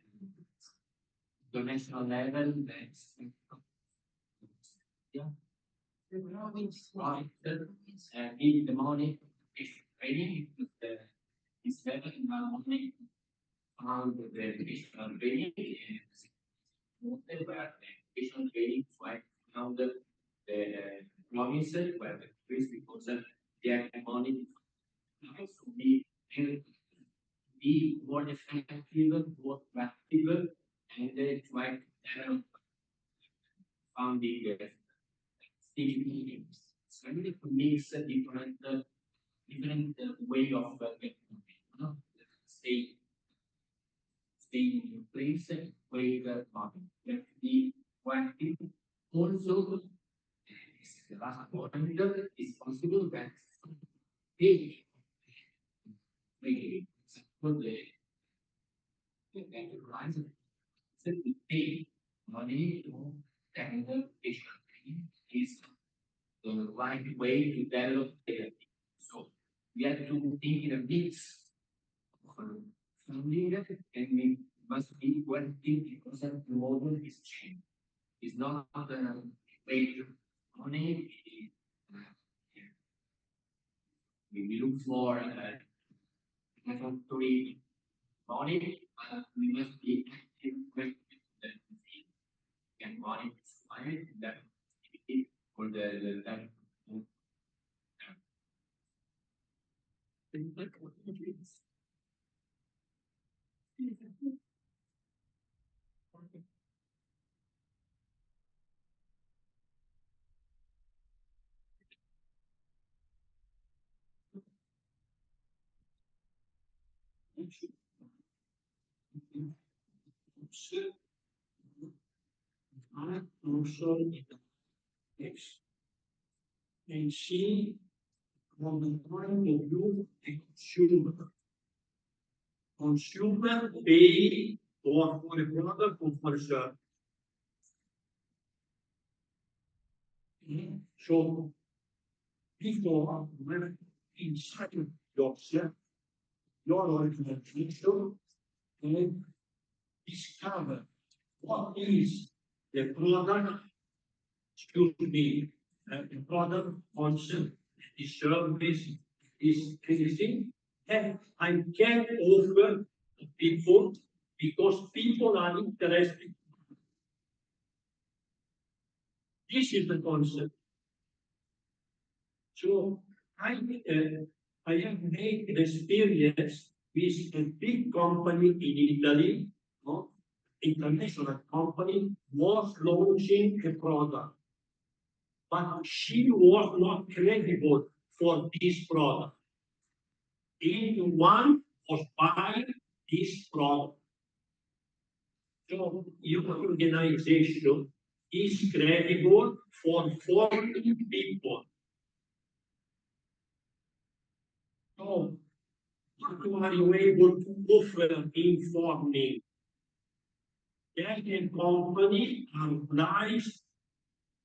national level that's yeah. Right, need the money is training is better in our money on the educational training and whatever educational training like now the province where the priest because they have money also be more effective, more practical, and try to develop founding thinking. So I need to mix a different way of stay stay in your place where you have to be proactive. Also, the last point is possible that they really example the enterprise simply pay money to technical education is the right way to develop data. So we have to think in a mix of funding and we must be well thinking because the model is changing. It's not way to money. We look for regulatory body, we must be active with the and body inspired that for the that also X. And C from the point of view of the consumer. Consumer pay for a product or for a service. So before when inside yourself, your organization and discover what is the product, excuse me, the product concept, the service is anything that I can offer to people because people are interested. This is the concept. So I have made an experience with a big company in Italy, no? International company, was launching a product, but she was not credible for this product. Anyone was buying this product. So your organization is credible for 40 people. So how are you able to offer informing? That a company are obliged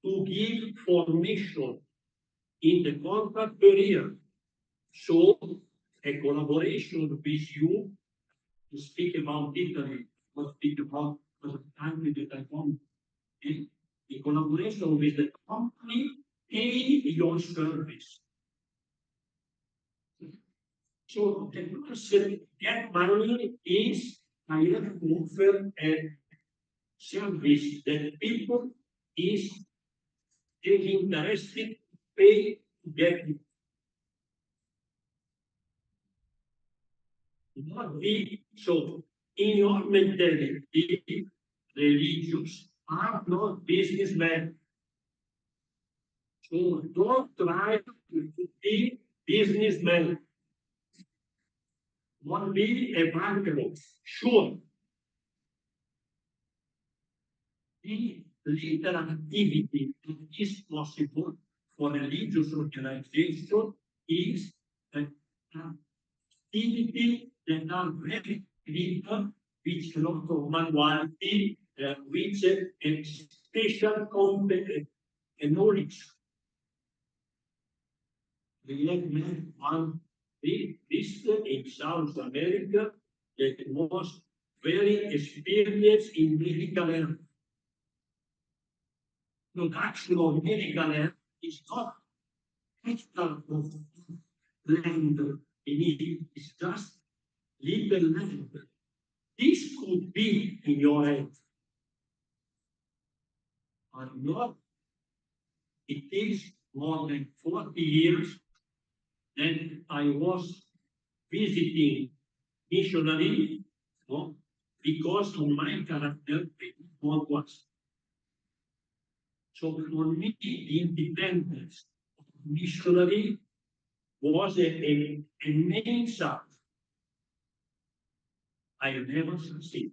to give formation in the contract per year. So a collaboration with you to speak about Italy, not speak about the country that I come. The collaboration with the company pay your service. So the concept that money is I have to offer a service that people is interested to pay to get it. Not be so in your mentality, religious are not businessmen. So don't try to be businessmen. Don't be a banker. Sure. The legal activity that is possible for a religious organization is an activity that are very little which lot of manuality, which a special competence and knowledge. We have met one priest in South America that was very experienced in medical health. Production of medical health is not hectare of land in it, it's just little land. This could be in your head. But not, it is more than 40 years that I was visiting missionary, no? Because of my character, what was. So for me, the independence of missionary was a main subject. I never succeed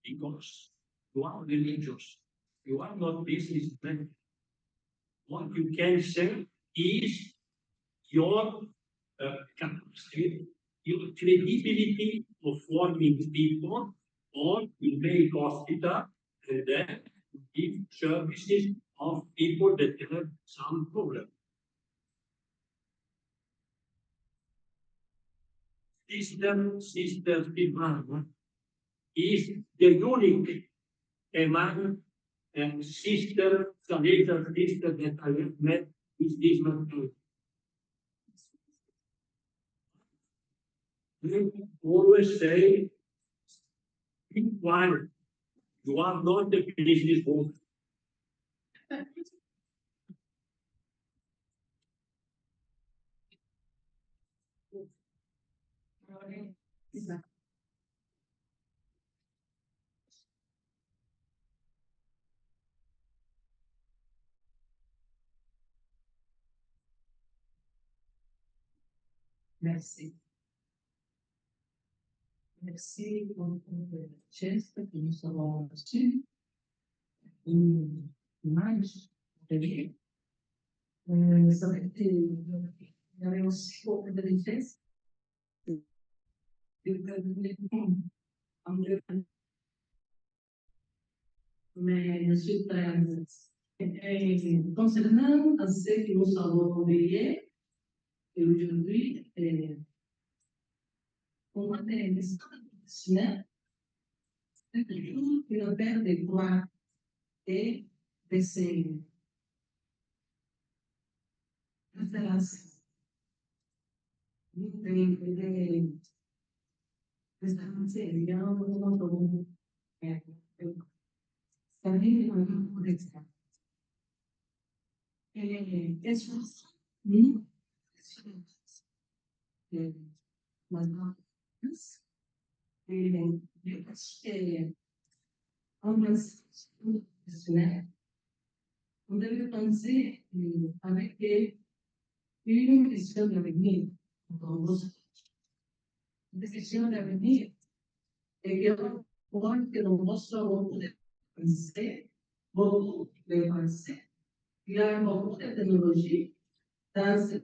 because you are religious, you are not businessman. What you can say is your capacity, your credibility of forming people, or you make hospital and then give services of people that have some problem. Sister Silvana is the unique among sister, Salesian sister that I have met with this man. They always say, be quiet. You are not the business woman. Merci. Merci pour le geste que nous avons reçu. Une image de vie. Ça a été, il y avait aussi beaucoup de richesse. Mais je suis très à l'aise. Concernant ce que nous avons vu hier et aujourd'hui, pour moi, les professionnels, c'est toujours une paire de droits et de ses références. On deve penser avec une question d'avenir. Une question d'avenir. Et que non posso pensare, beaucoup de pensées. Il y a beaucoup de technologies dans ce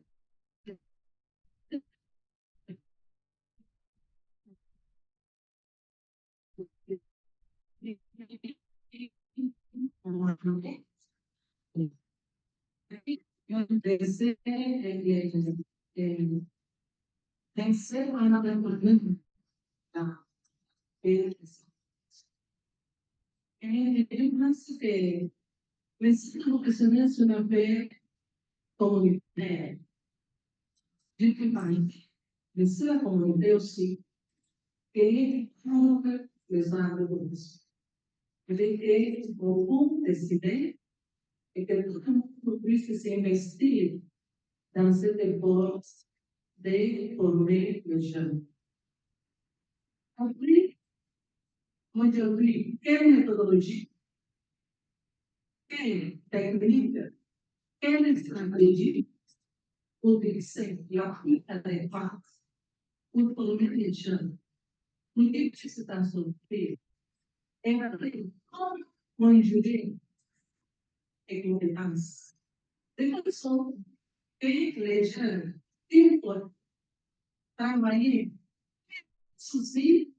pensare a una permanente. E eu penso que o ensino profissional se não vê como diferente. O ensino comunitário aussi, que nunca les a reconhecido. Porque beaucoup décidé et que tout le monde puisse s'investir dans cet effort de former les jeunes. Après, aujourd'hui, quelle méthodologie, quelle technique, quelle stratégie utiliser la plus adéquate pour former les jeunes, pour qu'ils puissent s'en sortir. Et après, comment conjuguer les compétences de façon que les jeunes, ils peuvent travailler souci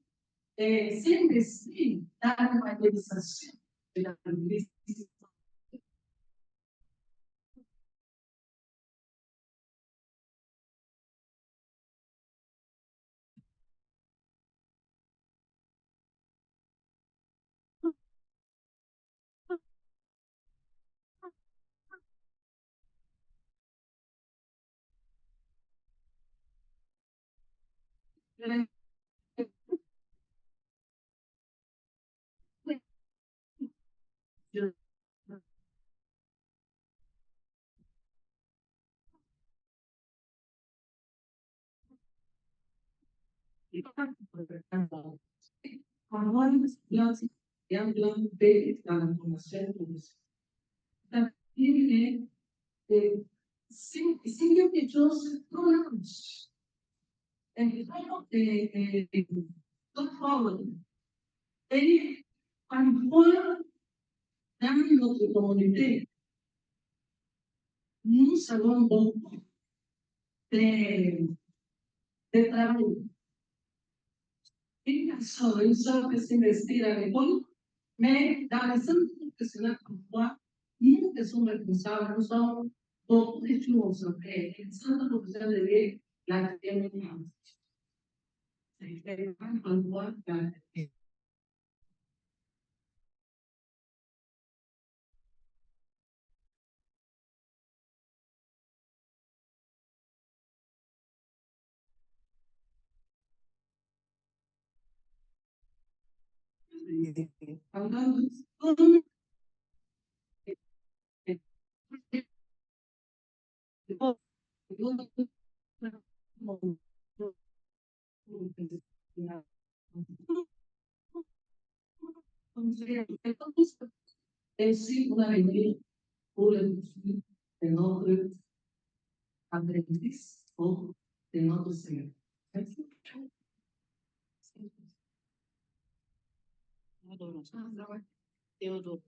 sem investir dar uma legislação da Agora, nós temos bem na informação todos. Ele sim eu que trouxe problemas. Tô falando. Ele agora dans notre communauté, nous avons beaucoup de travail. Ils savent s'investir avec nous, mais dans les centres professionnels parfois, nous qui sommes responsables, nous sommes beaucoup de choses. Les centres professionnels de la terminale. C'est un droit dans ainsi pour l'avenir, pour le futur de notre apprentissage, de notre Seigneur. Merci. Teodoro.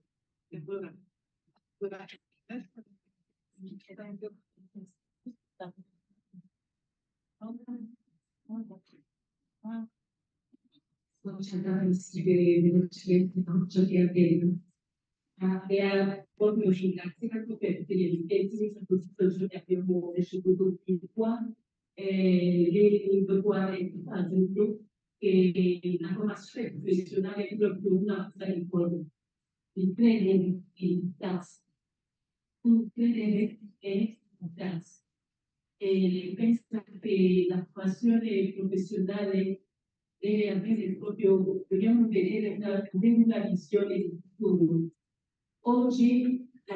Abbiamo proprio ringraziato per gli iniziativi che questo abbiamo ricevuto di qua e per quale fatto che la formazione professionale è proprio una cosa importante. Il credere in tasca, un credere è in tasca. E penso che la formazione professionale deve avere proprio, dobbiamo vedere una visione di futuro. Oggi la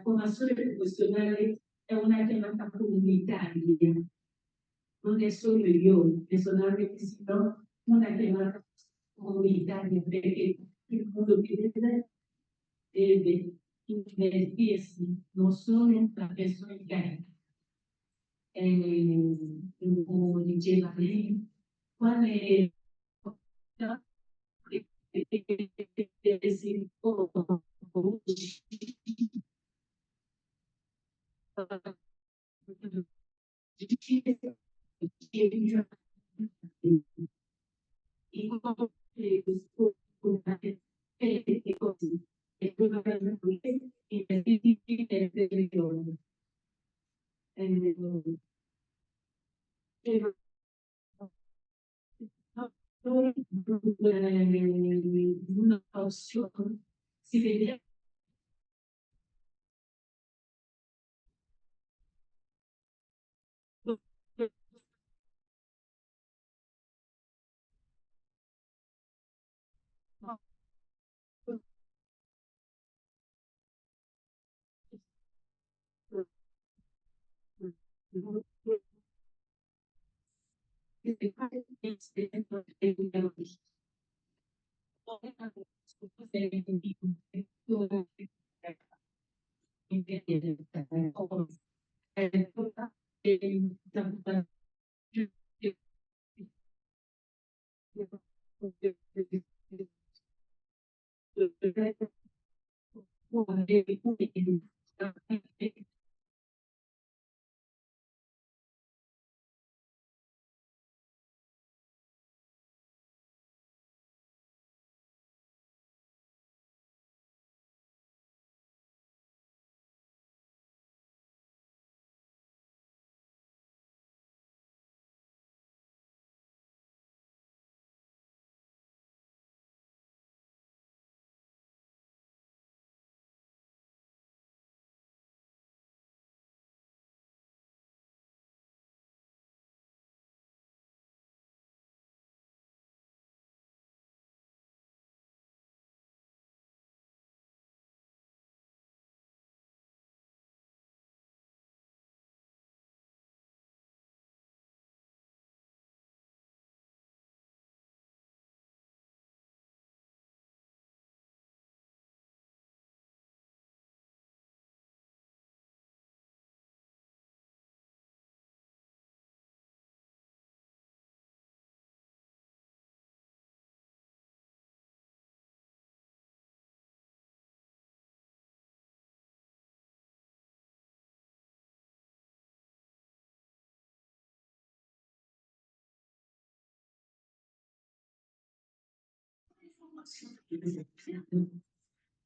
formazione professionale è una chiamata comunitaria, non è solo io personalmente, sino una chiamata comunitaria perché il mondo che deve investirsi non solo la persona in carica. Come diceva lei, quale si può una opzione si vede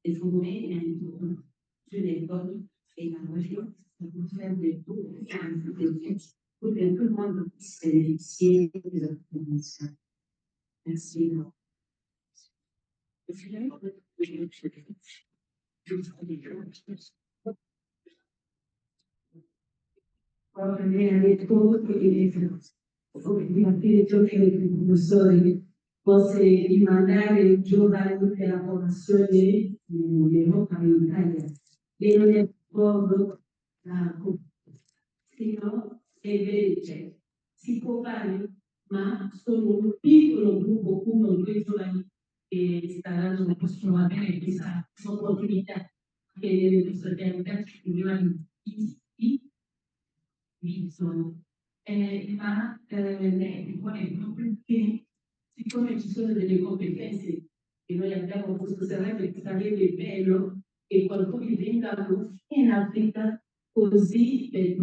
Et vous mettez sur l'école et la recherche, vous faites des tours, pour que tout le monde puisse bénéficier des informations. Merci. I professori fosse di mandare giovani per la formazione in Europa e in Italia. E non è proprio sino che si può fare, ma solo un piccolo gruppo, uno o due giovani che possono avere questa opportunità che nelle nostre realtà ci giovani sono. Ma proprio che siccome ci sono delle competenze che noi abbiamo, questo sarebbe bello che qualcuno venga in Africa così per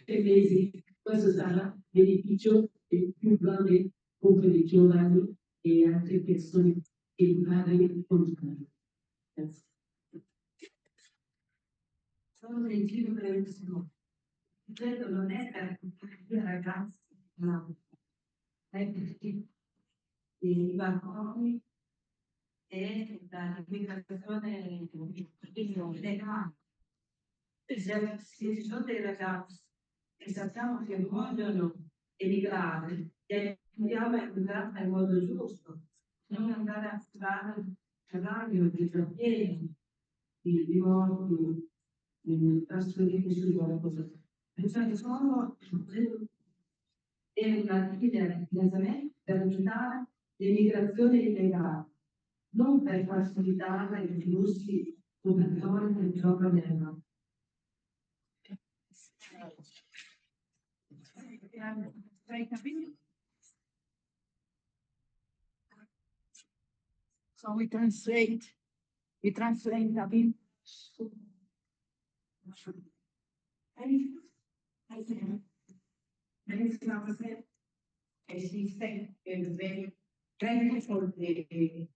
3 mesi, questo sarà beneficio più grande per i giovani e altre persone che magari conoscono. Grazie. Sono nel giro brevissimo. Certo non è per tutti i ragazzi, no. È per tutti i balconi e la migrazione legale. Se ci sono dei ragazzi che sappiamo che vogliono emigrare e andiamo a emigrare in modo giusto, non andare a fare salario di pieni, di morti, di trasferiti sui loro. Cioè, sono una linea di finanziamento per aiutare l'immigrazione illegale, non per facilitare i flussi migratori del giovane nero. So we translate a bit. As he said, is very grateful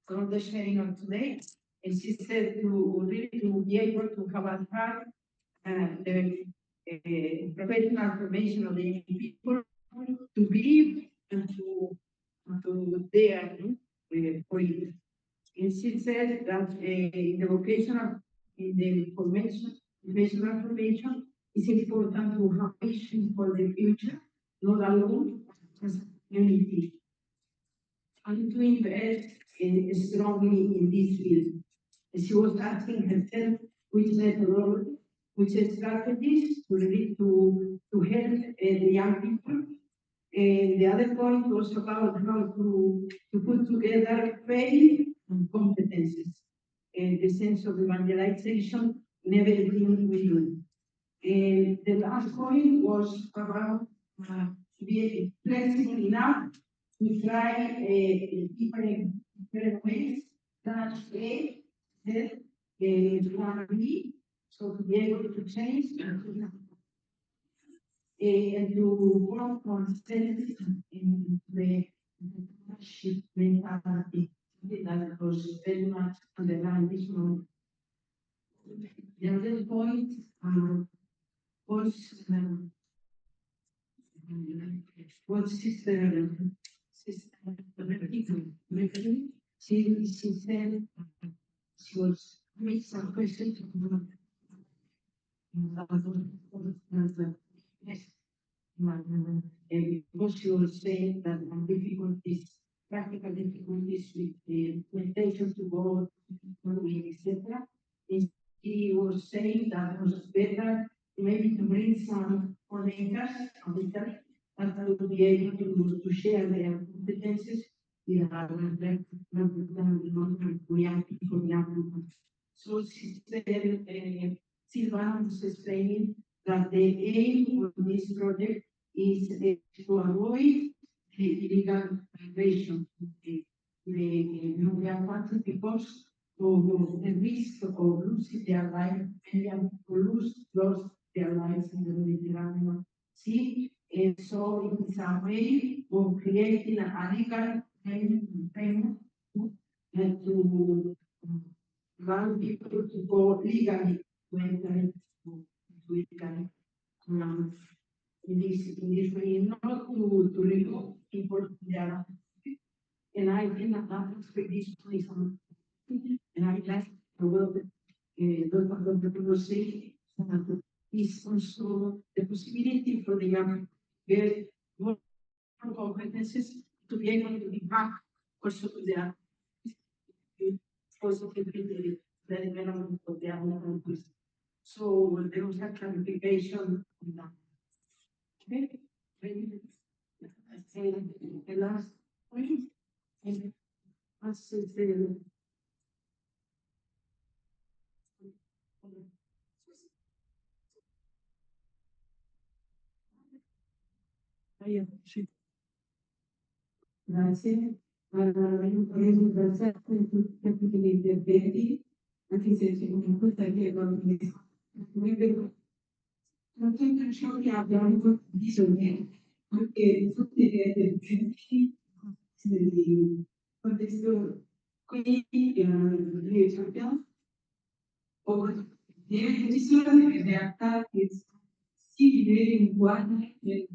for the sharing of today. And she said to be able to have a part the professional formation of the young people to believe and to dare for it. And she said that in the vocational, in the professional formation, it's important to have vision for the future, not alone as a community, and to invest strongly in this field. And she was asking herself which methodology, which strategies to help the young people. And the other point was about how to put together faith and competences and the sense of evangelization in everything we do. And the last point was about to be flexible enough to try different ways that want to be, so to be able to change and to work on strength in the leadership mentality that was very much underlined this morning. The other point was Sister she said she was made some questions because she was saying that practical difficulties with the invitation to go, etc. He was saying that it was better maybe to bring some coordinators of Italy that would be able to share their competences with young people. So she said, Silvana was explaining that the aim of this project is to avoid the illegal migration. We are partly because of the risk of losing their life, and young people lost their lives in the Mediterranean Sea. And so it's a way of creating a legal framework and to allow people to go legally to enter into Italy. In this way, not to remove people from their and I've been a lot of expedition, and I like the world the people say is also the possibility for the young get more competences to be able to be back also to their also to the development of their own countries. So there was a clarification on that. Okay, and the last point is the sì. Grazie. Io vorrei ringraziare tutti gli interventi, anche se c'è una cosa che non ciò che abbiamo bisogno, anche tutti gli interventi di contesto qui noi abbiamo ci sono delle realtà che si vede uguali in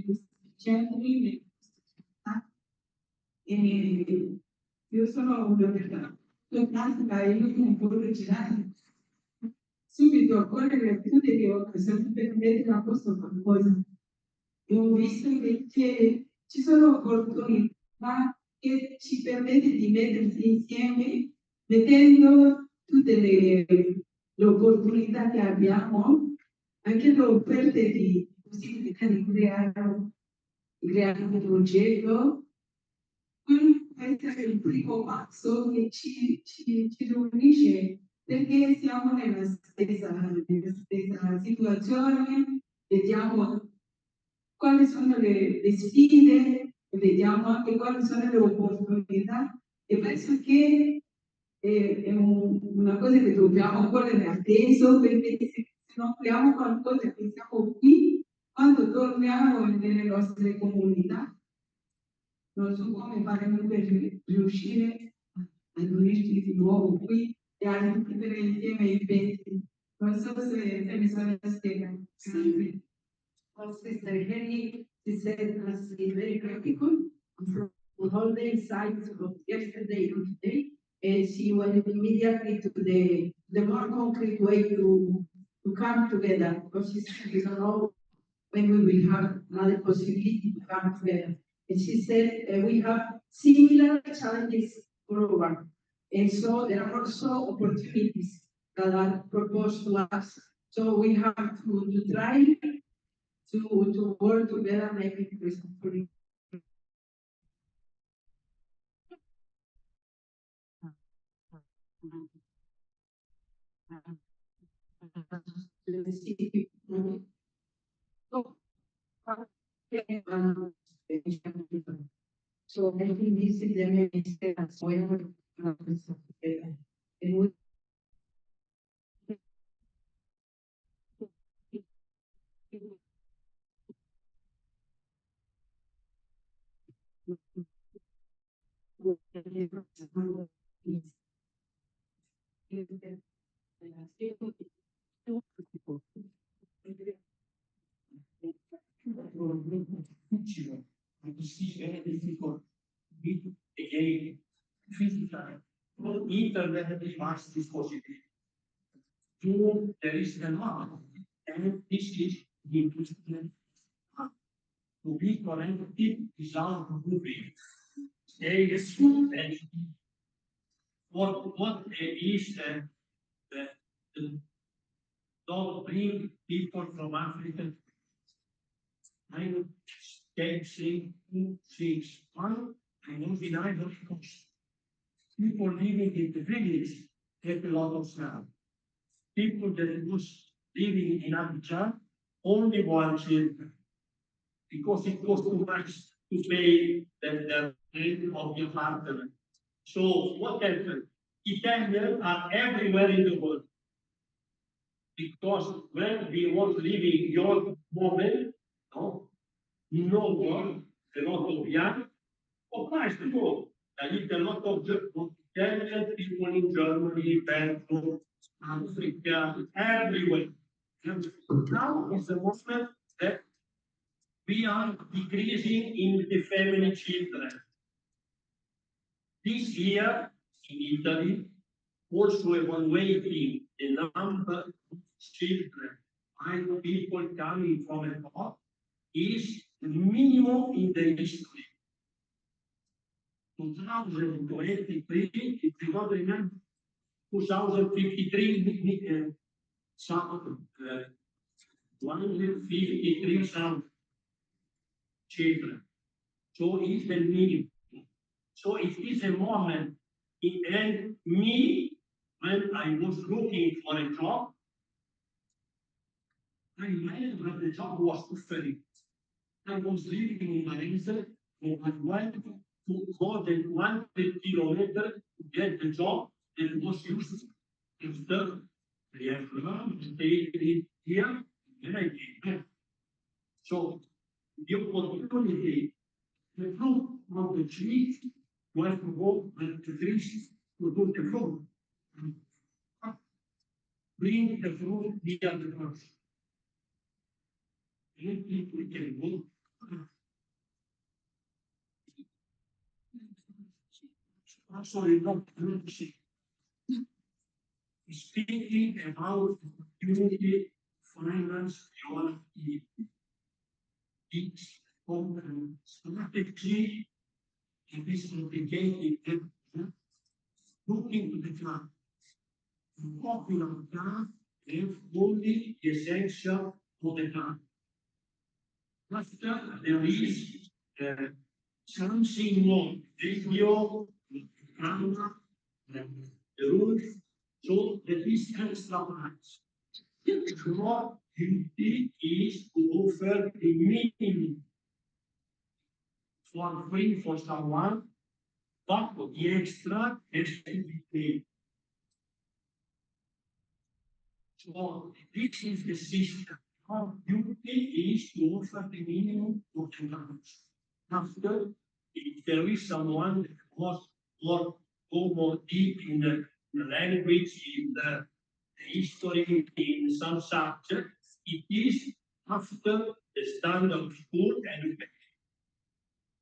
questi centri, in queste città. E io sono una persona plastica e io non voglio girare subito a correre tutte le occasioni per vedere la posto qualcosa. E ho visto che ci sono opportunità che ci permette di mettersi insieme, mettendo tutte le opportunità che abbiamo, anche le offerte di possibilità di creare un progetto. Questo è il primo passo che ci riunisce perché siamo nella stessa situazione, vediamo quali sono le sfide, vediamo anche quali sono le opportunità e penso che è una cosa che dobbiamo correre atteso perché se non creiamo qualcosa che siamo qui, quando torniamo nelle nostre comunità, non so come faremo per riuscire ad unirci di nuovo qui e a ripetere insieme i pezzi. Non so se mi sono spiegata. Sì. Sister Henry, she said us is very critical from all the insights of yesterday and today, and she went immediately to the more concrete way to come together because she said we don't know when we will have another possibility to come together. And she said we have similar challenges all over. And so there are also opportunities that are proposed to us. So we have to try to work together, make it possible. So I think this is the main mistake as well. And we You see very difficult to meet again physically. No internet is much dispositive. There is a lot, and this is the improvement. To be connected without moving. There is and what is the don't bring people from Africa. I can say two things. One, I know the United States. People living in the village get a lot of snow. People that was living in Abidjan only one children because it was too much to pay the rent of the apartment. So what happened? Italians are everywhere in the world. Because when we was living your moment, no one, a lot of young, obliged to go. I lived a lot of Germany, Belgium, Africa, everywhere. And now is the moment that we are decreasing in the family children. This year in Italy, also evaluating the number of children and people coming from abroad is the minimum in the history. 2023, if you don't remember, 2053, 153,000 children. So it's the minimum. So it is a moment, and me, when I was looking for a job, I imagined that the job was offering. I was living in Mornese, and I went to more than 100 kilometers to get the job, and it was used after I have learned to stay here, and I came back. So the opportunity, the fruit of the tree, was to go and to trees to do the fruit. Bring the fruit near the house. And we can go. Also, speaking about community finance quality, each strategy is complicated and looking to the plan. Popular plan and only the essential for the plan. After there is something more, video, camera, the rules, so that is extra much. Your duty is to offer the minimum for free for someone, but the extra has to be paid. So this is the system. Our duty is to offer the minimum of the language. After, if there is someone that wants more, go more deep in the language, in the history, in some subjects, it is after the standard school education.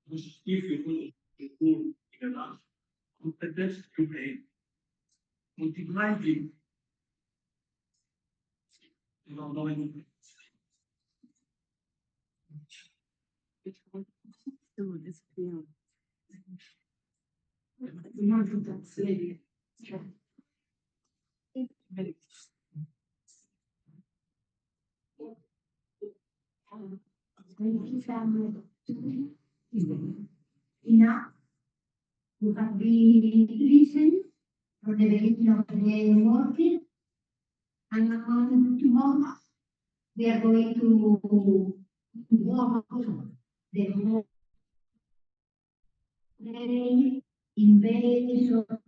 Because if you go to school in a large competence, you pay. Multiplying, you don't know anything. Enough to have been listened from the beginning of the working, and tomorrow we are going to work the whole day in very short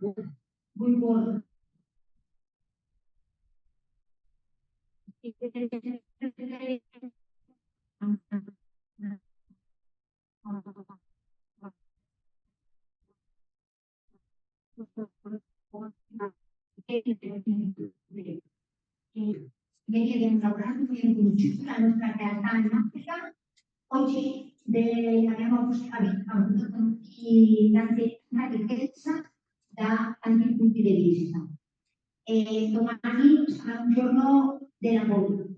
good work. Viene del programma che è conosciuto la nostra realtà in Africa. Oggi abbiamo avuto tanta ricchezza da tanti punti di vista. E domani sarà un giorno di lavoro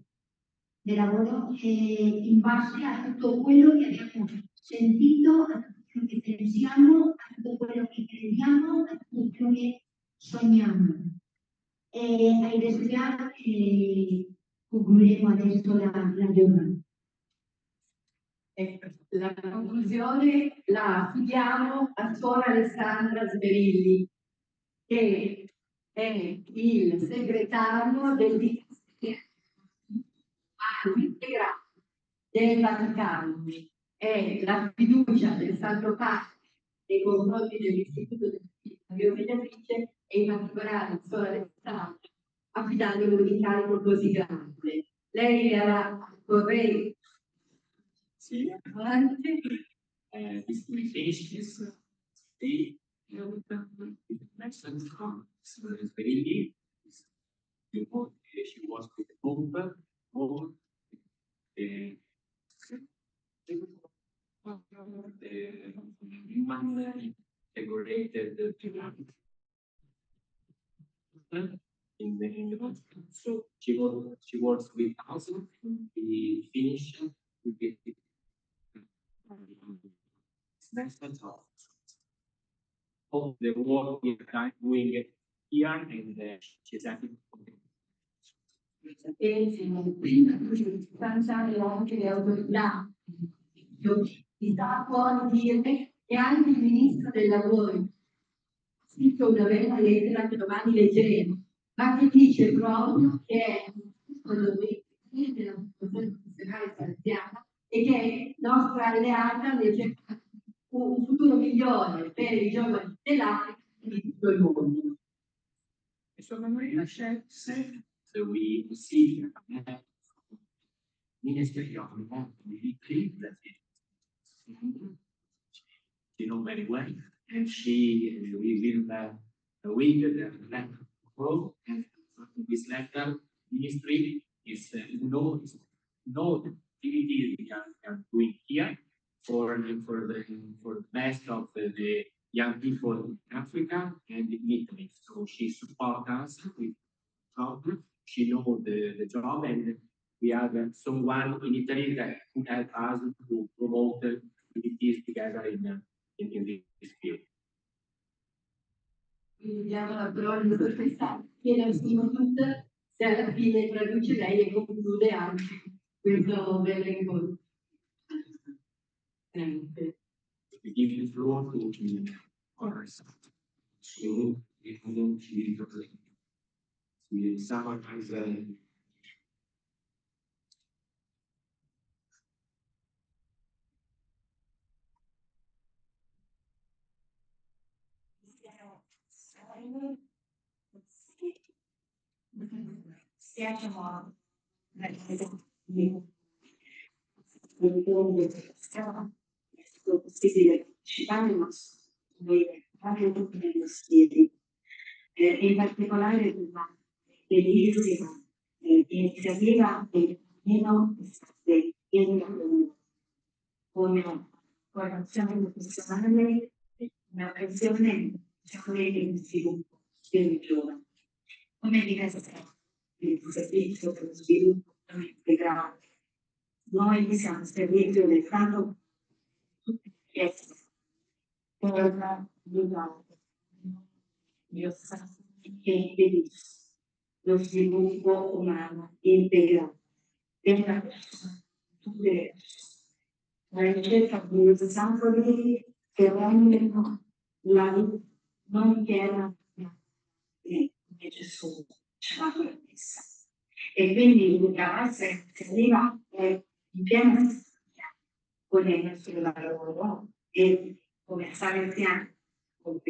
in base a tutto quello che abbiamo sentito, a tutto quello che pensiamo, a tutto quello che crediamo, a tutto quello che sogniamo. Ai desideri concluderemo adesso la giornata. La conclusione la affidiamo a Suor Alessandra Sberilli, che è il segretario del Dicastero integrato del Vaticano. È la fiducia del Santo Padre nei confronti dell'Istituto della Biomediatrice e in particolare a Suor Alessandra, affidando un incarico così grande. Lei era corrente. Sì, avanti, di And lessons so it's very deep. You know, she was with the Pope, or the human integrated in the so she works with us. We finish with the message of the work we are doing here and she's happy. E finanziare anche le autorità. Mi sta fuori dire che anche il ministro del lavoro ha scritto una bella lettera che domani leggeremo, ma che dice proprio che è quello della formazione professionale finanziaria e che è nostra alleata nel cercare un futuro migliore per i giovani dell'Africa e di tutto il mondo. So we received Ministry of Military that she know very well, and we will read the letter of and this letter ministry is no activity we are doing here for the best of the young people in Africa and in Italy. So she supports us with job. She knows the job, and we have someone in Italy that could help us to promote activities together in this field. Quindi diamo la parola alla professoressa Piera Simon, se alla fine traduce lei e conclude anche questo bel incontro. We give the floor to others. So we summarize possibile partecipare, ma anche tutti i mestieri. In particolare l'edilizia iniziativa del meno come formazione professionale, un'occasione di sviluppo per i giovani, come diverse il servizio per lo sviluppo integrato. Noi siamo servizio del Stato tutti chiesti per aiutare che impedisce lo sviluppo umano integrato della persona, tutte le persone. La ricerca di esami che rendono la vita non piena di Gesù ce l'ha promessa. E quindi la nostra iniziativa è in piena sintonia con il nostro lavoro e come salesiano, come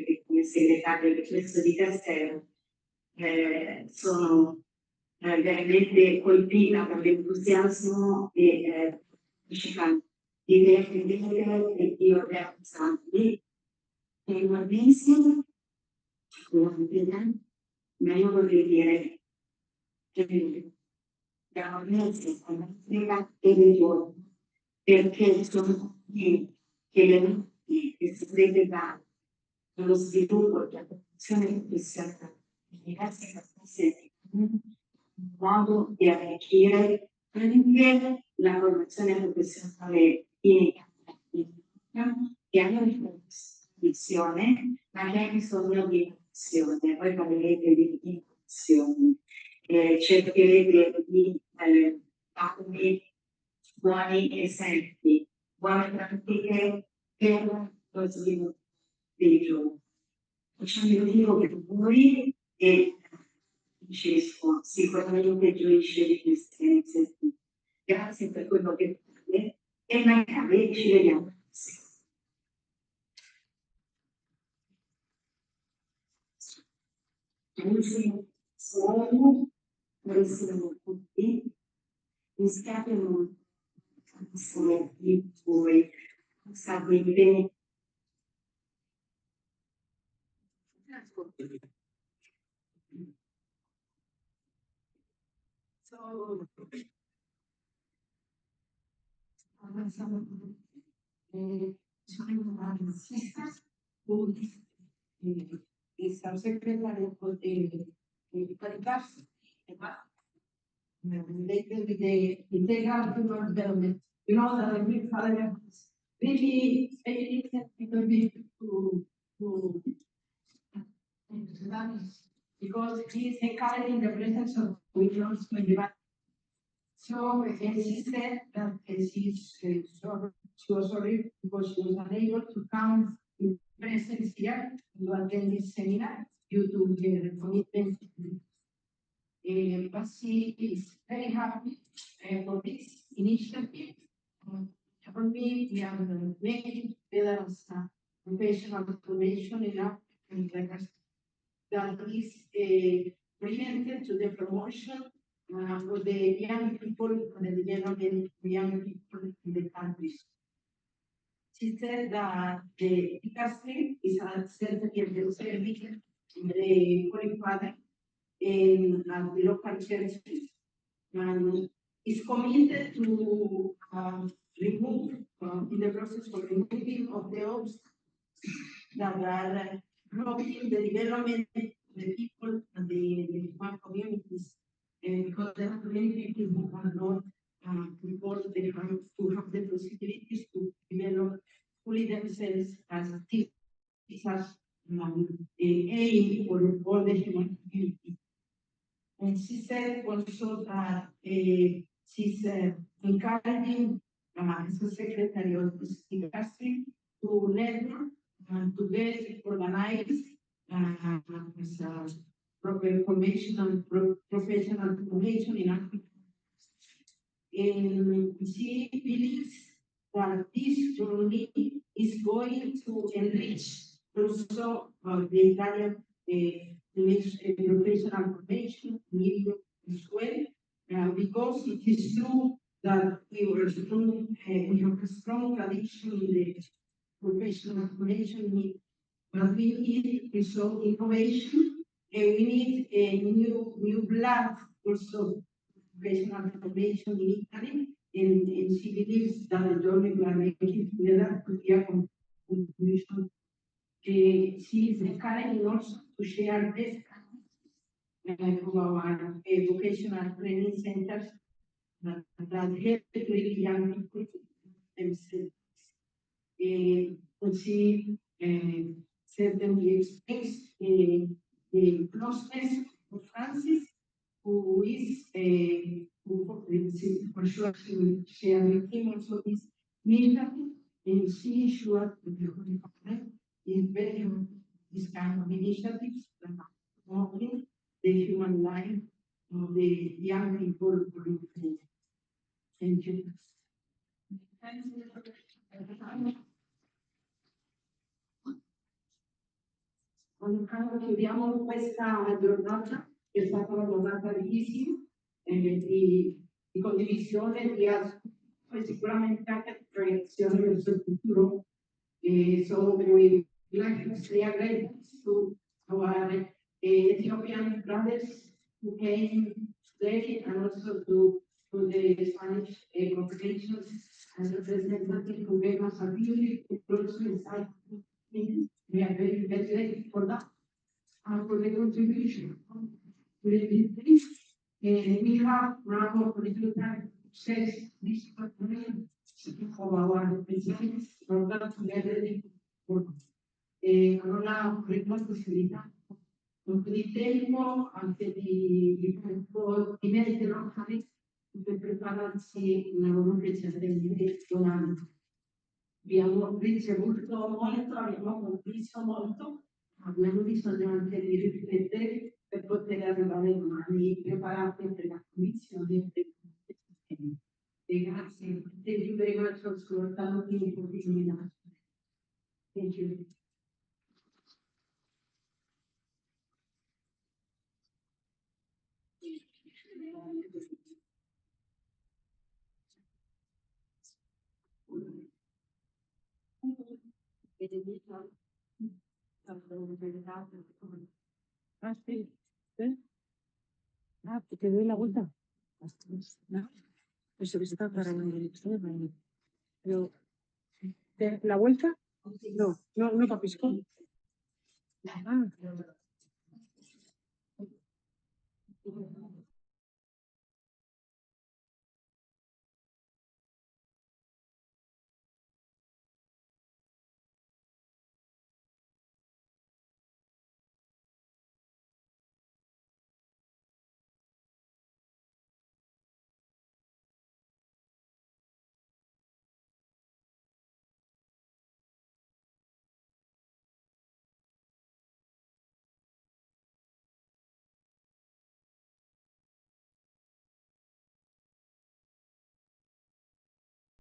segretario di questo dicastero, sono veramente colpita dall'entusiasmo e di vedere che io organizzanti e i Mornese, ma io vorrei dire da Mornese all'Africa e regione, perché sono qui che le notti che si dedicano allo sviluppo e alla promozione professionale di diverse capaci un modo di arricchire anche la formazione professionale in Italia, che hanno missione, ma che ha bisogno di innovazione. Voi parlerete di innovazione, cercherete di darvi buoni esempi, buone pratiche per lo sviluppo dei giovani. Facciamo il vivo per voi e Francesco sicuramente gioisce di queste iniziative. Grazie per quello che fate e magari ci vediamo. Carissimi tutti, mi spiace molto essere qui voi, sapete So, some sisters who is subsecretary of the Caritas, related with the integral human development. You know that the big father really people bit to because he is encouraging the presence of migrants in the back. So she said that she was sorry because she was unable to come in presence here to attend this seminar due to her commitment. But she is very happy for this initiative. For me, we are making better as a professional formation in our that is oriented to the promotion for the young people and the development of young people in the countries. She said that the industry is a certain service in the Holy Father in the local churches and is committed to remove, in the process of removing of the obstacles that are blocking the development of the people and the human communities. Because there are many people who are not people they have to have the possibilities to develop fully themselves as teachers aim for all the human community. And she said also that she's encouraging as a secretary of this industry to network and to get organized as a proper professional formation in Africa. And she believes that this journey is going to enrich also the Italian professional formation medium as well, because it is true that we have a strong tradition in the professional formation, but we need also innovation, and we need a new blood also professional formation in Italy, and she believes that the journey we are making together could be a contribution. She is encouraging also to share best of our vocational training centers that help really young people themselves. And she certainly expressed the closeness of Francis, who is who for sure she will share with him also this mission, and she is sure that the Holy Father is very this kind of initiatives that are promoting the human life of the young people. Thank you. Chiudiamo questa giornata che è stata una giornata bellissima di condivisione, poi sicuramente anche di proiezione verso il futuro. So we like to say grateful to our Ethiopian brothers who came today and also to the Spanish congregations and representatives who gave us a beautiful also inside. We are very grateful for that and for the contribution. We have now for the time says this of our representatives from that together non ha possibilità non di tempo anche di meriti locali per prepararsi una loro precedente donante. Abbiamo ricevuto molto, abbiamo condiviso molto, abbiamo bisogno anche di riflettere per poter arrivare domani preparati per la commissione. Grazie. Thank you very much for ascoltando me. Thank you. Ah, sí. ¿Sí? Ah, te doy la vuelta. ¿No? Eso que está para pero ¿la vuelta? No, no, no capisco. Ah.